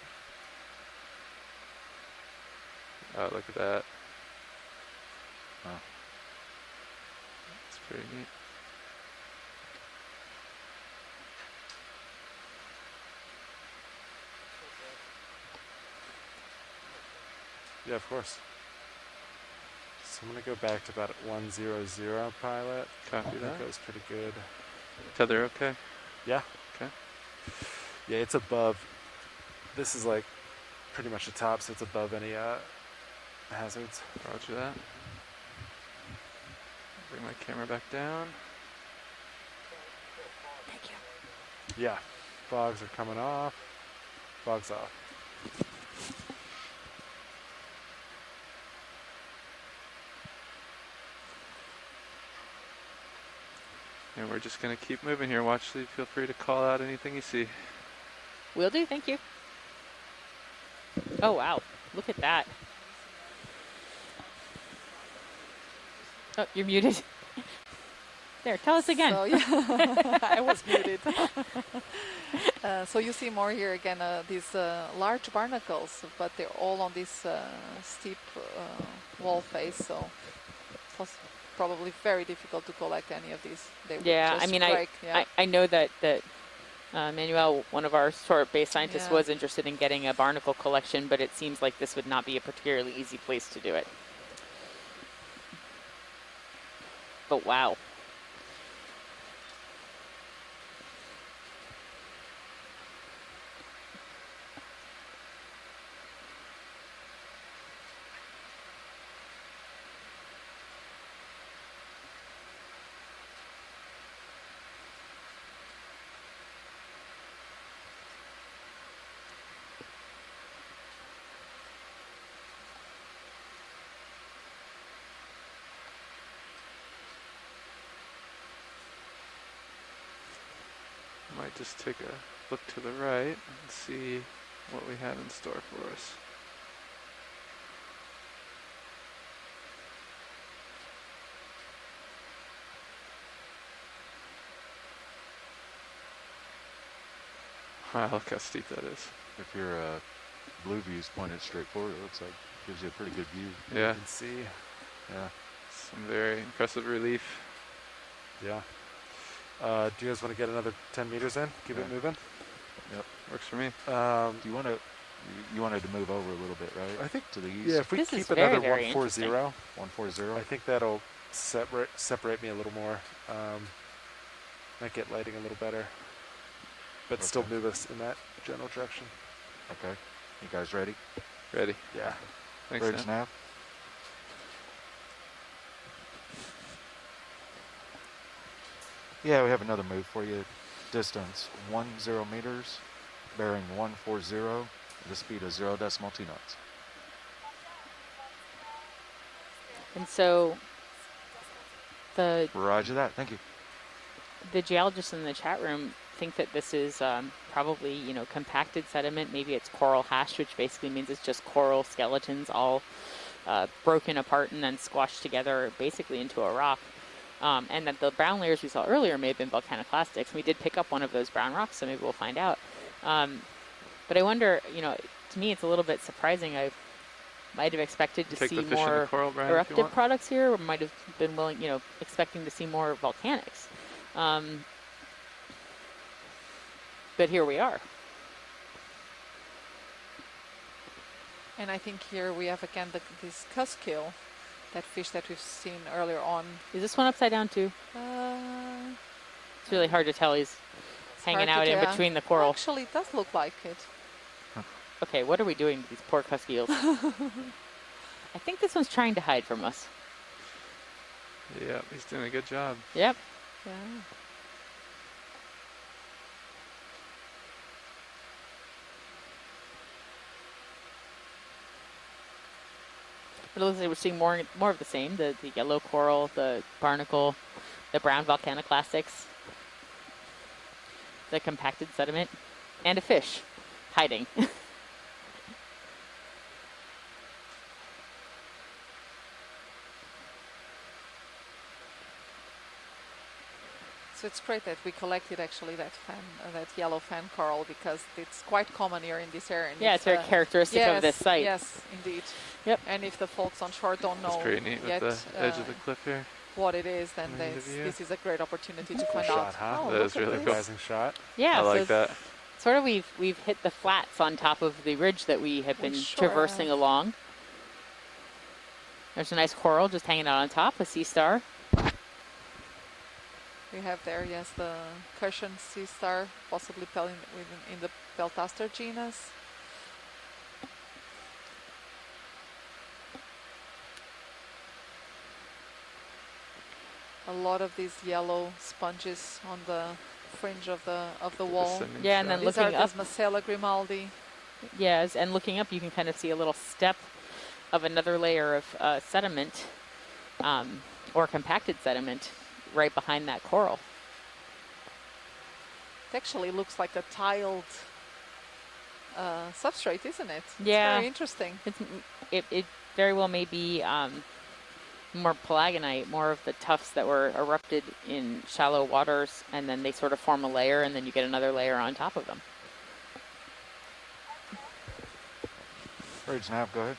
Oh, look at that. Oh. It's pretty neat. Yeah, of course. So I'm gonna go back to about 100 pilot. Copy That that. goes pretty good. Tether okay? Yeah. Okay. Yeah, it's above. This is like pretty much the top, so it's above any hazards. Roger that. Bring my camera back down. Thank you. Yeah, fogs are coming off. Fogs off. And we're just going to keep moving here. Watch, Lee. Feel free to call out anything you see. Will do, thank you. Oh, wow. Look at that. Oh, you're muted. There, tell us again. So, yeah, I was muted. So you see more here again, these large barnacles, but they're all on this steep wall face, so it was probably very difficult to collect any of these. They would Yeah, just I mean, break. I know that Manuel, one of our short-base scientists, Yeah. was interested in getting a barnacle collection, but it seems like this would not be a particularly easy place to do it. But wow. Might just take a look to the right and see what we have in store for us. Wow, look how steep that is. If your blue view's pointed straight forward, it looks like gives you a pretty good view. Yeah. You can see. Yeah. Some very impressive relief. Yeah. Do you guys want to get another 10 meters in? Keep it moving? Yep, works for me. Do you want to? You wanted to move over a little bit, right? I think to the east. Yeah, if we This is keep very, another very 140, 140. I think that'll separate me a little more. Might get lighting a little better, but still move us in that general direction. Okay. You guys ready? Ready. Yeah. Thanks, Bridge Nav. nav. Yeah, we have another move for you. Distance 10 meters, bearing 140, the speed of 0.2 knots. And so Roger that. Thank you. The geologists in the chat room think that this is probably, you know, compacted sediment. Maybe it's coral hash, which basically means it's just coral skeletons all broken apart and then squashed together basically into a rock. And that the brown layers we saw earlier may have been volcanoclastics. We did pick up one of those brown rocks, so maybe we'll find out. But I wonder, you know, to me it's a little bit surprising. I might have expected to see more eruptive products here, or might have been willing, you know, expecting to see more volcanics. But here we are. And I think here we have again this cuskeel, that fish that we've seen earlier on. Is this one upside down too? It's really hard to tell. He's hanging out in between the coral. Actually, it does look like it. Okay, what are we doing to these poor cusk-eels? I think this one's trying to hide from us. Yeah, he's doing a good job. Yep. Yeah. It looks like we're seeing more of the same, the yellow coral, the barnacle, the brown volcanoclastics, the compacted sediment, and a fish hiding. So it's great that we collected actually that yellow fan coral, because it's quite common here in this area. And yeah, it's very characteristic of this site. Yes, indeed. Yep. And if the folks on shore don't know yet with the edge of the cliff here. What it is, then this is a great opportunity to find shot, out. Huh? Oh, that was really cool. Shot. Yeah, I like that. Sort of we've hit the flats on top of the ridge that we have been traversing along. There's a nice coral just hanging out on top, a sea star. We have there, yes, the cushion sea star, possibly in the Peltaster genus. A lot of these yellow sponges on the fringe of the wall. Yeah, and then these looking are up, Macella grimaldi. Yes, and looking up, you can kind of see a little step of another layer of sediment, or compacted sediment, right behind that coral. It actually looks like a tiled substrate, isn't it? Yeah. It's very interesting. It very well may be more pelagonite, more of the tuffs that were erupted in shallow waters, and then they sort of form a layer, and then you get another layer on top of them. Rage nav, go ahead.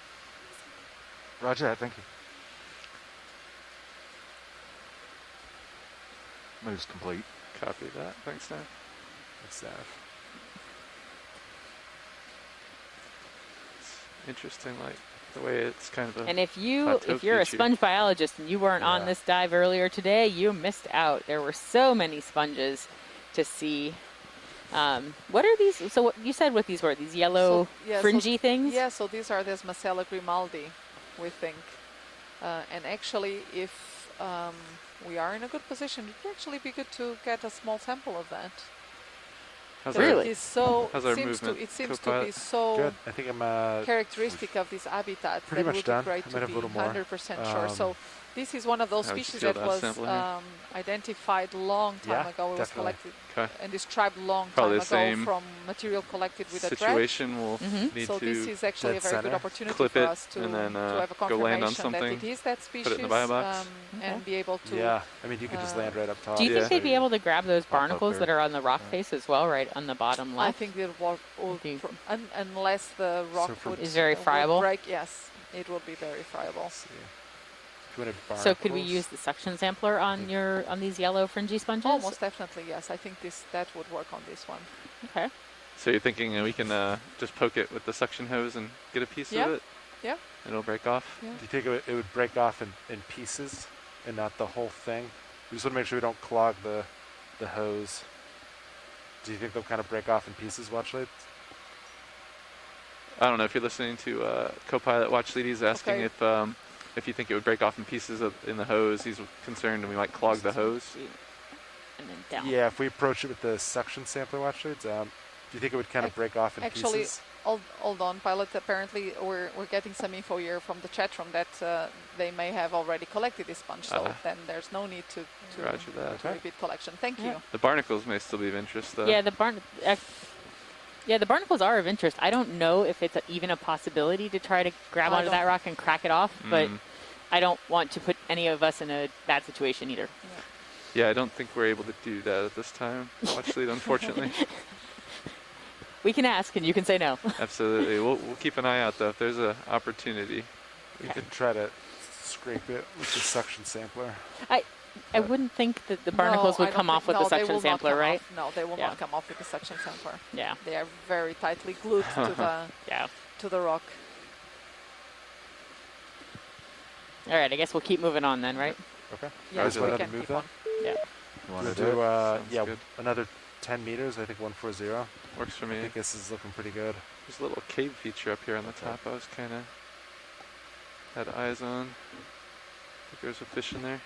Roger that, thank you. Move's complete. Copy that. Thanks, Nav. Thanks, Nav. Interesting, like the way it's kind of a And if you're plateau a feature. sponge biologist and you weren't on this dive earlier today, you missed out. There were so many sponges to see. What are these? So what you said what these were? These yellow fringy things? Yeah, so these are this Macella grimaldi, we think. And actually, if we are in a good position, it would actually be good to get a small sample of that. Really? It is so. How's our It seems to co-pilot? be so Good. I think I'm characteristic of this habitat pretty that much would done. be great I might to have be a little more. 100% sure. So this is one of those I would species feel that that was sample here. identified long time Yeah, ago. It was definitely. collected Okay. and described long Probably time the ago same from material collected with a dredge. situation. We'll need So to this is actually a dead very good center, opportunity clip for it, us to and then have a go land on confirmation that something, it is that species put it in the bio box. and be able to. Yeah, I mean, you could just land right up top. Do you think they'd be able to grab those Pop up barnacles there. that are on the rock face as well, right on the bottom I left? think it will, Do you- unless the rock from- would, Is very would friable? break, yes, it will be very friable. Let's see. If you wanted So could we barnacles, use the suction sampler on these yellow fringy sponges? Oh, most definitely, yes. I think that would work on this one. Okay. So you're thinking we can just poke it with the suction hose and get a piece Yeah. of it? Yeah. It'll break off? Yeah. Do you think it would break off in pieces and not the whole thing? We just want to make sure we don't clog the hose. Do you think they'll kind of break off in pieces, watch lights? I don't know if you're listening to co-pilot Watch Lead. He's asking Okay. if you think it would break off in pieces in the hose. He's concerned we might clog the hose. And then down. Yeah, if we approach it with the suction sampler, watch lights, do you think it would kind of break off in Actually, pieces? hold on, pilot. Apparently, we're getting some info here from the chat room that they may have already collected this sponge. So then there's no need to Roger that. to repeat collection. Thank you. The barnacles may still be of interest, though. Yeah, the barnacles are of interest. I don't know if it's even a possibility to try to grab onto that rock and crack it off, but I don't want to put any of us in a bad situation either. Yeah, I don't think we're able to do that at this time, Watch Lead, unfortunately. We can ask, and you can say no. Absolutely. We'll keep an eye out, though, if there's an opportunity. We could try to scrape it with the suction sampler. I wouldn't think that the barnacles would come off with the suction sampler, right? No, they will not come off with the suction sampler. Yeah. They are very tightly glued to the rock. All right, I guess we'll keep moving on then, right? Okay. Yes, Guys, we want can to move keep that? on. Yeah. You want to Do do it? yeah, good. another 10 meters. I think 140. Works for I me. think this is looking pretty good. There's a little cave feature up here on the top. I was kind of had eyes on. I think there's a fish in there.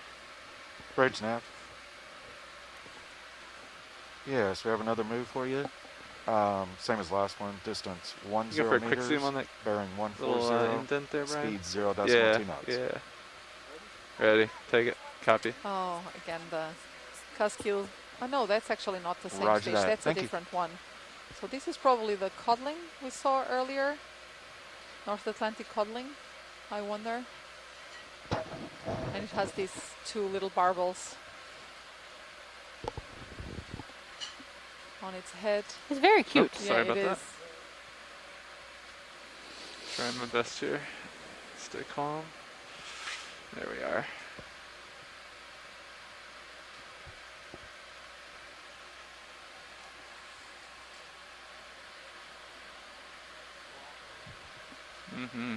Rage nav. Yes, we have another move for you. Same as last one. Distance 10 You go for a quick meters. zoom on that bearing little 140. indent there, Brian? Speed 0.2 Yeah, knots. yeah. Ready? Take it. Copy. Oh, again the Cuskill. Oh no, that's actually not the same Roger fish. that. That's Thank a you. different one. So this is probably the codling we saw earlier. North Atlantic codling, I wonder. And it has these two little barbels on its head. It's very cute. Oops, sorry yeah, about it that. is. Trying my best here. Stay calm. There we are. Mm-hmm.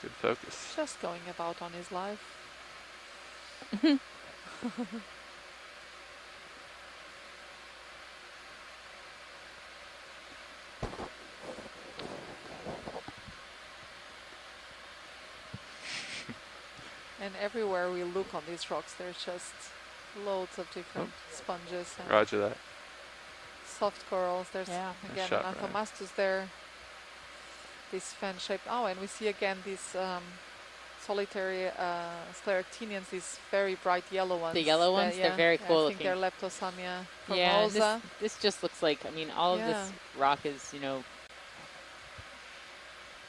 Good focus. Just going about on his life. And everywhere we look on these rocks, there's just loads of different sponges and Roger that. soft corals. There's again shot, an Brian. Anthomastus there. this fan-shaped. Oh, and we see again these solitary scleractinians, these very bright yellow ones. The yellow ones, they're very cool I think looking. they're Leptosamia Yeah, and formosa. this just looks like, I mean, all of this rock is, you know,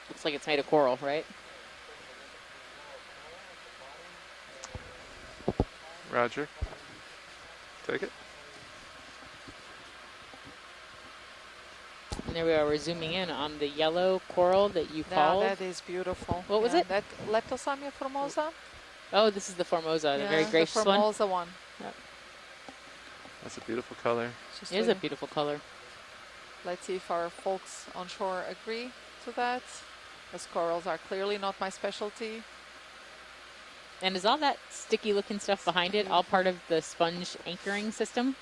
looks like it's made of coral, right? Roger. Take it. And there we are, we're zooming in on the yellow coral that you called. That is beautiful. What was it? That Leptosamia formosa. Oh, this is the Formosa, the very gracious the Formosa one. Yep. That's a beautiful color. It is a beautiful color. Let's see if our folks on shore agree to that. Because corals are clearly not my specialty. And is all that sticky looking stuff behind it all part of the sponge anchoring system?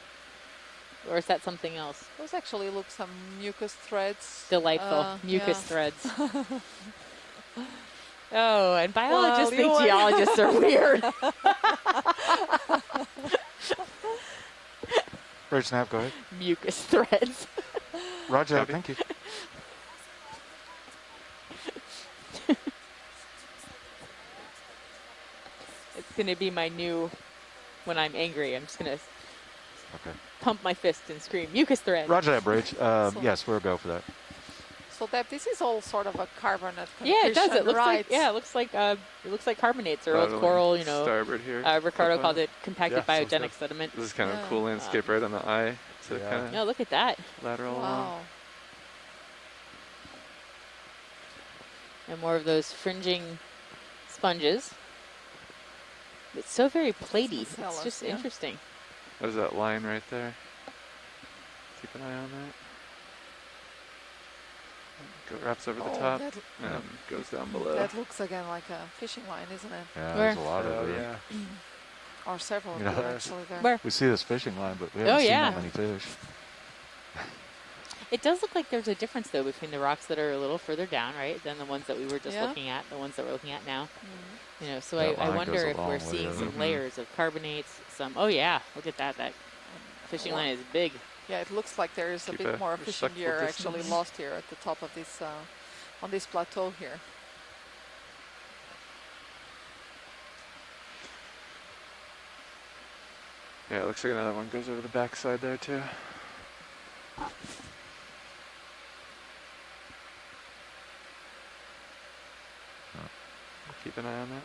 Or is that something else? Those actually look some mucus threads. Delightful. Mucus threads. Oh, and biologists think well, geologists are weird. Rage Snap, go ahead. Mucus threads. Roger, thank you. It's going to be my new, when I'm angry, I'm just going to pump my fist and scream, mucus thread. Roger that, Bridge. Yes, we'll go for that. So that this is all sort of a carbonate. Yeah, it does. It looks right. like it looks like carbonates or old coral. You know, starboard here. Ricardo called it compacted biogenic sediment. This is kind of a cool landscape right on the eye. To kind of look at that. Lateral along. And more of those fringing sponges. It's so very platey. It's just interesting. What is that line right there? Keep an eye on that. Wraps over the top and goes down below. That looks again like a fishing line, isn't it? Yeah, there's a lot of it. Yeah. Or several of them actually there. Where? We see this fishing line, but we haven't seen that many fish. It does look like there's a difference, though, between the rocks that are a little further down, right, than the ones that we were just looking at, the ones that we're looking at now. You know, so I wonder if we're seeing some layers of carbonates, some, look at that. That fishing line is big. Yeah, it looks like there is a bit more fishing gear actually lost here at the top of this, on this plateau here. Yeah, it looks like another one goes over the backside there too. Keep an eye on that.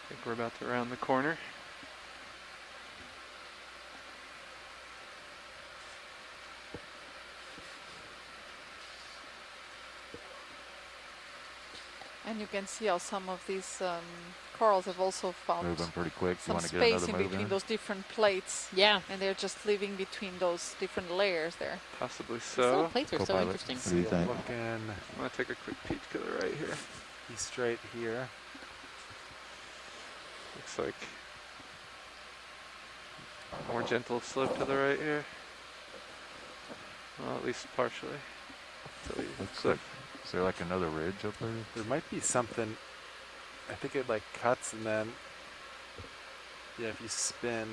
I think we're about to round the corner. And you can see how some of these corals have also found moving pretty quick. some You want to get space another in move between those different plates. Yeah. And they're just living between those different layers there. Possibly These little so. plates are so interesting. What do you think? Looking. I'm going to take a quick peek to the right here. He's straight here. Looks like a more gentle slope to the right here. Well, at least partially. Looks like, is there like another ridge up there? There might be something. I think it like cuts and then. Yeah, if you spin.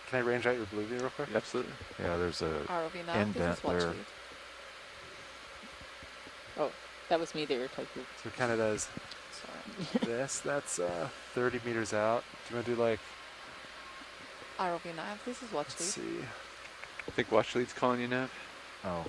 Can I range out your blue view real quick? Yeah, absolutely. Yeah, there's a ROV now. indent there. Oh, that was me that you were talking. So it kind of does this. That's 30 meters out. Do you want to do like. ROV nav. This is watch Let's lead. see. I think watch lead's calling you, Nav. Oh.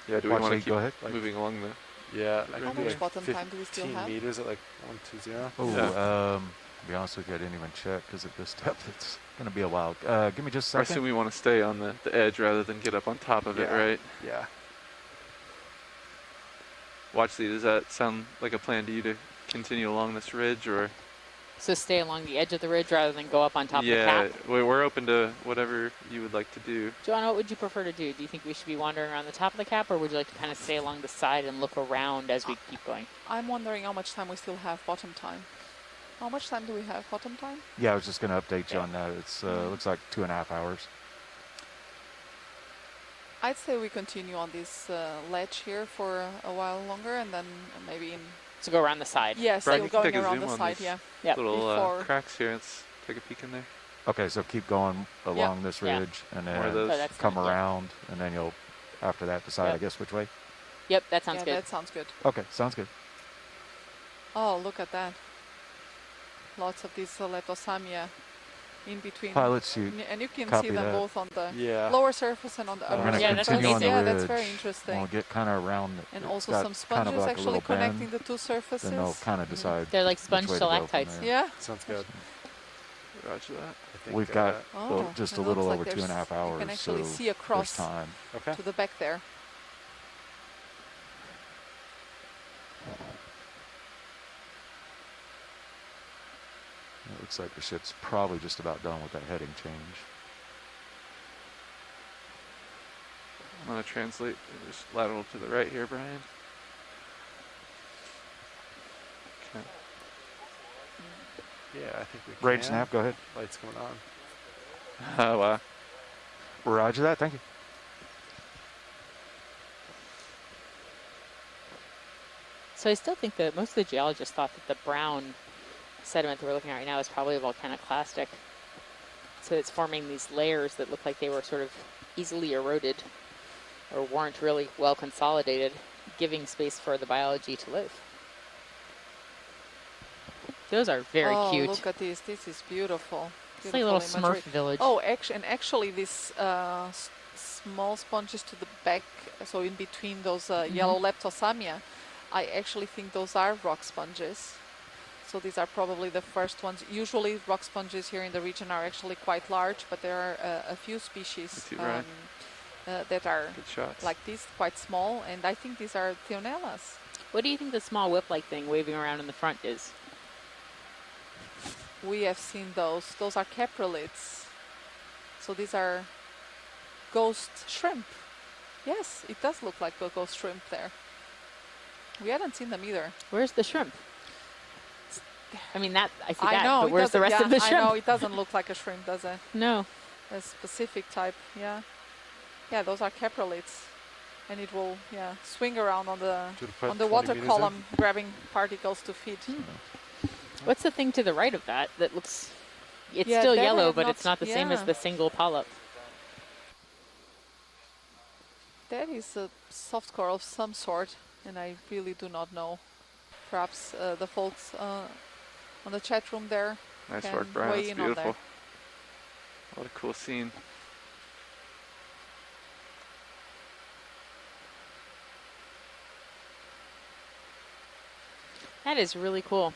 Yeah, do we Watch want to lead, keep go ahead. moving along the... Yeah, How much bottom time do we still 15 have? meters at like 120. Oh, to be honest with you, I didn't even check because at this depth it's going to be a while. Give me just a I second. assume we want to stay on the edge rather than get up on top of it, right? Yeah. Watch lead, does that sound like a plan to you to continue along this ridge or... So stay along the edge of the ridge rather than go up on top of the cap? Yeah, we're open to whatever you would like to do. Joanna, what would you prefer to do? Do you think we should be wandering around the top of the cap, or would you like to kind of stay along the side and look around as we keep going? I'm wondering how much time we still have bottom time. How much time do we have bottom time? Yeah, I was just going to update you on that. It's looks like 2.5 hours. I'd say we continue on this ledge here for a while longer, and then maybe in... To go around the side. Yes, Brad, still you can going take a around zoom the on side, these yeah. little cracks here. Let's take a peek in there. Okay, so keep going along this ridge and then come around, and then you'll, after that, decide, I guess, which way? Yep, that sounds good. That sounds good. Okay, sounds good. Oh, look at that. Lots of these Leptosamia in between. Pilots, and you can copy see them that. both on the lower surface and on the upper surface. That's very interesting. We'll get kind of around. And also some sponges like actually connecting the two surfaces. Then they'll kind of decide. They're like sponge stalactites. Yeah. Sounds good. Roger that. We've got just a little over 2.5 hours. You can actually see across time. to the back there. It looks like the ship's probably just about done with that heading change. I'm going to translate just lateral to the right here, Brian. Okay. Yeah, I think we can. Range snap, go ahead. Lights coming on. Oh, wow. Roger that, thank you. So I still think that most of the geologists thought that the brown sediment that we're looking at right now is probably volcaniclastic. So it's forming these layers that look like they were sort of easily eroded or weren't really well consolidated, giving space for the biology to live. Those are very cute. Oh, look at this. This is beautiful. It's like a little Smurf village. Oh, actually these small sponges to the back, so in between those yellow Leptosamia, I actually think those are rock sponges. So these are probably the first ones. Usually rock sponges here in the region are actually quite large, but there are a few species that are like this, quite small, and I think these are Theonellas. What do you think the small whip-like thing waving around in the front is? We have seen those. Those are caprolids. So these are ghost shrimp. Yes, it does look like a ghost shrimp there. We hadn't seen them either. Where's the shrimp? I mean, I see that, know, but where's the rest of the shrimp? I know, it doesn't look like a shrimp, does it? No. A specific type, yeah. Yeah, those are caprolids. And it will, swing around on the water column, grabbing particles to feed. What's the thing to the right of that looks... It's still yellow, but it's not the same as the single polyp. That is a soft coral of some sort, and I really do not know. Perhaps the folks on the chat room there nice can work, Brian. weigh That's in beautiful. on that. What a cool scene. That is really cool.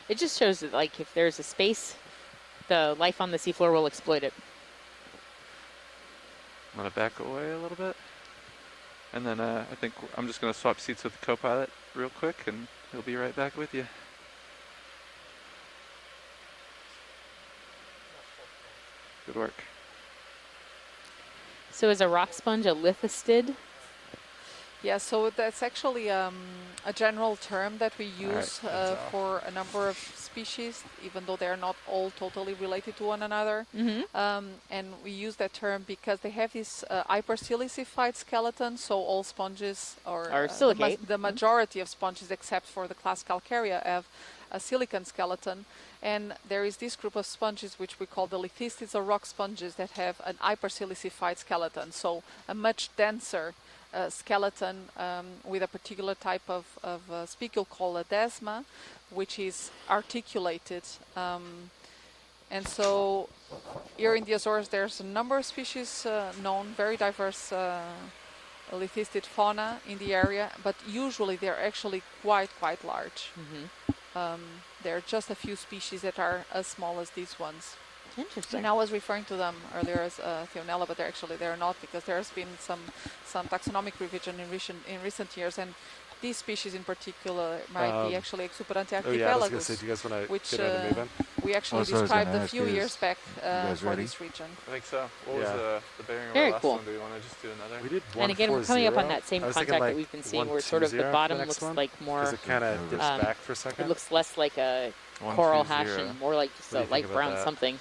It just shows that, like, if there's a space, the life on the seafloor will exploit it. I'm going to back away a little bit. And then I think I'm just going to swap seats with the co-pilot real quick, and he'll be right back with you. Good work. So is a rock sponge a lithostid? Yeah, so that's actually a general term that we use for a number of species, even though they're not all totally related to one another. And we use that term because they have this hypersilicified skeleton, so all sponges are silicate. The majority of sponges, except for the class Calcarea, have a silicon skeleton. And there is this group of sponges which we call the lithistids or rock sponges that have an hypersilicified skeleton, so a much denser skeleton with a particular type of spicule called a desma, which is articulated. And so here in the Azores there's a number of species known, very diverse lithistid fauna in the area, but usually they're actually quite large. There are just a few species that are as small as these ones. Interesting. And I was referring to them earlier as Theonella, but they're not, because there's been some taxonomic revision in recent years, and these species in particular might be actually Exuperante archipelagus, do you guys want to which get ready to move in? we actually described a few years back for this region. I think so. What was the bearing of Very our last cool. one? Do we want to just do another? We did 140. And again, we're coming up on that same contact that we've been seeing, where sort of the bottom looks like more. Because it kind of dips back for a second. It looks less like a coral hash and more like just a light brown something.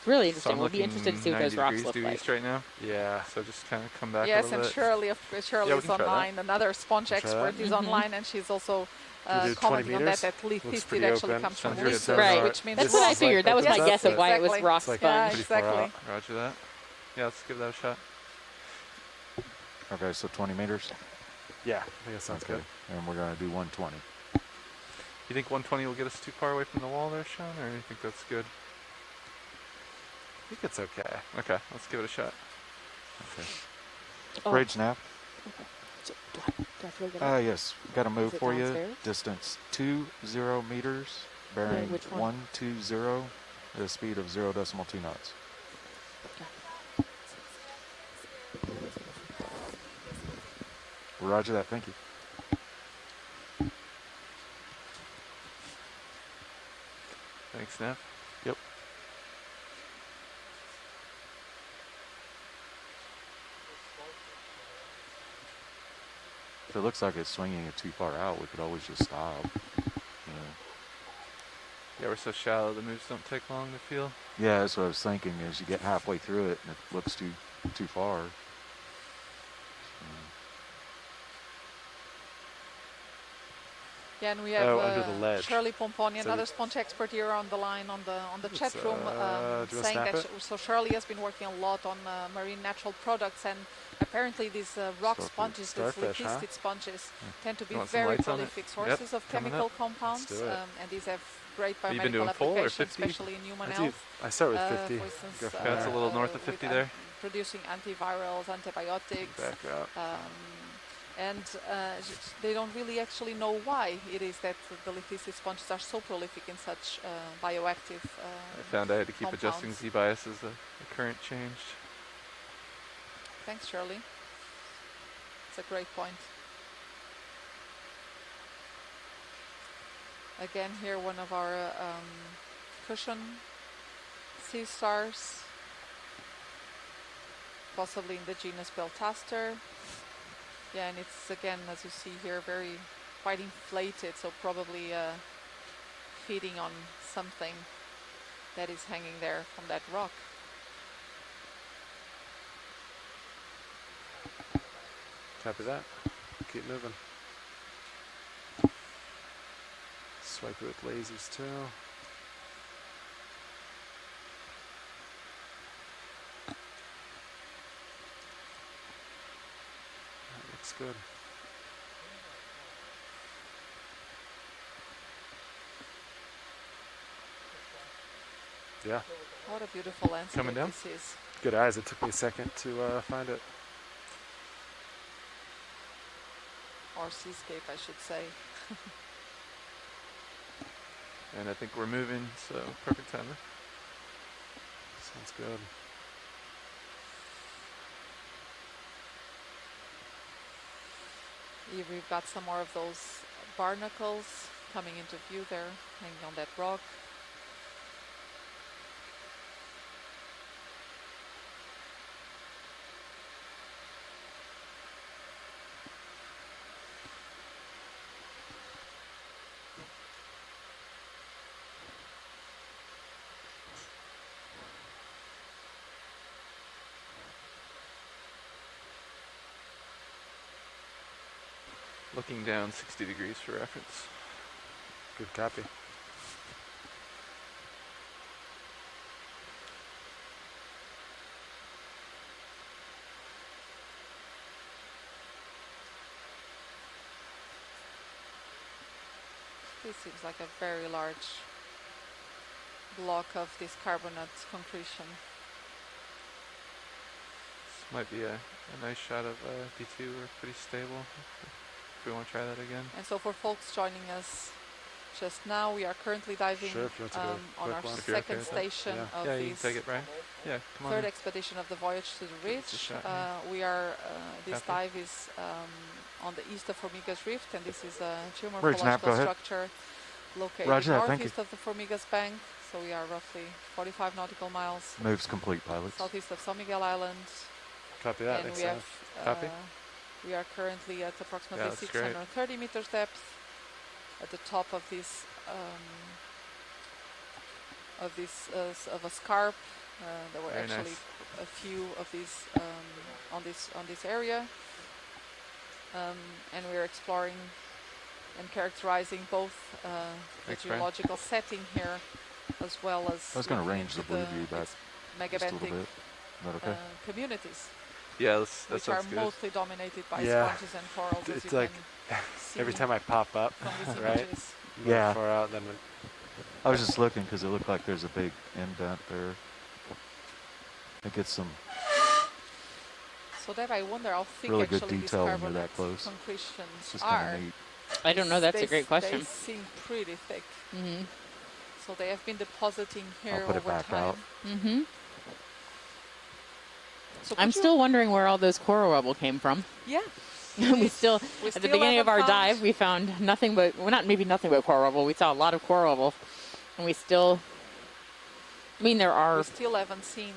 It's really So interesting. I'm We'll be looking interested to see what 90 those rocks degrees look due like. east right now. Yeah. So just kind of come back a Yes, little and bit. Shirley, Yeah, we is can try that. online. Another sponge We'll try that. expert is online, and she's also We do 20 commenting on that. meters. That Looks this did pretty actually open. comes from Sounds good. research, Right. which means That's what I figured. That was my guess of why it was exactly. rock It's like Yeah, sponge. pretty far exactly. out. Roger that. Yeah, let's give that a shot. Okay, so 20 meters. Yeah, I think that sounds good. And we're going to do 120. You think 120 will get us too far away from the wall there, Sean, or you think that's good? I think it's okay. Okay, let's give it a shot. Okay. Oh. Bridge nav. Okay. So, do I have to go get it? Yes, got a move Is it for you. downstairs? Distance 20 meters, bearing which one? 120 at a speed of 0.2 knots. Roger that. Thank you. Thanks, Nev. Yep. If it looks like it's swinging it too far out, we could always just stop. Yeah, we're so shallow, the moves don't take long to feel. Yeah, that's what I was thinking. Is you get halfway through it and it looks too far. Yeah, and we have under the ledge. Shirley Pomponi, So another sponge expert here on the line on the chat room, do you wanna saying snap that. it? So Shirley has been working a lot on marine natural products, and apparently these rock sponges, these Starfish, huh? lithisted sponges, tend to be You want some very lights on it? prolific sources of coming chemical up. compounds, Let's do it. and these have great Have you been biomedical doing full or applications, 50? especially in human I health. I start with 50. For instance, Go from That's a there. little north of 50 there. Producing antivirals, antibiotics. Back up. And they don't really actually know why it is that the lithisted sponges are so prolific in such bioactive I found I had to keep adjusting compounds. Z-bias as the current changed. Thanks, Shirley. It's a great point. Again, here one of our cushion sea stars, possibly in the genus Beltaster. Yeah, and it's again, as you see here, very quite inflated, so probably feeding on something that is hanging there from that rock. Copy that. Keep moving. Swipe it with lasers too. That looks good. Yeah. What a beautiful landscape Coming down? this is. Good eyes. It took me a second to find it. Or seascape, I should say. And I think we're moving, so perfect timing. Sounds good. Here we've got some more of those barnacles coming into view there, hanging on that rock. Looking down 60 degrees for reference. Good copy. This seems like a very large block of this carbonate concretion. This might be a nice shot of D2. We're pretty stable. If we want to try that again. And so for folks joining us just now, we are currently diving Sure, if you want to go on quick our one. If you're okay second with that. station Yeah. of Yeah, you this can take it, Brian. Yeah, come on. third in. expedition of the voyage to the Give us a ridge. shot here. We are, this Copy. dive is on the east of Formigas Rift, and this is a Bridge nav, go geomorphological ahead. structure located Roger that, thank northeast of the Formigas Bank. So we are roughly 45 nautical miles Moves complete, pilots. southeast of San Miguel Island. Copy that. And Makes we have, sense. Copy. we are currently at approximately that's great. 630 meters depth at the top of this of a scarp There were Very actually nice. a few of these on this area, and we're exploring and characterizing both the Thanks, Brian. geological setting here, as well as I was going to looking range the into blue view back its just a little megabenthic bit. Is that okay? communities, Yeah, that which are sounds good. mostly dominated by Yeah. sponges and corals, as It's you like can see every time I pop up, from these right? images. Move Yeah. far out, then I was just looking because it looked like there's a big indent there. It gets some So that I wonder how thick really good actually these detail when you're carbonate that close. concretions It's just are. kind of neat. I don't know. That's They a great question. They seem pretty thick. Mm-hmm. So they have been depositing here I'll put over it back time. out. Mm-hmm. So I'm could you- still wondering where all those coral rubble came from. Yeah. we still, at the beginning of our dive, we found nothing but, well, not maybe nothing but coral rubble. We saw a lot of coral rubble, and we still, I mean, there are. We still haven't seen.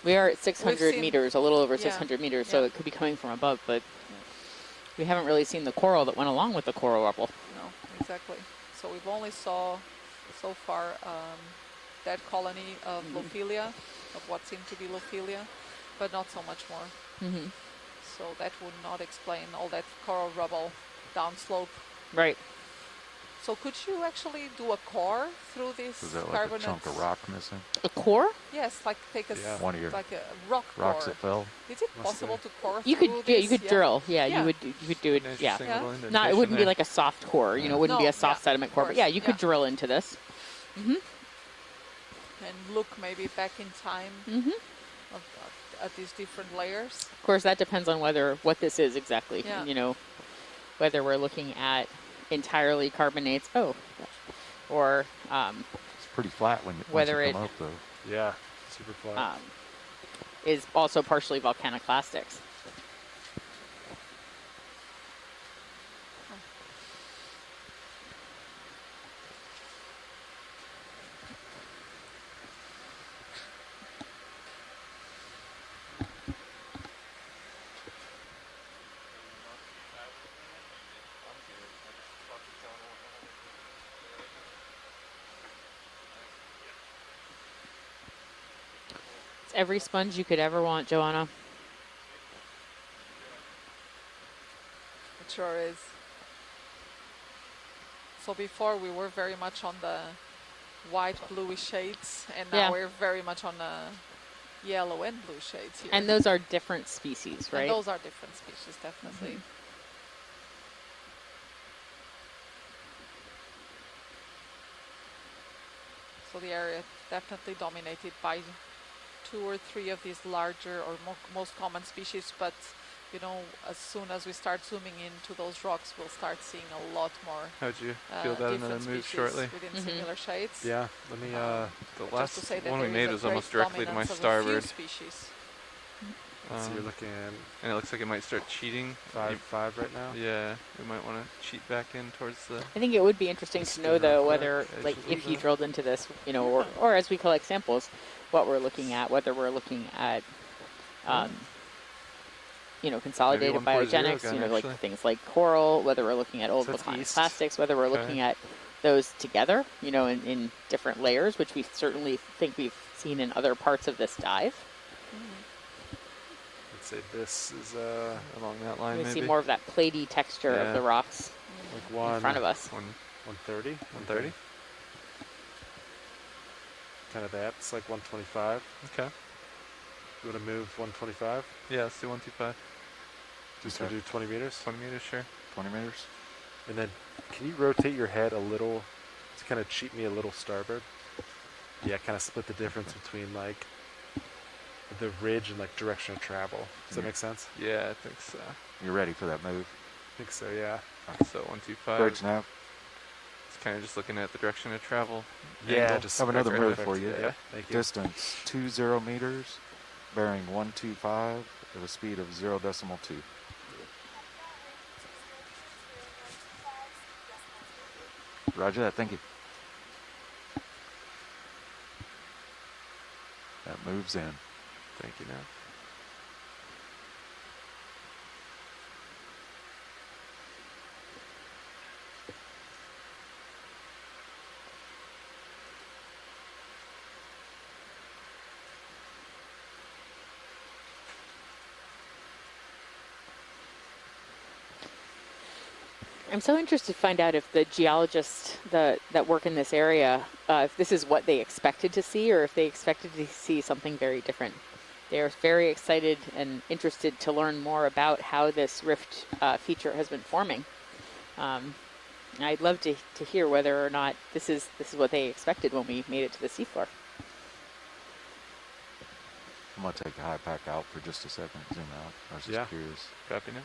We are at 600 seen- meters, a little over yeah, 600 meters, so yeah. it could be coming from above, but we haven't really seen the coral that went along with the coral rubble. No, exactly. So we've only saw so far that colony of Lophelia, of what seemed to be Lophelia, but not so much more. Mm-hmm. So that would not explain all that coral rubble downslope. Right. So could you actually do a core through this Is that like carbonate? a chunk of rock missing? A core? Yes, like take a One of your like a rock rocks core. that fell. Is it possible to core You through could, this? you could drill. Yeah, you would do it. Yeah, Interesting little indentation not. It wouldn't be there. like a soft core. You know, it wouldn't No, be a soft yeah, sediment of core. But course, yeah, you could yeah. drill into this. Mm-hmm. And look maybe back in time Mm-hmm. at these different layers. Of course, that depends on what this is exactly. Yeah. You know, whether we're looking at entirely carbonates. Oh, or It's pretty flat when you, once whether you come it up, though. yeah, super flat. is also partially volcaniclastics. It's every sponge you could ever want, Joanna. It sure is. So before we were very much on the white bluish shades, and now Yeah. we're very much on the yellow and blue shades here. And those are different species, right? And those are different species, definitely. So the area definitely dominated by 2 or 3 of these larger or most common species, but you know, as soon as we start zooming into those rocks, we'll start seeing a lot more How'd you feel about another different move species shortly? within similar shades. Yeah, let me. The Just last to say that one we there made is a was almost great directly to my dominance of a few starboard. species. So you're looking at And it looks like it might start cheating. 5 right now. Yeah, we might want to cheat back in towards the. I think it would be interesting to know, though, whether, like, edges of if you the- drilled into this, you know, or as we collect samples, what we're looking at, whether we're looking at, you know, consolidated 140 biogenics, gun, you know, like actually. things like coral, whether we're looking at old So it's volcanic east. plastics, whether we're Okay. looking at those together, you know, in different layers, which we certainly think we've seen in other parts of this dive. Let's say this is along that line. We maybe. see more of that platy texture Yeah. of the rocks like one in front of us. 130. 130. Kind of that. It's like 125. Okay. You want to move 125? Yeah, let's do 125. Just to do 20 meters? 20 meters, sure. 20 meters. And then can you rotate your head a little to kind of cheat me a little starboard? Yeah, kind of split the difference between like the ridge and like direction of travel. Does that make sense? Yeah, I think so. You're ready for that move. I think so, yeah. So 125. Bridge nav. It's kind of just looking at the direction of travel. Yeah, angle. just have another perfect. move for you. Yeah, thank you. Distance 20 meters, bearing 125 at a speed of 0.2. Roger that. Thank you. That moves in. Thank you, now. I'm so interested to find out if the geologists that work in this area, if this is what they expected to see or if they expected to see something very different. They are very excited and interested to learn more about how this rift feature has been forming. I'd love to hear whether or not this is what they expected when we made it to the seafloor. I'm going to take the high pack out for just a second, zoom out. I was just curious. Copy now.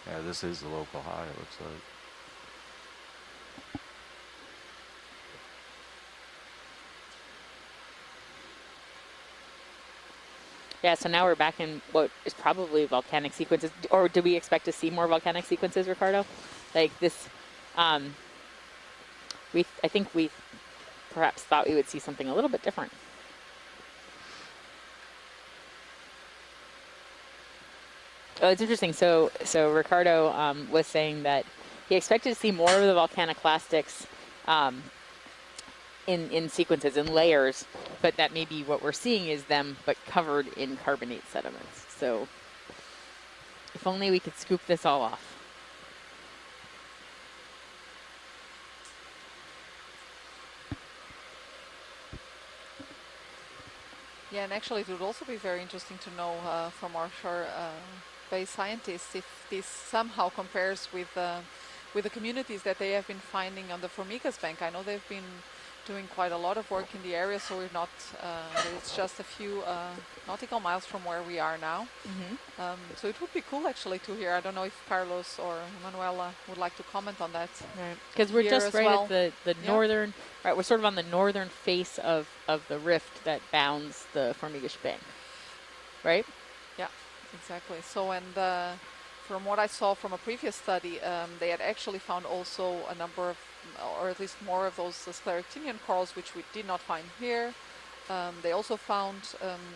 Yeah, this is the local high, it looks like. Yeah, so now we're back in what is probably volcanic sequences. Or do we expect to see more volcanic sequences, Ricardo? Like this, I think we perhaps thought we would see something a little bit different. Oh, it's interesting. So Ricardo was saying that he expected to see more of the volcaniclastics in sequences, in layers, but that maybe what we're seeing is them but covered in carbonate sediments. So if only we could scoop this all off. Yeah, and actually it would also be very interesting to know from our shore-based scientists if this somehow compares with the communities that they have been finding on the Formigas bank. I know they've been doing quite a lot of work in the area, so we're not, it's just a few nautical miles from where we are now. So it would be cool actually to hear. I don't know if Carlos or Manuela would like to comment on that. Because we're just right well. at the northern, right, we're sort of on the northern face of the rift that bounds the Formigas bank, right? Yeah, exactly. So, and from what I saw from a previous study, they had actually found also a number of, or at least more of those scleractinian corals, which we did not find here. They also found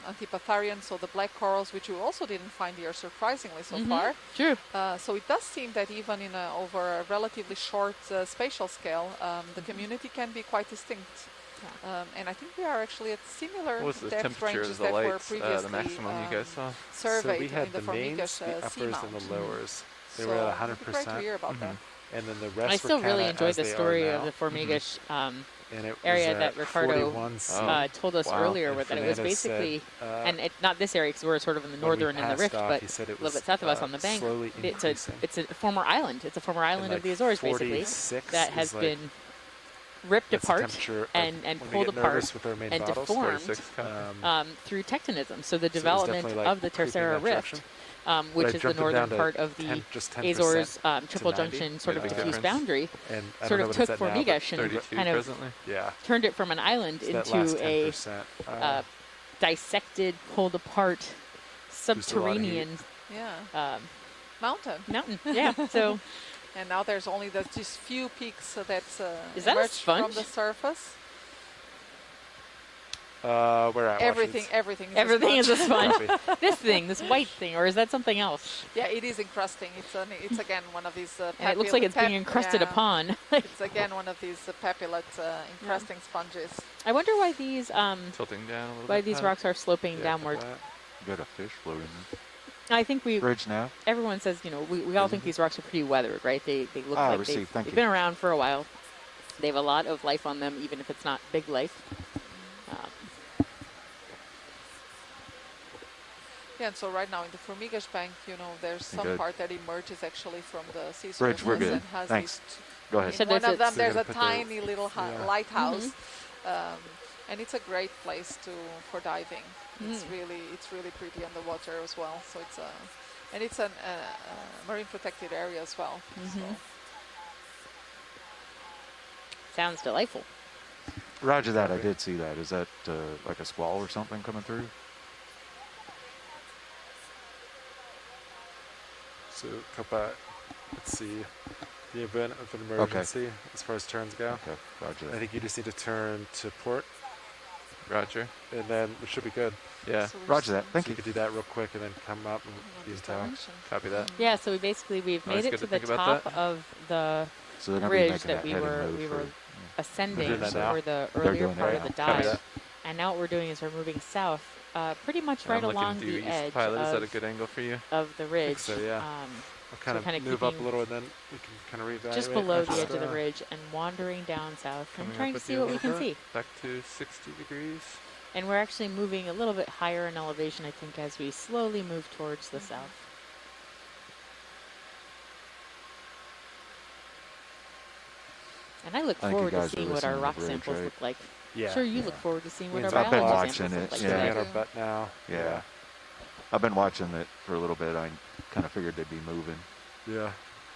Antipatharian, so the black corals, which we also didn't find here, surprisingly so far. True. So it does seem that even in over a relatively short spatial scale, the community can be quite distinct. And I think we are actually at similar What was the depth temperature ranges of the that were lights, previously the maximum you guys saw? surveyed So we had in the the mains, Formigas the uppers, seamount. and the lowers. They So were at it'd be great 100%. to hear about that. And then the rest I still were really kinda enjoyed as the they are story of now. the Formigas And it was area that at Ricardo 41C. told us earlier, And that it was Fernandez basically, said, and not this area because we're sort of in the when we northern in the passed rift, off, but he said it a little was, bit south of us on the bank. slowly increasing. It's a former island. It's a former island like of the Azores, basically, 46 that has is like- been ripped That's the apart temperature and when we pulled get apart nervous with our main and bottles. deformed 46 through tectonism. So the So it was development definitely, like, of the creeping in Tercera that Rift, direction. which I is the jumped it northern down to part of the 10 just 10% Azores to triple 90. junction sort of Made a big diffuse difference. boundary, And I sort don't know of what took it's at now, but Formigas and 32 kind of presently. Yeah. turned it from an island It's that last into a 10%. dissected, pulled apart, subterranean Yeah. Mountain. Yeah. So, And now there's only just few peaks that Is that a emerge from sponge? the surface. Where at? Everything is is a sponge. Copy. this white thing, or is that something else? Yeah, it is encrusting. It's again one of these. And it looks like it's being encrusted upon. It's again one of these papillate encrusting sponges. I wonder why these Tilting down a little why bit. these rocks are sloping Yeah, downward. You got a fish floating there. I think Bridge now. everyone says, we all think these rocks are pretty weathered, right? They look like received. Thank they've you. been around for a while. They have a lot of life on them, even if it's not big life. Yeah, and so right now in the Formigas bank, there's some good. part that emerges actually from the sea Bridge, surface we're good. and has Thanks. these Go ahead. in So one there's of them, So you're there's a gonna put the- tiny little lighthouse, and it's a great place for diving. It's really pretty underwater as well. So it's a marine protected area as well. So. Sounds delightful. Roger that. I did see that. Is that like a squall or something coming through? So, let's see. The event of an emergency as far as turns go. Okay, roger I that. think you just need to turn to port, Roger. and then it should be good. Yeah. So Roger that. Thank So you. you could do that real quick and then come up and use tower. direction. Copy that. Yeah, so we've Always made it good to to the think about top that. of the So they're going to be ridge making that that we heading were move for, ascending doing that now? for the They're earlier doing part that of the now. Copy dive. that. And now what we're doing is we're moving south pretty much Yeah, right I'm looking along due the east edge pilot. Is that a good angle for you? of the ridge. So yeah, we'll kind so of move up a little, and then we can kind of reevaluate. just below the edge of the ridge and wandering down south and trying to see what we can see. Back to 60 degrees. And we're actually moving a little bit higher in elevation, I think, as we slowly move towards the south. And I look forward to seeing what our rock samples look like. Yeah. Sure, you look forward to seeing what our I've been biology watching samples it. look like. Yeah. At our butt now. Yeah. I've been watching it for a little bit. I kind of figured they'd be moving. Yeah.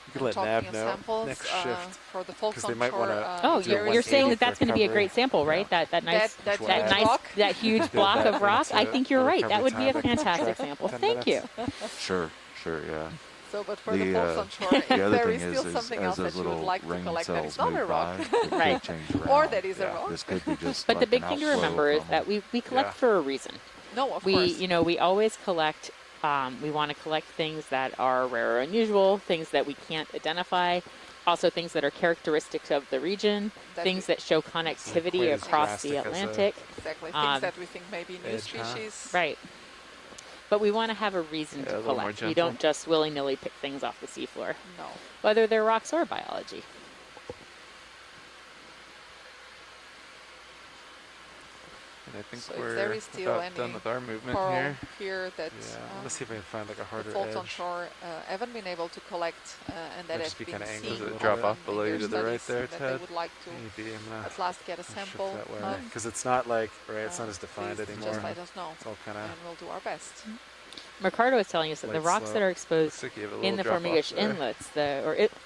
You can let Nav know samples, next shift. For the folks they on might shore, wanna Oh, do a you're saying that 180 that's going to be a recovery. great sample, right? That nice that huge block? that huge Build block that of rock. I into think you're a right. That recovery would be a time that can fantastic track sample. 10 Thank you. minutes. Sure, yeah. So, but for the folks on shore, if the other there thing is still is something as else those that you would little like to ring collect that is cells not a move rock, by, it Right. could change around. or that is a rock. This could be just But like the big an thing to outflow remember is from that we collect for a reason. No, of we course. we always collect. We want to collect things that are rare or unusual, things that we can't identify, also things that are characteristics of the region, things that show connectivity across the Atlantic. Exactly, things that we think may be new species. Right. But we want to have a reason to collect. We don't just willy-nilly pick things off the seafloor. No. Whether they're rocks or biology. And I think So we're if there is still about any done with our movement coral here. that let's see if we can find like a harder the folks edge. on shore haven't been able to collect, and that has been seen. Does it drop off below you to the right there, that Ted? they would like to Maybe I'm gonna at last get a sample that way of. because it's not like it's not as defined Please anymore. just let us know, It's all kind of. and we'll do our best. Mercado is telling us that the Light rocks slope. that are exposed Looks like you have a in the little drop Formigas off there. inlets,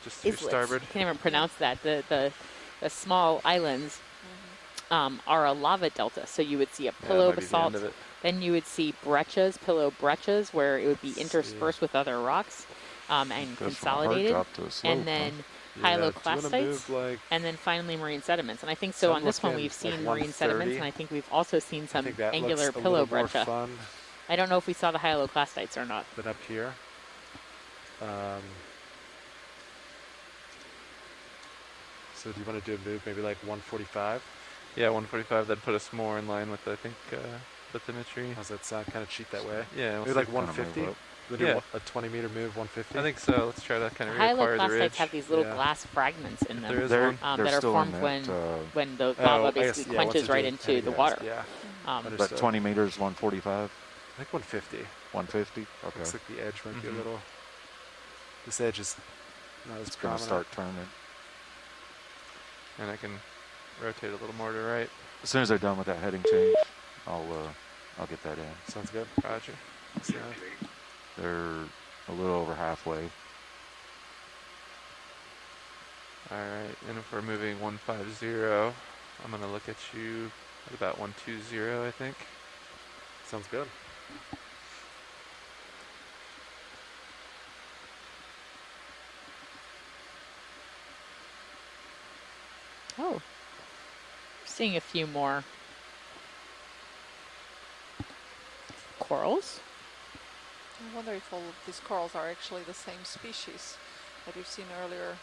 Just to your islets, starboard. can't even pronounce that, the small islands are a lava delta. So you would see a pillow might be the basalt, end of it. then you would see breccias, pillow breccias, where it would be interspersed with other rocks and Goes from a hard consolidated, drop to a slope, and then Yeah, do you wanna hyaloclastites, move, like, and then finally marine sediments. And I think so So on I'm this one looking we've seen like marine sediments, 130. and I think we've also seen I some think that angular looks a pillow little more breccia. fun I don't know if we saw the hyaloclastites or not. than up here. So do you want to do a move maybe like 145? Yeah, 145. That'd put us more in line with I think bathymetry. How's that sound? Kind of cheat that way. Yeah, maybe like 150. move up. We'll do Yeah. a 20-meter move, 150. I think so. Let's try to kind of reacquire the Hyaloclastites ridge. have these little Yeah. glass fragments in There them is one. They're that are still formed in when that, the Oh, lava I guess, basically yeah, once quenches you right do into heavy the guys, water. Yeah. but Understood. 20 meters, 145, I think 150. 150. Okay. Looks like the edge might be a little. This edge is not as It's going to prominent. start turning. And I can rotate a little more to right. As soon as they're done with that heading change, I'll get that in. Sounds good. Roger. So, They're a little over halfway. All right. And if we're moving 150, I'm gonna look at you at about 120, I think. sounds good. Oh, seeing a few more corals. I wonder if all of these corals are actually the same species that we've seen earlier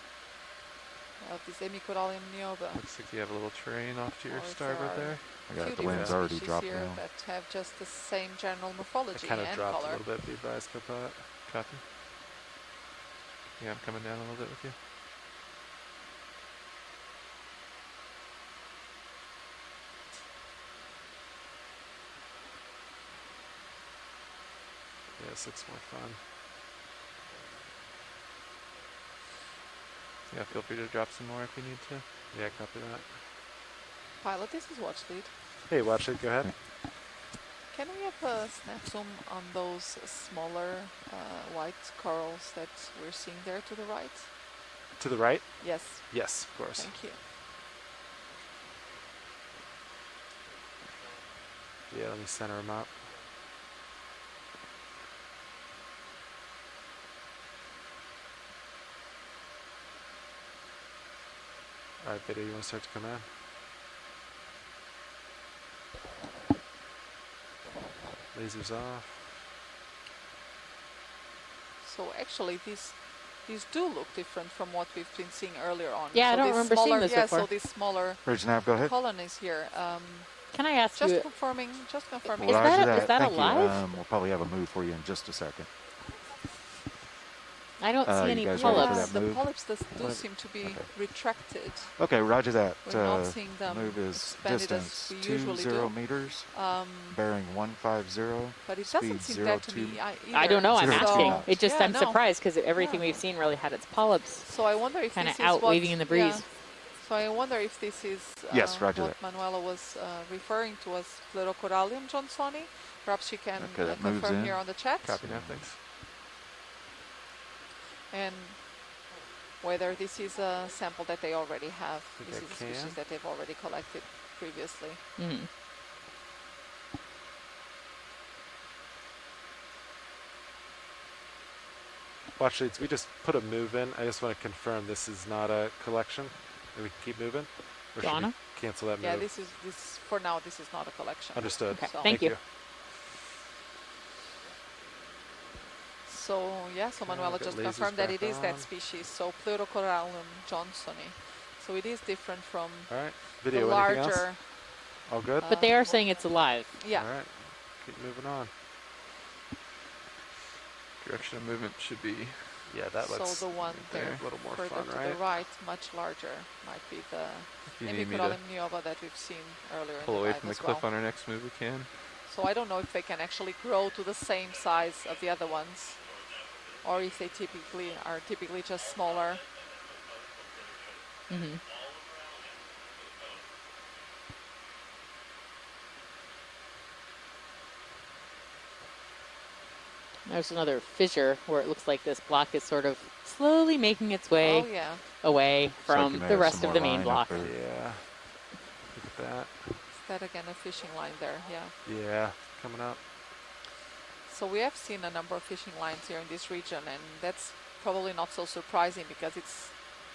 of this Hemicorallium nioba. Looks like you have a little terrain off to your Or if starboard there are there. I got few the wind's different already species dropped here now. that have just the same general I morphology kind of and dropped color. a little bit. Be advised, Copilot. Copy. Yeah, I'm coming down a little bit with you. Yeah, this looks more fun. Yeah, feel free to drop some more if you need to. Yeah, copy that. Pilot, this is watch lead. Hey, watch it. Go ahead. Can we have a snap zoom on those smaller white corals that we're seeing there to the right? To the right? Yes. Yes, of course. Thank you. Yeah, let me center them up. All right, video, you want to start to come in? Lasers off. So actually, these do look different from what we've been seeing earlier on. Yeah, so I don't these remember smaller, seeing this yeah, before. so these smaller Bridge nav, go ahead. colonies here. Can I ask Just you? confirming. Just confirming. Is Roger that Thank alive? you. We'll probably have a move for you in just a second. I don't see you any guys ready for polyps. that The move? polyps do seem to be retracted. Okay, roger that. We're not seeing them move is expanded as distance we usually 20 do. meters, bearing 150. But it speed doesn't seem that to me either. I don't know. I'm asking. knots. It just Yeah, I'm no. surprised because everything we've seen really had its polyps So I wonder if kind of this is out what, waving in the breeze. Yeah. So I wonder if this is Yes, roger what Manuela was referring to as Pleurocorallium johnsoni. Perhaps she can Okay, that moves confirm in. here on the chat. Copy now, thanks. And whether this is a sample that they already have. Think This I is a can. species that they've already collected previously. Mm. Watch leads. We just put a move in. I just want to confirm this is not a collection. And we can keep moving. Or should Donna? we cancel that Yeah, move? this is for now. This is not a collection. Understood. Okay. So, Thank you. So yeah, so Okay, Manuela I've got just lasers confirmed that back it is that on. species. So Pleurocorallium johnsoni. So it is different from All right. the Video. Anything else? larger. All good. But they are saying it's alive. Yeah. All right. Keep moving on. Direction of movement should be Yeah, that looks So the one there, a little more further fun, to right? the right, much larger, might be the If you need me to Nemicorallium niova that we've seen earlier pull in the away live from the as cliff well. on our next move, we can. So I don't know if they can actually grow to the same size of the other ones, or if they are typically just smaller. Mm-hmm. There's another fissure where it looks like this block is sort of slowly making its way Oh yeah. away from the rest of the main block. Yeah. Look at that. Is that again a fishing line there? Yeah. Yeah. Coming up. So we have seen a number of fishing lines here in this region, and that's probably not so surprising because it's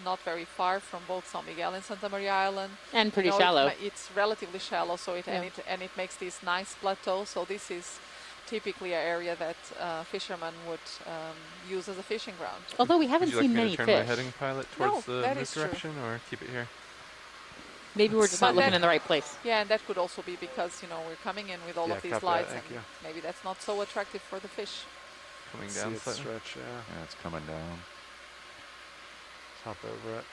not very far from both San Miguel and Santa Maria Island. And pretty You know, shallow. It's relatively shallow, so Yeah. and it makes this nice plateau. So this is typically an area that fishermen would use as a fishing ground. Although we haven't Would you like seen me many to turn fish. my heading pilot No, towards the that move is true. direction, or keep it here? Maybe we're just But not looking that- in the right place. Yeah, and that could also be because, you know, we're coming in with all Yeah, of these copy that, lights, thank and you. maybe that's not so attractive for the fish. Coming See down it slightly. stretch. Yeah. Yeah, it's coming down. Let's hop over it.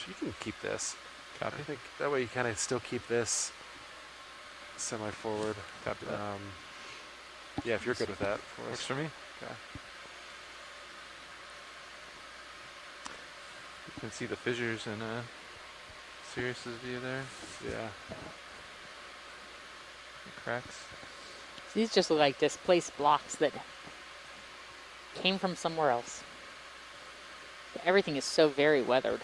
You can keep this. Copy. I think that way you kind of still keep this semi-forward. Copy that. Yeah, if you're good with that. For Works us. for me. Okay. You can see the fissures in Sirius's view there. Yeah. The cracks. These just look like displaced blocks that came from somewhere else. Everything is so very weathered.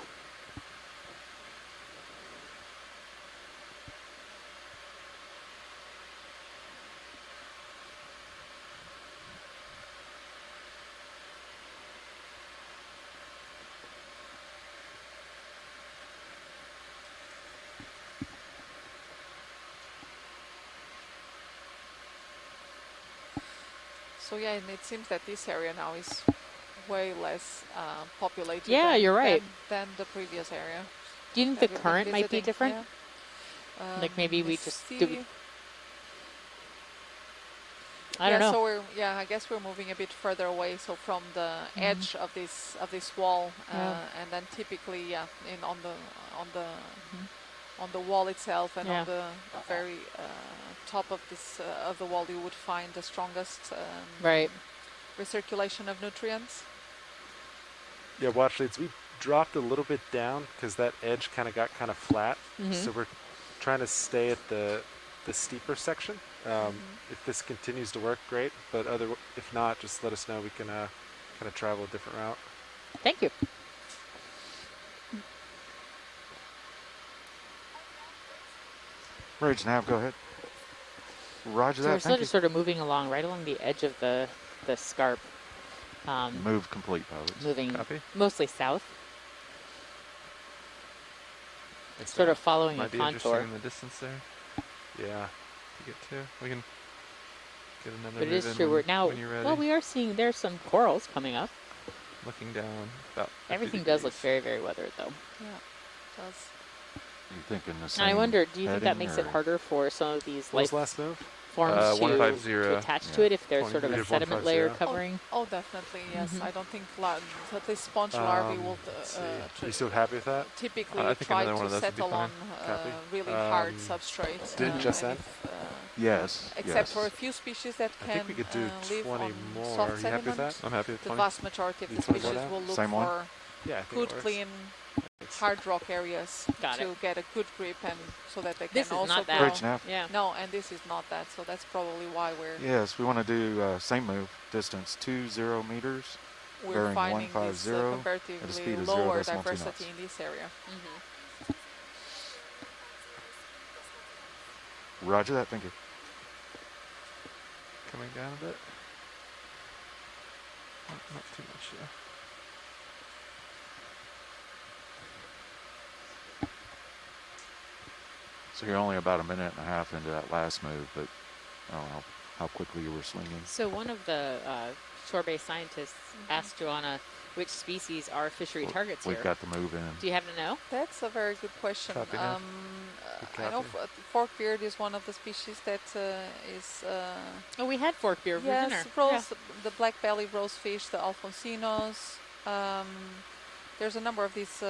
So yeah, and it seems that this area now is way less populated. Yeah, than, you're right. Than the previous area. Do you think that the we've been current might be visiting, different? yeah. Like maybe we Let's just see. do. I don't Yeah, know. so I guess we're moving a bit further away, so from the edge of this wall, Yeah. and then typically, on the wall itself, and Yeah. on the very top of this of the wall, you would find the strongest Right. recirculation of nutrients. Yeah, watch leads. We dropped a little bit down because that edge kind of got kind of flat. So we're trying to stay at the steeper section. If this continues to work, great. But if not, just let us know. We can kind of travel a different route. Thank you. Rage nav, go ahead. Roger So we're that. still Thank you. just sort of moving along, right along the edge of the scarp. Move complete, pilots. Moving Copy. mostly south, Thanks, sort man. of following a Might be interesting contour. in the distance there Yeah. to get to. We can get another But it move is in true. We're now. when you're ready. Well, we are seeing there's some corals coming up. Looking down about 50 Everything does look degrees. very, very weathered, though. Yeah, it does. You thinking the same? And I wonder, do you think that heading, makes or? it harder for some of these What was life last move? forms to 150. attach to it if there's sort of We a did sediment 150. layer covering? Oh, definitely, yes. Mhm. I don't think at least sponge larvae will Let's see. Are you still happy with that? typically I think try another one to of those would be settle on fine. Copy. really hard substrate. Did just and end? Yes. except yes. for a few species that I can think we could do live 20 on more. soft Are you happy with sediment. that? I'm happy with The 20. vast majority of You the 20 species more will look Same one? for Yeah, I think it good, works. clean, hard rock areas Got to it. get a good grip and so that they This can is also not that. grow. Bridge nav. Yeah. No, and this is not that, so that's probably why Yes, we want to do same move, distance 20 meters, we're bearing finding this 150 at a comparatively speed of lower 0.2 knots. diversity in this area. Roger that. Thank you. Coming down a bit. Not too much, yeah. So you're only about a minute and a half into that last move, but I don't know how quickly you were swinging. So one of the shore-based scientists asked Joanna which species are fishery targets We've here. got the move in. Do you happen to know? That's a very good question. Copy that. I know forkbeard is one of the species that is. Oh, we had forkbeard for yes, dinner. rose, the black belly rosefish, the alfonsinos. There's a number of these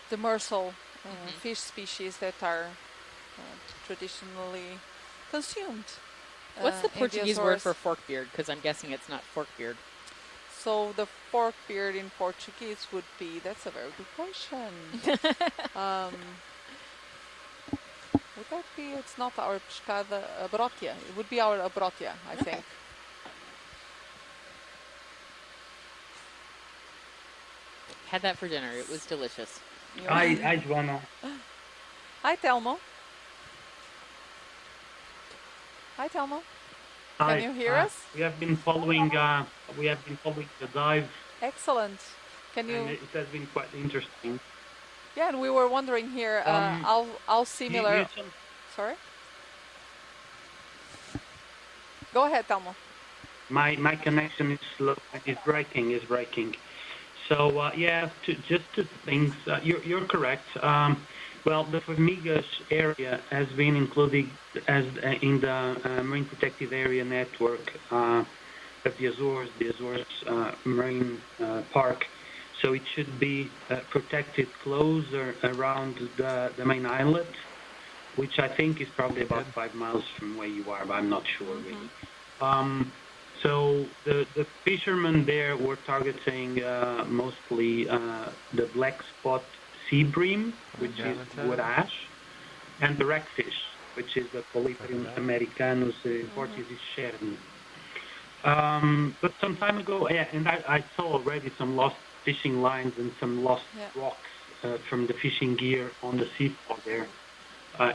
demersal fish species that are traditionally consumed. What's the in Portuguese word Azores. for forkbeard? Because I'm guessing it's not forkbeard. So the forkbeard in Portuguese would be. That's a very good question. Would that be? It's not our pescada abrotia. It would be our abrotia, I think. Had that for dinner. It was delicious. Hi, Joanna. Hi, Telmo. Hi, Telmo. Hi. Can you hear us? We have been following. We have been following the dive. Excellent. Can you? And it has been quite interesting. Yeah, and we were wondering here how similar. Sorry. Go ahead, Telmo. My connection is slow. Is breaking. So yeah, just two things. You're correct. Well, the Formigas area has been included as in the Marine Protected Area Network of the Azores Marine Park. So it should be protected closer around the main islet, which I think is probably about 5 miles from where you are, but I'm not sure really. So the fishermen there were targeting mostly the black spot sea bream, which is wood ash, and the wreckfish, which is the Polyparium americanus, Portuguese shern. But some time ago, and I saw already some lost fishing lines and some lost rocks from the fishing gear on the seafloor there.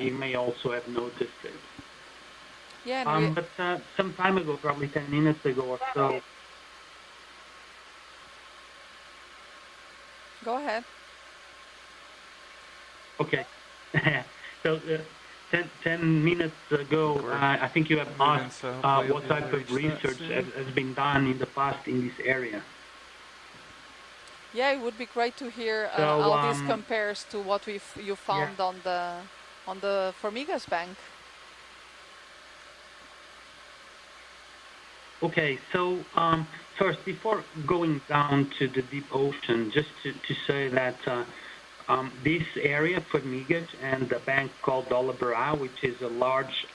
You may also have noticed it. Yeah, but some time ago, probably 10 minutes ago or so. Go ahead. Okay. So 10 minutes ago, I think you have asked what type of research has been done in the past in this area. Yeah, it would be great to hear So, how this compares to what you found on the Formigas bank. Okay, so first, before going down to the deep ocean, just to say that this area, Formigas, and the bank called Dolabara, which is a large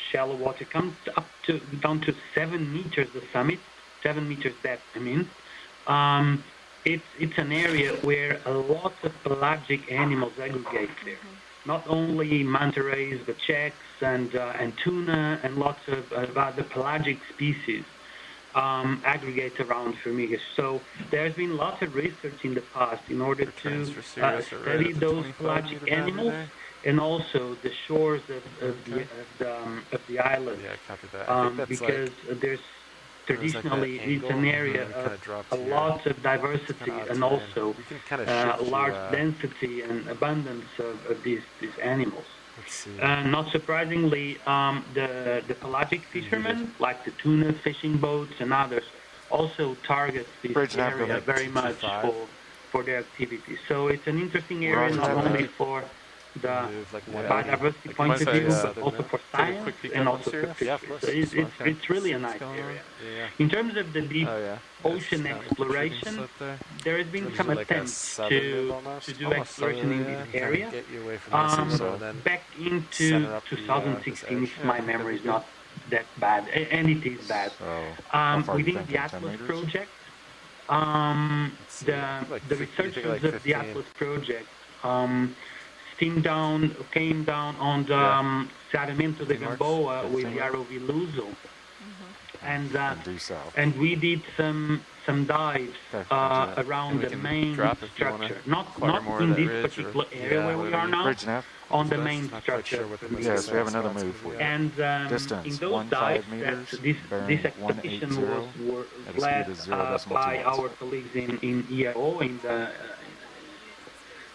shallow water, comes up to down to 7 meters the summit, 7 meters depth, I mean. It's an area where a lot of pelagic animals aggregate there. Not only manta rays, but checks and tuna and lots of other pelagic species aggregate around Formigas. So there's been lots of research in the past in order to study those pelagic animals and also the shores of the island. Yeah, copy that. I think that's because there's traditionally it's an area of a lot of diversity and also large density and abundance of these animals. Not surprisingly, the pelagic fishermen, like the tuna fishing boats and others, also target this area very much for their activities. So it's an interesting area not only for the biodiversity point of view, but also for science and also for fisheries. So it's really a nice area. In terms of the deep ocean exploration, there has been some attempts to do exploration in this area. Back into 2016, if my memory is not that bad, and it is bad. Within the Atlas project, the researchers of the Atlas project came down on the Sarmiento de Gamboa with the ROV Luso, and we did some dives around the main structure, not in this particular area where we are now, on the main structure. Yes, we have another move for you. And in those dives, this expedition was led by our colleagues in EAO, in the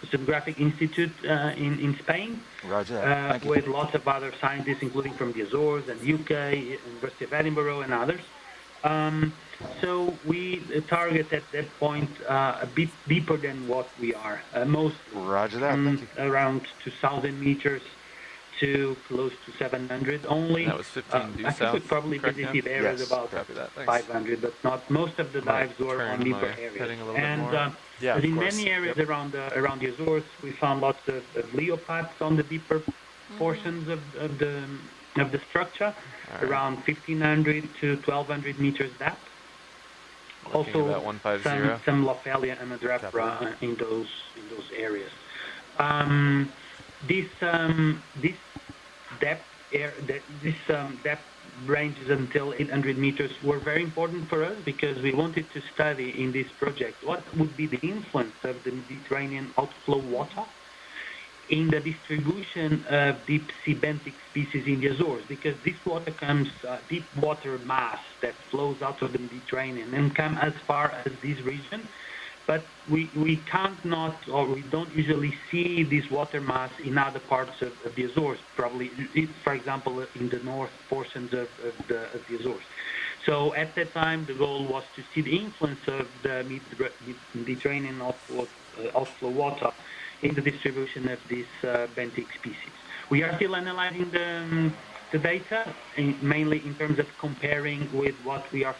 Oceanographic Institute in Spain, with lots of other scientists, including from the Azores and UK, University of Edinburgh, and others. So we target at that point a bit deeper than what we are, most around 2,000 meters to close to 700 only. That was 15 due I south. think we probably visited areas about 500, but not most of the dives were on deeper areas. And in many areas around the Azores, we found lots of leopards on the deeper portions of the structure, around 1,500 to 1,200 meters depth. Also, some Lophelia and Adrapra in those areas. This depth ranges until 800 meters were very important for us because we wanted to study in this project what would be the influence of the Mediterranean outflow water in the distribution of deep sea benthic species in the Azores, because this water comes, deep water mass that flows out of the Mediterranean and come as far as this region, but we can't not, or we don't usually see this water mass in other parts of the Azores, probably, for example, in the north portions of the Azores. So at that time, the goal was to see the influence of the Mediterranean outflow water in the distribution of these benthic species. We are still analyzing the data, mainly in terms of comparing with what we are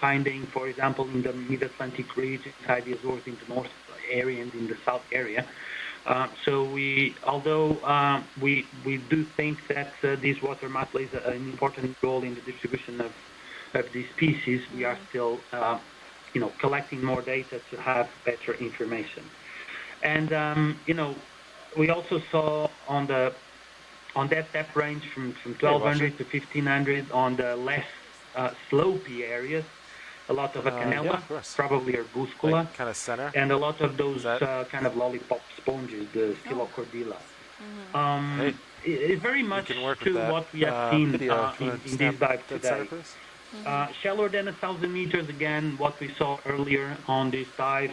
finding, for example, in the mid-Atlantic region, inside the Azores, in the north area and in the south area. So although we do think that this water mass plays an important role in the distribution of these species, we are still collecting more data to have better information. And we also saw on that depth range from 1,200 to 1,500 on the less slopey areas, a lot of Acanella, probably Arbuscula, and a lot of those kind of lollipop sponges, the Phyllochordilla. It's very much to what we have seen in this dive today. Shallower than 1,000 meters, again, what we saw earlier on this dive,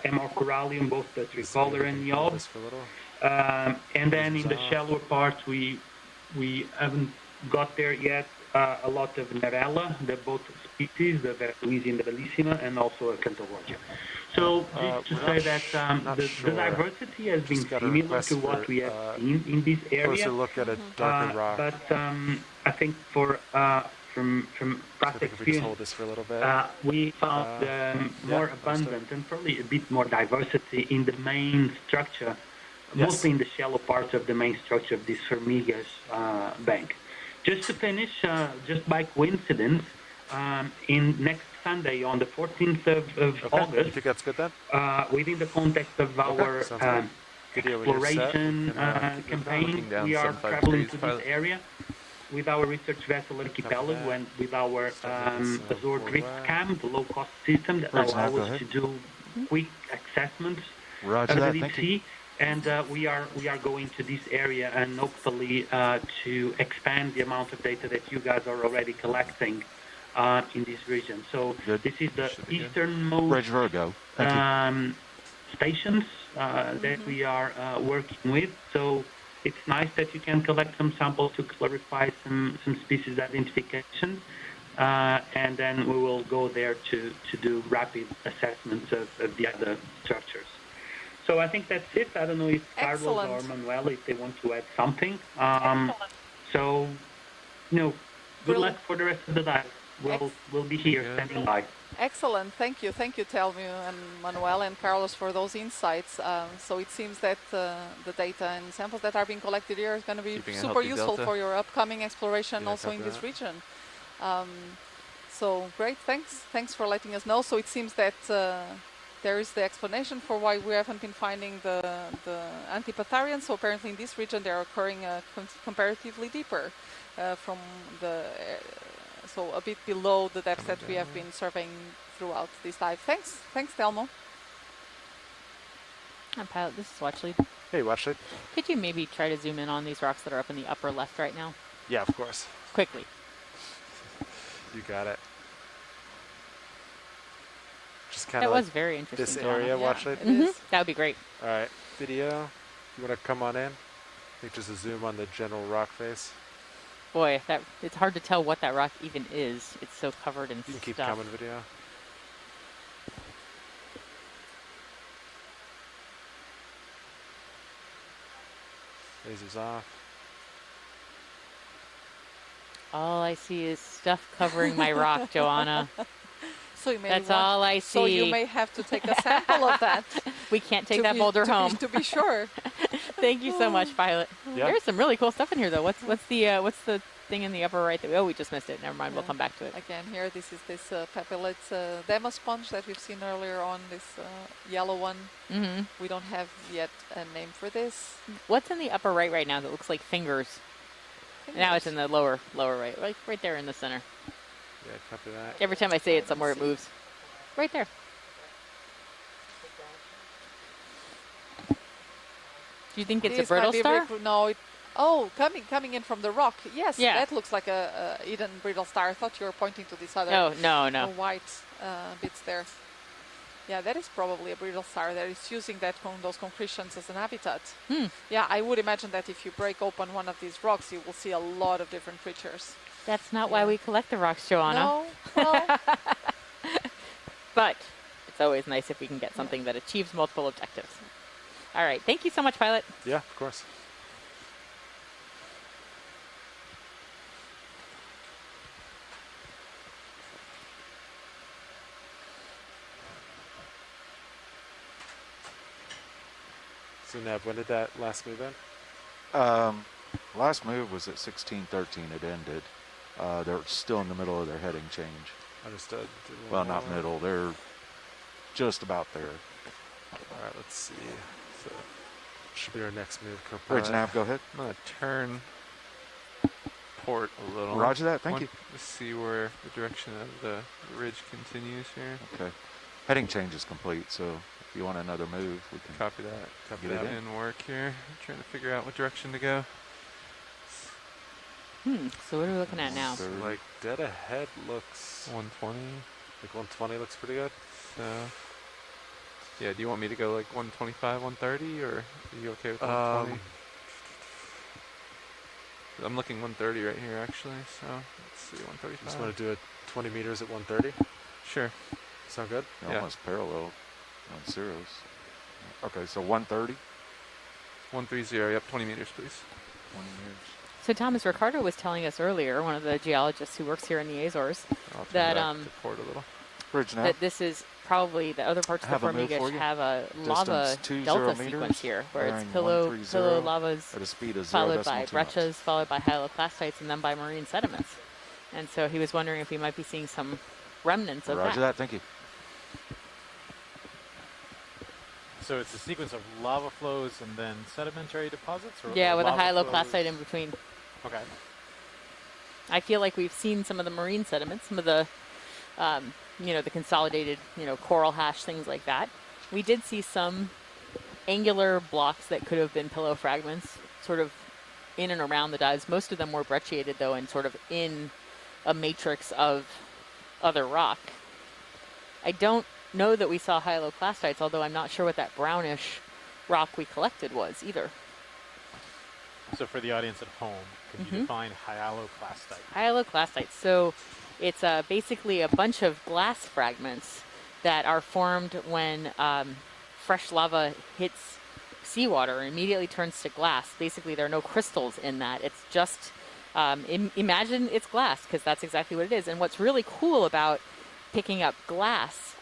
Amor corallium, both the tricolor and Yob. And then in the shallower parts, we haven't got there yet, a lot of Nerella, the both species, the Vertuisi and the Bellissima, and also a Cantororgia. So just to say that the diversity has been similar to what we have seen in this area. Look at a darker rock. But I think from past experience, we found more abundant and probably a bit more diversity in the main structure, mostly in the shallow parts of the main structure of this Formigas bank. Just to finish, just by coincidence, in next Sunday, on the 14th of August, you think that's good then? Within the context of our exploration campaign, we are traveling to this area with our research vessel Archipelago and with our Azure Drift Cam, the low-cost system that allows us to do quick assessments of the deep sea. And we are going to this area and hopefully to expand the amount of data that you guys are already collecting in this region. So this is the easternmost stations that we are working with. So it's nice that you can collect some samples to clarify some species identification. and then we will go there to do rapid assessments of the other structures. So I think that's it. I don't know if Carlos or Manuel, if they want to add something. So, good luck for the rest of the dive. We'll be here standing by. Excellent. Thank you, Telmo and Manuel and Carlos for those insights. So it seems that the data and samples that are being collected here is going to be super useful for your upcoming exploration also in this region. So great, thanks for letting us know. So it seems that there is the explanation for why we haven't been finding the Antipatharians. So apparently in this region they're occurring comparatively deeper from the so a bit below the depths that we have been surveying throughout this dive. Thanks, Telmo. And Pilot, this is Watchley. Hey, Watchley. Could you maybe try to zoom in on these rocks that are up in the upper left right now? Yeah, of course. Quickly. You got it. Just kind that of was very interesting. This area, Watchley. That would be great. All right, video. You want to come on in? I think just a zoom on the general rock face. Boy, it's hard to tell what that rock even is. It's so covered in stuff. You can keep coming, video. Lasers off. All I see is stuff covering my rock, Joanna. So you may That's all I see. So you may have to take a sample of that. We can't take that boulder home. To be sure. Thank you so much, Pilot. Yeah. There's some really cool stuff in here, though. What's the thing in the upper right? We just missed it. Never mind. We'll come back to it. Again, here, this is this Papillate demo sponge that we've seen earlier on. This yellow one. We don't have yet a name for this. What's in the upper right now that looks like fingers? Now it's in the lower right, right there in the center. Yeah, copy that. Every time I say it somewhere, it moves. Right there. Do you think it's a brittle star? No. Coming in from the rock. Yes, that looks like a Eden brittle star. I thought you were pointing to this other no. white bits there. Yeah, that is probably a brittle star that is using those concretions as an habitat. Yeah, I would imagine that if you break open one of these rocks, you will see a lot of different creatures. That's not why we collect the rocks, Joanna. No, well. But it's always nice if we can get something that achieves multiple objectives. All right, thank you so much, Pilot. Yeah, of course. So Neb, when did that last move end? Last move was at 16:13. It ended. They're still in the middle of their heading change. Understood. Well, not middle. They're just about there. All right, let's see. So should be our next move. Bridge nav, go ahead. I'm gonna turn port a little. Roger that. Thank you. Let's see where the direction of the ridge continues here. Okay. Heading change is complete, so if you want another move, we can copy that. Copy get that it in work here. I'm trying to figure out what direction to go. So what are we looking at now? So like dead ahead looks 120. Like 120 looks pretty good. So yeah, do you want me to go like 125, 130, or are you okay with 120? I'm looking 130 right here actually. So let's see, 135. Just want to do it 20 meters at 130. Sure. Sound good? They're almost parallel on zeros. Okay, so 130. 130. Yep, 20 meters, please. 20 meters. So Thomas Ricardo was telling us earlier, one of the geologists who works here in the Azores, that that this is probably the other parts of the Formigas have a lava delta sequence here, where it's pillow lavas followed by breccias, followed by hyaloclastites, and then by marine sediments. And so he was wondering if we might be seeing some remnants of that. Roger that. Thank you. So it's a sequence of lava flows and then sedimentary deposits? Or yeah, with a hyaloclastite flows? in between. Okay. I feel like we've seen some of the marine sediments, some of the, the consolidated, coral hash, things like that. We did see some angular blocks that could have been pillow fragments, sort of in and around the dives. Most of them were brecciated, though, and sort of in a matrix of other rock. I don't know that we saw hyaloclastites, although I'm not sure what that brownish rock we collected was either. So for the audience at home, can you define hyaloclastite? Hyaloclastite. So It's basically a bunch of glass fragments that are formed when fresh lava hits seawater and immediately turns to glass. Basically, there are no crystals in that. It's just, imagine it's glass, because that's exactly what it is. And what's really cool about picking up glass,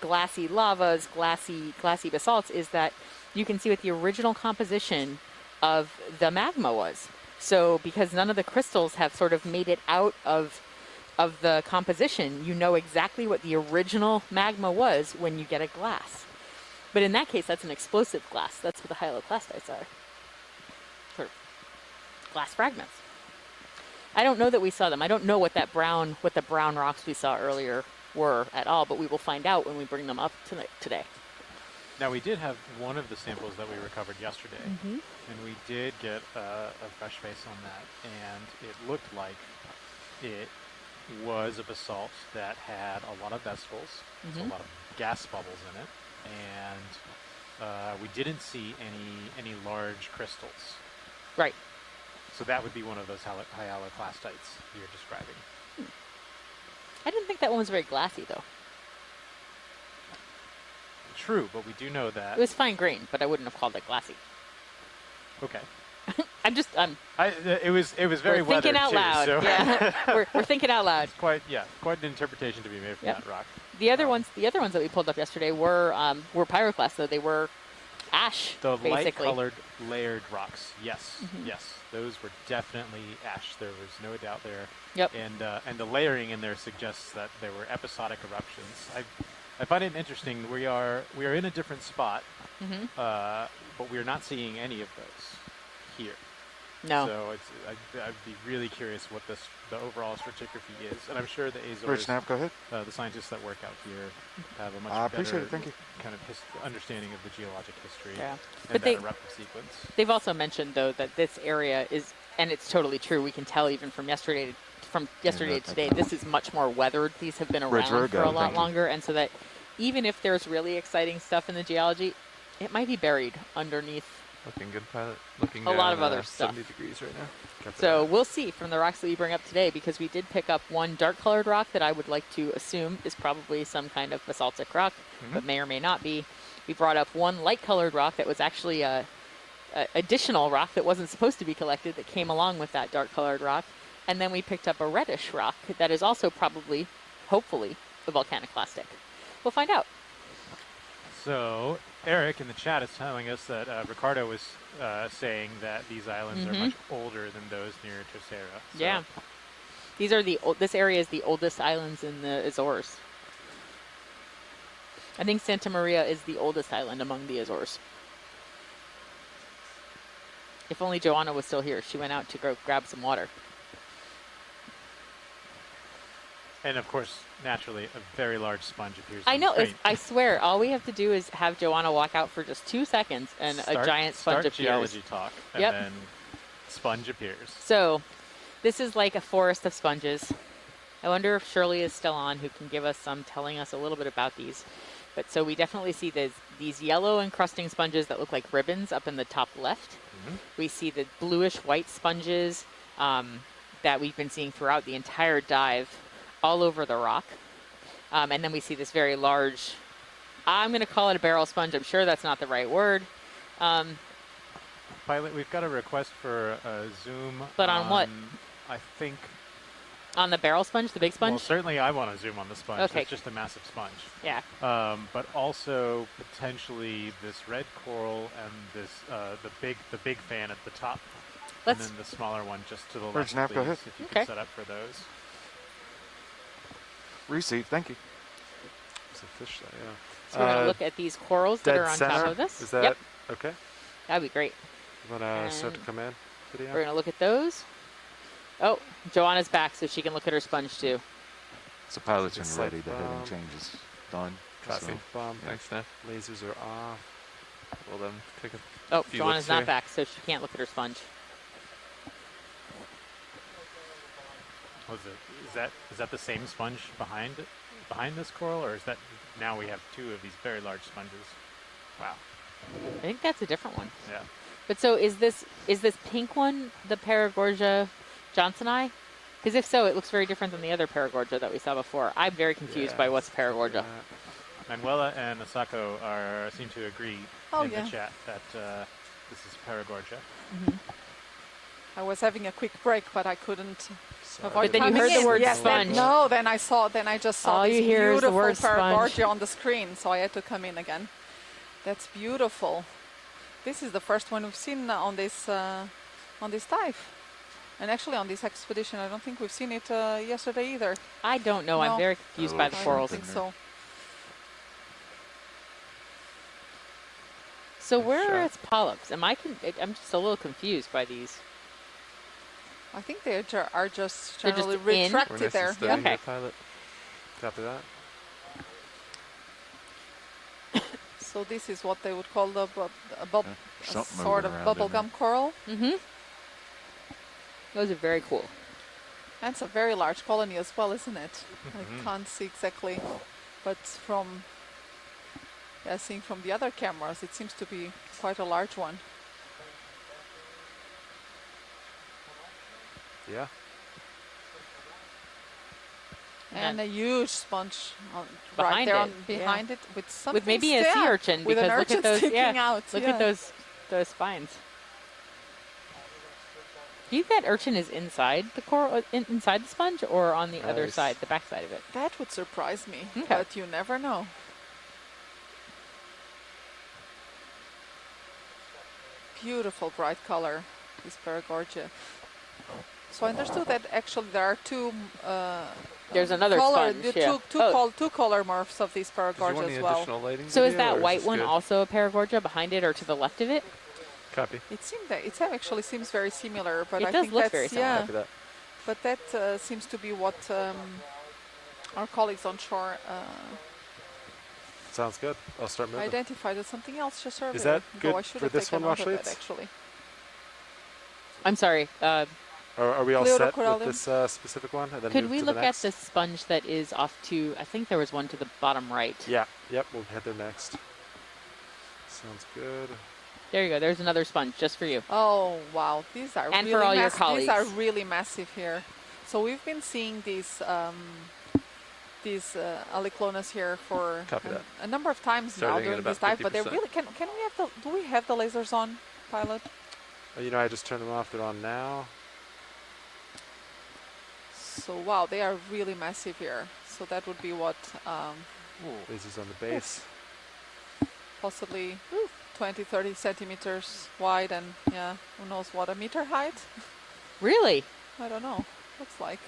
glassy lavas, glassy basalts, is that you can see what the original composition of the magma was. So because none of the crystals have sort of made it out of the composition, you know exactly what the original magma was when you get a glass. But in that case, that's an explosive glass. That's what the hyaloclastites are. Sort of glass fragments. I don't know that we saw them. I don't know what the brown rocks we saw earlier were at all, but we will find out when we bring them up today. Now, we did have one of the samples that we recovered yesterday, and we did get a fresh face on that, and it looked like it was a basalt that had a lot of vesicles, so a lot of gas bubbles in it, and we didn't see any large crystals. Right. So that would be one of those hyaloclastites you're describing. I didn't think that one was very glassy, though. True, but we do know that it was fine grained, but I wouldn't have called it glassy. Okay. It was very we're thinking weathered out too, loud. so Yeah, we're thinking out loud. It's quite an interpretation to be made from that rock. The other ones that we pulled up yesterday were pyroclasts, though they were ash. The basically. light-colored layered rocks. Yes, yes, those were definitely ash. There was no doubt there. Yep. And the layering in there suggests that there were episodic eruptions. I find it interesting. We are in a different spot, but we are not seeing any of those here. No. So I'd be really curious what the overall stratigraphy is, and I'm sure the Azores, go ahead. The scientists that work out here have a much I better appreciate it. Thank you. kind of understanding of the geologic history Yeah. and But that eruptive sequence. They've also mentioned, though, that this area is, and it's totally true, we can tell even from yesterday to today, this is much more weathered. These have been around for a lot longer, and so that even if there's really exciting stuff in the geology, it might be buried underneath Looking good, pilot. Looking a down, lot of other stuff. 70 degrees right now. So we'll see from the rocks that we bring up today, because we did pick up one dark-colored rock that I would like to assume is probably some kind of basaltic rock, but may or may not be. We brought up one light-colored rock that was actually a additional rock that wasn't supposed to be collected that came along with that dark-colored rock, and then we picked up a reddish rock that is also probably, hopefully, a volcaniclastic. We'll find out. So Eric in the chat is telling us that Ricardo was saying that these islands are much older than those near Terceira. So. Yeah. This area is the oldest islands in the Azores. I think Santa Maria is the oldest island among the Azores. If only Joanna was still here. She went out to go grab some water. And of course, naturally, a very large sponge appears. I know. In the I swear, all we have to do is have Joanna walk out for just 2 seconds, and a giant sponge appears. Geology talk, and then sponge appears. So, this is like a forest of sponges. I wonder if Shirley is still on, who can give us telling us a little bit about these. But so we definitely see these yellow encrusting sponges that look like ribbons up in the top left. We see the bluish white sponges that we've been seeing throughout the entire dive, all over the rock. And then we see this very large, I'm going to call it a barrel sponge. I'm sure that's not the right word. Pilot, we've got a request for a zoom. But on what? I think. On the barrel sponge, the big sponge? Well, certainly I want to zoom on the sponge. Okay. It's just a massive sponge. Yeah. But also potentially this red coral and this the big fan at the top. And then the smaller one just to the left, please, go ahead. if you could set up for those. Receive, thank you. It's a fish, yeah. So we're going to look at these corals that are on top of this. Is that okay? That'd be great. You want to start the command video? We're going to look at those. Oh, Joanna's back, so she can look at her sponge too. So pilots are ready. The heading changes done. Traffic bomb. Thanks, Steph. Lasers are off. Well then, take a Oh, few Joanna's looks not here. back, so she can't look at her sponge. Is that the same sponge behind this coral, or is that now we have 2 of these very large sponges? Wow. I think that's a different one. Yeah. But so is this pink one the Paragorgia johnsoni? Because if so, it looks very different than the other Paragorgia that we saw before. I'm very confused by what's Paragorgia. Manuela and Asako seem to agree in the chat that this is Paragorgia. I was having a quick break, but I couldn't avoid. But then you heard the word sponge. Then I just saw All this you hear is the beautiful word sponge. Paragorgia on the screen, so I had to come in again. That's beautiful. This is the first one we've seen on this dive. And actually on this expedition, I don't think we've seen it yesterday either. I don't know. No. I'm very confused by the corals. I don't think so. So where are its polyps? I'm just a little confused by these. I think they are just generally retracted there. Yeah. Okay. Pilot. Copy that. So this is what they would call a sort of bubblegum coral. Those are very cool. And it's a very large colony as well, isn't it? I can't see exactly, but seeing from the other cameras, it seems to be quite a large one. Yeah. And a huge sponge right there behind it with something. With maybe a sea urchin, with because an urchin look at those sticking out. Look at those spines. Do you think that urchin is inside the coral, inside the sponge, or on the other side, the back side of it? That would surprise me, okay. But you never know. Beautiful bright color, this Paragorgia. So I understood that actually there are two. There's another color, sponge. Two color morphs of these Paragorgia as well. So is that white one also a Paragorgia behind it or to the left of it? Copy. It actually seems very similar, but I think look that's very similar. yeah. But that seems to be what our colleagues on shore sounds good. I'll start moving. Identified as something else just earlier. Is that good I should for have this taken one, note of Washleets? that, actually. I'm sorry. Are we all set with this specific one? And then could move we to look the at next? the sponge that is off to? I think there was one to the bottom right. Yeah. Yep. We'll head there next. Sounds good. There you go. There's another sponge just for you. Oh wow, these are and really for all your colleagues. These are really massive here. So we've been seeing these Aliclonas here for a number of times now during this dive, but they're really. Can we have do we have the lasers on, pilot? I just turned them off. They're on now. So wow, they are really massive here. So that would be what. Lasers on the base. Possibly 20, 30 centimeters wide, and who knows what, a meter height? Really? I don't know. Looks like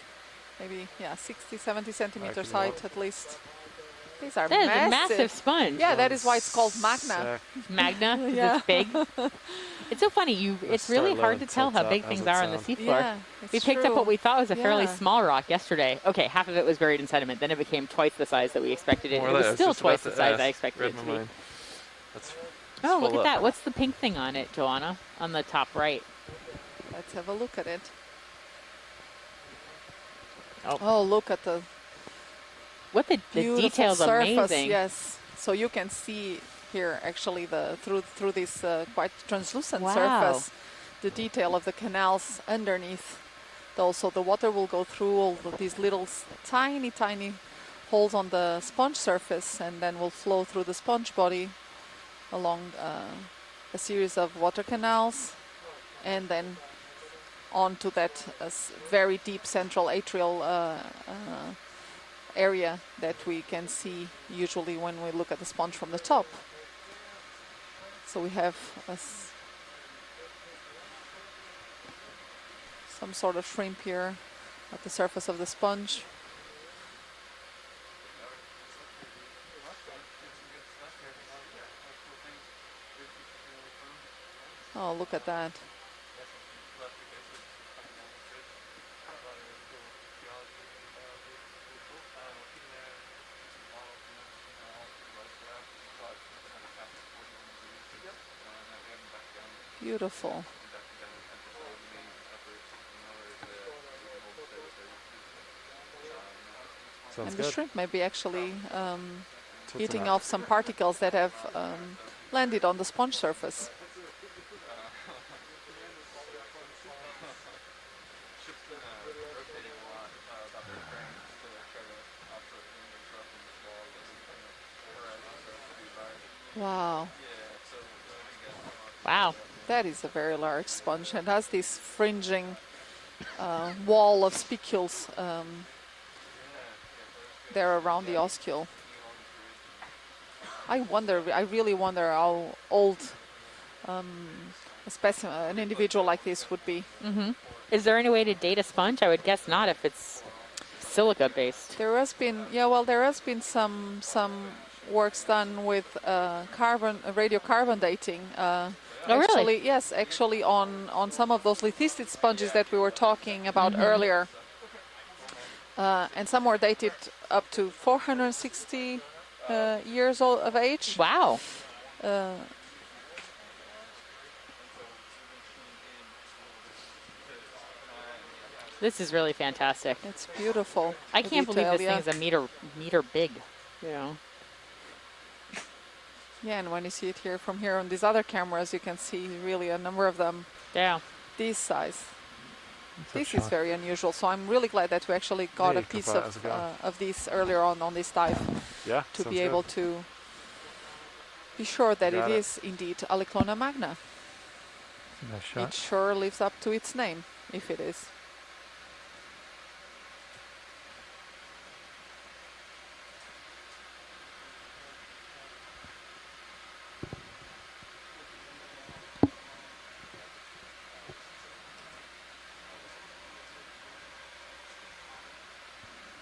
maybe 60, 70 centimeters height at least. These are massive. That is a massive sponge. Yeah, that is why it's called Magna. Magna? Because it's big? It's so funny. It's really hard to tell how big things are on the seafloor. Yeah, we picked up what we thought was a fairly small rock yesterday. Okay, half of it was buried in sediment. Then it became twice the size that we expected it. It was still twice the size I expected it to be. Oh, look at that. What's the pink thing on it, Joanna? On the top right. Let's have a look at it. Oh, look at the details surface, amazing. Yes. So you can see here actually through this quite translucent surface the detail of the canals underneath. Also the water will go through all these little tiny holes on the sponge surface and then will flow through the sponge body along a series of water canals and then onto that very deep central atrial area that we can see usually when we look at the sponge from the top. So we have some sort of shrimp here at the surface of the sponge. Oh, look at that. Beautiful. Sounds and good. the shrimp may be actually eating off some particles that have landed on the sponge surface. Wow. Wow. That is a very large sponge and has this fringing wall of spicules there around the oscule. I really wonder how old a specimen, an individual like this would be. Mm-hmm. Is there any way to date a sponge? I would guess not if it's silica based. There has been, there has been some works done with radiocarbon dating. Really? Yes, actually on some of those lithicid sponges that we were talking about earlier. And some were dated up to 460 years old of age. Wow. This is really fantastic. It's beautiful. I can't believe this thing is a meter big. You know. Yeah, and when you see it here from here on these other cameras, you can see really a number of them. Yeah. This size. This is very unusual, so I'm really glad that we actually got a piece of this earlier on this dive. Yeah. To be able to be sure that it is indeed Aliclona magna. Nice shot. It sure lives up to its name, if it is.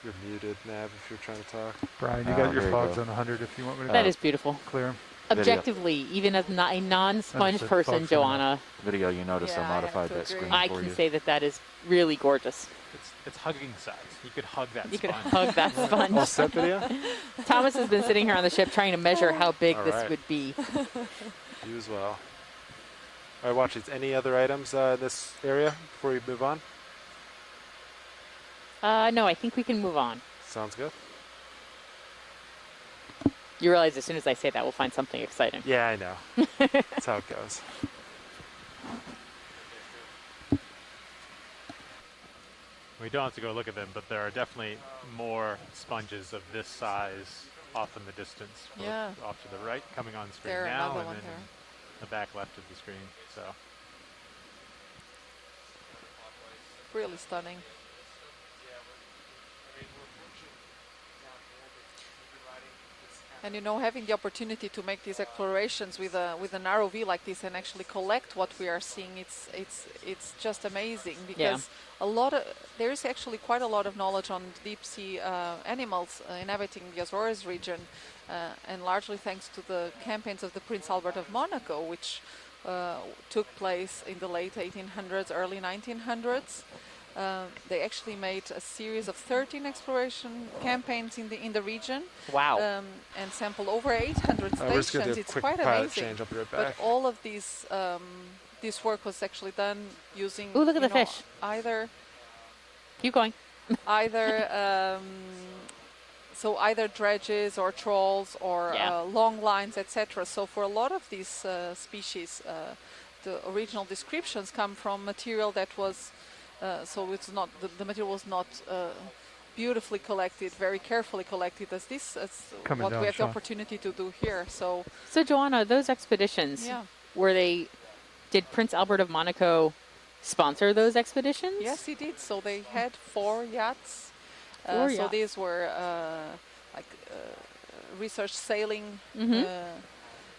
You're muted, Nav, if you're trying to talk. Brian, you got your fogs on 100 if you want me to. That is beautiful. Clear 'em. Objectively, even as a non-sponge person, Joanna. Video, you notice I modified that screen I for you. can say that is really gorgeous. It's hugging size. You could hug that You sponge. could hug that sponge. All set, video? Thomas has been sitting here on the ship trying to measure how big this would be. You as well. All right, watch it. Any other items in this area before we move on? No, I think we can move on. Sounds good. You realize as soon as I say that, we'll find something exciting. Yeah, I know. That's how it goes. We don't have to go look at them, but there are definitely more sponges of this size off in the distance. Yeah. Off to the right, coming on screen There, now, another and one then there. in the back left of the screen. So. Really stunning. And having the opportunity to make these explorations with an ROV like this and actually collect what we are seeing, it's just amazing because there is actually quite a lot of knowledge on deep sea animals inhabiting the Azores region, and largely thanks to the campaigns of the Prince Albert of Monaco, which took place in the late 1800s, early 1900s. They actually made a series of 13 exploration campaigns in the region. Wow! And sampled over 800 stations. It's quite amazing. Change. I'll be right but back. all of these, this work was actually done using. Ooh, look at the fish! Either. Keep going. Either. Either dredges or trawls or long lines, etc. So for a lot of these species, the original descriptions come from material that was. So it's not the material was not beautifully collected, very carefully collected as what we have the opportunity to do here. So Joanna, those expeditions, did Prince Albert of Monaco sponsor those expeditions? Yes, he did. So they had 4 yachts. So these were research sailing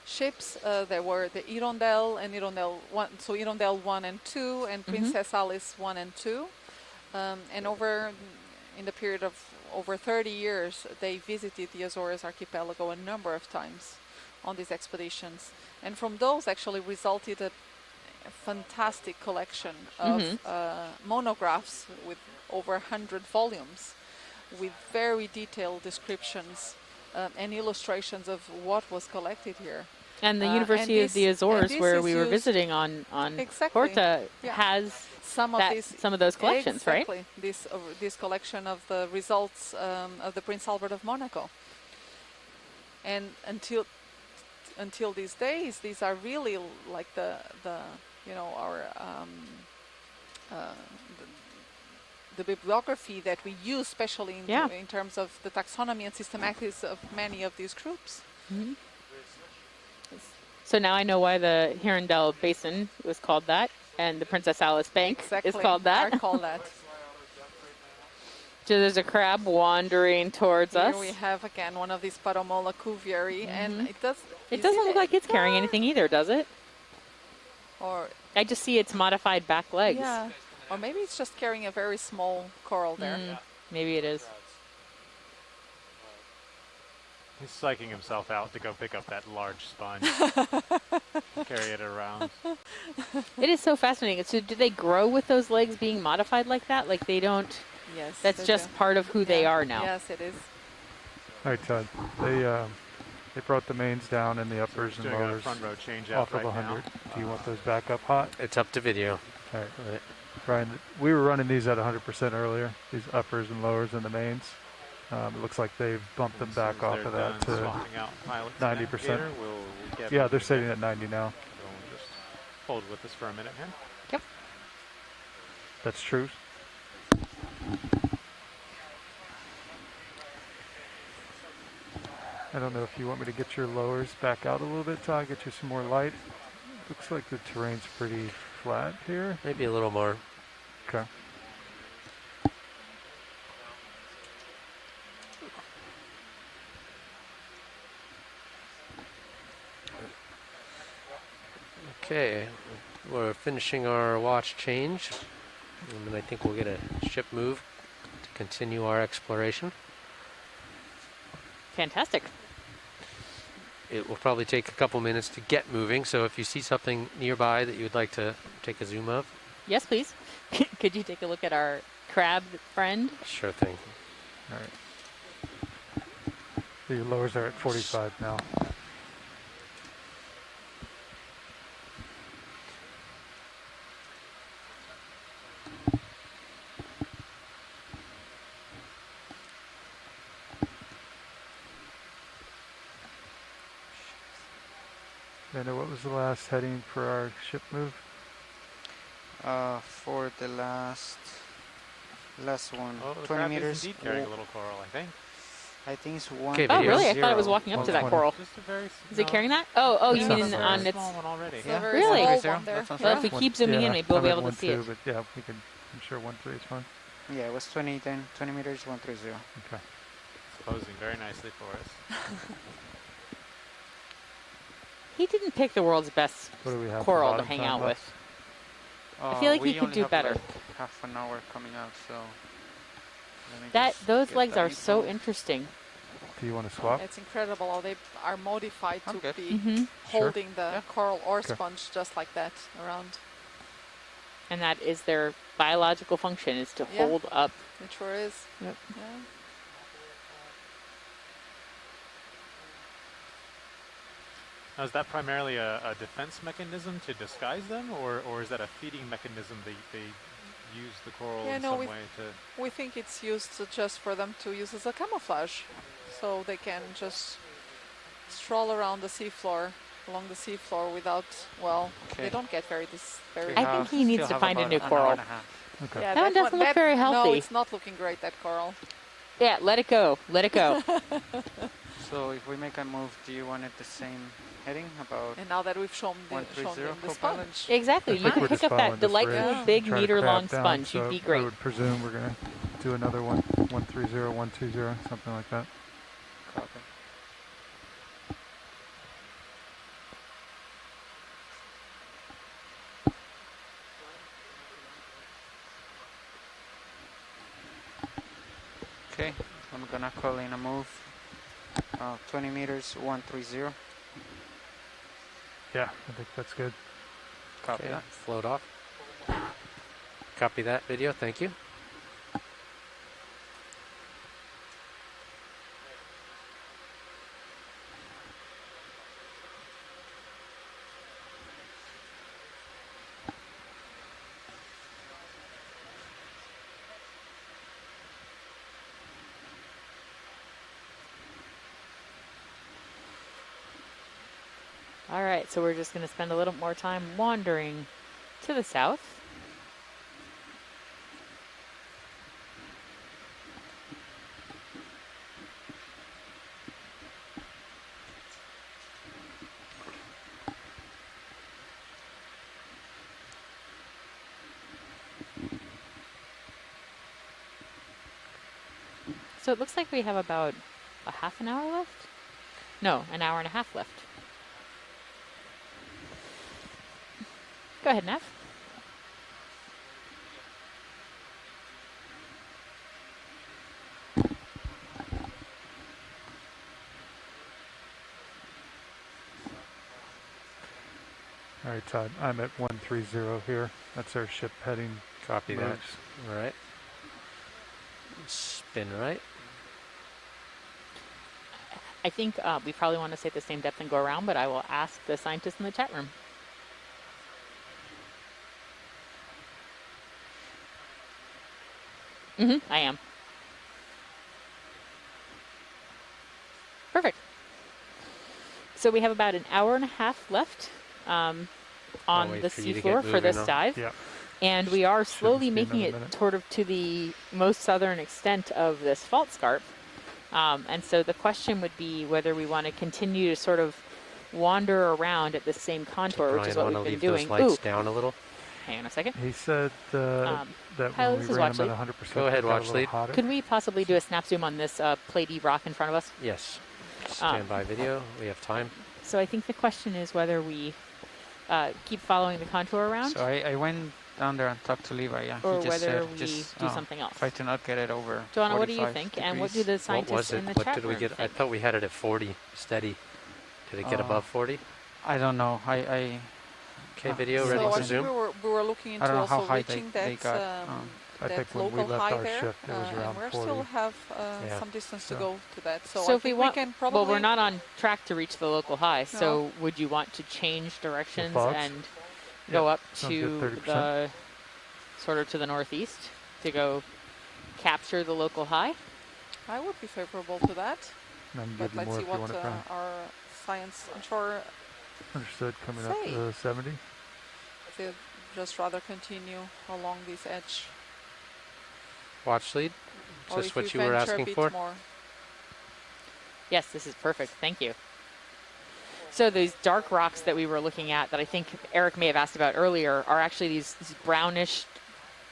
ships. There were the Hirondelle and Hirondelle 1, so Hirondelle 1 and 2, and Princess Alice 1 and 2. And in the period of over 30 years, they visited the Azores archipelago a number of times on these expeditions. And from those actually resulted a fantastic collection of monographs with over 100 volumes with very detailed descriptions and illustrations of what was collected here. And the University of the Azores, where we were visiting on Porta, has some of those collections, right? This collection of the results of the Prince Albert of Monaco. And until these days, these are really like the bibliography that we use, especially in terms of the taxonomy and systematics of many of these groups. So now I know why the Hirondelle Basin was called that, and the Princess Alice Bank is called that. I call that. So there's a crab wandering towards us. Here we have again one of these Paramola cuvieri, and it does. It doesn't look like it's carrying anything either, does it? Or I just see its modified back legs. yeah, or maybe it's just carrying a very small coral there. Maybe it is. He's psyching himself out to go pick up that large sponge, carry it around. It is so fascinating. So do they grow with those legs being modified like that? Like they don't? Yes. That's just part of who they are now. Yes, it is. All right, Todd. They brought the mains down and the uppers and doing a lowers front row change off out of right 100. now. Do you want those back up hot? It's up to video. All right. Brian, we were running these at 100% earlier, these uppers and lowers and the mains. It looks like they've bumped them back off of that to 90%. Yeah, they're sitting at 90 now. So we'll just hold with this for a minute here. Yep. That's true. I don't know if you want me to get your lowers back out a little bit, Todd, get you some more light. Looks like the terrain's pretty flat here. Maybe a little more. Okay. Okay, we're finishing our watch change, and I think we'll get a ship move to continue our exploration. Fantastic. It will probably take a couple minutes to get moving, so if you see something nearby that you would like to take a zoom of. Yes, please. Could you take a look at our crab friend? Sure thing. All right. The lowers are at 45 now. Linda, what was the last heading for our ship move? For the last one, Oh, the 20 crab meters. is indeed carrying a little coral, I think. I think it's one. Okay, Oh, video. really? I thought it was walking up to that coral. Just a very Is it carrying that? Oh, you mean very on its... small one already. It's Yeah. a very Really? small one there. That sounds Well, right. if we keep zooming in, maybe we'll be able to see it. But yeah, we can. I'm sure 1-3 is fine. Yeah, it was 20 meters, 130. Okay. It's posing very nicely for us. He didn't pick the world's best What do we have? coral to bottom hang time out left? with. I feel like we he could only do have better. Like half an hour coming out, so. let me That just those get legs that are so info. interesting. Do you want to swap? It's incredible how they are modified I'm to good. be holding the Yeah. coral or Okay. sponge just like that around. And that is their biological function, is to Yeah. hold up. It sure is. Yep. Yeah. Now, is that primarily a defense mechanism to disguise them, or is that a feeding mechanism they use the coral Yeah, in no, some we- way to... We think it's used just for them to use as a camouflage, so they can just stroll around the seafloor, along the seafloor without, well, they Okay. don't get very very. I think he needs to find a new coral. Okay. Yeah, That one doesn't look very No, healthy. it's not looking great, that coral. Yeah, let it go. Let it go. So if we make a move, do you want it the same heading about? And now that we've shown, shown 130 them the co-pilot? sponge. Exactly. I You think can we're pick just up that following this delightful ridge. big Try to meter-long crab down, sponge. so You'd be I great. would presume we're going to do another one, 130, 120, something like that. Copy. Okay, I'm gonna call in a move. 20 meters, 130. Yeah, I think that's good. Copy Okay, that. float off. Copy that video, thank you. All right, so we're just going to spend a little more time wandering to the south. So it looks like we have about a half an hour left. No, an hour and a half left. Go ahead, Nev. All right, Todd. I'm at 130 here. That's our ship heading. Copy moves. that. All right. Spin right. I think we probably want to stay at the same depth and go around, but I will ask the scientists in the chat room. I am. Perfect. So we have about an hour and a half left on the seafloor for this dive. Yeah. And we are slowly making it sort of to the most southern extent of this fault scarp. And so the question would be whether we want to continue to sort of wander around at the same contour, which is what we've been doing. Those lights down a little. Hang on a second. He said that Kyle, when this we is ran watch them lead. at 100%, Go ahead, it got a watch little lead. hotter. Could we possibly do a snap zoom on this platey rock in front of us? Yes. Stand by video. We have time. So I think the question is whether we keep following the contour around. So I went down there and talked to Levi. Yeah, or he just whether said we just do something else. Try to not get it over. Joanna, what do you 45 think? degrees. And what do the What scientists was it? in the What chat did we room get? I think? thought we had it at 40 steady. Did it get above 40? I don't know. Okay, video So ready I to think zoom. we were looking into I don't know how also high reaching they that, got, I that think when we local left high our there, shift, it was and around we 40. still have Yeah. some distance to go to that. So, So I if we think want, we can probably. well, we're not on track to reach the local high. No. So would you want to change directions fogs? and go up sounds to good, 30%. the sort of to the northeast to go capture the local high? I would be favorable to that. And I can But give you let's more see if you what want it, Brian. our science onshore Understood. Coming up say. to 70. if they'd just rather continue along this edge. Watch lead. Or Just if what you you were venture a asking bit for. more. Yes, this is perfect. Thank you. So these dark rocks that we were looking at that I think Eric may have asked about earlier are actually these brownish,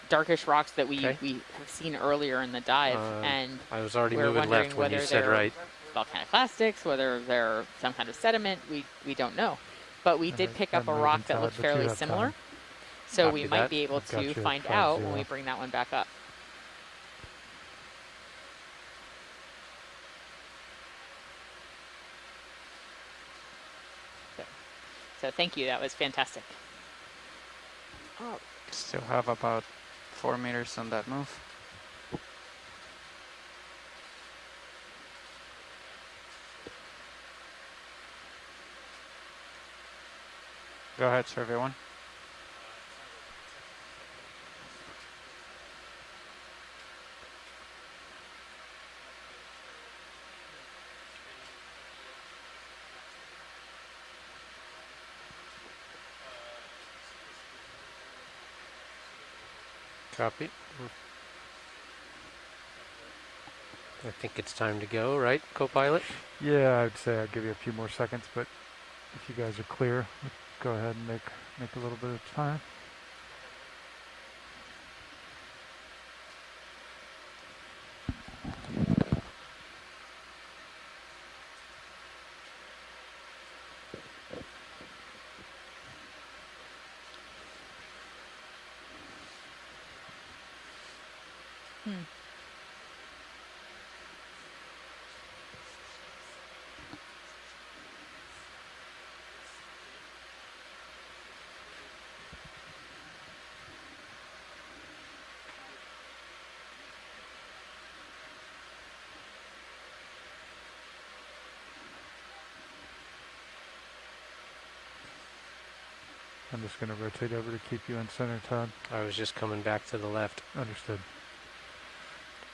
darkish rocks that we have seen earlier in the dive. And I was already we're moving wondering left when whether you said they're right. volcanic plastics, whether they're some kind of sediment. We don't know. But we did pick up a I'm rock moving, that Todd, looked but you fairly have similar. time. So Copy we that. might be able I've got to you at find 50. out when we bring that one back up. So thank you. That was fantastic. Still have about 4 meters on that move. Go ahead, survey one. Copy. I think it's time to go, right, co-pilot? Yeah, I'd say I'll give you a few more seconds, but if you guys are clear, go ahead and make a little bit of time. I'm just going to rotate over to keep you in center, Todd. I was just coming back to the left. Understood.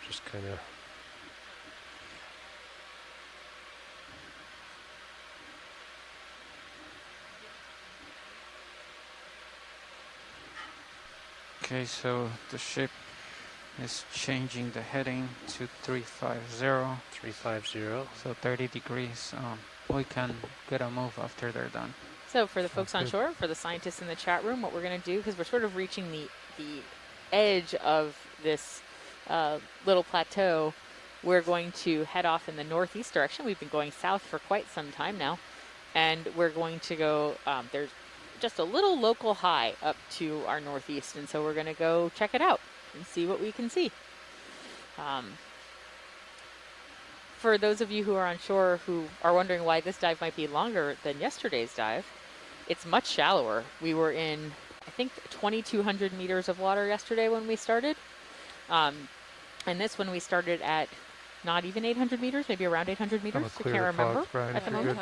Just kind of. Okay, so the ship is changing the heading to 350. 350. So 30 degrees. We can get a move after they're done. So for the folks on shore, for the scientists in the chat room, what we're going to do, because we're sort of reaching the edge of this little plateau, we're going to head off in the northeast direction. We've been going south for quite some time now, and we're going to go, there's just a little local high up to our northeast, and so we're going to go check it out and see what we can see. For those of you who are on shore who are wondering why this dive might be longer than yesterday's dive, it's much shallower. We were in, I think, 2,200 meters of water yesterday when we started. And this one we started at not even 800 meters, maybe around 800 meters. I can't remember at the moment.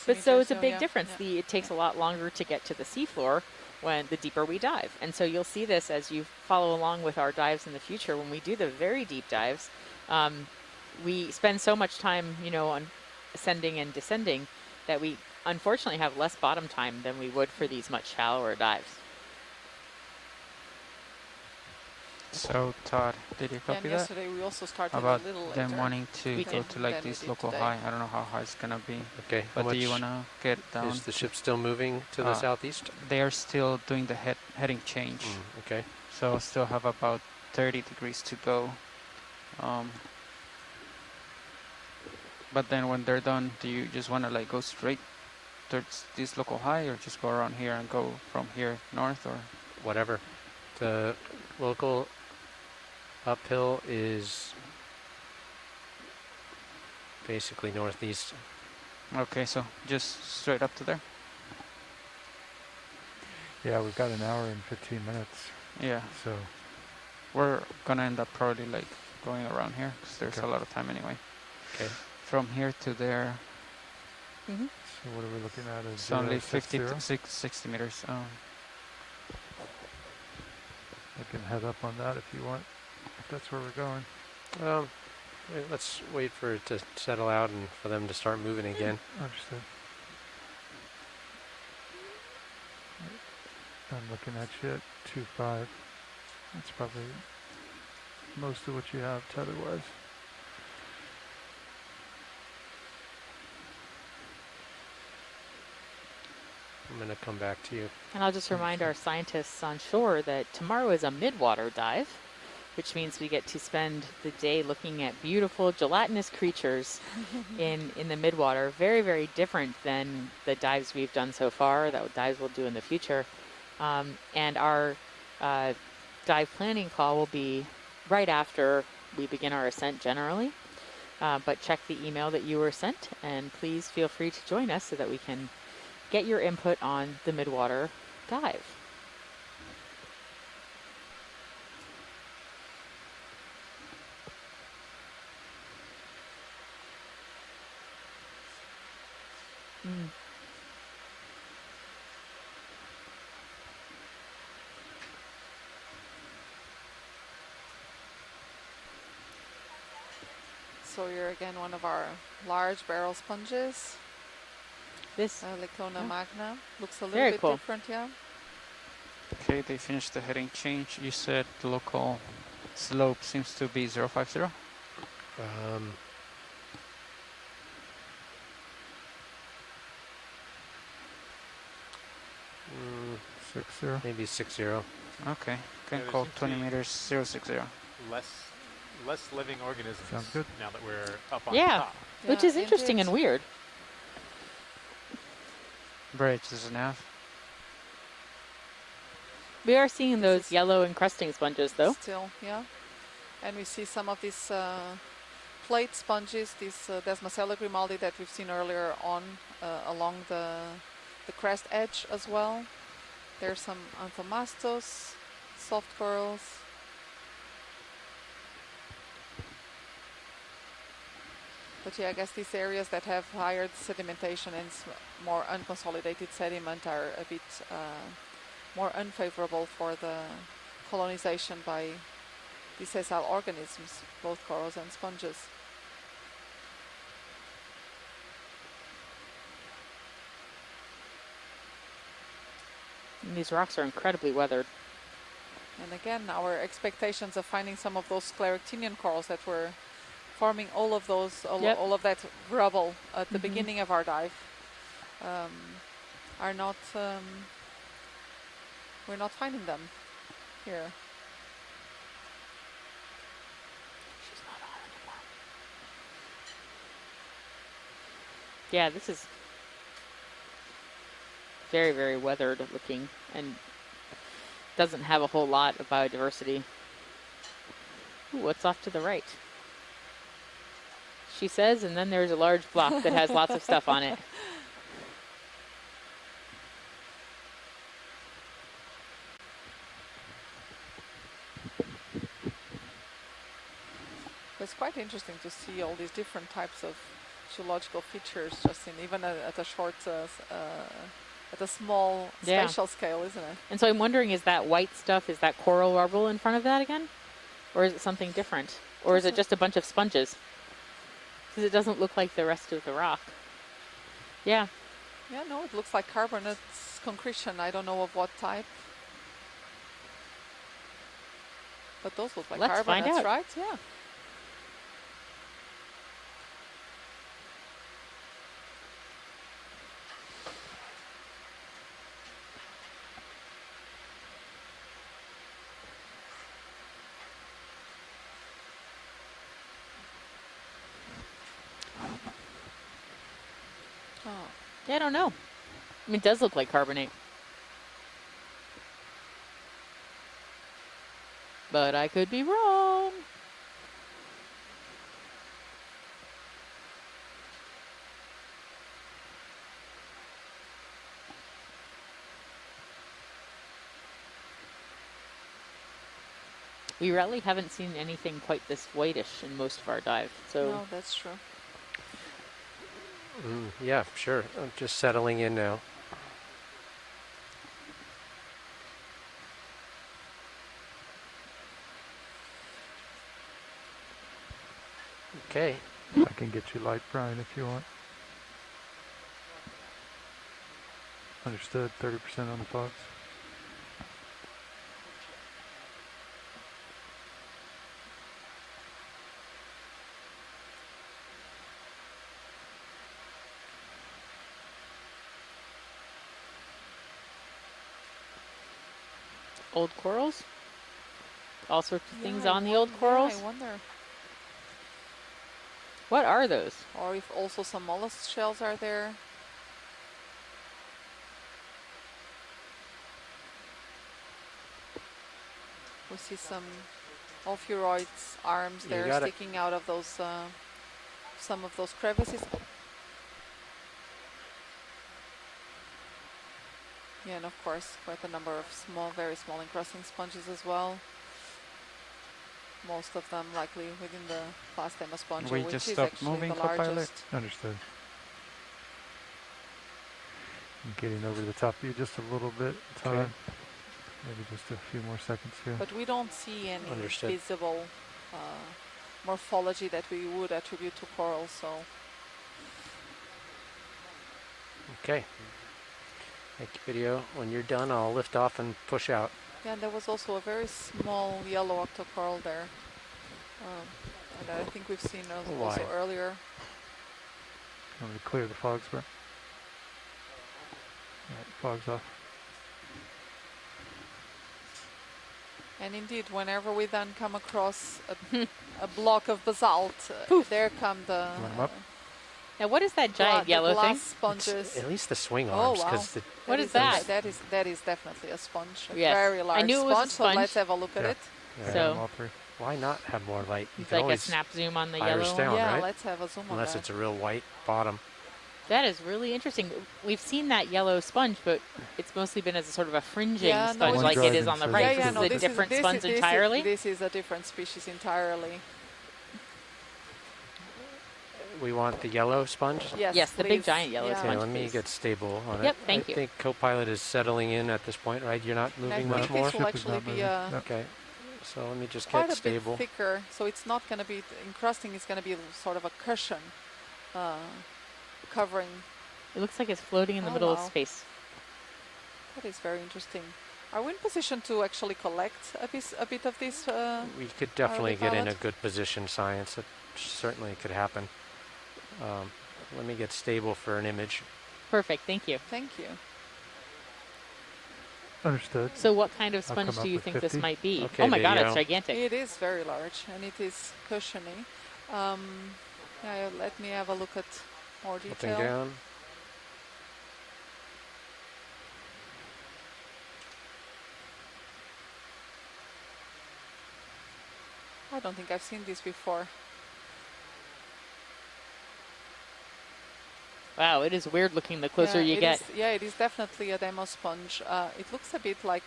But so it's a big difference. It takes a lot longer to get to the seafloor when the deeper we dive. And so you'll see this as you follow along with our dives in the future. When we do the very deep dives, we spend so much time, on ascending and descending that we unfortunately have less bottom time than we would for these much shallower dives. So Todd, did you copy and that? Yesterday we also started about a little them later. wanting to go to like this local high. I don't know how high it's gonna be. Okay. But do you wanna get down? Is the ship still moving to the southeast? They are still doing the heading change. Okay. So still have about 30 degrees to go. But then when they're done, do you just wanna like go straight towards this local high, or just go around here and go from here north, or whatever? The local uphill is basically northeast. Okay, so just straight up to there. Yeah, we've got an hour and 15 minutes. Yeah. So we're gonna end up probably like going around here because there's a lot of time anyway. Okay. From here to there. So what are we looking at? It's only 50 to 60 meters. I can head up on that if you want, if that's where we're going. Let's wait for it to settle out and for them to start moving again. Understood. I'm looking at you at 2.5. That's probably most of what you have tether-wise. I'm going to come back to you. And I'll just remind our scientists on shore that tomorrow is a midwater dive, which means we get to spend the day looking at beautiful gelatinous creatures in the midwater. Very, very different than the dives we've done so far, that dives we'll do in the future. And our dive planning call will be right after we begin our ascent generally. But check the email that you were sent, and please feel free to join us so that we can get your input on the midwater dive. So you're again one of our large barrel sponges. This Lecona magna looks a little very bit cool. different, yeah. Okay, they finished the heading change. You said the local slope seems to be 050. Maybe 60. Okay, can call 20 meters 060. Less living organisms. Sounds good. Now that we're up on top. Which is interesting and weird. Bridge doesn't have. We are seeing those yellow encrusting sponges, though. Still, yeah. And we see some of these plate sponges, these Desmacella grimaldi that we've seen earlier on along the crest edge as well. There's some anthomastos, soft corals. But yeah, I guess these areas that have higher sedimentation and more unconsolidated sediment are a bit more unfavorable for the colonization by these sessile organisms, both corals and sponges. And these rocks are incredibly weathered. And again, our expectations of finding some of those scleractinian corals that were forming all of those, all of that rubble at the beginning of our dive, are not. We're not finding them here. She's not on Yeah, this is very, very weathered looking and doesn't have a whole lot of biodiversity. Ooh, what's off to the right? She says, and then there's a large block that has lots of stuff on it. It's quite interesting to see all these different types of geological features just in even at a short, at a small spatial scale, isn't it? And so I'm wondering, is that white stuff, is that coral rubble in front of that again? Or is it something different? Or is it just a bunch of sponges? Because it doesn't look like the rest of the rock. Yeah. Yeah, no, it looks like carbonate concretion. I don't know of what type. But those look like Let's find carbonates, out. right? Yeah. Oh. Yeah, I don't know. I mean, it does look like carbonate. But I could be wrong. We really haven't seen anything quite this whitish in most of our dive. So No, that's true. Yeah, sure. I'm just settling in now. Okay. I can get you light, Brian, if you want. Understood. 30% on the fogs. old corals? All sorts of things on the I old corals? I wonder. What are those? Or if also some mollusk shells are there. We see some ophiuroids arms there sticking out of those, some of those crevices. Yeah, and of course, quite a number of small, very small encrusting sponges as well. Most of them likely within the Plastema spongia, We which just is stopped actually moving, the co-pilot? largest. Understood. I'm getting over the top of you just a little bit, Todd. Okay. Maybe just a few more seconds here. But we don't see any Understood. visible morphology that we would attribute to coral, so. Okay. Thank you, video. When you're done, I'll lift off and push out. Yeah, and there was also a very small yellow octocoral there. And I think we've seen also earlier. Want me to clear the fogs, bro? Alright, fogs off. And indeed, whenever we then come across a block of basalt, there come the. Now, what is that giant yellow thing? Sponges. At least the swing Oh, arms. wow. What is that? That is definitely a sponge. A Yes. very large I knew it was a sponge, sponge. so let's have a look at it. Yeah. So, why not have more light? You it's can like a always snap zoom on the iris yellow down, one. Yeah, right? let's have a zoom on Unless that. it's a real white bottom. That is really interesting. We've seen that yellow sponge, but it's mostly been as a sort of a fringing sponge no, like it is on the right. Yeah, This is a different sponge entirely? This is a different species entirely. We want the yellow sponge? Yes, the big giant yellow Okay, sponge. let me get stable on it. Yep, thank you. I think co-pilot is settling in at this point, right? You're not moving I much think more? this will actually be Okay, so let me just quite get a stable. bit thicker, so it's not going to be, encrusting is going to be sort of a cushion covering. It looks like it's floating in the middle of space. That is very interesting. Are we in position to actually collect a bit of this? We could definitely get in a pilot? good position, science. It certainly could happen. Let me get stable for an image. Perfect, thank you. Thank you. Understood. So what kind of I'll sponge come do up you with think 50. this might be? Okay, oh my god, video. it's gigantic. It is very large, and it is cushiony. Yeah, let me have a look at more Tilting detail. down. I don't think I've seen this before. Wow, it is weird looking the closer you get. Yeah, it is definitely a demo sponge. It looks a bit like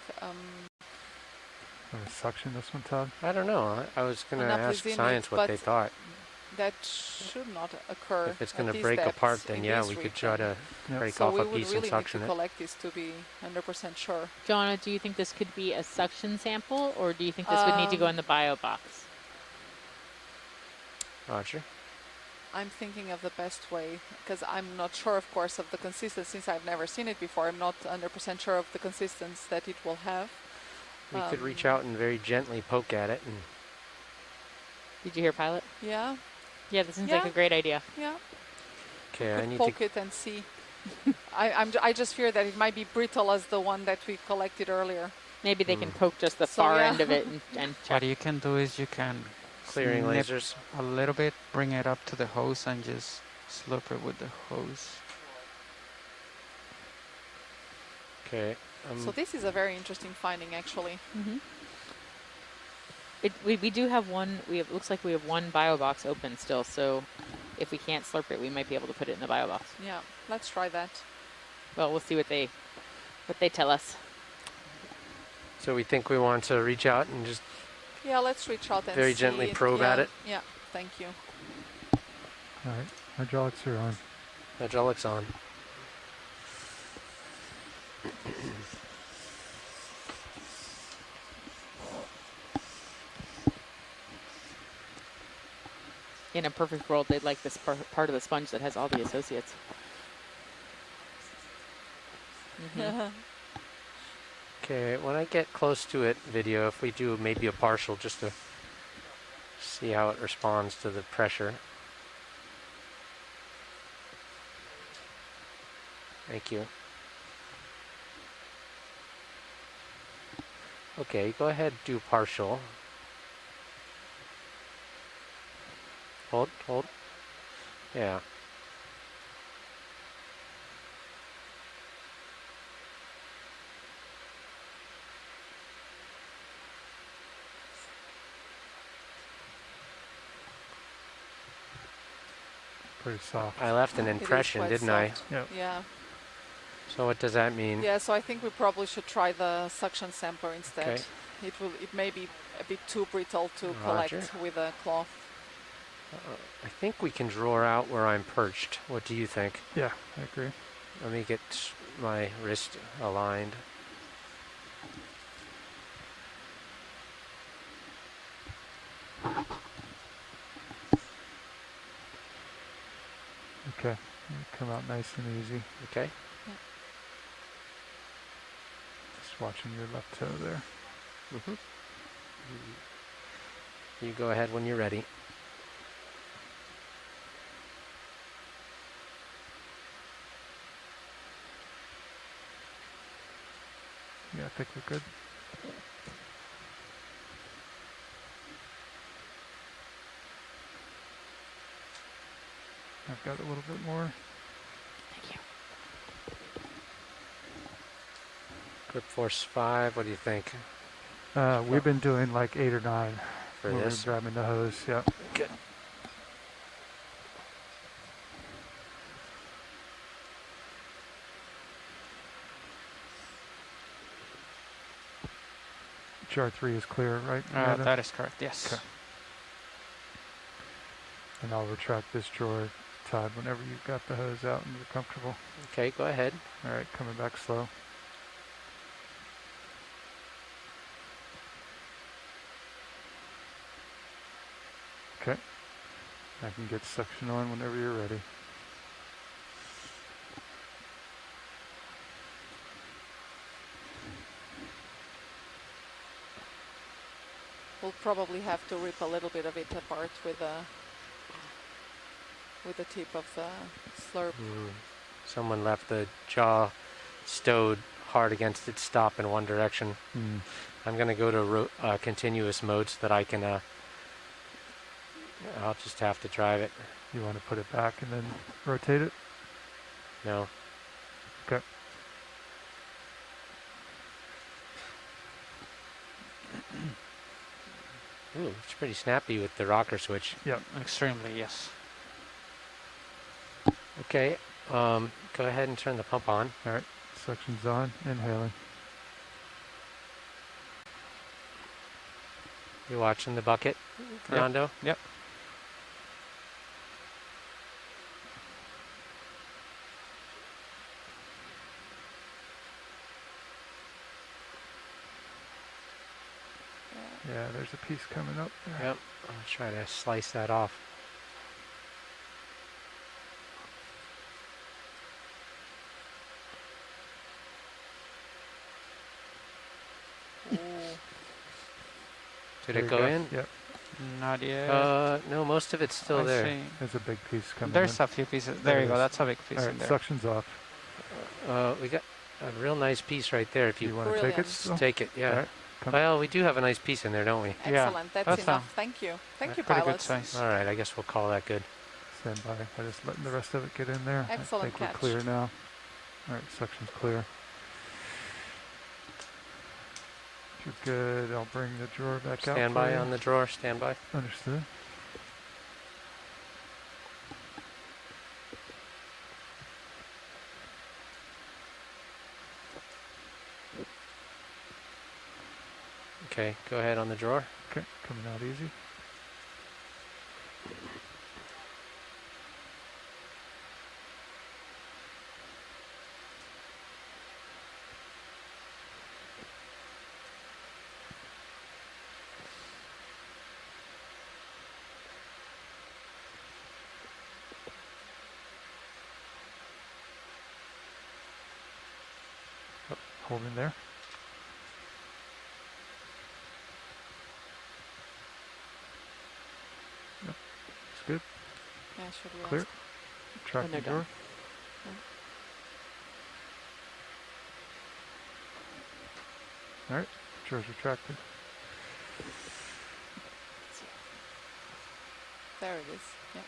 Suction this one, Todd? I don't know. I was going to ask science what they thought. That should not occur. If it's going to break apart, then yeah, we could try to break off a piece and suction it. So we would really need to collect this to be 100% sure. Joanna, do you think this could be a suction sample, or do you think this would need to go in the bio box? Roger. I'm thinking of the best way, because I'm not sure, of course, of the consistency. Since I've never seen it before, I'm not 100% sure of the consistency that it will have. We could reach out and very gently poke at it. And did you hear, Pilot? Yeah. Yeah, this seems like a great idea. Yeah. Okay, I need to poke it and see. I just fear that it might be brittle as the one that we collected earlier. Maybe they can poke just the far end of it and check. What you can do is you can clearing lasers a little bit, bring it up to the hose, and just slurp it with the hose. Okay. So this is a very interesting finding, actually. Mm-hmm. We do have one. It looks like we have one bio box open still. So if we can't slurp it, we might be able to put it in the bio box. Yeah, let's try that. Well, we'll see what they tell us. So we think we want to reach out and just let's reach out and very gently probe at it. Yeah, thank you. All right, hydraulics are on. Hydraulics on. In a perfect world, they'd like this part of the sponge that has all the associates. Mm-hmm. Okay, when I get close to it, video, if we do maybe a partial just to see how it responds to the pressure. Thank you. Okay, go ahead, do partial. Hold. Yeah. Pretty soft. I left an impression, didn't I? Yep. Yeah. So what does that mean? Yeah, so I think we probably should try the suction sampler instead. Okay. It may be a bit too brittle to collect with a cloth. I think we can draw out where I'm perched. What do you think? Yeah, I agree. Let me get my wrist aligned. Okay, come out nice and easy. Okay. Yeah. Just watching your left toe there. Mm-hmm. You go ahead when you're ready. Yeah, I think we're good. I've got a little bit more. Thank you. Grip force 5, what do you think? We've been doing like 8 or 9 for when this. we're grabbing the hose. Yeah. Good. HR3 is clear, right? That is correct, yes. Okay. And I'll retract this drawer, Todd, whenever you've got the hose out and you're comfortable. Okay, go ahead. All right, coming back slow. Okay. I can get suction on whenever you're ready. We'll probably have to rip a little bit of it apart with the tip of the slurp. Someone left the jaw stowed hard against its stop in one direction. I'm going to go to continuous mode so that I can, I'll just have to drive it. You want to put it back and then rotate it? No. Okay. Ooh, it's pretty snappy with the rocker switch. Yep. Extremely, yes. Okay, go ahead and turn the pump on. All right, suction's on, inhaling. You watching the bucket, Fernando? Yep. Yeah, there's a piece coming up there. Yep, I'll try to slice that off. Did it go in? Yep. Not yet. No, most of it's still I there. see. There's a big piece coming There's in. a few pieces. There you go. That's a big piece All in right, there. suction's off. We got a real nice piece right there. If you want to take it? Just take it, yeah. All right, Well, we do have a nice piece in there, don't we? Excellent. That's enough. Thank you. Thank you, pilots. All right, I guess we'll call that good. Stand by. I'm just letting the rest of it get in there. Excellent I think catch. we're clear now. All right, suction's clear. If you're good, I'll bring the drawer back out. Stand by on the drawer. Stand by. Understood. Okay, go ahead on the drawer. Okay, coming out easy. Oh, hold in there. Yep, it's good. Yeah, should we Clear. ask? Track When the they're door. done. All right, door's retracted. There it is. Yep.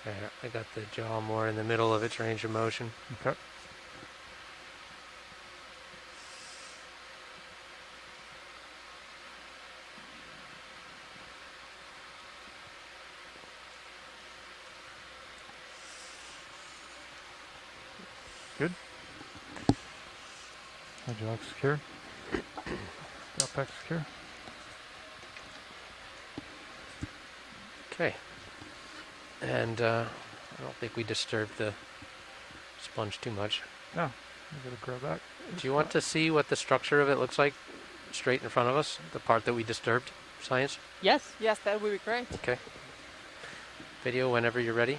There, I got the jaw more in the middle of its range of motion. Okay. Good. Hydraulic secure. Pack secure. Okay. And I don't think we disturbed the sponge too much. No, I'm gonna grab back. Do you want to see what the structure of it looks like straight in front of us? The part that we disturbed, Science? Yes. Yes, that would be great. Okay. Video whenever you're ready.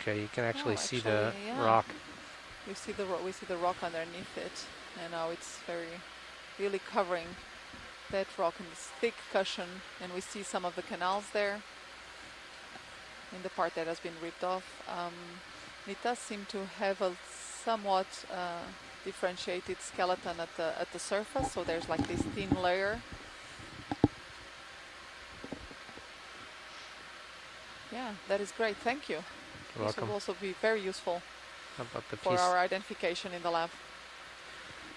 Okay, you can actually see the rock. We see the rock underneath it, and now it's really covering that rock in this thick cushion, and we see some of the canals there in the part that has been ripped off. It does seem to have a somewhat differentiated skeleton at the surface, so there's like this thin layer. Yeah, that is great. Thank you. You're This welcome. will also be very useful How about the for piece? our identification in the lab.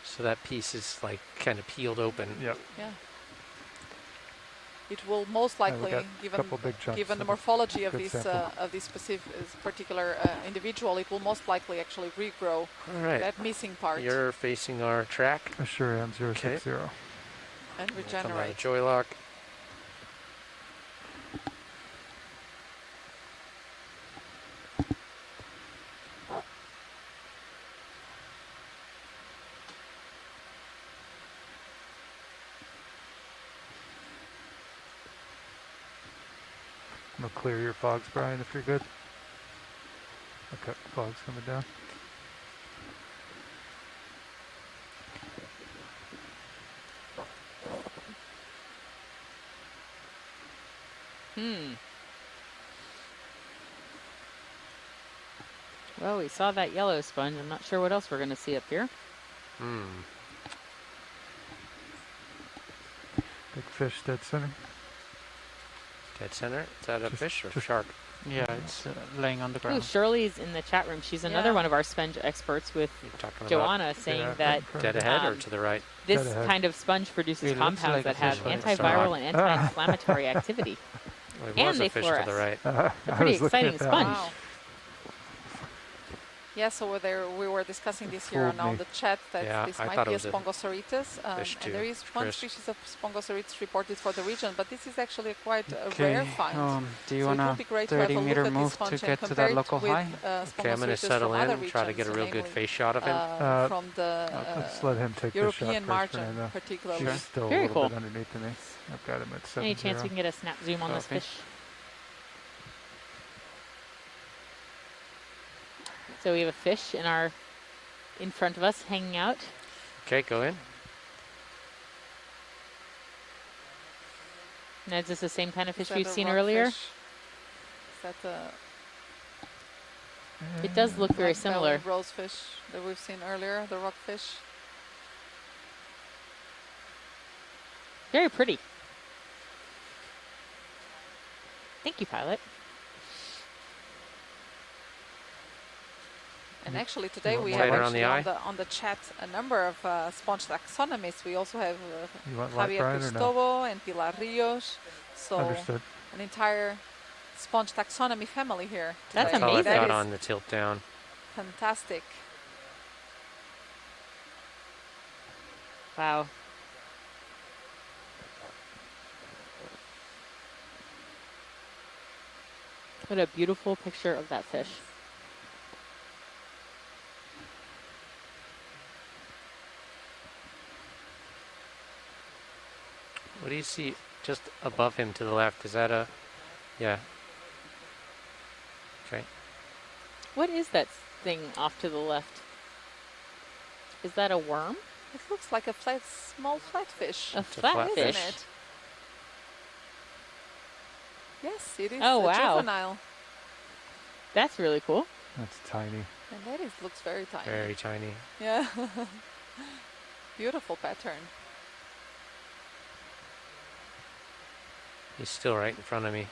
So that piece is like kind of peeled open. Yep. Yeah. It will most likely, given the morphology of this particular individual, it will most likely actually regrow that missing part You're facing our track. I sure am. 060. and Come out of regenerate. joy lock. I'm gonna clear your fogs, Brian, if you're good. Okay, fogs coming down. Well, we saw that yellow sponge. I'm not sure what else we're going to see up here. Big fish, dead center. Dead center? Is that a fish or shark? Yeah, it's laying on the Ooh, ground. Shirley's in the chat room. She's another one of our sponge experts with Joanna saying that dead ahead or to the right? This kind of sponge produces It looks compounds like that a have fish, but it's antiviral not. and anti-inflammatory activity. Well, it And was a they fish to the fluoresce. right. It's a pretty exciting sponge. Wow. Yes, over there we were discussing this here on the chat that this might be a Spongosorites, and there is one species of Spongosorites reported for the region, but this is actually quite a rare find. Do you want a 30-meter move to get to that local high? Okay, I'm going to settle in, try to get a real good face shot of him. From the let's let him take European the shot margin, particularly. He's still Very a little bit underneath me. I've got him at 7. Any chance we can get a snap zoom on this fish? So we have a fish in front of us, hanging out. Okay, go in. And is this the same kind of fish we've seen earlier? Is that it does look very similar. Rosefish that we've seen earlier, the rockfish. Very pretty. Thank you, Pilot. And actually today we have on the chat a number of sponge taxonomists. We also have Javier Cristobo and Pilar Rios. So Understood. an entire sponge taxonomy family here today. That's amazing. That's all I've got on the tilt down. Fantastic. Wow. What a beautiful picture of that fish. What do you see just above him to the left? Is that a... Yeah. Okay. What is that thing off to the left? Is that a worm? It looks like a small flatfish. A flatfish? Isn't it? Yes, it is Oh, a wow. juvenile. That's really cool. That's tiny. And that looks very tiny. Very tiny. Yeah. Beautiful pattern. He's still right in front of me.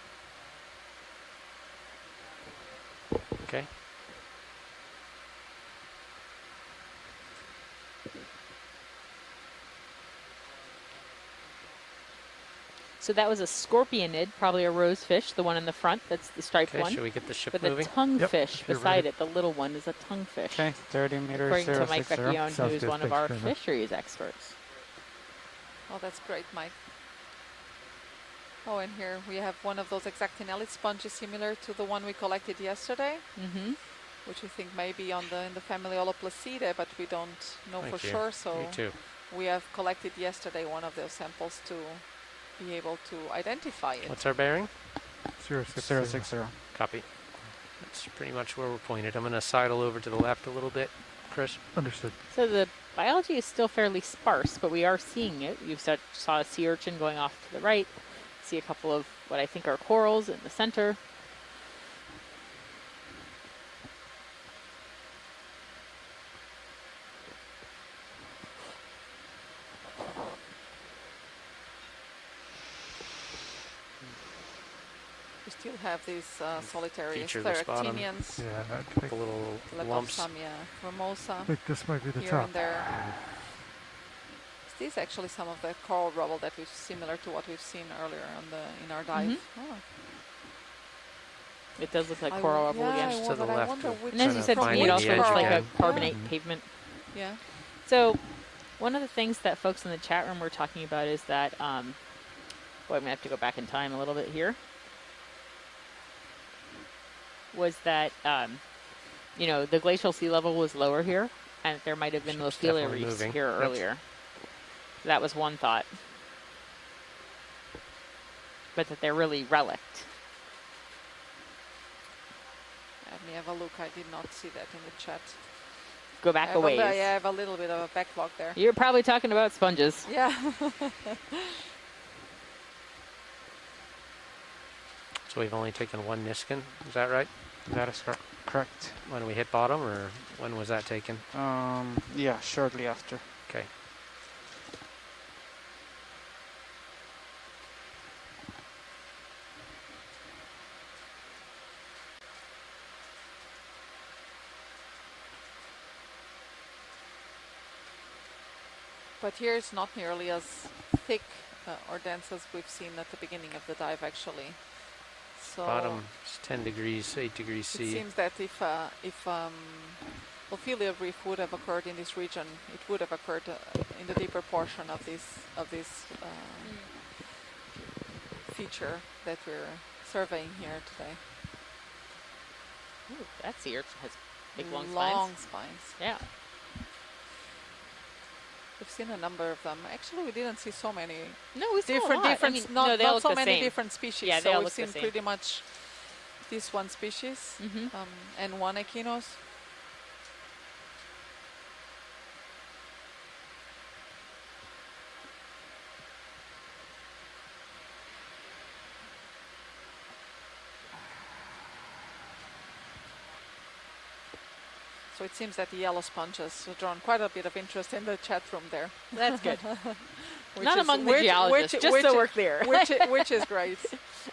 Okay. So that was a scorpionid, probably a rosefish, the one in the front. That's the striped one. Should we get the ship but moving? the tonguefish beside it, the little one, is a tonguefish. Okay, 30 meters. According to Mike 060. Vecchione, who's one of our fisheries experts. Oh, that's great, Mike. Oh, and here we have one of those exactinellid sponges similar to the one we collected yesterday, which we think may be in the family Holoplacidae, but we don't know for sure. So we have collected yesterday one of those samples to be able to identify it. What's our bearing? 060. Copy. That's pretty much where we're pointed. I'm going to sidle over to the left a little bit, Chris. Understood. So the biology is still fairly sparse, but we are seeing it. You saw a sea urchin going off to the right. See a couple of what I think are corals in the center. We still have these solitary Featureless bottom. scleractinians. Yeah, a couple little lumps. Formosa. I think this might be the here top. And there. Is this actually some of the coral rubble that we've similar to what we've seen earlier in our dive? Oh. It does look like coral rubble again. To the left. And as you said to me, it also looks like a carbonate pavement. Yeah. So one of the things that folks in the chat room were talking about is that, boy, I'm going to have to go back in time a little bit here, was that, you know, the glacial sea level was lower here, and there might have been Lophelia reefs here earlier. So that was one thought. But that they're really relict. Let me have a look. I did not see that in the chat. Go back a ways. Yeah, I have a little bit of a backlog there. You're probably talking about sponges. Yeah. So we've only taken one Niskin, is that right? That is correct. When we hit bottom, or when was that taken? Yeah, shortly after. Okay. But here it's not nearly as thick or dense as we've seen at the beginning of the dive, actually. So Bottom is 10 degrees, 8 degrees C. it seems that if Ophelia reef would have occurred in this region, it would have occurred in the deeper portion of this feature that we're surveying here today. Ooh, that sea urchin has big long spines. Yeah. We've seen a number of them. Actually, we didn't see so many. No, we saw a lot. Different. I mean, not no, they all not so look the many same. different species. Yeah, they so all we've look the seen same. pretty much this one species and one Okeanos. So it seems that the yellow sponge has drawn quite a bit of interest in the chat room there. That's good. Not among the geologists, just so we're clear. Which is great.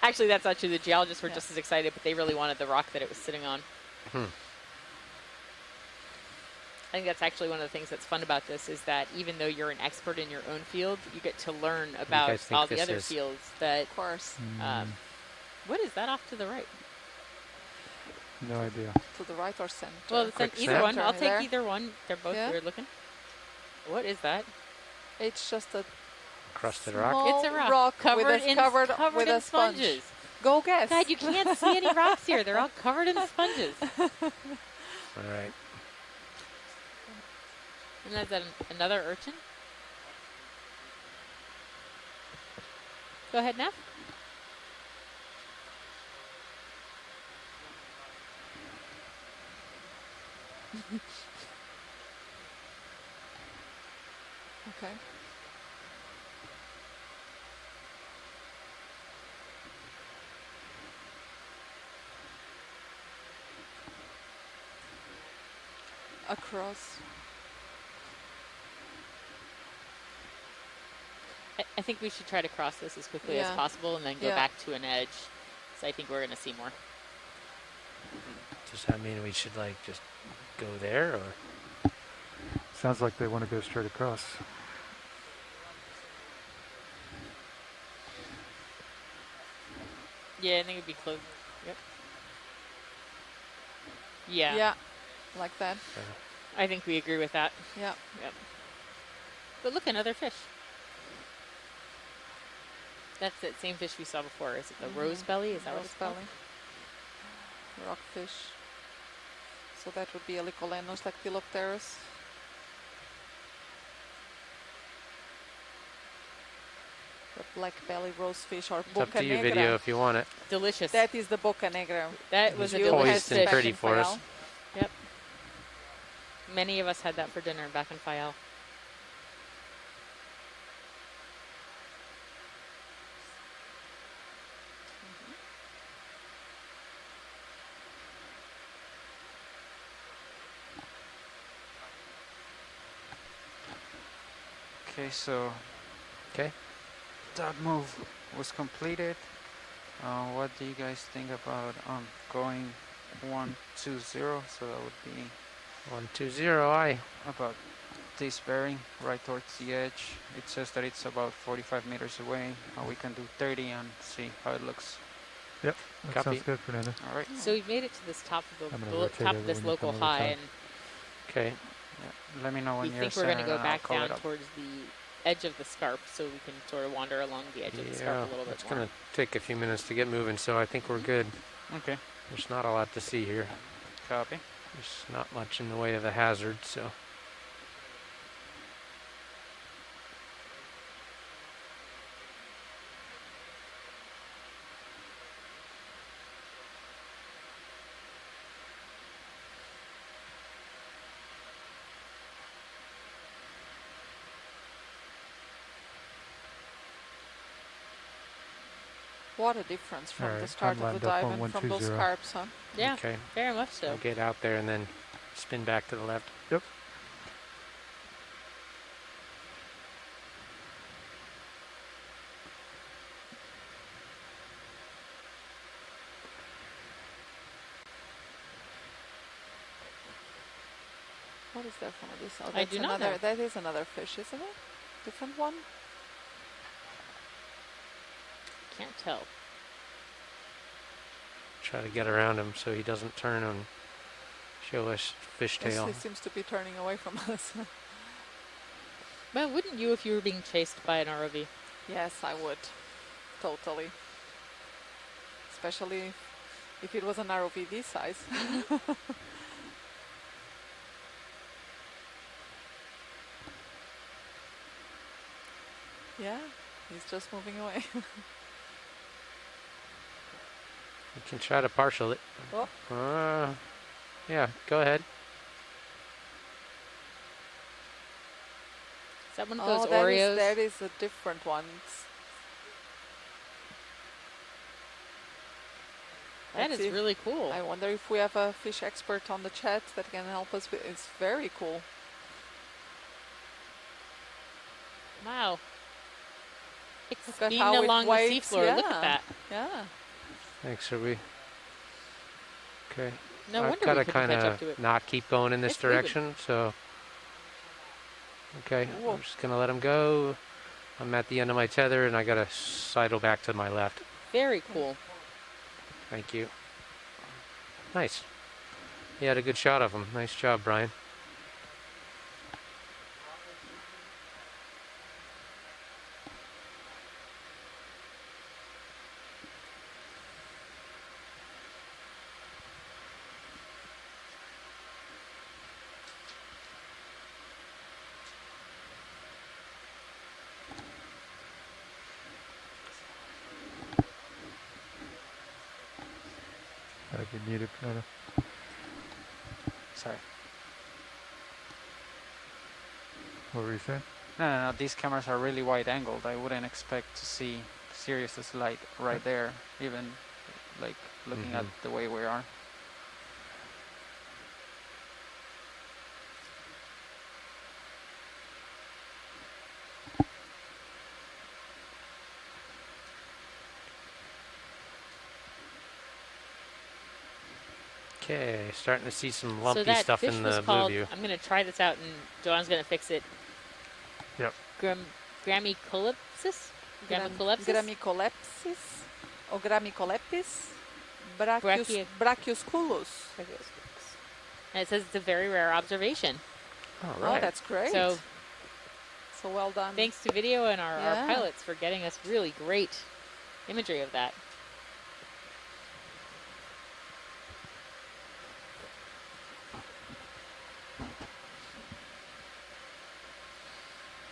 Actually, that's not true. The geologists were just as excited, but they really wanted the rock that it was sitting on. I think that's actually one of the things that's fun about this is that even though you're an expert in your own field, you get to learn about all the other fields that... Of course. What is that off to the right? No idea. To the right or center? Well, either one. I'll take either one. They're both weird looking. What is that? It's just a crusted rock. It's a rock covered with a sponge. Sponges. Go guess. God, you can't see any rocks here. They're all covered in sponges. All right. And that's another urchin. Go ahead, Neff. Okay. Across. I think we should try to cross this as quickly as possible and then go back to an edge. So I think we're going to see more. Does that mean we should like just go there, or? Sounds like they want to go straight across. Yeah, I think it'd be close. Yep. Yeah. Yeah, like that. I think we agree with that. Yeah. Yep. But look, another fish. That's that same fish we saw before. Is it the rose belly? Is that what it's called? Rockfish. So that would be Helicolenus dactylopterus. The black belly rosefish or It's up boca to you, negra. video, if you want it. Delicious. That is the boca negra. That was a delicious and pretty for us. Yep. Many of us had that for dinner back in Fayal. Okay, so that move was completed. What do you guys think about going 120? So that would be 120. Aye. About this bearing right towards the edge. It says that it's about 45 meters away. We can do 30 and see how it looks. Yep, that sounds good, Fernando. All right. So we've made it to this top of rotate this when you local come over high, top. and okay. Yeah, let me know when we you're think we're going to center go and I'll back call down it up. towards the edge of the scarp, so we can sort of wander along the edge of the scarp a little bit it's more. going to take a few minutes to get moving, so I think we're good. Okay. There's not a lot to see here. Copy. There's not much in the way of a hazard, so. What a difference from All the right, start I'm of the lined up dive on and from those 120. carps, huh? Yeah, Okay. very much so. We'll get out there and then spin back to the left. Yep. What is that from this? Oh, I that's do not another. know. That is another fish, isn't it? Different one. Can't tell. Try to get around him so he doesn't turn and show us fishtail. He seems to be turning away from us. Well, wouldn't you if you were being chased by an ROV? Yes, I would. Totally. Especially if it was an ROV this size. Yeah, he's just moving away. You can try to partial it. Oh. Yeah, go ahead. Is that one of those that Oreos? that is a different one. That is really cool. I wonder if we have a fish expert on the chat that can help us with. It's very cool. Wow. It's Look at speeding how it along the waves, seafloor. Look yeah. at that. Yeah. Thanks, Ruby. Okay. No I've wonder got we to couldn't kind catch up to of it. not keep going in this It's moving. direction, so. Okay, Whoa. I'm just going to let him go. I'm at the end of my tether and I got to sidle back to my left. Very cool. Thank you. Nice. You had a good shot of him. Nice job, Brian. That'd be needed, kind of. Sorry. What were you saying? No, these cameras are really wide angled. I wouldn't expect to see Sirius's light right there, even like looking at the way we are. Okay, starting to see some So lumpy that stuff fish in was the blue called, view. I'm going to try this out and Joanne's going to fix it. Yep. Grammicolepsis? Grammicolepsis or Grammicolepis Brachiosculus. And it says it's a very rare observation. All Oh, that's great. So well done. thanks to video and our Yeah. pilots for getting us really great imagery of that.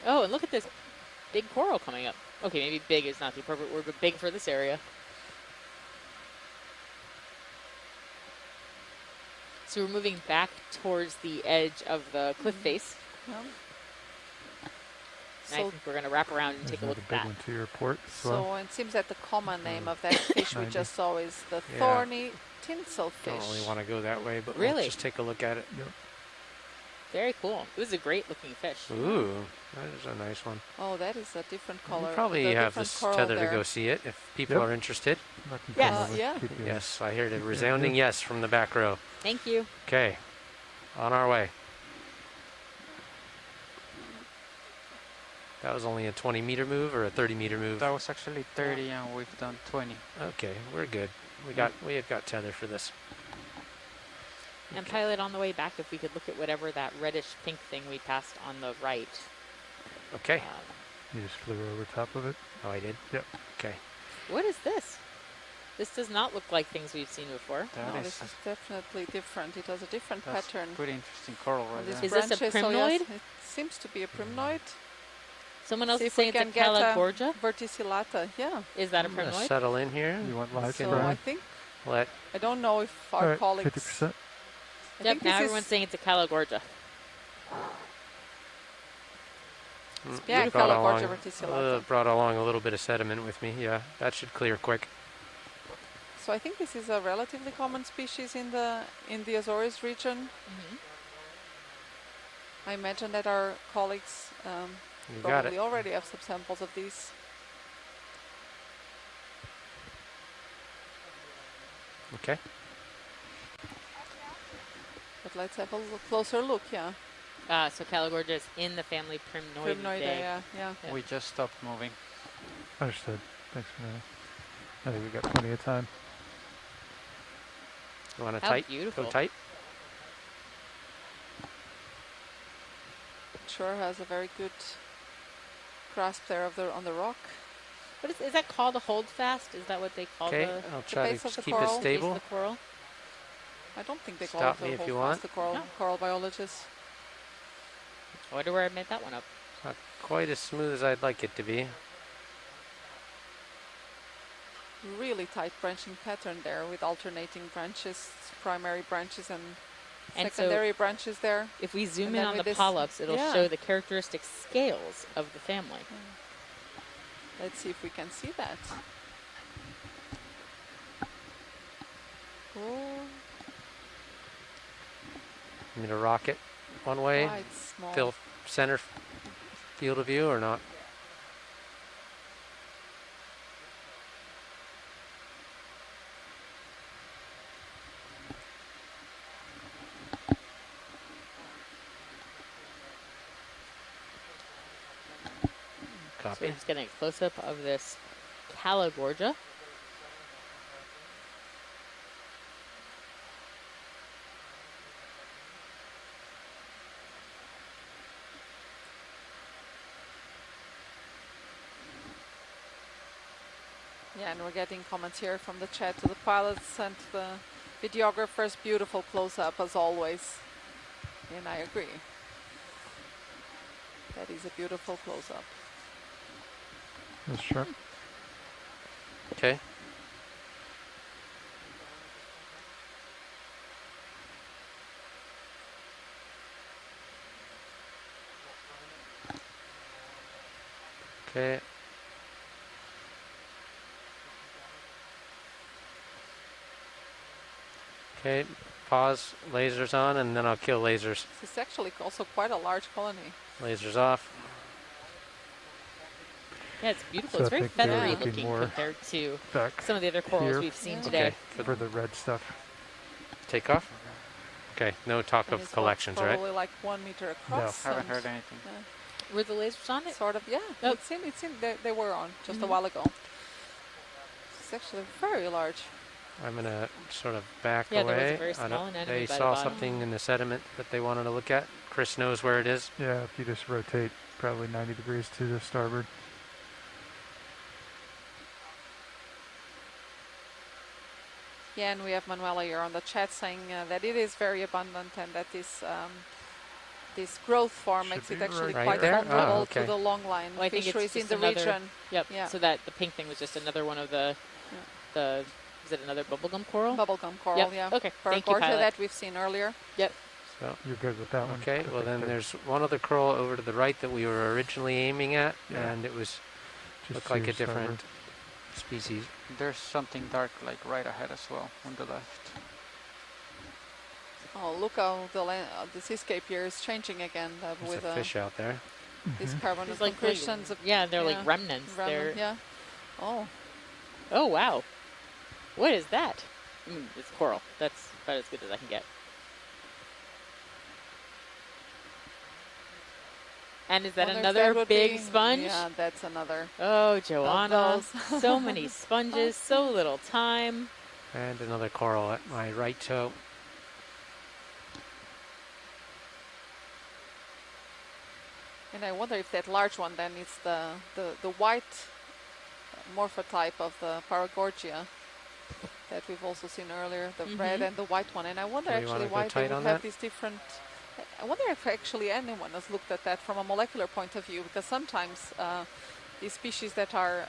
Oh, and look at this big coral coming up. Okay, maybe big is not the appropriate word, but big for this area. So we're moving back towards the edge of the cliff face. Yeah. And I think we're going to wrap around and take a look Another at big that. one to your port as So well. it seems that the common name of that fish we 90. just saw is the Yeah. thorny tinsel Don't fish. really want to go that way, but Really? we'll just take a look at it. Yep. Very cool. It was a great looking fish. Ooh, that is a nice one. Oh, that is a different color. We'll probably the have different this coral tether there. to go see it if people Yep. are interested. I can Yes. come over, Yeah. keep you- Yes, I heard a resounding yes from the back row. Thank you. Okay, on our way. That was only a 20-meter move or a 30-meter move? That was actually 30 and we've done 20. Okay, we're good. We have got tether for this. And pilot on the way back, if we could look at whatever that reddish pink thing we passed on the right. Okay. You just flew over top of it. Oh, I did? Yep. Okay. What is this? This does not look like things we've seen before. That No, is this is definitely different. It has a different that's pattern. pretty interesting coral right on these there. Is this a branches. So yes, primnoid? it seems to be a primnoid. Someone else See is if we saying it's a can get Calagorgia. Verticillata. Yeah. Is that a I'm gonna primnoid? settle in here. You want lights, So Brian? I think Let I don't know if All our right, colleagues. 50%. I Yep, think now this everyone's is, saying it's a Calagorgia. Yeah, Calogorgia verticillata. Brought along a little bit of sediment with me. Yeah, that should clear quick. So I think this is a relatively common species in the Azores region. I imagine that our colleagues probably already have some samples of these. Okay. But let's have a closer look, yeah. So Calogorgia is in the family Primnoidae. Yeah. We just stopped moving. Understood. Thanks for that. I think we got plenty of time. You want to How beautiful. Go tight? It sure has a very good grasp there on the rock. What is that called? A hold fast? Is that what they call Okay, the I'll try base to of the keep coral? it stable. The coral? I don't think they Stop call me it if the you hold fast, want. the coral biologists. I wonder where I made that one up. Not quite as smooth as I'd like it to be. Really tight branching pattern there with alternating branches, primary branches and secondary branches there. If we zoom in on the polyps, it'll show the characteristic scales of the family. Let's see if we can see that. Oh. I'm going to rock it one way. Quite small. Fill center field of view or not? Copy. So we're just getting a close-up of this Calogorgia. Yeah, and we're getting comments here from the chat to the pilots and the videographers. Beautiful close-up as always. And I agree. That is a beautiful close-up. That's sharp. Okay. Okay. Okay, pause, lasers on, and then I'll kill lasers. This is actually also quite a large colony. Lasers off. Yeah, it's beautiful. So it's I very think they're feathery looking looking more compared to back some of the other corals here. we've seen Yeah. today. Okay. For the red stuff. Take off? Okay, no talk And of it's collections, right? probably like 1 meter across. Haven't and, heard anything. Were the lasers on it? Sort of, yeah. Oh. It's in. They were on just a while ago. It's actually very large. I'm going to sort of back Yeah, away. there was a very small anemone They by the saw bottom. something in the sediment that they wanted to look at. Chris knows where it is. Yeah, if you just rotate probably 90 degrees to the starboard. Yeah, and we have Manuela here on the chat saying that it is very abundant and that this growth form Should makes it be actually right quite there? vulnerable Oh, okay. to the long line Well, I think it's fisheries in just the another- region. Yep. Yeah. So that the pink thing was just another one of the is it another bubblegum coral? Bubblegum coral, Yep. yeah. Okay. Thank you, Paragorgia Pilot. that we've seen earlier. Yep. So, You're good with that one. okay, I well think then they're there's one other coral over to the right that we were originally aiming at, Yeah. and it was just looked like to a your different starboard. species. There's something dark like right ahead as well on the left. Oh, look how the seascape here is changing again There's with a fish out there. these carbon It's like concretions. yeah, they're like remnants. They're Yeah. Oh. Oh wow. What is that? It's coral. That's about as good as I can get. And is that Wonder if another would big be- sponge? Yeah, that's another. Oh, Joanna. those. So many sponges, so little time. And another coral at my right toe. And I wonder if that large one then is the white morphotype of the Paragorgia that we've also seen earlier, the red and the white one. And I wonder Do we wanna actually go why they tight would on have that? these different. I wonder if actually anyone has looked at that from a molecular point of view, because sometimes these species that are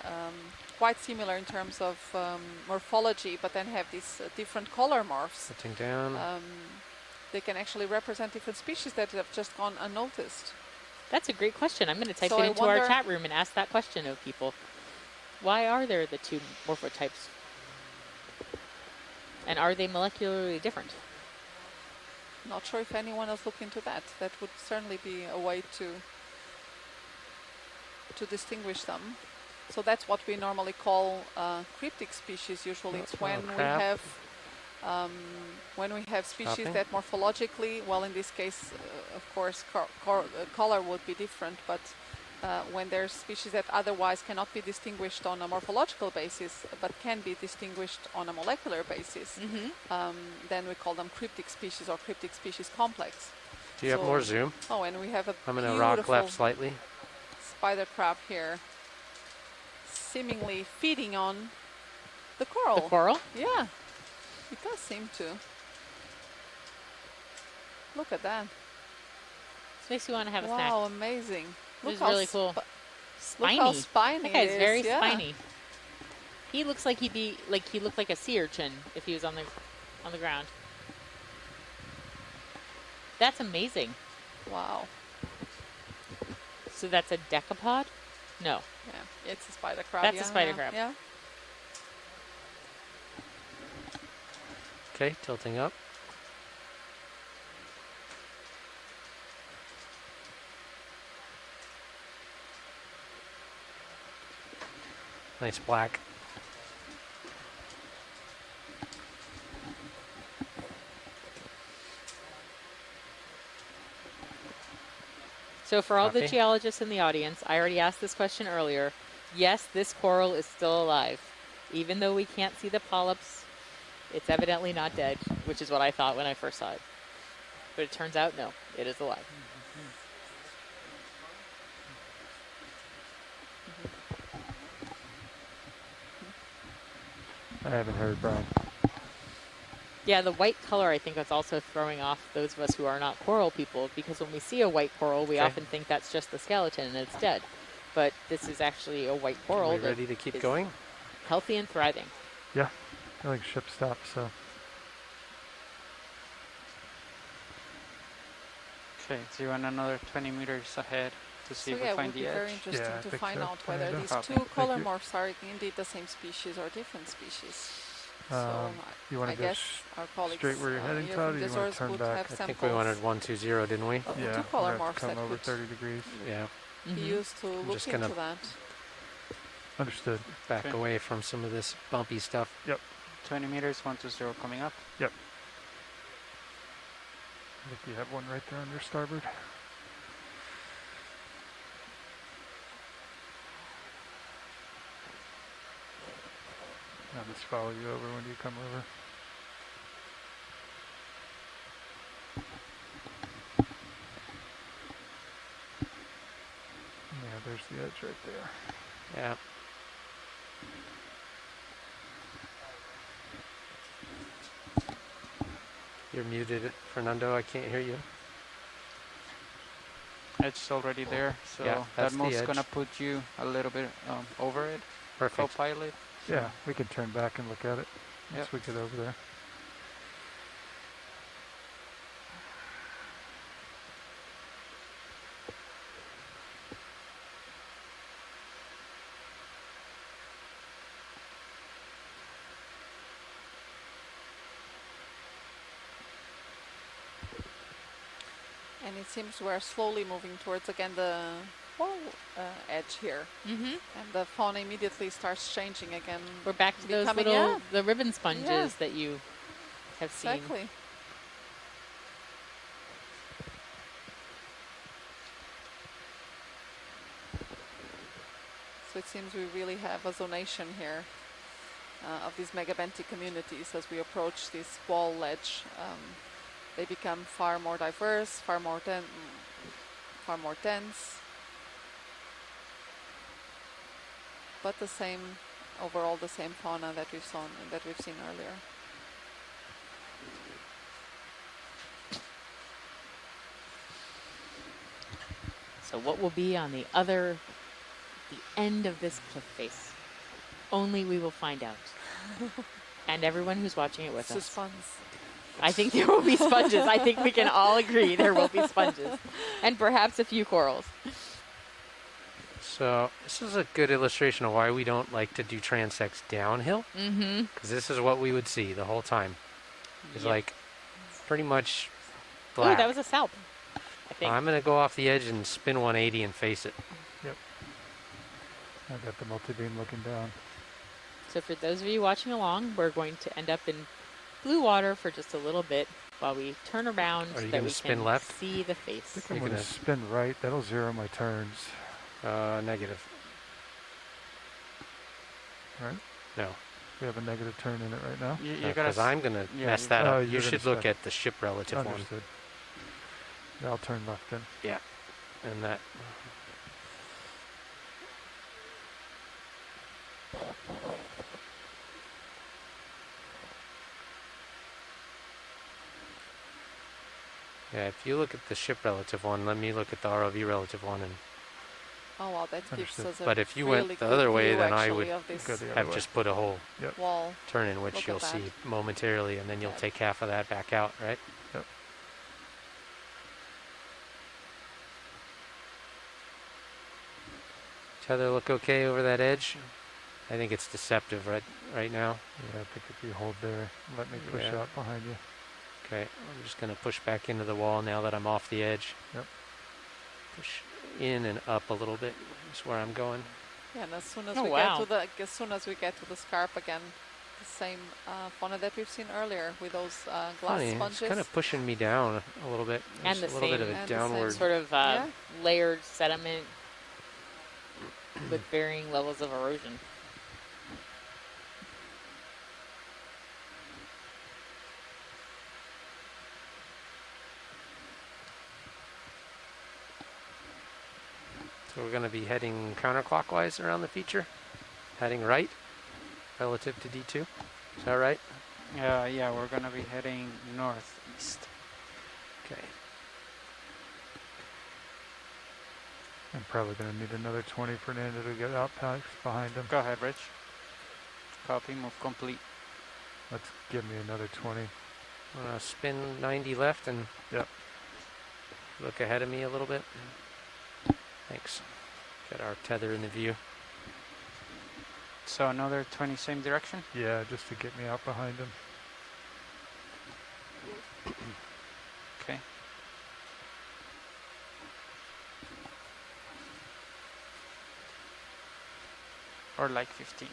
quite similar in terms of morphology, but then have these different color morphs, Sitting down. they can actually represent different species that have just gone unnoticed. That's a great question. I'm going to type So it I into our wonder- chat room and ask that question of people. Why are there the two morphotypes? And are they molecularly different? Not sure if anyone has looked into that. That would certainly be a way to distinguish them. So that's what we normally call cryptic species. Usually, it's when we crab. have species Stopping. that morphologically, well, in this case, of course, color would be different, but when there's species that otherwise cannot be distinguished on a morphological basis, but can be distinguished on a molecular basis, then we call them cryptic species or cryptic species complex. Do you have more zoom? Oh, and we have a I'm going to rock beautiful left slightly. spider crab here, seemingly feeding on the coral. The coral? Yeah, it does seem to. Look at that. This makes you want to have a wow, snack. amazing. This is how really cool. Look how spiny That guy's it is. very yeah. spiny. He looks like he looked like a sea urchin if he was on the ground. That's amazing. Wow. So that's a decapod? No. Yeah, it's a spider crab. That's yeah, a spider yeah, crab. Yeah. Okay, tilting up. Nice black. So for all the Copy. geologists in the audience, I already asked this question earlier. Yes, this coral is still alive. Even though we can't see the polyps, it's evidently not dead, which is what I thought when I first saw it. But it turns out, no, it is alive. I haven't heard, Brian. Yeah, the white color I think is also throwing off those of us who are not coral people, because when we see a white coral, we Okay. often think that's just the skeleton and it's dead. But this is actually a white coral. Are we that ready to keep is going? Healthy and thriving. Yeah, I think ship stopped, so. Okay, so you want another 20 meters ahead to see So if we yeah, it find would be the very edge. interesting Yeah, I to think find so. out whether Kinda. these Copy. two Thank color you. morphs are indeed the same species or different species. So You want I to go guess our colleagues straight where you're heading, here Todd, from or you the want Azores to turn would back? have I samples think we wanted 120, didn't we? of the Yeah, two color we're gonna have morphs to come that over could 30 degrees. Yeah. be used to look just gonna- into that. Understood. Back Okay. away from some of this bumpy stuff. 20 meters, 120 coming up. I think you have one right there on your starboard. I'll just follow you over when you come over. Yeah, there's the edge right there. Yeah. You're muted, Fernando. I can't hear you. Edge's already there, so Yeah, that that's the move's edge. gonna put you a little bit over it. Perfect. Co-pilot. Yeah, we can turn back and look at it once Yep. we get over there. And it seems we're slowly moving towards again the wall edge here. Mm-hmm. And the fauna immediately starts changing again. We're back to those Becoming- little yeah. the ribbon sponges Yeah. that you have seen. Exactly. So it seems we really have a zonation here of these megabenthic communities as we approach this wall ledge. They become far more diverse, far more dense, but the same overall the same fauna that we've seen earlier. So what will be on the end of this cliff face? Only we will find out. And everyone who's watching it with us. Suspense. I think there will be sponges. I think we can all agree there will be sponges. And perhaps a few corals. So this is a good illustration of why we don't like to do transects downhill. Mm-hmm. Because this is what we would see the whole time. It's Yep. like pretty much Oh, black. that was a salp, I think. I'm going to go off the edge and spin 180 and face it. Yep. I got the multi-beam looking down. So for those of you watching along, we're going to end up in blue water for just a little bit while we turn around Are so you that gonna we spin can left? see the I face. think I'm You're going to gonna- spin right. That'll zero my turns. Negative. Right? No. We have a negative turn in it right now. You gotta. Because I'm going to yeah, mess you- that Oh, up. you're You gonna should look spin. at the ship relative one. Understood. Yeah, I'll turn left then. Yeah. And that. Yeah, if you look at the ship relative one, let me look at the ROV relative one. And Oh wow, that gives Understood. us a but if you really went the good other way, view, then I actually, would of this Go the other have way. just put a whole wall. turn in, which Look at you'll that. see momentarily, and then you'll Yeah. take half of that back out, right? Yep. Tether look okay over that edge? I think it's deceptive right now. Yeah, I think if you hold there, let me push Yeah. out behind you. Okay, I'm just going to push back into the wall now that I'm off the edge. Yep. Push in and up a little bit is where I'm going. Yeah, and as soon as Oh, we wow. get to the the scarp again, the same fauna that we've seen earlier with those glass Funny, sponges. it's kind of pushing me down a little bit. And There's the a little bit of same- a and the same downward. Sort of Yeah. layered sediment with varying levels of erosion. So we're going to be heading counterclockwise around the feature, heading right relative to D2. Is that right? Yeah, we're gonna be heading northeast. Okay. I'm probably going to need another 20 Fernando to get out past behind him. Go ahead, Rich. Copy, move complete. Let's give me another 20. I'm going to spin 90 left and Yep. look ahead of me a little bit. Thanks. Get our tether in the view. So another 20 same direction. Yeah, just to get me out behind him. Okay. Or like 15.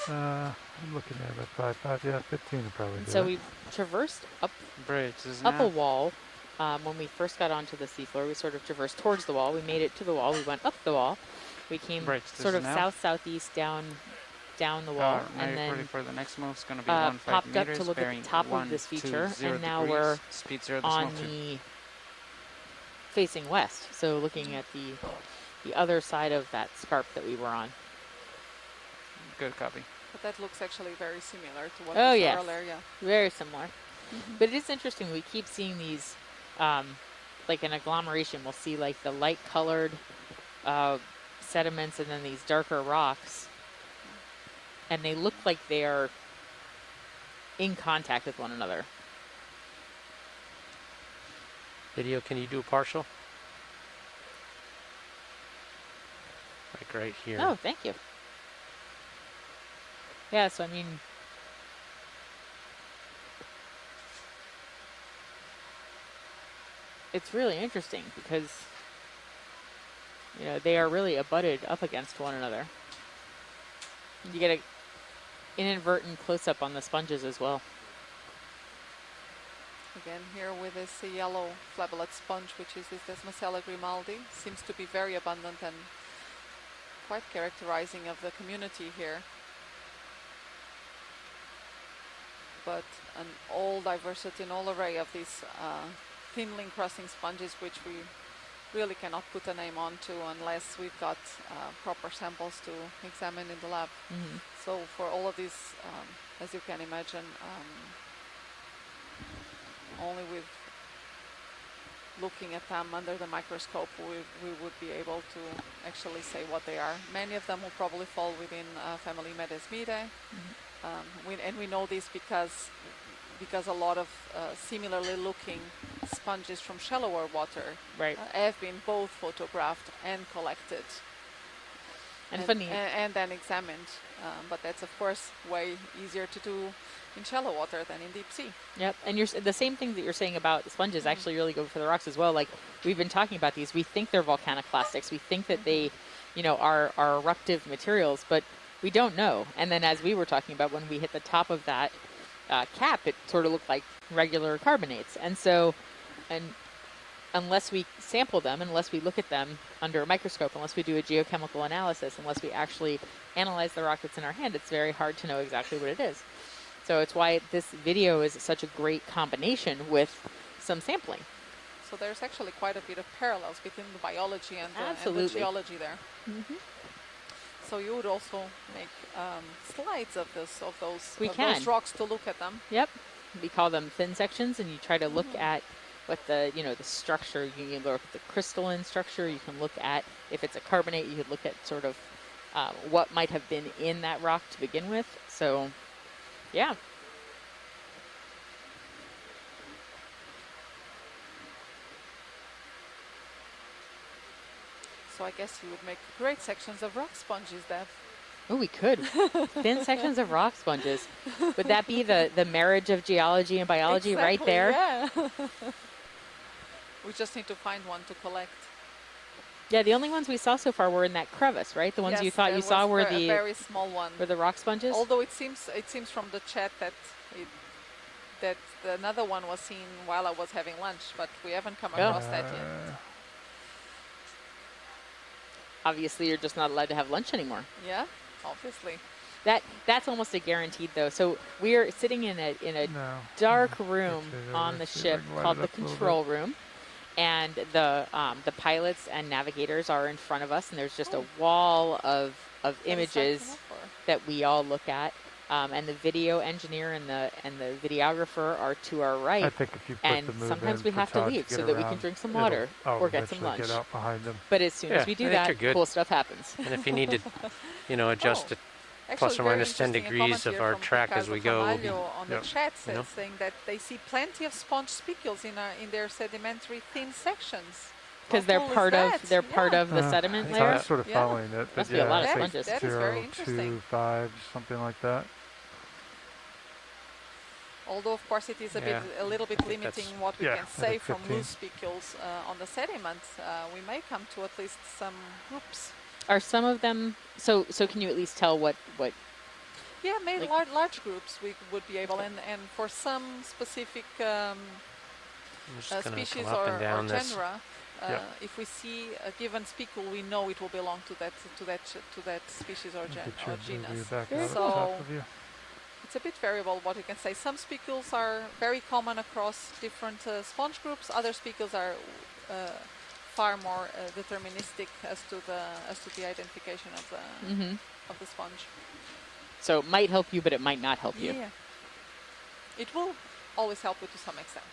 I'm looking at about 5. Yeah, 15 would probably do So it. we traversed up Bridge, isn't up a it? wall. When we first got onto the seafloor, we sort of traversed towards the wall. We made it to the wall. We went up the wall. We came Bridge, sort of now? south-southeast down the wall, and ready then for the next move. It's going to be 15 popped up meters, to look at bearing the top of 1, this 2, feature, 0 and now degrees, we're speed 0 on decimal 2. the facing west, so looking at the other side of that scarp that we were on. Good copy. But that looks actually very similar to what Oh, we saw yes. earlier. Yeah. Very similar. But it is interesting. We keep seeing these, like an agglomeration. We'll see like the light-colored sediments and then these darker rocks, and they look like they are in contact with one another. Video, can you do a partial? Like right here. Oh, thank you. Yeah, so I mean, it's really interesting because, you know, they are really abutted up against one another. You get a inadvertent close-up on the sponges as well. Again, here with this yellow flabolette sponge, which is this Desmacella grimaldi, seems to be very abundant and quite characterizing of the community here. But an all diversity and all array of these thinly crossing sponges, which we really cannot put a name on to unless we've got proper samples to examine in the lab. Mm-hmm. So for all of these, as you can imagine, only with looking at them under the microscope we would be able to actually say what they are. Many of them will probably fall within family Medesmidae. Mm-hmm. And we know this because because a lot of similarly looking sponges from shallower water Right. have been both photographed and collected and then examined. But that's of course way easier to do in shallow water than in deep sea. Yep, and the same thing that you're saying about the sponges actually really go for the rocks as well. Like we've been talking about these, we think they're volcaniclastics. We think that they, are eruptive materials, but we don't know. And then as we were talking about, when we hit the top of that cap, it sort of looked like regular carbonates. And so, unless we sample them, unless we look at them under a microscope, unless we do a geochemical analysis, unless we actually analyze the rock that's in our hand, it's very hard to know exactly what it is. So it's why this video is such a great combination with some sampling. So there's actually quite a bit of parallels between the biology and the geology there. Mm-hmm. So you would also make slides of those can. rocks to look at them. Yep, we call them thin sections, and you try to look at what the structure. You can look at the crystalline structure. You can look at if it's a carbonate. You could look at sort of what might have been in that rock to begin with. So, yeah. So I guess you would make great sections of rock sponges, Dev. Oh, we could. Thin sections of rock sponges. Would that be the marriage of geology and biology right there? Yeah. We just need to find one to collect. Yeah, the only ones we saw so far were in that crevice, right? The ones you thought you saw were the very small one. Were the rock sponges? Although it seems from the chat that another one was seen while I was having lunch, but we haven't come across that yet. Obviously, you're just not allowed to have lunch anymore. Yeah, obviously. That's almost a guaranteed though. So we are sitting in a dark room on the ship called the control room, and the pilots and navigators are in front of us, and there's just a wall of images that we all look at. And the video engineer and the videographer are to our right. I think if you put and the move sometimes in we for have to Todd leave to so get that we around, can drink some water or get some lunch. Get out behind them. But as soon as we do that, cool stuff happens. And if you need to, adjust it plus or minus 10 degrees of our track as we go. On the chat saying that they see plenty of sponge spicules in their sedimentary thin sections. Because they're part of the sediment layer. I'm sort of following it, but must be a lot of sponges. That is very interesting. 0.25, something like that. Although of course it is a little bit limiting what we can say from loose spicules on the sediment, we may come to at least some groups. Are some of them so can you at least tell what? Yeah, maybe large groups we would be able, and for some specific species or genera. If we see a given spicule, we know it will belong to that species or genus. So it's a bit variable what we can say. Some spicules are very common across different sponge groups. Other spicules are far more deterministic as to the identification of the sponge. So it might help you, but it might not help you. Yeah, it will always help you to some extent.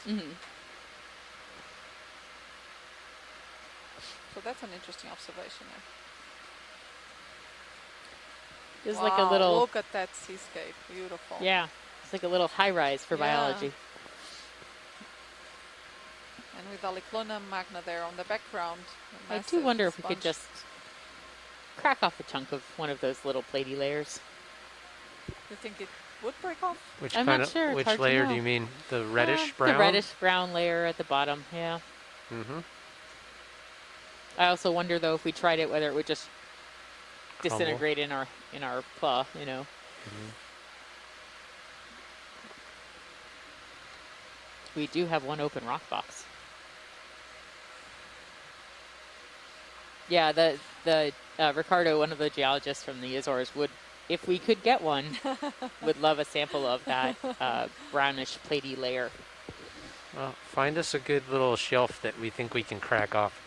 So that's an interesting observation there. It's like a little. Look at that seascape, beautiful. Yeah, it's like a little high rise for biology. And with Aliclona magna there on the background. I do wonder if we could just crack off a chunk of one of those little platy layers. You think it would break off? I'm not sure. Which layer do you mean? The reddish brown? The reddish brown layer at the bottom, yeah. I also wonder though if we tried it whether it would just disintegrate in our claw, We do have one open rock box. Yeah, the Ricardo, one of the geologists from the Azores, would, if we could get one, would love a sample of that brownish platy layer. Well, find us a good little shelf that we think we can crack off,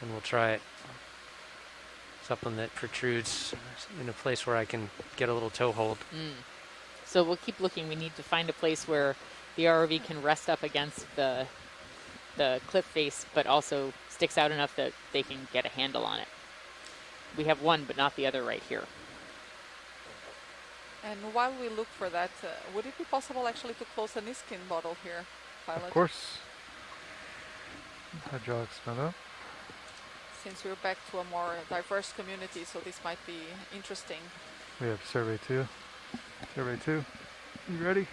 and we'll try it. Something that protrudes in a place where I can get a little toe hold. So we'll keep looking. We need to find a place where the ROV can rest up against the cliff face, but also sticks out enough that they can get a handle on it. We have one, but not the other right here. And while we look for that, would it be possible actually to close a Niskin bottle here, Pilot? Of course. Hydraulic smell up. Since we're back to a more diverse community, so this might be interesting. We have survey 2. Survey 2, you ready?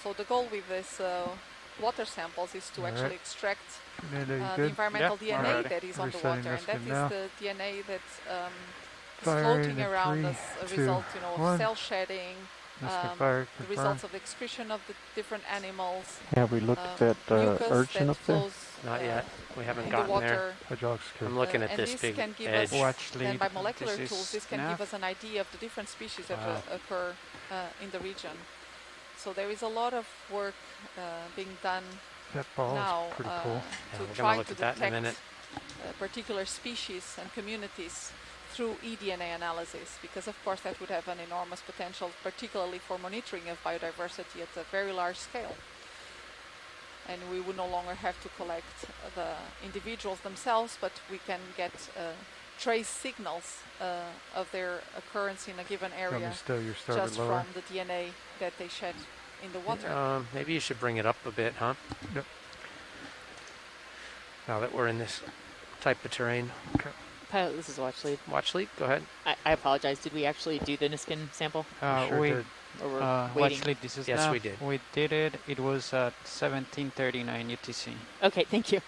So the goal with this water samples is to actually extract the environmental DNA that is on the water, and that is the DNA that is floating around as a result, of cell shedding, the results of the excretion of the different animals. Have we looked at that urchin up there? Not yet. We haven't gotten there. I'm looking at this big edge. And by molecular tools, this can give us an idea of the different species that occur in the region. So there is a lot of work being done now to try to detect particular species and communities through eDNA analysis, because of course that would have an enormous potential, particularly for monitoring of biodiversity at a very large scale. And we would no longer have to collect the individuals themselves, but we can get trace signals of their occurrence in a given area just from the DNA that they shed in the water. Maybe you should bring it up a bit, huh? Yep. Now that we're in this type of terrain. Okay. Pilot, this is Watchlead. Watchlead, go ahead. I apologize. Did we actually do the Niskin sample? We did. Or we're waiting? Watchlead, this is yes, we did. We did it. It was at 17:39 UTC. Okay, thank you.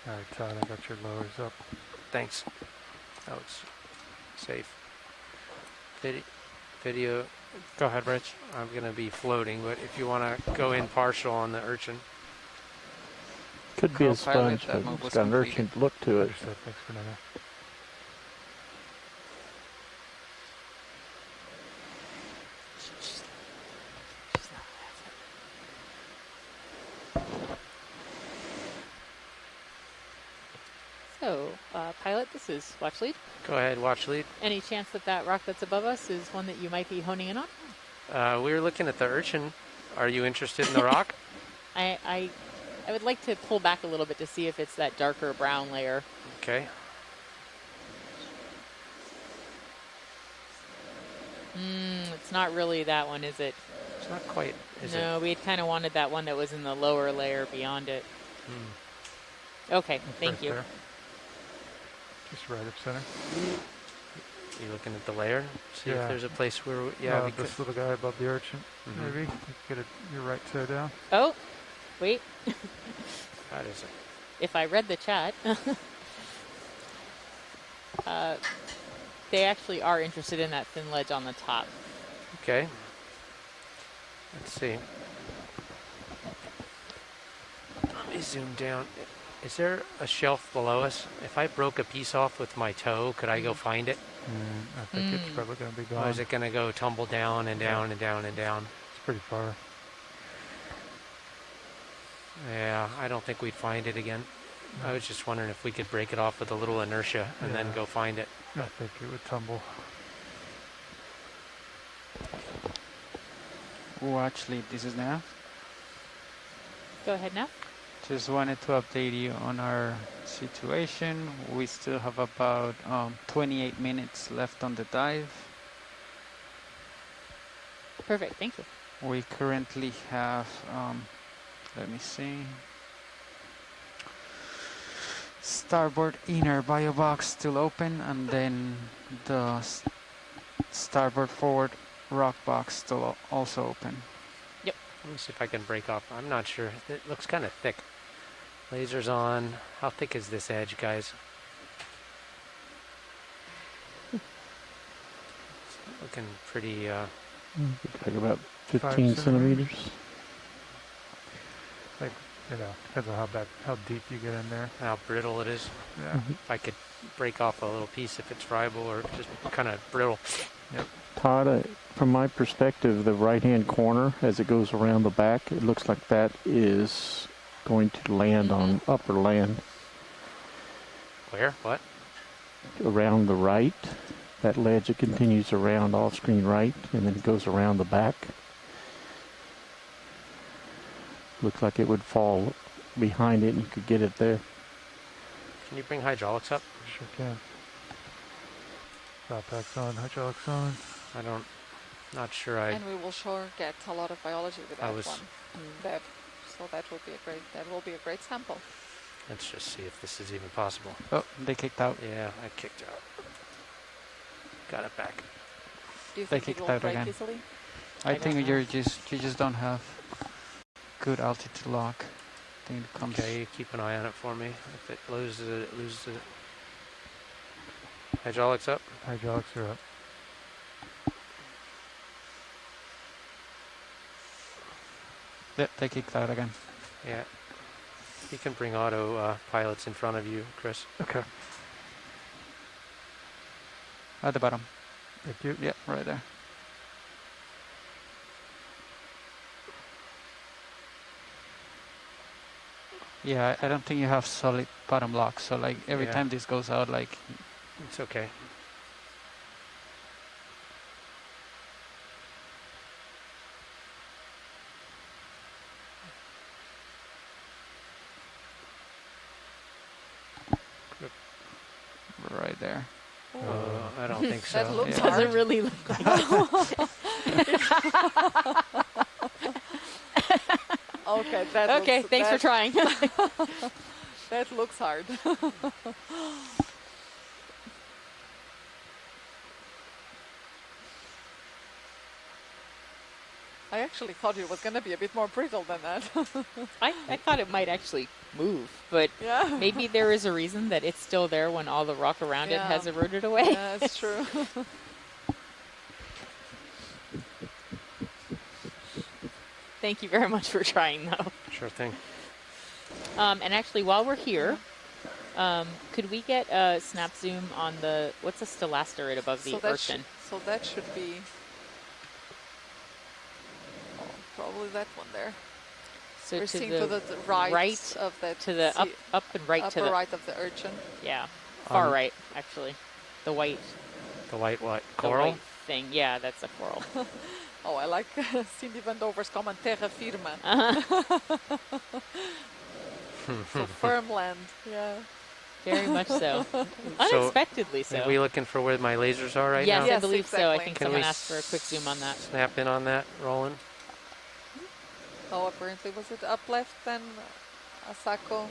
All right, Todd, I got your lowers up. Thanks. That was safe. Video. Go ahead, Rich. I'm going to be floating, but if you want to go in partial on the urchin. Could be a sponge, but it's got an urchin look to it. Thanks for that. So, Pilot, this is Watchlead. Go ahead, Watchlead. Any chance that that rock that's above us is one that you might be honing in on? We were looking at the urchin. Are you interested in the rock? I would like to pull back a little bit to see if it's that darker brown layer. Okay. It's not really that one, is it? It's not quite, is it? No, we had kind of wanted that one that was in the lower layer beyond it. Okay, thank you. There. Just right up center. You looking at the layer? See if there's a place where, this little guy above the urchin, maybe. Get your right toe down. Oh, wait. That is it. If I read the chat, they actually are interested in that thin ledge on the top. Okay. Let's see. Let me zoom down. Is there a shelf below us? If I broke a piece off with my toe, could I go find it? I think it's probably going to be gone. Or is it going to go tumble down and down and down and down? It's pretty far. Yeah, I don't think we'd find it again. I was just wondering if we could break it off with a little inertia and then go find it. I think it would tumble. Watchlead, this is Nav. Go ahead, Nav. Just wanted to update you on our situation. We still have about 28 minutes left on the dive. Perfect, thank you. We currently have, let me see, starboard inner bio box still open, and then the starboard forward rock box still also open. Yep. Let me see if I can break off. I'm not sure. It looks kind of thick. Lasers on. How thick is this edge, guys? Looking pretty... like about 15 centimeters. Like, depends on how deep you get in there. How brittle it is. Yeah. If I could break off a little piece if it's friable or just kind of brittle. Yep. Todd, from my perspective, the right-hand corner, as it goes around the back, it looks like that is going to land on upper land. Where? What? Around the right. that ledge, it continues around off screen right, and then it goes around the back. Looks like it would fall behind it and you could get it there. Can you bring hydraulics up? Sure can. Backpacks on, hydraulics on. Not sure And we will sure get a lot of biology with that one. So that will be a great sample. Let's just see if this is even possible. Oh, they kicked out. Yeah, I kicked out. Got it back. Do you They think it kicked will out break again. easily? I think you just don't have good altitude lock. I think it comes. Okay, keep an eye on it for me. If it loses it, it loses it. Hydraulics up. Hydraulics are up. Yeah, they kicked out again. Yeah. You can bring auto pilots in front of you, Chris. Okay. At the bottom. Thank you. Yeah, right there. Yeah, I don't think you have solid bottom lock. So like every time this goes out, like it's okay. right there. I don't think so. That looks Doesn't hard. really look like Okay, that Okay, looks, thanks for that- trying. That looks hard. I actually thought it was going to be a bit more brittle than that. I thought it might actually move, but Yeah. maybe there is a reason that it's still there when all the rock around it Yeah. has eroded away. Yeah, that's true. Thank you very much for trying, though. Sure thing. And actually, while we're here, could we get a snap zoom on the, what's a stilasterate above the urchin? So that should be probably that one there. So We're to seeing the to the right of that. to the up and right to upper the right of the urchin. Yeah, far right actually. The white. The white what? The Coral? white thing. Yeah, that's a coral. Oh, I like Cindy Van Dover's comment, terra firma. So firm land, yeah. Very much so. Unexpectedly so. Are we looking for where my lasers are right yes, now? I believe so. I exactly. think Can someone we asked for a quick zoom on that. Snap in on that, Roland. Oh, apparently was it up left then, Asako?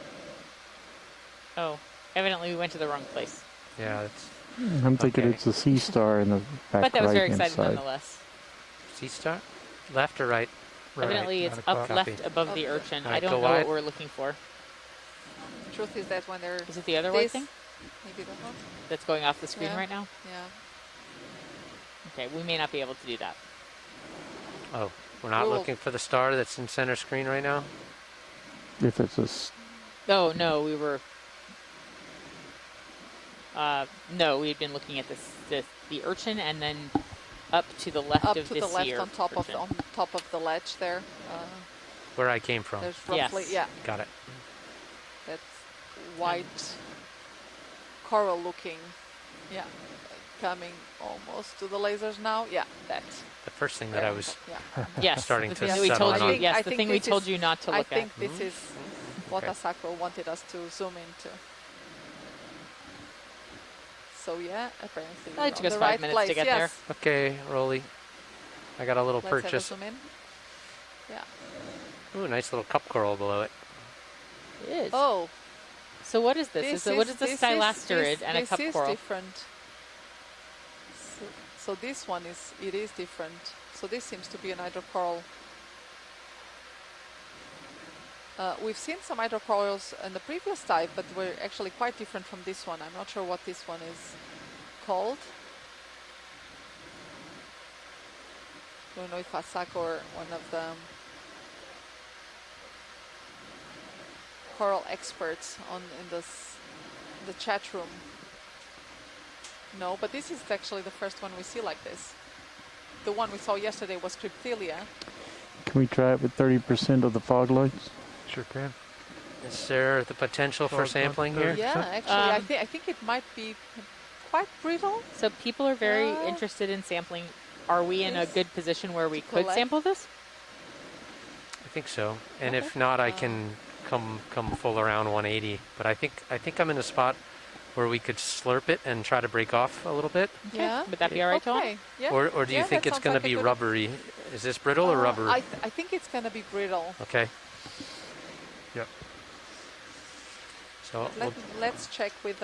Oh, evidently we went to the wrong place. Yeah, it's. I'm thinking Okay. it's a sea star in the back But that was very right-hand exciting side. nonetheless. Sea star? Left or right? Evidently it's up left above the urchin. Alright, I don't go know wide. what we're looking for. Truth is that when they're Is it the other white this, thing maybe that one? that's going off the screen Yeah. right now? Yeah. Okay, we may not be able to do that. Oh, we're not We will- looking for the star that's in center screen right now? If it's a s- Oh, no, we were... no, we had been looking at the urchin and then up to the left Up of to this the left here on top of urchin. on top of the ledge there. Where I came from. There's roughly Yes. yeah. Got it. That's white coral looking. Yeah. Coming almost to the lasers now. Yeah, that's The first thing that I was yeah. Yes, starting the to thing that we settle told on. you. Yes, I the think thing we this told is- you not to I look at. think this is what Okay. Asako wanted us to zoom into. So yeah, apparently Well, it we're took on us the 5 right minutes place. to get yes. Okay, Rolly. I got a little Let's have a purchase. zoom in. Yeah. Ooh, nice little cup coral below it. It is. Oh, So what is this? What is the this stylasteride and a this cup is coral? different. So this one is different. So this seems to be an hydrocoral. We've seen some hydrocorals in the previous type, but we're actually quite different from this one. I'm not sure what this one is called. Don't know if Asako or one of the coral experts in the chat room. No, but this is actually the first one we see like this. The one we saw yesterday was Crypthelia. Can we try it with 30% of the fog lights? Sure can. Is there the potential for Fog sampling on here? Yeah, actually, I think it might be quite brittle. So people are very interested in sampling. Are we in a good position where we could sample this? I think so. And if not, I can come full around 180. But I think I'm in a spot where we could slurp it and try to break off a little bit. Okay. Yeah. Would that be all right, Tom? Yeah. Or do you think it's going to be rubbery? Is this brittle or rubber? I think it's going to be brittle. Okay. Yep. So let's check with.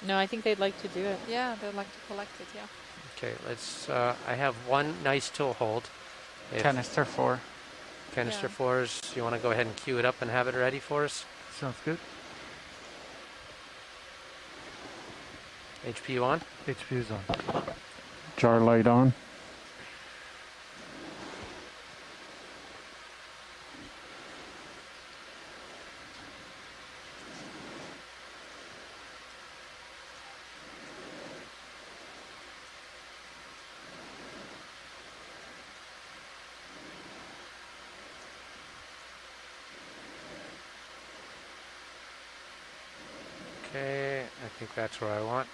No, I think they'd like to do it. Yeah, they'd like to collect it. Yeah. Okay, let's. I have one nice tool hold. Canister 4. Canister 4s. You want to go ahead and queue it up and have it ready for us? Sounds good. HPU on? HPU's on. Jar light on. Okay, I think that's where I want.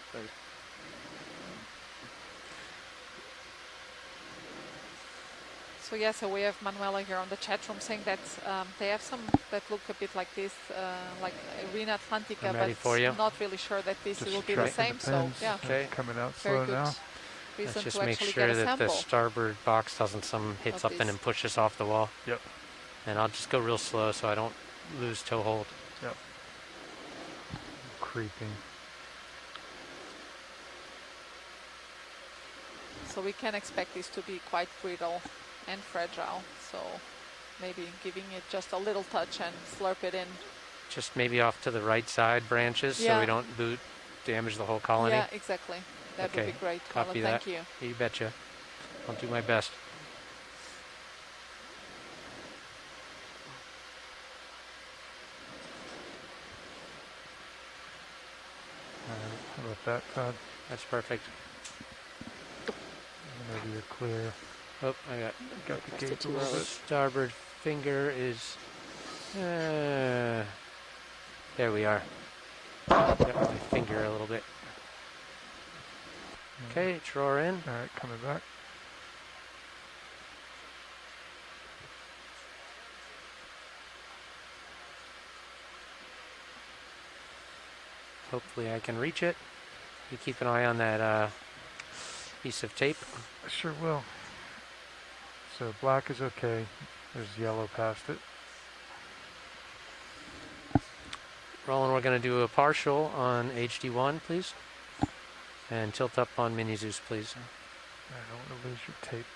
So yeah, so we have Manuela here on the chat room saying that they have some that look a bit like this, like Arena Atlantica, but not really sure that this will be the same. So yeah, okay, coming out very slow good now. Reason Let's just to make actually sure get a that the sample. starboard box doesn't hits up in and pushes off the wall. Yep. And I'll just go real slow so I don't lose toe hold. Yep. Creeping. So we can expect this to be quite brittle and fragile. So maybe giving it just a little touch and slurp it in. Just maybe off to the right side branches so we don't damage the whole colony. Yeah, exactly. That would be great. Copy Alan, that. thank you. You betcha. I'll do my best. How about that, Todd? That's perfect. Whenever you're clear. Oh, I got the gauge a little bit. Starboard finger is. There we are. Got my finger a little bit. Okay, draw in. All right, coming back. Hopefully I can reach it. You keep an eye on that piece of tape. I sure will. So black is okay. There's yellow past it. Roland, we're going to do a partial on HD1, please. And tilt up on Mini Zeus, please. I don't want to lose your tape.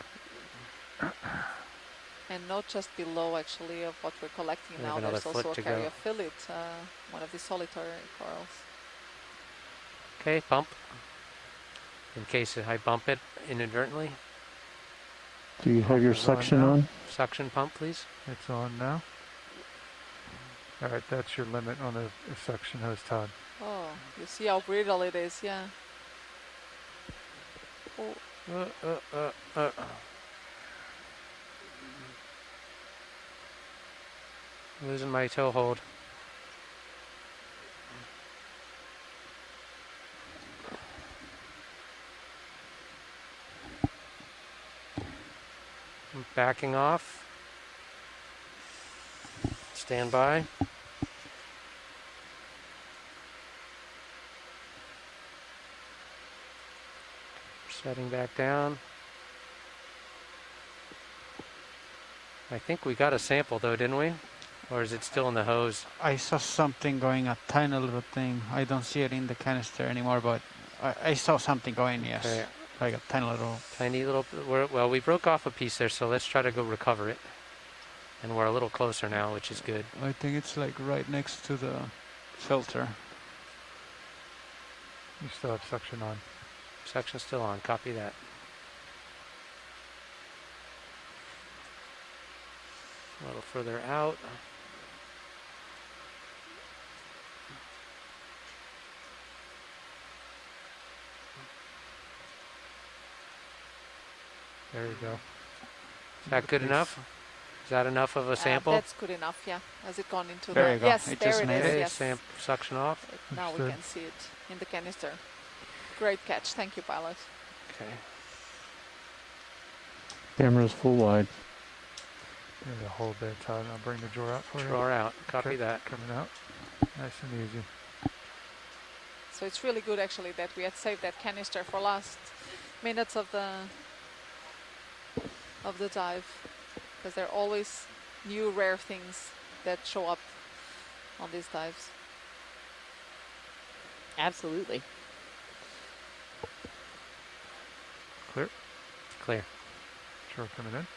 And not just below, actually, of what we're collecting now. There's also a caryophyllid, one of the solitary corals. Okay, bump. In case I bump it inadvertently. Do you have your suction on? Suction pump, please. It's on now. All right, that's your limit on the suction hose, Todd. Oh, you see how brittle it is, yeah. Oh. Losing my toe hold. I'm backing off. Stand by. Setting back down. I think we got a sample though, didn't we? Or is it still in the hose? I saw something going, a tiny little thing. I don't see it in the canister anymore, but I saw something going, yes. Okay. Like a tiny little... Well, we broke off a piece there, so let's try to go recover it. And we're a little closer now, which is good. I think it's like right next to the filter. You still have suction on. Suction still on, copy that. A little further out. There you go. Is that good enough? Is that enough of a sample? That's good enough, yeah. Has it gone into there you go. Yes, it there just it made is. it. Yes. Suction off. Now we can see it in the canister. Great catch. Thank you, pilot. Okay. Camera's full wide. Maybe a whole bit, Todd. I'll bring the drawer out for you. Drawer out. Copy Okay, that. Coming out. Nice and easy. So it's really good actually that we had saved that canister for last minutes of the dive, because there are always new rare things that show up on these dives. Absolutely. Clear? Clear. Drawer coming in.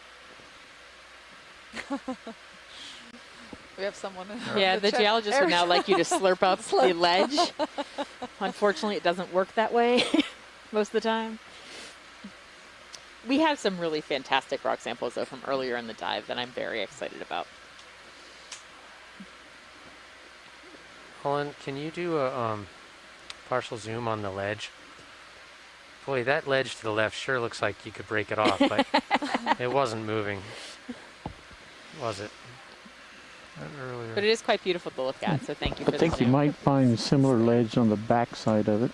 We have someone. Yeah, the geologist would now like you to slurp up the ledge. Unfortunately, it doesn't work that way most of the time. We have some really fantastic rock samples, though, from earlier in the dive that I'm very excited about. Colin, can you do a partial zoom on the ledge? Boy, that ledge to the left sure looks like you could break it off, but it wasn't moving, was it? Earlier. But it is quite beautiful to look at, so thank you for I think you might find similar ledge on the back side of it.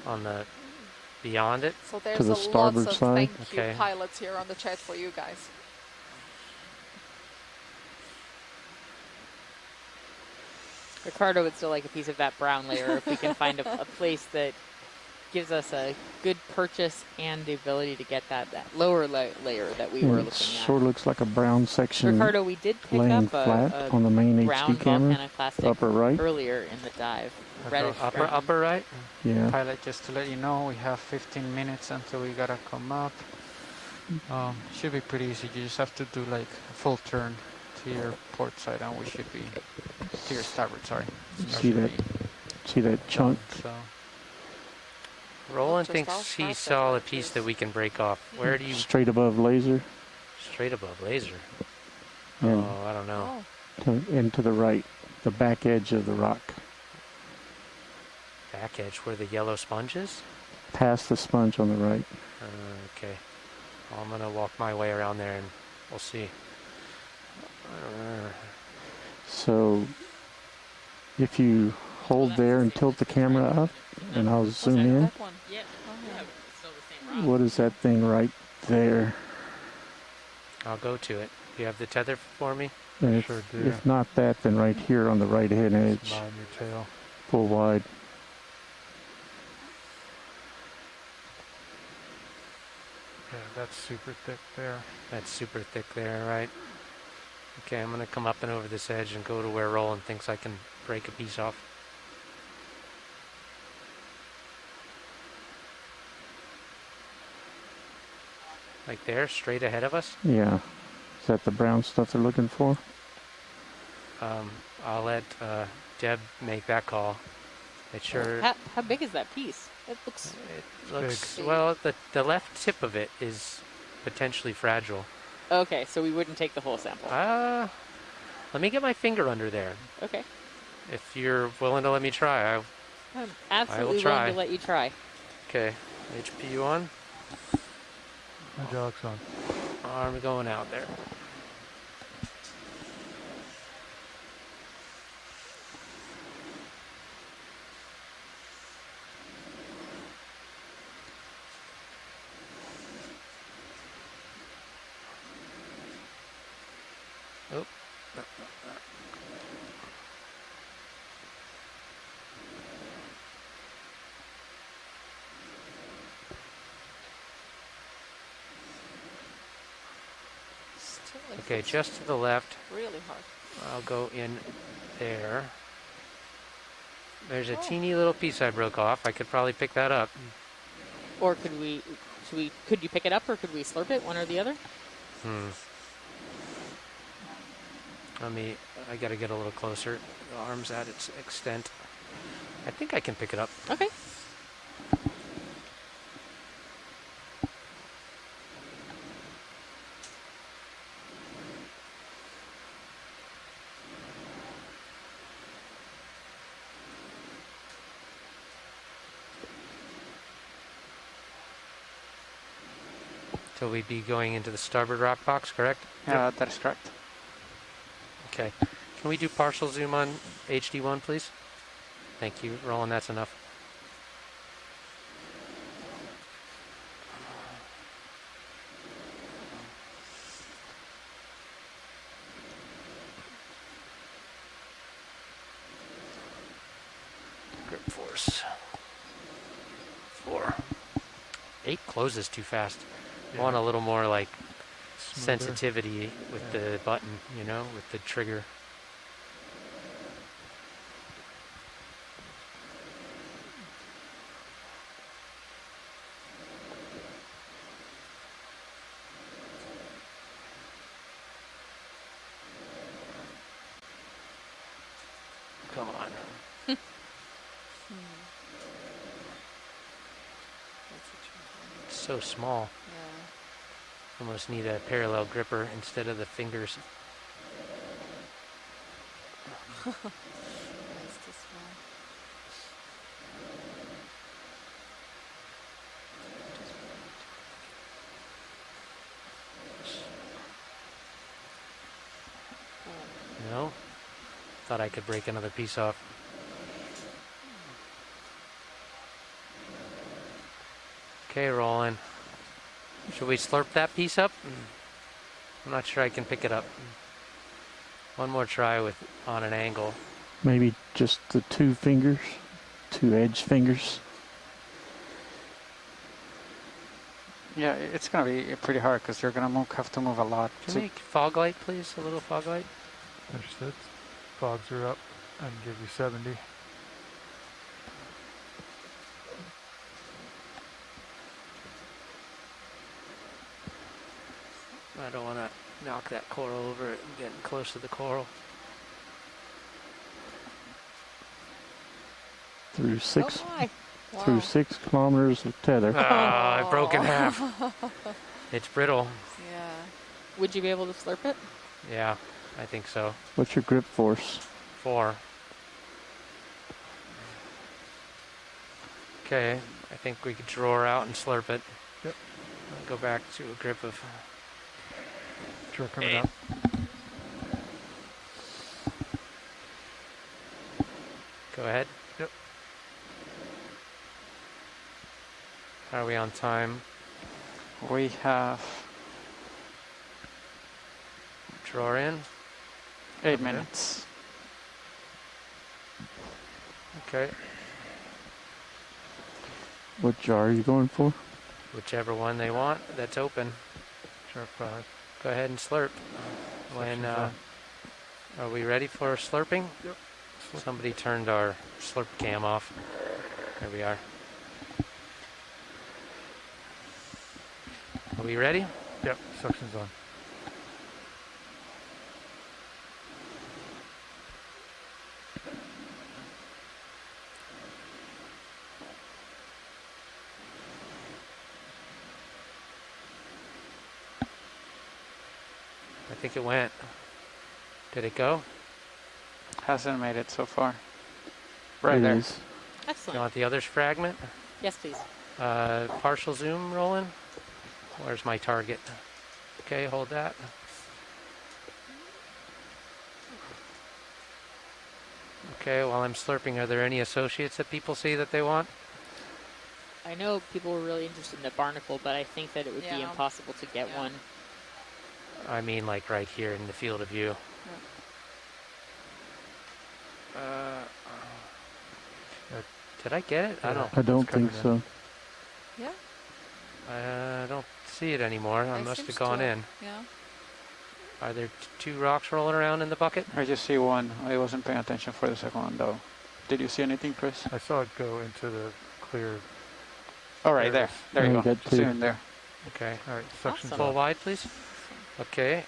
On the beyond it? So there's to the starboard lots of side. thank you pilots here on the chat for you guys. Ricardo would still like a piece of that brown layer if we can find a place that gives us a good purchase and the ability to get that lower layer that we were looking at. Sort of looks like a brown section. Ricardo, we did pick laying up flat on the main brown HD camera, volcanoclastic upper right. earlier in the dive. Reddish brown. Upper right? Yeah. Pilot, just to let you know, we have 15 minutes until we gotta come up. Should be pretty easy. You just have to do like a full turn to your port side, and we should be to your starboard. Sorry. See that chunk? So. Roland thinks he saw a piece that we can break off. Where do you? Straight above laser. Straight above laser. And Oh, I don't know. and to the right, the back edge of the rock. Back edge where the yellow sponge is? Past the sponge on the right. Okay. Well, I'm gonna walk my way around there and we'll see. So if you hold there and tilt the camera up, and I'll zoom in. What is that thing right there? I'll go to it. Do you have the tether for me? And Sure do. if not that, then right here on the right hand edge. Mind your tail. Full wide. Yeah, that's super thick there. That's super thick there, right? Okay, I'm gonna come up and over this edge and go to where Roland thinks I can break a piece off. Like there, straight ahead of us? Yeah. Is that the brown stuff they're looking for? I'll let Deb make that call. It sure... How big is that piece? It looks big. Well, the left tip of it is potentially fragile. Okay, so we wouldn't take the whole sample. Let me get my finger under there. Okay. If you're willing to let me try, I'm I absolutely will try. willing to let you try. Okay, HPU on. Hydraulics on. Arm going out there. Oh. Okay, just to the left. Really hard. I'll go in there. There's a teeny little piece I broke off. I could probably pick that up. Or could you pick it up, or could we slurp it, one or the other? I gotta get a little closer. The arm's at its extent. I think I can pick it up. Okay. So we'd be going into the starboard rock box, correct? Yeah, that is correct. Okay. Can we do partial zoom on HD1, please? Thank you, Roland. That's enough. close. 4. 8 closes too fast. I want a little more like Smoother. sensitivity with the button, you know, with the trigger. Come on. It's so small. Yeah. Almost need a parallel gripper instead of the fingers. That's too small. No? Thought I could break another piece off. Okay, rolling. Should we slurp that piece up? I'm not sure I can pick it up. One more try with on an angle. Maybe just the 2 fingers, 2 edge fingers. Yeah, it's gonna be pretty hard because you're gonna have to move a lot. Can you make fog light, please? A little fog light. Understood. Fogs are up. I can give you 70. I don't want to knock that coral over it and getting close to the coral. Through 6 Oh my. through Wow. 6 kilometers of tether. Ah, I broke in half. It's brittle. Yeah. Would you be able to slurp it? Yeah, I think so. What's your grip force? 4. Okay, I think we could draw her out and slurp it. Yep. Go back to a grip of Draw coming 8. up. Go ahead. Yep. How are we on time? We have Draw in. 8 minutes. Okay. What jar are you going for? Whichever one they want that's open. Sharp 5. Go ahead and slurp. When Section's are we ready for slurping? Yep. Somebody turned our slurp cam off. There we are. Are we ready? Yep, suction's on. I think it went. Did it go? Hasn't made it so far. Right It there. is. You Excellent. want the others fragment? Yes, please. Partial zoom rolling. Where's my target? Okay, hold that. Okay, while I'm slurping, are there any associates that people see that they want? I know people were really interested in the barnacle, but I think that it would be Yeah. impossible to get one. I mean, like right here in the field of view. Did I get it? I don't. I don't It's coming think so. Yeah. I don't see it anymore. I It must seems have gone to- in. Yeah. Are there 2 rocks rolling around in the bucket? I just see one. I wasn't paying attention for the second one though. Did you see anything, Chris? I saw it go into the clear. Oh, right there. There you Yeah, go. you got Just 2. in there. Okay. All right, suction's Full on. wide, please. Okay.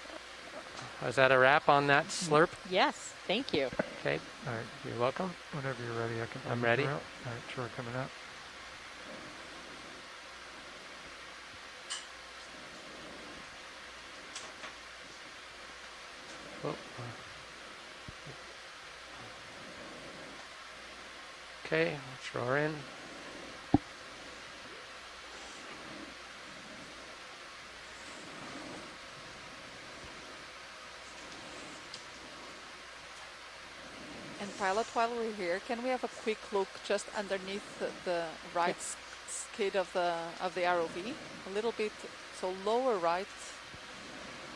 Is that a wrap on that slurp? Yes, thank you. Okay. All right, You're welcome. whenever you're ready, I can. I'm move ready. her out. All right, drawer coming up. Oh. Okay, draw her in. And pilot, while we're here, can we have a quick look just underneath the right skid of the ROV? A little bit, so lower right.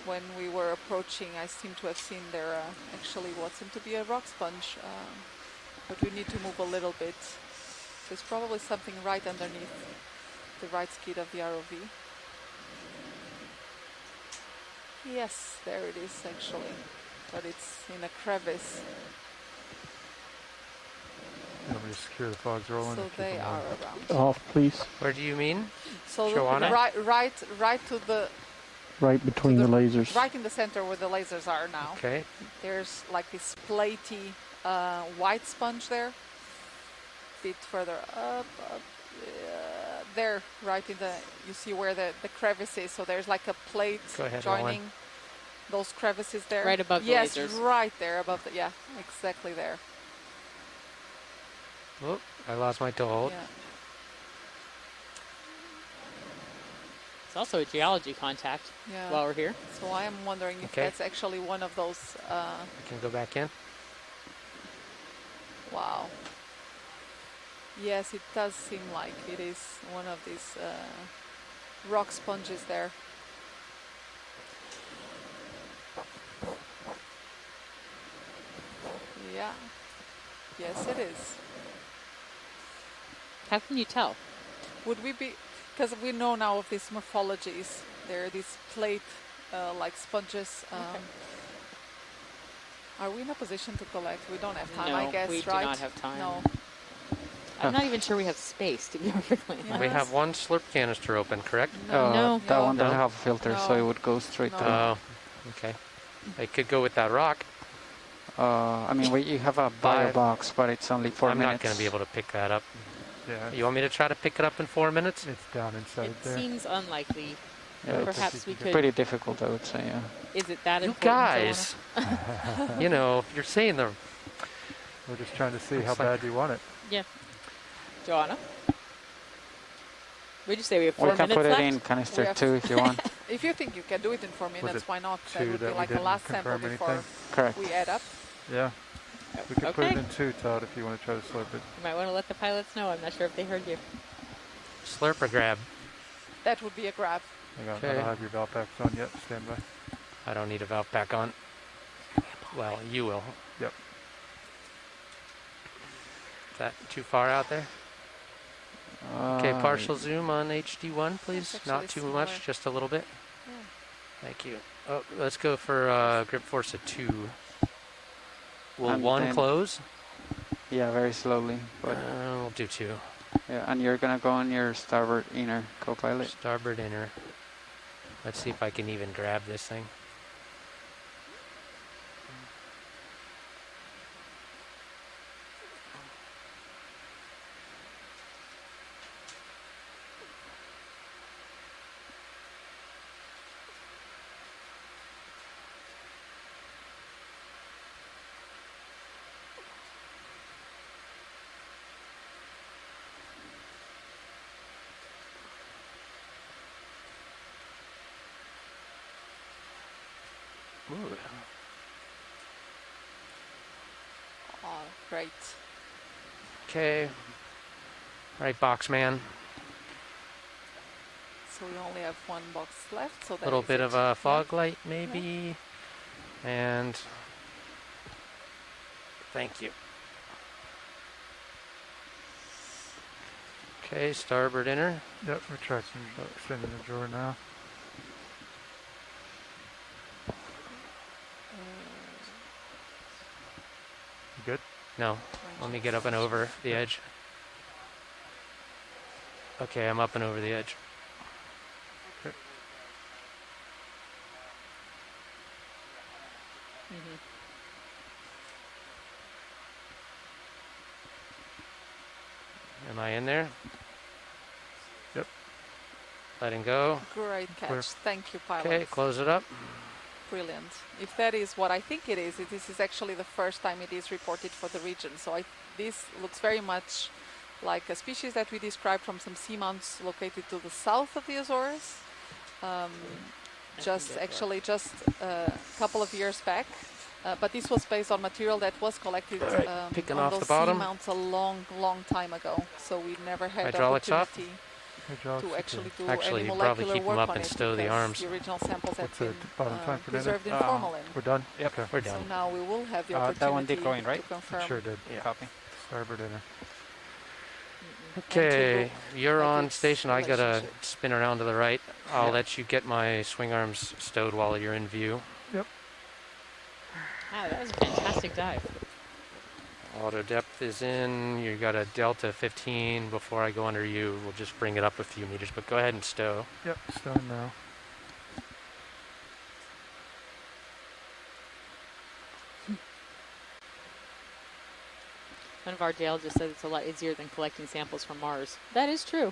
When we were approaching, I seem to have seen there actually what seemed to be a rock sponge, but we need to move a little bit. There's probably something right underneath the right skid of the ROV. Yes, there it is actually, but it's in a crevice. You want me to secure the fogs rolling? So they are around. Off, please. Where do you mean? So Joanna? right to the Right between the lasers. right in the center where the lasers are now. Okay. There's like this platy white sponge there. Bit further up, there, right in the, you see where the crevice is. So there's like a plate joining those crevices there. Right above the lasers. Yes, right there above the, yeah, exactly there. Oh, I lost my toehold. Yeah. It's also a geology contact while we're here. So I am wondering if that's actually one of those. I can go back in. Wow. Yes, it does seem like it is one of these rock sponges there. Yeah. Yes, it is. How can you tell? Would we be, because we know now of these morphologies, there are these plate like sponges. Are we in a position to collect? We don't have time, I guess, we right? do not have time. No. I'm not even sure we have space, to be perfectly honest. We have one slurp canister open, correct? No. That one doesn't have a filter, so it would go straight to. Oh, okay. It could go with that rock. I mean, you have a bio box, but it's only 4 minutes. I'm not going to be able to pick that up. Yeah. You want me to try to pick it up in 4 minutes? It's down inside there. It seems unlikely. Yeah, Perhaps we could. Pretty difficult, I would say. Yeah. Is it that you important? guys, you know, you're saying the. We're just trying to see how bad you want it. Yeah. Joanna? Would you say we have 4 We minutes can put left? it in canister 2 if you want. If you think you can do it in 4 minutes, why not? That would be that like we the last didn't sample confirm before anything? Correct. we add up. Yeah. We could put it in 2, Todd, if you want to try to slurp it. You might want to let the pilots know. I'm not sure if they heard you. Slurp or grab? That would be a grab. Hang on, Okay. I don't have your valve packs on yet. Stand by. I don't need a valve pack on. Well, you will. Yep. Is that too far out there? Okay, partial zoom on HD1, please. Not too similar. much, just a little bit. Yeah. Thank you. Oh, let's go for grip force of 2. Will And 1 then- close? Yeah, very slowly. But we'll do 2. yeah, and you're gonna go on your starboard inner, co-pilot. Starboard inner. Let's see if I can even grab this thing. Ooh. Oh, great. Okay. Right, box man. So we only have 1 box left. So A little bit of a fog light, maybe. And thank you. Okay, starboard inner. Yep, retraction extending the drawer now. You good? No, let me get up and over the edge. Okay, I'm up and over the edge. Okay. Am I in there? Yep. Letting go. Great catch. Clear. Thank you, pilot. Okay, close it up. Brilliant. If that is what I think it is actually the first time it is reported for the region. So this looks very much like a species that we described from some seamounts located to the south of the Azores. Just a couple of years back. But this was based on material that was collected picking on off those the bottom. seamounts a long, long time ago. So we never had the Hydraulics off. opportunity Hydraulics to actually do Actually, any you probably molecular keep 'em work up on and it stow the because arms. the original samples had What's the been bottom time for dinner? preserved in formalin. We're done? Yep, Okay. we're So done. now we will have the opportunity that one did go in, right? to confirm. It sure did. Yeah. Copy. Starboard inner. Okay, you're on its station. I gotta relationship. spin around to the right. I'll Yep. let you get my swing arms stowed while you're in view. Yep. Wow, that was a fantastic dive. Auto depth is in. You got a delta 15. Before I go under you, we'll just bring it up a few meters, but go ahead and stow. Yep, stowing now. One of our Dale just said it's a lot easier than collecting samples from Mars. That is true.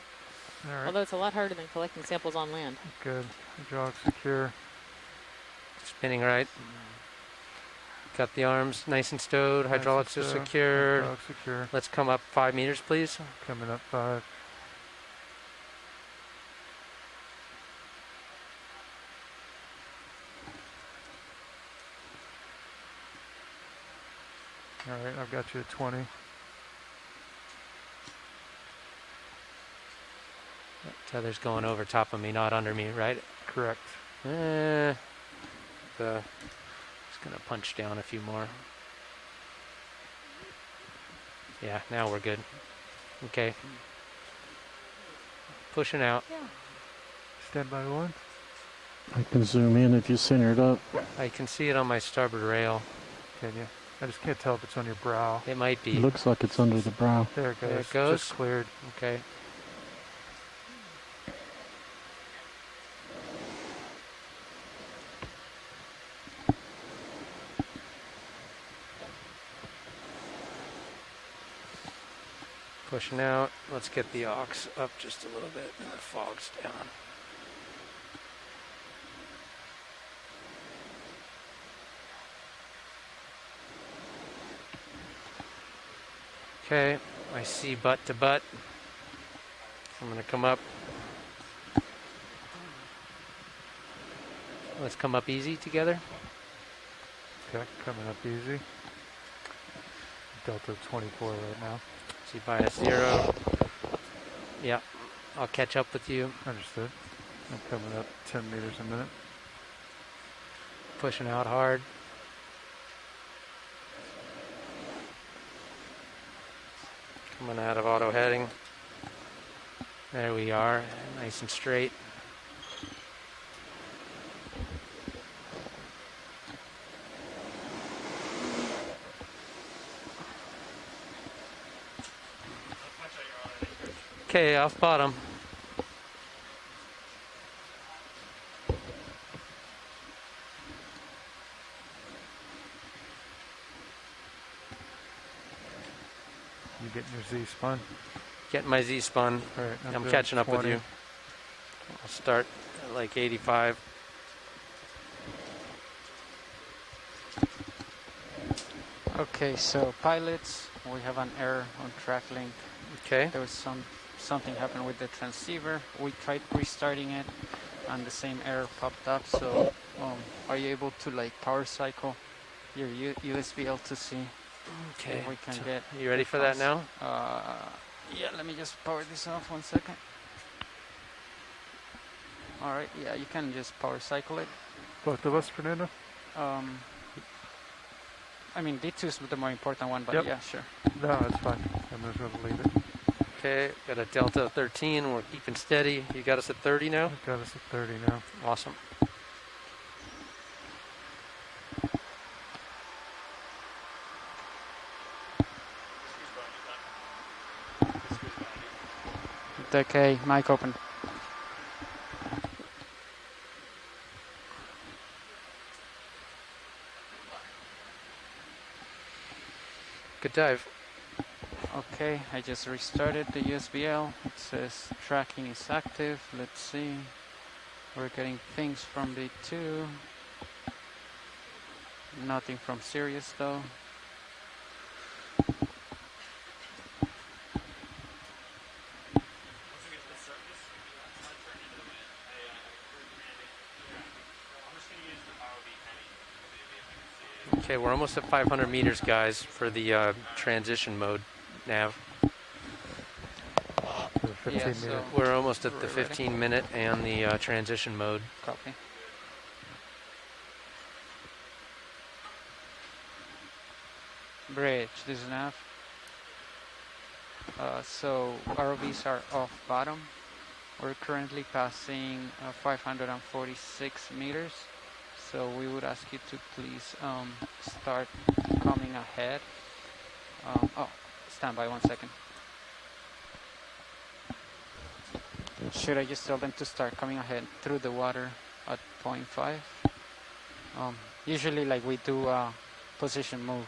All right. Although it's a lot harder than collecting samples on land. Good. Hydraulic secure. Spinning right. Got the arms nice and stowed. Hydraulics are secured. Hydraulics secure. Let's come up 5 meters, please. Coming up 5. All right, I've got you at 20. Tether's going over top of me, not under me, right? Correct. Just gonna punch down a few more. Yeah, now we're good. Okay. Pushing out. Yeah. Stand by 1. I can zoom in if you center it up. I can see it on my starboard rail. Can you? I just can't tell if it's on your brow. It might be. It looks like it's under the brow. There it goes. There it goes. Just cleared. Okay. Pushing out. Let's get the aux up just a little bit and the fog's down. Okay, I see butt to butt. I'm gonna come up. Let's come up easy together. Okay, coming up easy. Delta 24 right now. See bias 0. Yeah, I'll catch up with you. Understood. I'm coming up 10 meters a minute. Pushing out hard. Coming out of auto heading. There we are, nice and straight. Okay, off bottom. You getting your Z spun? Getting my Z spun. All right, I'm doing catching up with 20. you. I'll start at like 85. Okay, so pilots, we have an error on track link. Okay. There was something happened with the transceiver. We tried restarting it, and the same error popped up. So, are you able to like power cycle your USB L2C? Okay. If we can get. You ready for that now? Yeah. Let me just power this off 1 second. All right. Yeah, you can just power cycle it. Both of us, Fernando? I mean, D2 is the more important one, but Yep. yeah, sure. No, that's fine. I'm just going to leave it. Okay, got a delta 13. We're keeping steady. You got us at 30 now? Got us at 30 now. Awesome. Okay, mic open. Good dive. Okay, I just restarted the USBL. It says tracking is active. Let's see. We're getting things from D2. Nothing from Sirius though. Okay, we're almost at 500 meters, guys, for the transition mode nav. Yeah, so we're almost at the we're ready. 15-minute and the transition mode. Copy. Bridge, this is nav. So ROVs are off bottom. We're currently passing 546 meters. So we would ask you to please start coming ahead. Stand by 1 second. Should I just tell them to start coming ahead through the water at 0.5? Usually, like, we do a position move